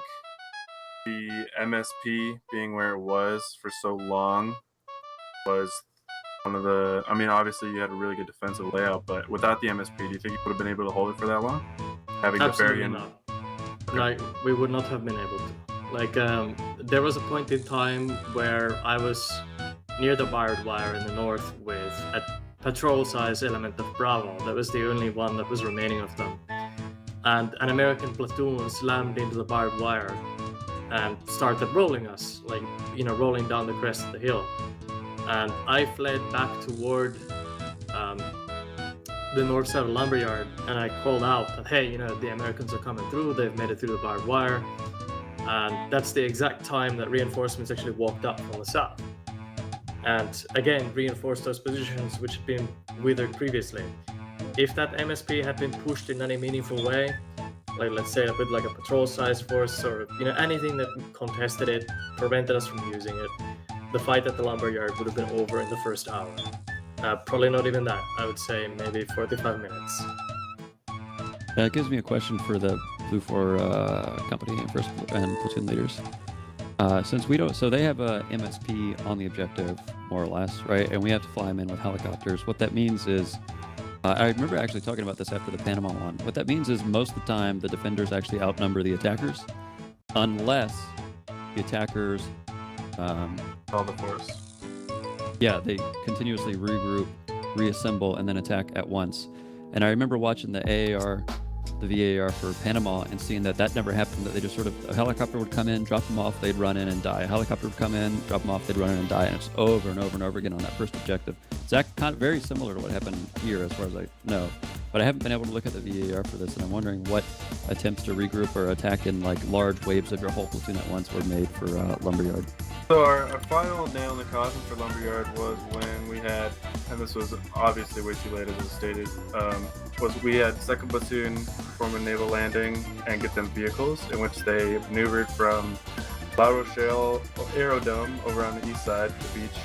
the MSP being where it was for so long was one of the, I mean, obviously you had a really good defensive layout, but without the MSP, do you think you would have been able to hold it for that long? Having Absolutely the not. Like, we would not have been able to. Like, there was a point in time where I was near the barbed wire in the north with a patrol-size element of Bravo. That was the only one that was remaining of them. and an American platoon slammed into the barbed wire and started rolling us, like, you know, rolling down the crest of the hill. And I fled back toward the north side of the lumberyard, and I called out that, hey, you know, the Americans are coming through, they've made it through the barbed wire. And that's the exact time that reinforcements actually walked up from the south. And again, reinforced those positions which had been withered previously. If that MSP had been pushed in any meaningful way, like let's say with like a patrol-sized force or, you know, anything that contested it, prevented us from using it, the fight at the lumberyard would have been over in the first hour. Probably not even that. I would say maybe 45 minutes. That gives me a question for the Blue 4 company and first and platoon leaders. Since we don't, so they have a MSP on the objective, more or less, right? And we have to fly them in with helicopters. What that means is, I remember actually talking about this after the Panama one. What that means is most of the time the defenders actually outnumber the attackers, unless the attackers all the force. Yeah, they continuously regroup, reassemble, and then attack at once. And I remember watching the AAR, the VAR for Panama, and seeing that never happened, that they just sort of, a helicopter would come in, drop them off, they'd run in and die. A helicopter would come in, drop them off, they'd run in and die. And it's over and over and over again on that first objective. It's kind of very similar to what happened here as far as I know. But I haven't been able to look at the VAR for this, and I'm wondering what attempts to regroup or attack in like large waves of your whole platoon at once were made for Lumberyard. So our final nail in the coffin for Lumberyard was when we had, and this was obviously way too late as it stated, was we had 2nd Platoon perform a naval landing and get them vehicles in which they maneuvered from La Rochelle Aerodome over on the east side of the beach,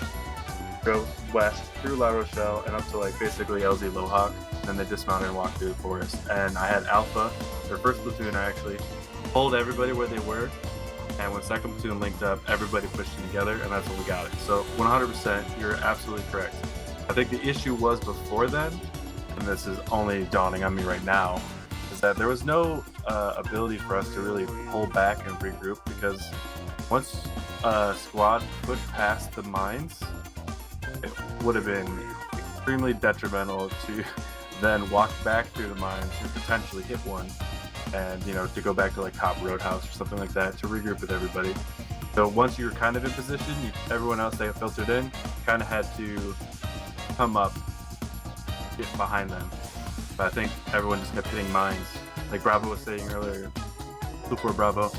drove west through La Rochelle and up to like basically LZ Lohawk, and then they dismounted and walked through the forest. And I had Alpha, their 1st Platoon, I actually pulled everybody where they were, and when 2nd Platoon linked up, everybody pushed them together, and that's when we got it. So 100%, you're absolutely correct. I think the issue was before then, and this is only dawning on me right now, is that there was no ability for us to really pull back and regroup, because once a squad pushed past the mines, it would have been extremely detrimental to then walk back through the mines and potentially hit one, and, you know, to go back to like Top Roadhouse or something like that to regroup with everybody. So once you were kind of in position, everyone else that filtered in kind of had to come up, get behind them. But I think everyone just kept hitting mines. Like Bravo was saying earlier, Blue 4 Bravo,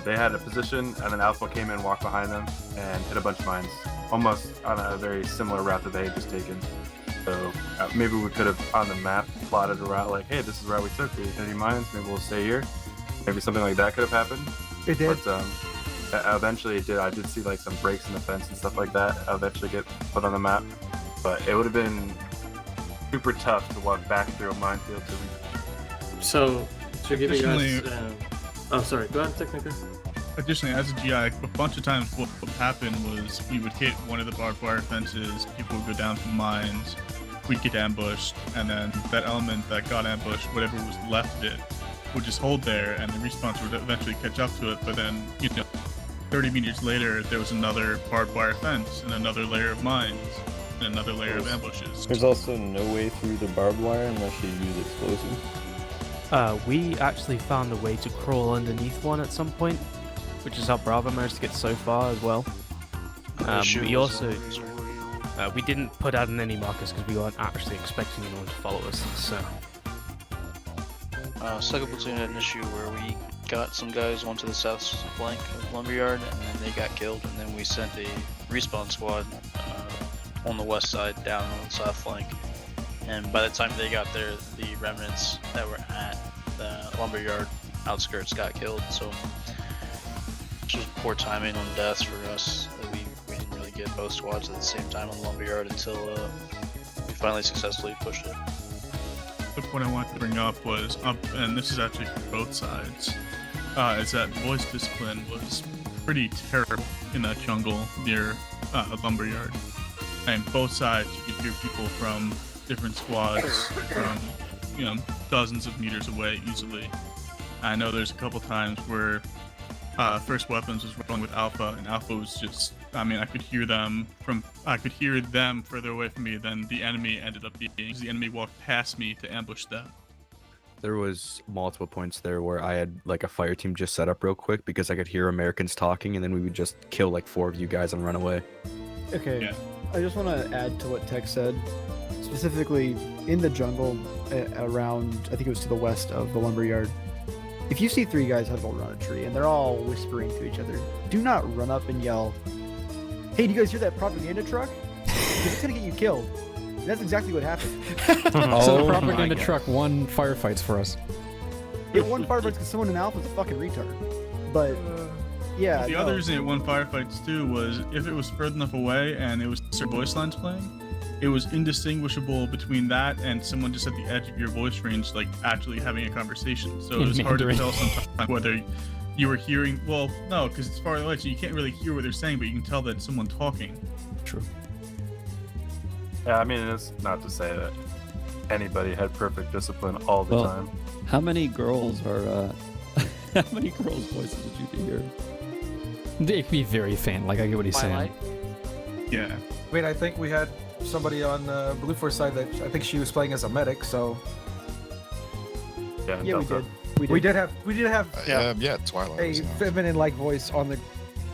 they had a position, and then Alpha came in, walked behind them, and hit a bunch of mines, almost on a very similar route that they had just taken. So maybe we could have on the map plotted a route like, hey, this is the route we took. We hit any mines, maybe we'll stay here. Maybe something like that could have happened. It did. But eventually it did. I did see like some breaks in the fence and stuff like that eventually get put on the map. But it would have been super tough to walk back through a minefield to So, to give you guys... oh, sorry. Go ahead, Technica. Additionally, as a GI, a bunch of times what happened was we would hit one of the barbed wire fences, people would go down from mines, we'd get ambushed, and then that element that got ambushed, whatever was left of it, would just hold there, and the response would eventually catch up to it. But then, you know, 30 meters later, there was another barbed wire fence, and another layer of mines, and another layer of ambushes. There's also no way through the barbed wire unless you use explosives. We actually found a way to crawl underneath one at some point, which is how Bravo managed to get so far as well. We also we didn't put out in any markers because we weren't actually expecting anyone to follow us. So 2nd Platoon had an issue where we got some guys onto the south flank of Lumberyard, and then they got killed, and then we sent a respawn squad on the west side down on the south flank. And by the time they got there, the remnants that were at the Lumberyard outskirts got killed. So it was poor timing on deaths for us. We didn't really get both squads at the same time on the Lumberyard until we finally successfully pushed it. The point I wanted to bring up was, and this is actually for both sides, is that voice discipline was pretty terrible in that jungle near Lumberyard. And both sides, you could hear people from different squads from, you know, dozens of meters away easily. I know there's a couple times where First Weapons was rolling with Alpha, and Alpha was just, I mean, I could hear them further away from me than the enemy ended up being. The enemy walked past me to ambush them. there was multiple points there where I had like a fire team just set up real quick because I could hear Americans talking, and then we would just kill like 4 of you guys and run away. Okay, Yeah. I just want to add to what Tech said. Specifically, in the jungle around, I think it was to the west of the lumberyard. If you see 3 guys huddled around a tree and they're all whispering to each other, do not run up and yell, "Hey, do you guys hear that propaganda truck? Because it's gonna get you killed." And that's exactly what happened. So the propaganda truck won firefights for us. It won firefights because someone in Alpha's a fucking retard. But yeah, The no. other reason it won firefights too was if it was further enough away and it was certain voice lines playing, it was indistinguishable between that and someone just at the edge of your voice range, like actually having a conversation. So it was hard to tell sometimes whether you were hearing. Well, no, because it's far away, so you can't really hear what they're saying, but you can tell that it's someone talking. True. Yeah, I mean, it's not to say that anybody had perfect discipline all the time. How many girls are? How many girls' voices did you hear? It could be very faint. Like I get what he's saying. Yeah. Wait, I think we had somebody on Blue Force side that I think she was playing as a medic. So yeah, Yeah, we did. we did have Twilight. a feminine-like voice on the.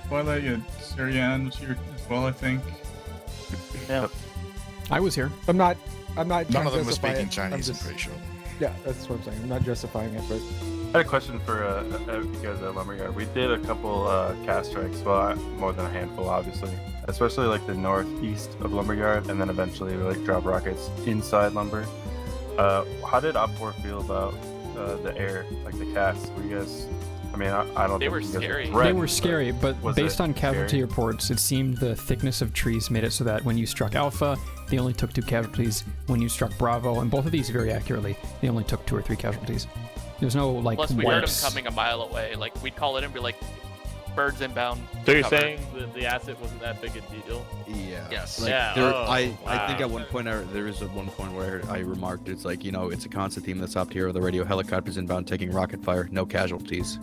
Twilight, yeah, Syrian was here as well, I think. Yeah. I was here. I'm not. None trying of to them was justify speaking it. Chinese, I'm just- pretty sure. Yeah, that's what I'm saying. I'm not justifying it, but I had a question for you guys at Lumberyard. We did a couple cast strikes, well, more than a handful, obviously. Especially like the northeast of Lumberyard, and then eventually we like drop rockets inside Lumber. How did Op4 feel about the air, like the casts? Were you guys? I mean, I don't. They think were you guys scary. They were scary, but was based it on casualty scary? reports, it seemed the thickness of trees made it so that when you struck Alpha, they only took 2 casualties. When you struck Bravo, and both of these very accurately, they only took 2 or 3 casualties. There's no like Plus, we heard wipes. them coming a mile away. Like we'd call it and be like, "Birds inbound." So you're cover." saying that the asset wasn't that big a deal? Yeah. Yes. Like, Yeah. There, Oh, I think wow. at one point there was one point where I remarked it's like, you know, it's a constant theme that's up here with the radio helicopters inbound taking rocket fire, no casualties.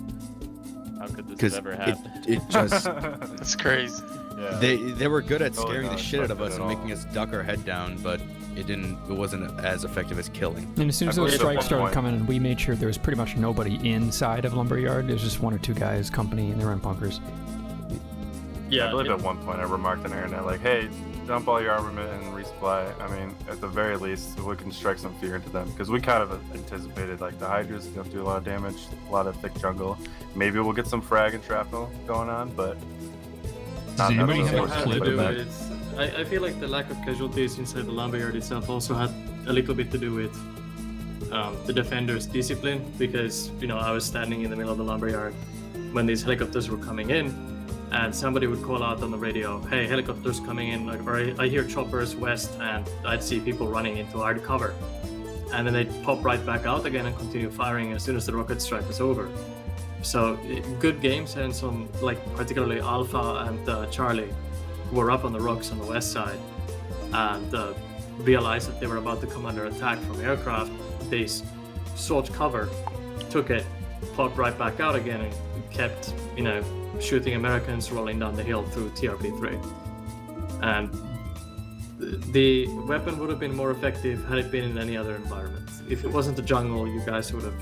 How could this Because have ever happened? it just That's crazy. Yeah. they were good at Totally scaring the not shit out of us expected and at all. making us duck our head down, but it wasn't as effective as killing. And as soon as I those believe at strikes one started point- coming in, we made sure there was pretty much nobody inside of Lumberyard. There was just 1 or 2 guys, company, and they were in bunkers. Yeah, I believe at one point I remarked on internet like, "Hey, dump all your armament and resupply." I mean, at the very least, we can strike some fear into them because we kind of anticipated like the Hydras don't do a lot of damage, a lot of thick jungle. Maybe we'll get some frag and shrapnel going on, but not Anybody necessarily have forcing to do anybody back. with, I feel like the lack of casualties inside the lumberyard itself also had a little bit to do with the defenders' discipline, because you know I was standing in the middle of the lumberyard when these helicopters were coming in, and somebody would call out on the radio, "Hey, helicopters coming in," like, or I hear choppers west, and I'd see people running into our cover, and then they'd pop right back out again and continue firing as soon as the rocket strike was over. So good games, and some like particularly Alpha and Charlie were up on the rocks on the west side and realized that they were about to come under attack from aircraft. They sought cover, took it, popped right back out again, and kept, you know, shooting Americans rolling down the hill through TRP-3. And the weapon would have been more effective had it been in any other environment. If it wasn't the jungle, you guys would have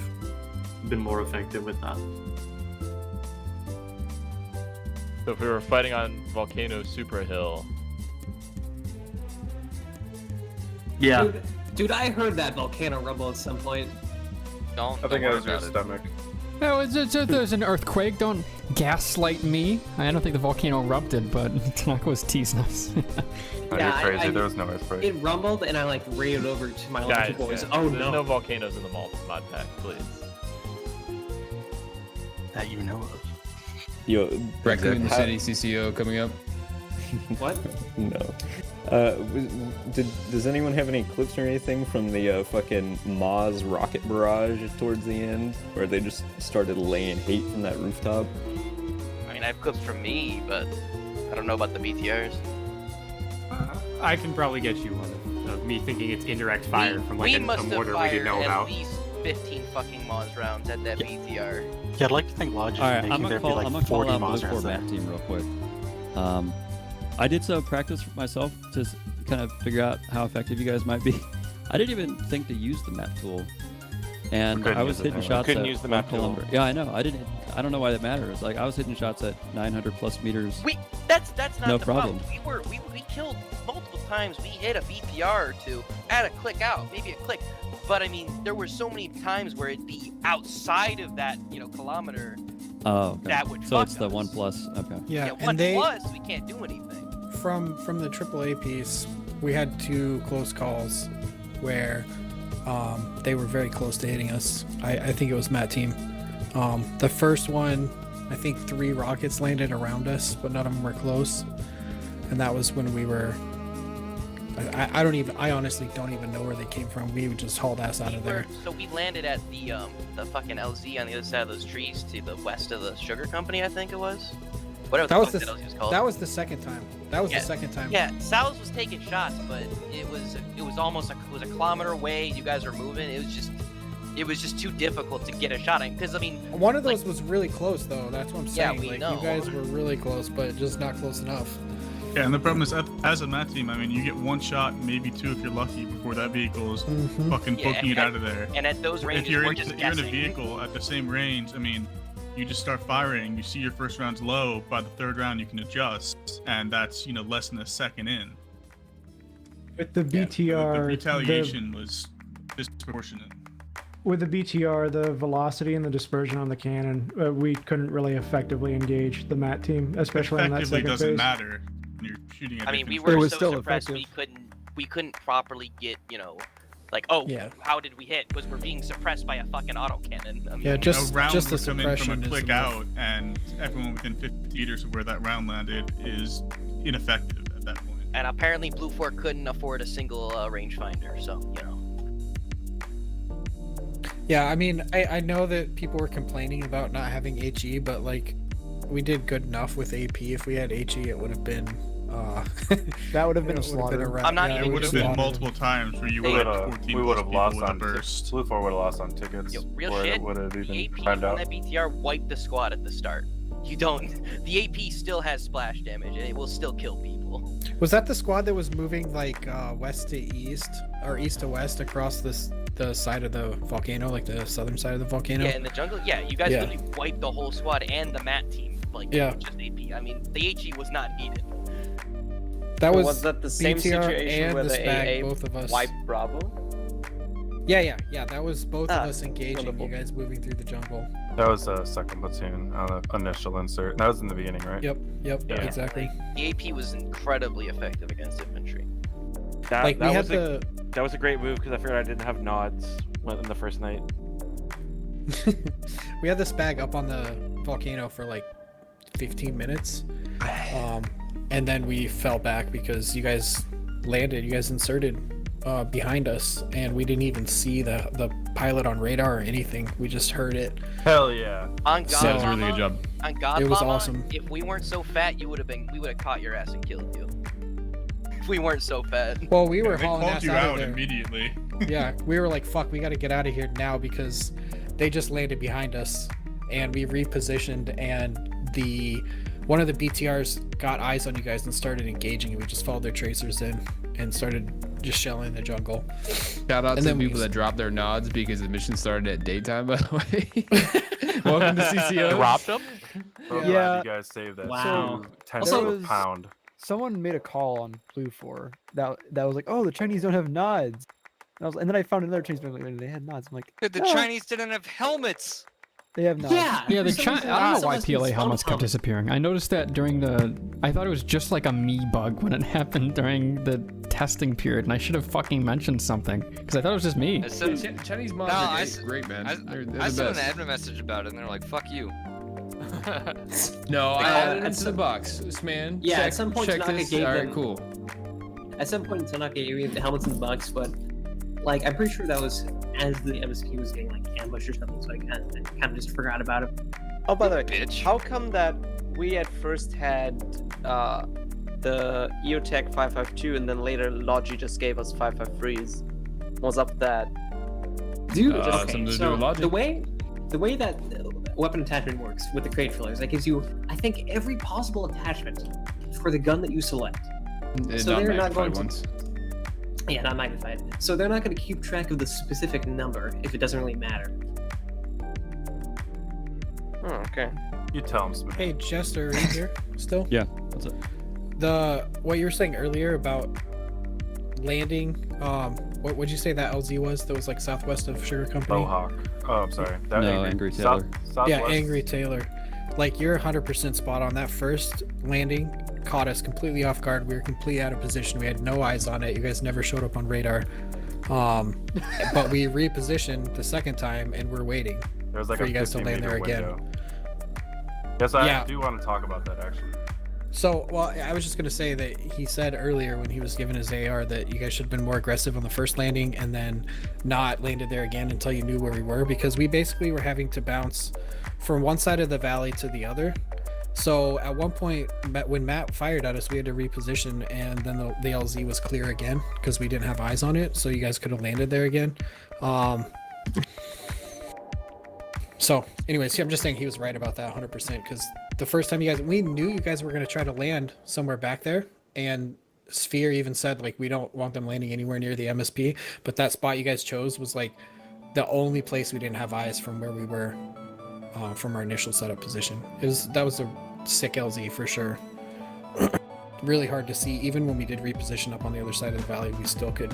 been more effective with that. So if we were fighting on Volcano Super Hill. Yeah. Dude, I heard that volcano rumble at some point. Don't. I think it was your stomach. No, there's an earthquake. Don't gaslight me. I don't think the volcano erupted, but Tanaka was teasing us. Oh, Yeah, you're crazy. I- There was no earthquake. It rumbled, and I like radioed over to my Guys, electric boys. guys, Oh there's no! no volcanoes in the mod pack, please. That you know of. Yo, Raccoon how- City CCO coming up. What? No. Does anyone have any clips or anything from the fucking Maz rocket barrage towards the end, where they just started laying hate from that rooftop? I mean, I have clips from me, but I don't know about the BTRs. I can probably get you one of me thinking it's indirect fire from like we a must have mortar we fired didn't know at about. least 15 fucking Moz rounds at that BTR. Yeah, I'd like to think Lodge is All right, making I'm there gonna be call, I'm like gonna 40 call out Moz Blue rounds Corps there. map team real quick. I did some practice for myself to kind of figure out how effective you guys might be. I didn't even think to use the map tool. And I was hitting shots couldn't at use the 1 map tool. kilometer. Yeah, I know. I don't know why that matters. Like I was hitting shots at 900 plus meters. That's not No the problem. We killed multiple times. We hit a BTR or two at a click out, maybe a click. But I mean, there were so many times where it'd be outside of that, kilometer. Oh, okay. That would so fuck it's the us. 1+. Okay. Yeah, One and they plus, we can't do anything. from the AAA piece, we had 2 close calls where they were very close to hitting us. I think it was Matt team. The first one, I think 3 rockets landed around us, but none of them were close. And that was when we were. I honestly don't even know where they came from. We just hauled ass out of there. So we landed at the fucking LZ on the other side of those trees to the west of the sugar company, I think it was. Whatever That was the fuck that LZ was called. That was the second time. That was the second time. Yeah, Sal's was taking shots, but it was almost it was a kilometer away. You guys were moving. It was just too difficult to get a shot in, because I mean, One of those was really close though. That's what I'm Yeah, saying. we like know. you guys were really close, but just not close enough. Yeah, and the problem is, as a Matt team, I mean, you get 1 shot, maybe 2 if you're lucky, before that vehicle is fucking Yeah, poking it out of there. and at those ranges, if you're we're in, just you're in a guessing. vehicle at the same range, I mean, you just start firing. You see your first round's low. By the 3rd round, you can adjust, and that's less than a second in. With the The BTR, retaliation was disproportionate. with the BTR, the velocity and the dispersion on the cannon, we couldn't really effectively engage the MAT team, especially in that Effectively second doesn't phase. matter when you're shooting at I mean, we infantry. were so suppressed we couldn't properly get how did we hit? Because we're being suppressed by a fucking autocannon. I mean, a round just the would come in from suppression a is click enough. out, and everyone within 50 meters of where that round landed is ineffective at that point. And apparently Blue Fork couldn't afford a single rangefinder, so Yeah, I mean, I know that people were complaining about not having HE, but like, we did good enough with AP. If we had HE, it would have been. That would have been a it would have slaughter. been I'm not yeah, even It would have been multiple times where you We would would have have 14 plus people lost with a on burst. Blue 4 would have lost on tickets. real where shit. It would have The even AP timed on out. that BTR wiped the squad at the start. You don't. The AP still has splash damage, and it will still kill people. Was that the squad that was moving like west to east or east to west across the side of the volcano, like the southern side of the volcano? Yeah, in the jungle. Yeah, you guys Yeah. literally wiped the whole squad and the MAT team. Like, Yeah. just AP. I mean, the HE was not needed. That But was, was that the same BTR situation and where the the Spag, AA both of us. wiped Bravo? Yeah. That was both Ah, of us engaging. wonderful. You guys moving through the jungle. That was a second platoon on the initial insert. That was in the beginning, right? Yep, Yeah. exactly. The AP was incredibly effective against infantry. Like, we that had was that was a great move because I figured I didn't have nods in the first night. We had the Spag up on the volcano for like 15 minutes. And then we fell back because you guys inserted behind us, and we didn't even see the pilot on radar or anything. We just heard it. Hell yeah. On God, So- That was a Mama, really good job. On God, It was Mama, awesome. If we weren't so fat, we would have caught your ass and killed you. If we weren't so fat. Well, we were They hauling called ass you out of out there. immediately. Yeah, we were like, fuck, we got to get out of here now because they just landed behind us, and we repositioned, and one of the BTRs got eyes on you guys and started engaging, and we just followed their tracers in and started just shelling the jungle. Shout out And to the then we people that dropped their nods because the mission started at daytime, by the way. Welcome to CCO. Dropped them? I'm Yeah. glad you guys saved that. Wow. 10 There to a was- pound. Someone made a call on Blue 4 that was like, oh, the Chinese don't have nods. And then I found another Chinese like, they had nods. I'm like, Dude, the "Ah, Chinese didn't have helmets. They have nods. Yeah, the I don't know why PLA helmets kept disappearing. I noticed that during I thought it was just like a me bug when it happened during the testing period, and I should have fucking mentioned something because I thought it was just me. Chinese No, mods I are s- great, man. They're I the sent best. an admin message about it, and they're like, "Fuck you." No, I Uh, added it at into the some- box. This man. Yeah, check, at some point check Tanaka this. gave All right, them. cool. At some point Tanaka gave the helmets in the box, but like I'm pretty sure that was as the MSP was getting like ambushed or something, so I kind of just forgot about it. Oh, by the way, how come that we at first had the EOTech 552 and then later Logi just gave us 553s? What's up with that? Dude, something okay, to do so with Logi. the way that weapon attachment works with the crate fillers, that gives you, I think, every possible attachment for the gun that you select. And So not they're not magnified going to. ones. Yeah, not magnified. So they're not going to keep track of the specific number if it doesn't really matter. Oh, okay. You tell him, Smith. Hey, Jester, are you here still? Yeah. What's up? What you were saying earlier about landing. What would you say that LZ was? That was like southwest of Sugar Company. Mohawk. Oh, I'm sorry. That No, Angry Taylor. Yeah, Angry Taylor. Like, you're 100% spot on. That first landing caught us completely off guard. We were completely out of position. We had no eyes on it. You guys never showed up on radar. But we repositioned the second time, and we're waiting There was like for a you guys to 50 land there meter again. window. Yes, I Yeah. do want to talk about that actually. So, well, I was just going to say that he said earlier when he was given his AR that you guys should have been more aggressive on the first landing and then not landed there again until you knew where we were, because we basically were having to bounce from one side of the valley to the other. So at one point, when Matt fired at us, we had to reposition, and then the LZ was clear again because we didn't have eyes on it, so you guys could have landed there again. So anyways, I'm just saying he was right about that 100%, because the first time we knew you guys were going to try to land somewhere back there, and Sphere even said, like, we don't want them landing anywhere near the MSP, but that spot you guys chose was like the only place we didn't have eyes from where we were from our initial setup position. That was a sick LZ for sure. Really hard to see. Even when we did reposition up on the other side of the valley, we still could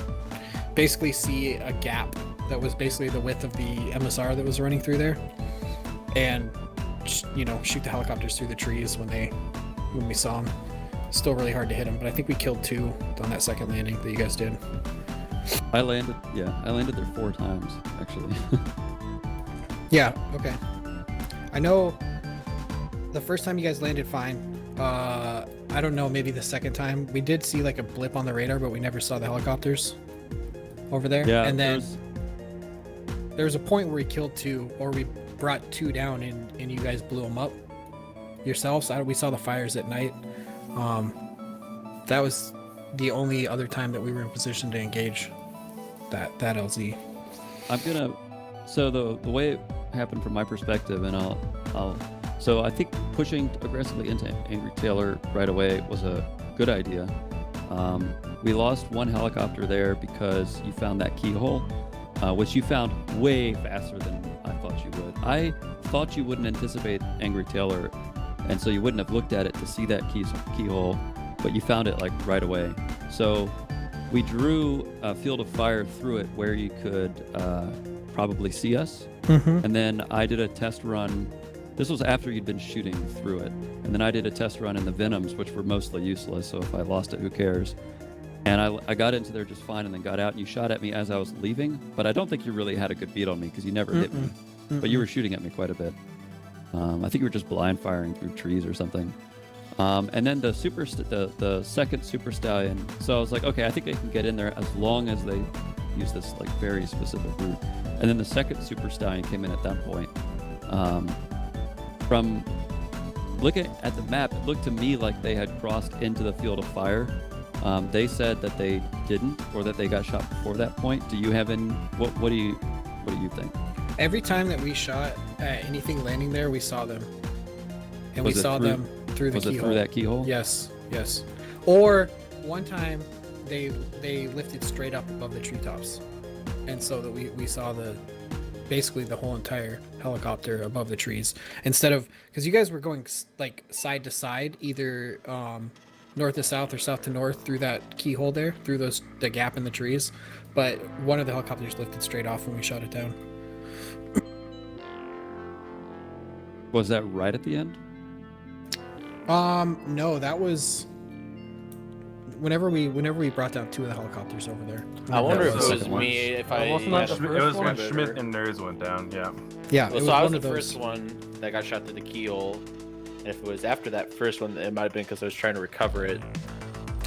basically see a gap that was basically the width of the MSR that was running through there, and shoot the helicopters through the trees when we saw them. Still really hard to hit them, but I think we killed 2 on that second landing that you guys did. I landed there 4 times actually. Yeah, okay. I know the first time you guys landed fine. I don't know, maybe the second time we did see like a blip on the radar, but we never saw the helicopters over there. Yeah, and then there was a point where we killed 2, or we brought 2 down, and you guys blew them up yourselves. We saw the fires at night. That was the only other time that we were in position to engage that LZ. So the way it happened from my perspective, and so I think pushing aggressively into Angry Taylor right away was a good idea. We lost 1 helicopter there because you found that keyhole, which you found way faster than I thought you would. I thought you wouldn't anticipate Angry Taylor, and so you wouldn't have looked at it to see that keyhole, but you found it like right away. So we drew a field of fire through it where you could probably see us. And then I did a test run. This was after you'd been shooting through it. And then I did a test run in the Venoms, which were mostly useless, so if I lost it, who cares? And I got into there just fine and then got out, and you shot at me as I was leaving, but I don't think you really had a good beat on me because you never hit me. But you were shooting at me quite a bit. I think you were just blind firing through trees or something. And then the second Super Stallion, so I was like, okay, I think I can get in there as long as they use this like very specific route. And then the second Super Stallion came in at that point. From looking at the map, it looked to me like they had crossed into the field of fire. They said that they didn't, or that they got shot before that point. Do you have any? What do you think? Every time that we shot at anything landing there, we saw them, and we saw them through the keyhole. Was it through that keyhole? Yes. Or one time, they lifted straight up above the treetops, and so that we saw basically the whole entire helicopter above the trees, instead of, because you guys were going like side to side, either north to south or south to north through that keyhole there, through the gap in the trees, but one of the helicopters lifted straight off when we shot it down. Was that right at the end? No, that was whenever we brought down 2 of the helicopters over there. I wonder if it was one. me. If I Wasn't that the first? It was when one? Schmidt and Ners went down. Yeah. Yeah. Well, it so was I was one the of those. first one that got shot through the keyhole, and if it was after that first one, it might have been because I was trying to recover it.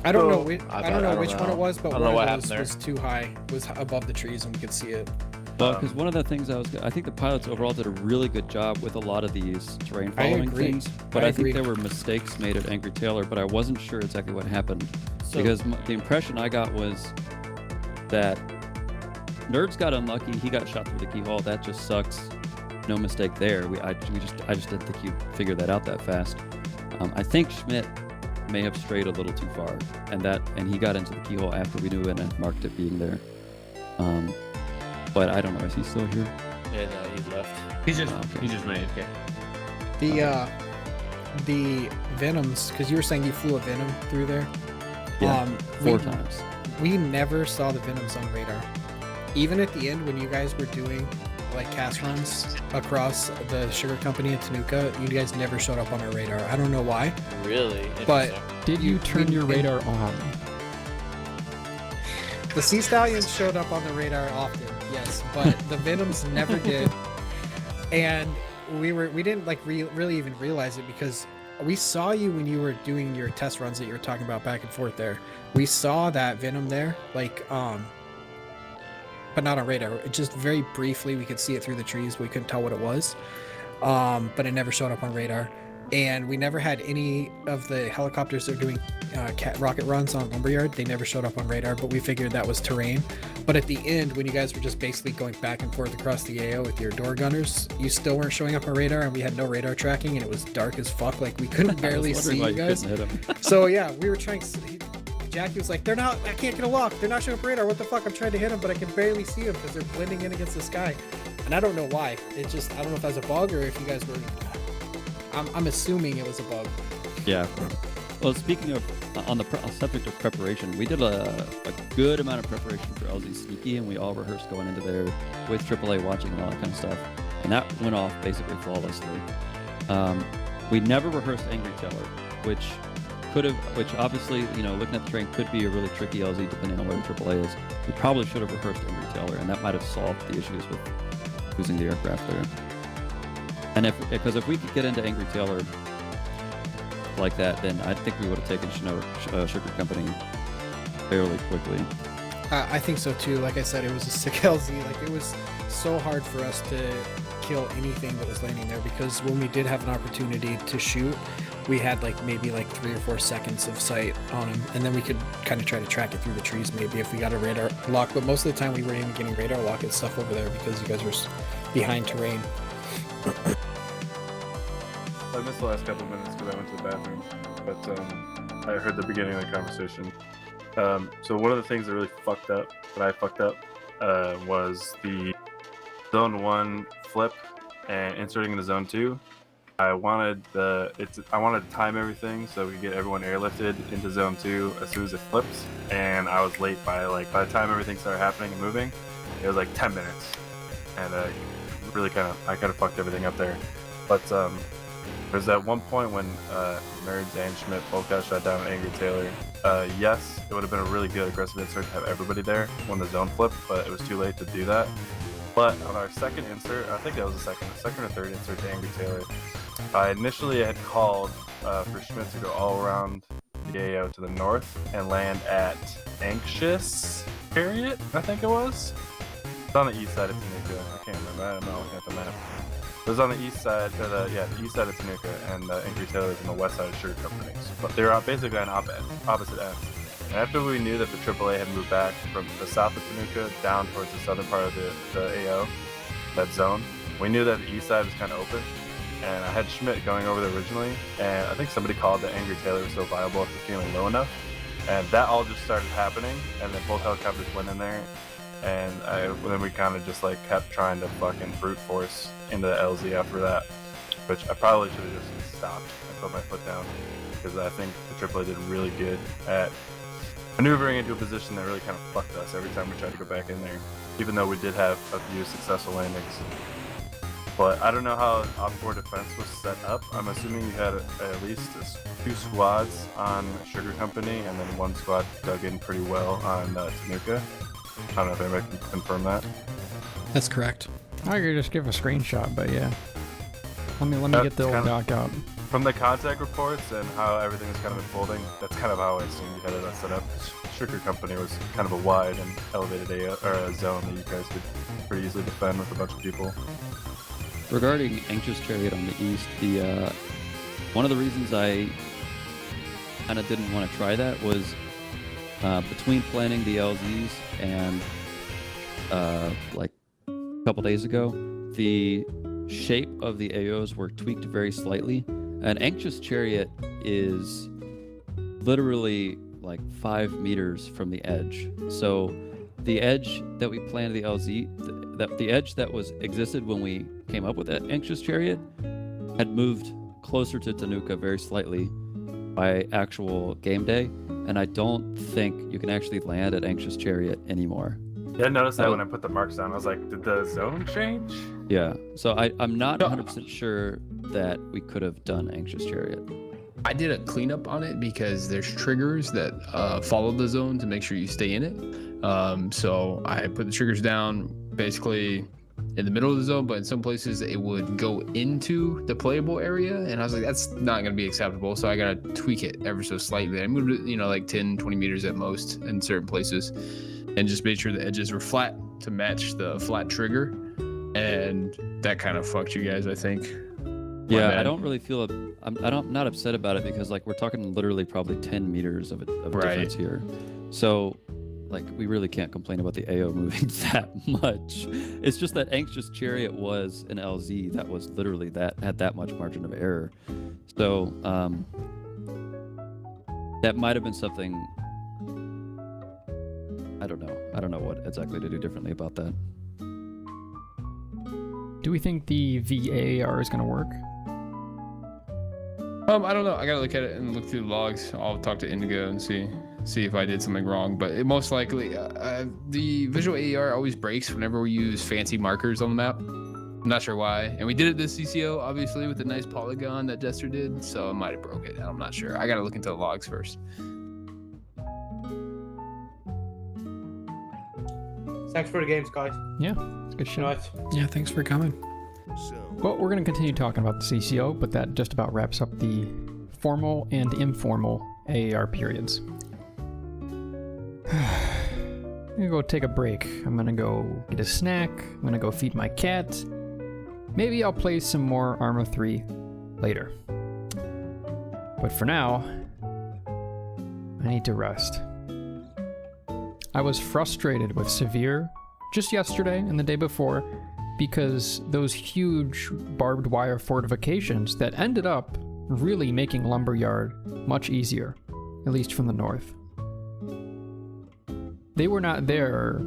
I don't know. I don't know don't which one it was, but I don't know one what of those happened was too high. Was above the trees and we could see it. Well, because one of the things I think the pilots overall did a really good job with a lot of these terrain following things, but I think there were mistakes made at Angry Taylor, but I wasn't sure exactly what happened, because the impression I got was that Nerds got unlucky. He got shot through the keyhole. That just sucks. No mistake there. I just didn't think you figured that out that fast. I think Schmidt may have strayed a little too far, and he got into the keyhole after we knew it and marked it being there. But I don't know. Is he still here? Yeah, no, he left. He just went AFK. The Venoms, because you were saying you flew a Venom through there. Yeah, 4 times. We never saw the Venoms on radar. Even at the end when you guys were doing like cast runs across the sugar company in Tanuka, you guys never showed up on our radar. I don't know why. Really? But did you turn your radar on? The Sea Stallions showed up on the radar often, yes, but the Venoms never did. And we didn't like really even realize it because we saw you when you were doing your test runs that you were talking about back and forth there. We saw that Venom there, like but not on radar. It just very briefly we could see it through the trees, but we couldn't tell what it was. But it never showed up on radar. And we never had any of the helicopters that are doing rocket runs on Lumberyard. They never showed up on radar, but we figured that was terrain. But at the end, when you guys were just basically going back and forth across the AO with your door gunners, you still weren't showing up on radar, and we had no radar tracking, and it was dark as fuck. Like we couldn't barely see you guys. So yeah, we were trying. Jackie was like, "They're not. I can't get a lock. They're not showing up radar. What the fuck? I'm trying to hit them, but I can barely see them because they're blending in against the sky." And I don't know why. It just I don't know if that's a bug or if you guys were. I'm assuming it was a bug. Yeah. Well, speaking of, on the subject of preparation, we did a good amount of preparation for LZ Sneaky, and we all rehearsed going into there with AAA watching and all that kind of stuff. And that went off basically flawlessly. We never rehearsed Angry Teller, which obviously, you know, looking at the terrain could be a really tricky LZ depending on where the AAA is. We probably should have rehearsed Angry Teller, and that might have solved the issues with losing the aircraft there. And because if we could get into Angry Tailor like that, then I think we would have taken Sugar Company fairly quickly. I think so too. Like I said, it was a sick LZ. Like it was so hard for us to kill anything that was landing there because when we did have an opportunity to shoot, we had like maybe like 3 or 4 seconds of sight on him, and then we could kind of try to track it through the trees maybe if we got a radar lock. But most of the time we weren't even getting radar lock and stuff over there because you guys were behind terrain. I missed the last couple of minutes because I went to the bathroom, but I heard the beginning of the conversation. So one of the things that really fucked up, was the Zone 1 flip and inserting into Zone 2. I wanted to time everything so we could get everyone airlifted into Zone 2 as soon as it flips, and I was late by the time everything started happening and moving, it was like 10 minutes, and I kind of fucked everything up there. But there's that one point when Nerds and Schmidt both got shut down at Angry Tailor. Yes, it would have been a really good aggressive insert to have everybody there when the zone flipped, but it was too late to do that. But on our second insert, I think that was the second or third insert to Angry Tailor, I initially had called for Schmidt to go all around the AO to the north and land at Anxious Chariot, I think it was. It's on the east side of Tanuka. I can't remember. I'm not looking at the map. It was on the east side, the east side of Tanuka, and Angry Tailor is on the west side of Sugar Companies. But they were basically on opposite ends. And after we knew that the AAA had moved back from the south of Tanuka down towards the southern part of the AO, that zone, we knew that the east side was kind of open. And I had Schmidt going over there originally, and I think somebody called that Angry Tailor was so viable if the feeling low enough. And that all just started happening, and then both helicopters went in there. And then we kind of just kept trying to fucking brute force into the LZ after that, which I probably should have just stopped and put my foot down, because I think the AAA did really good at maneuvering into a position that really kind of fucked us every time we tried to go back in there, even though we did have a few successful landings. But I don't know how offboard defense was set up. I'm assuming you had at least 2 squads on Sugar Company, and then 1 squad dug in pretty well on Tanuka. I don't know if anybody can confirm that. That's correct. I could just give a screenshot, but yeah. Let me get the old doc out. From the contact reports and how everything was kind of unfolding, that's kind of how I assumed you had it set up. Sugar Company was kind of a wide and elevated zone that you guys could pretty easily defend with a bunch of people. Regarding Anxious Chariot on the east, one of the reasons I kind of didn't want to try that was between planning the LZs and a couple days ago, the shape of the AOs were tweaked very slightly. An Anxious Chariot is literally like 5 meters from the edge. So the edge that we planned the LZ, the edge that existed when we came up with that Anxious Chariot had moved closer to Tanuka very slightly by actual game day, and I don't think you can actually land at Anxious Chariot anymore. Yeah, I noticed that when I put the marks down. I was like, did the zone change? Yeah, so I'm not 100% sure that we could have done Anxious Chariot. I did a cleanup on it because there's triggers that follow the zone to make sure you stay in it. So I put the triggers down basically in the middle of the zone, but in some places it would go into the playable area, and I was like, that's not going to be acceptable, so I got to tweak it ever so slightly. I moved it, like 10, 20 meters at most in certain places, and just made sure the edges were flat to match the flat trigger, and that kind of fucked you guys, I think. Yeah, I don't really feel I'm not upset about it because like we're talking literally probably 10 meters of difference here. So like we really can't complain about the AO moving that much. It's just that Anxious Chariot was an LZ that was literally had that much margin of error. So that might have been something. I don't know what exactly to do differently about that. Do we think the VAR is going to work? I don't know. I gotta look at it and look through the logs. I'll talk to Indigo and see if I did something wrong. But it most likely, the visual AER always breaks whenever we use fancy markers on the map. I'm not sure why. And we did it this CCO, obviously, with the nice polygon that Jester did. So it might have broke it. I'm not sure. I gotta look into the logs first. Thanks for the games, guys. Yeah, it's good shit. Nice. Yeah, thanks for coming. Well, we're going to continue talking about the CCO, but that just about wraps up the formal and informal AAR periods. I'm going to go take a break. I'm going to go get a snack. I'm going to go feed my cat. Maybe I'll play some more Arma 3 later. But for now, I need to rest. I was frustrated with Severe just yesterday and the day before because those huge barbed wire fortifications that ended up really making Lumberyard much easier, at least from the north. They were not there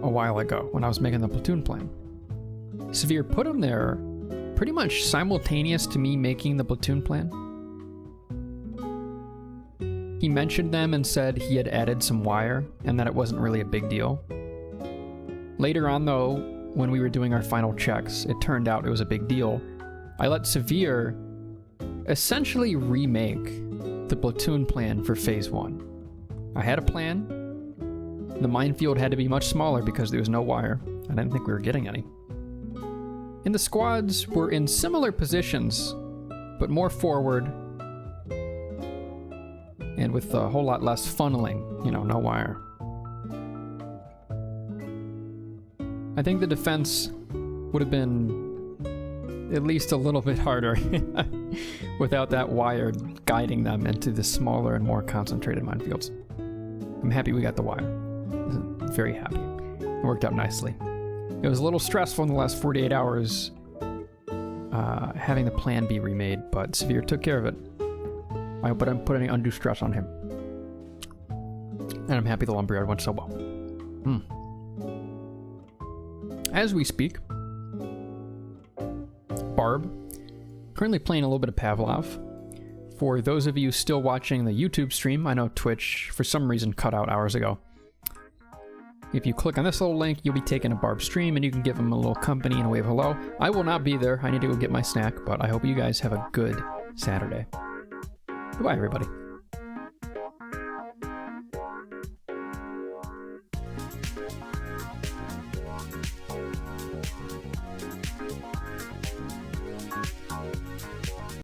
a while ago when I was making the platoon plan. Severe put them there pretty much simultaneous to me making the platoon plan. He mentioned them and said he had added some wire and that it wasn't really a big deal. Later on though, when we were doing our final checks, it turned out it was a big deal. I let Severe essentially remake the platoon plan for phase 1. I had a plan. The minefield had to be much smaller because there was no wire. I didn't think we were getting any. And the squads were in similar positions, but more forward and with a whole lot less funneling, no wire. I think the defense would have been at least a little bit harder without that wire guiding them into the smaller and more concentrated minefields. I'm happy we got the wire. I'm very happy. It worked out nicely. It was a little stressful in the last 48 hours having the plan be remade, but Severe took care of it. I hope I didn't put any undue stress on him. And I'm happy the Lumberyard went so well. As we speak, Barb, currently playing a little bit of Pavlov. For those of you still watching the YouTube stream, I know Twitch, for some reason, cut out hours ago. If you click on this little link, you'll be taken to Barb's stream, and you can give him a little company and a wave hello. I will not be there. I need to go get my snack, but I hope you guys have a good Saturday. Goodbye, everybody.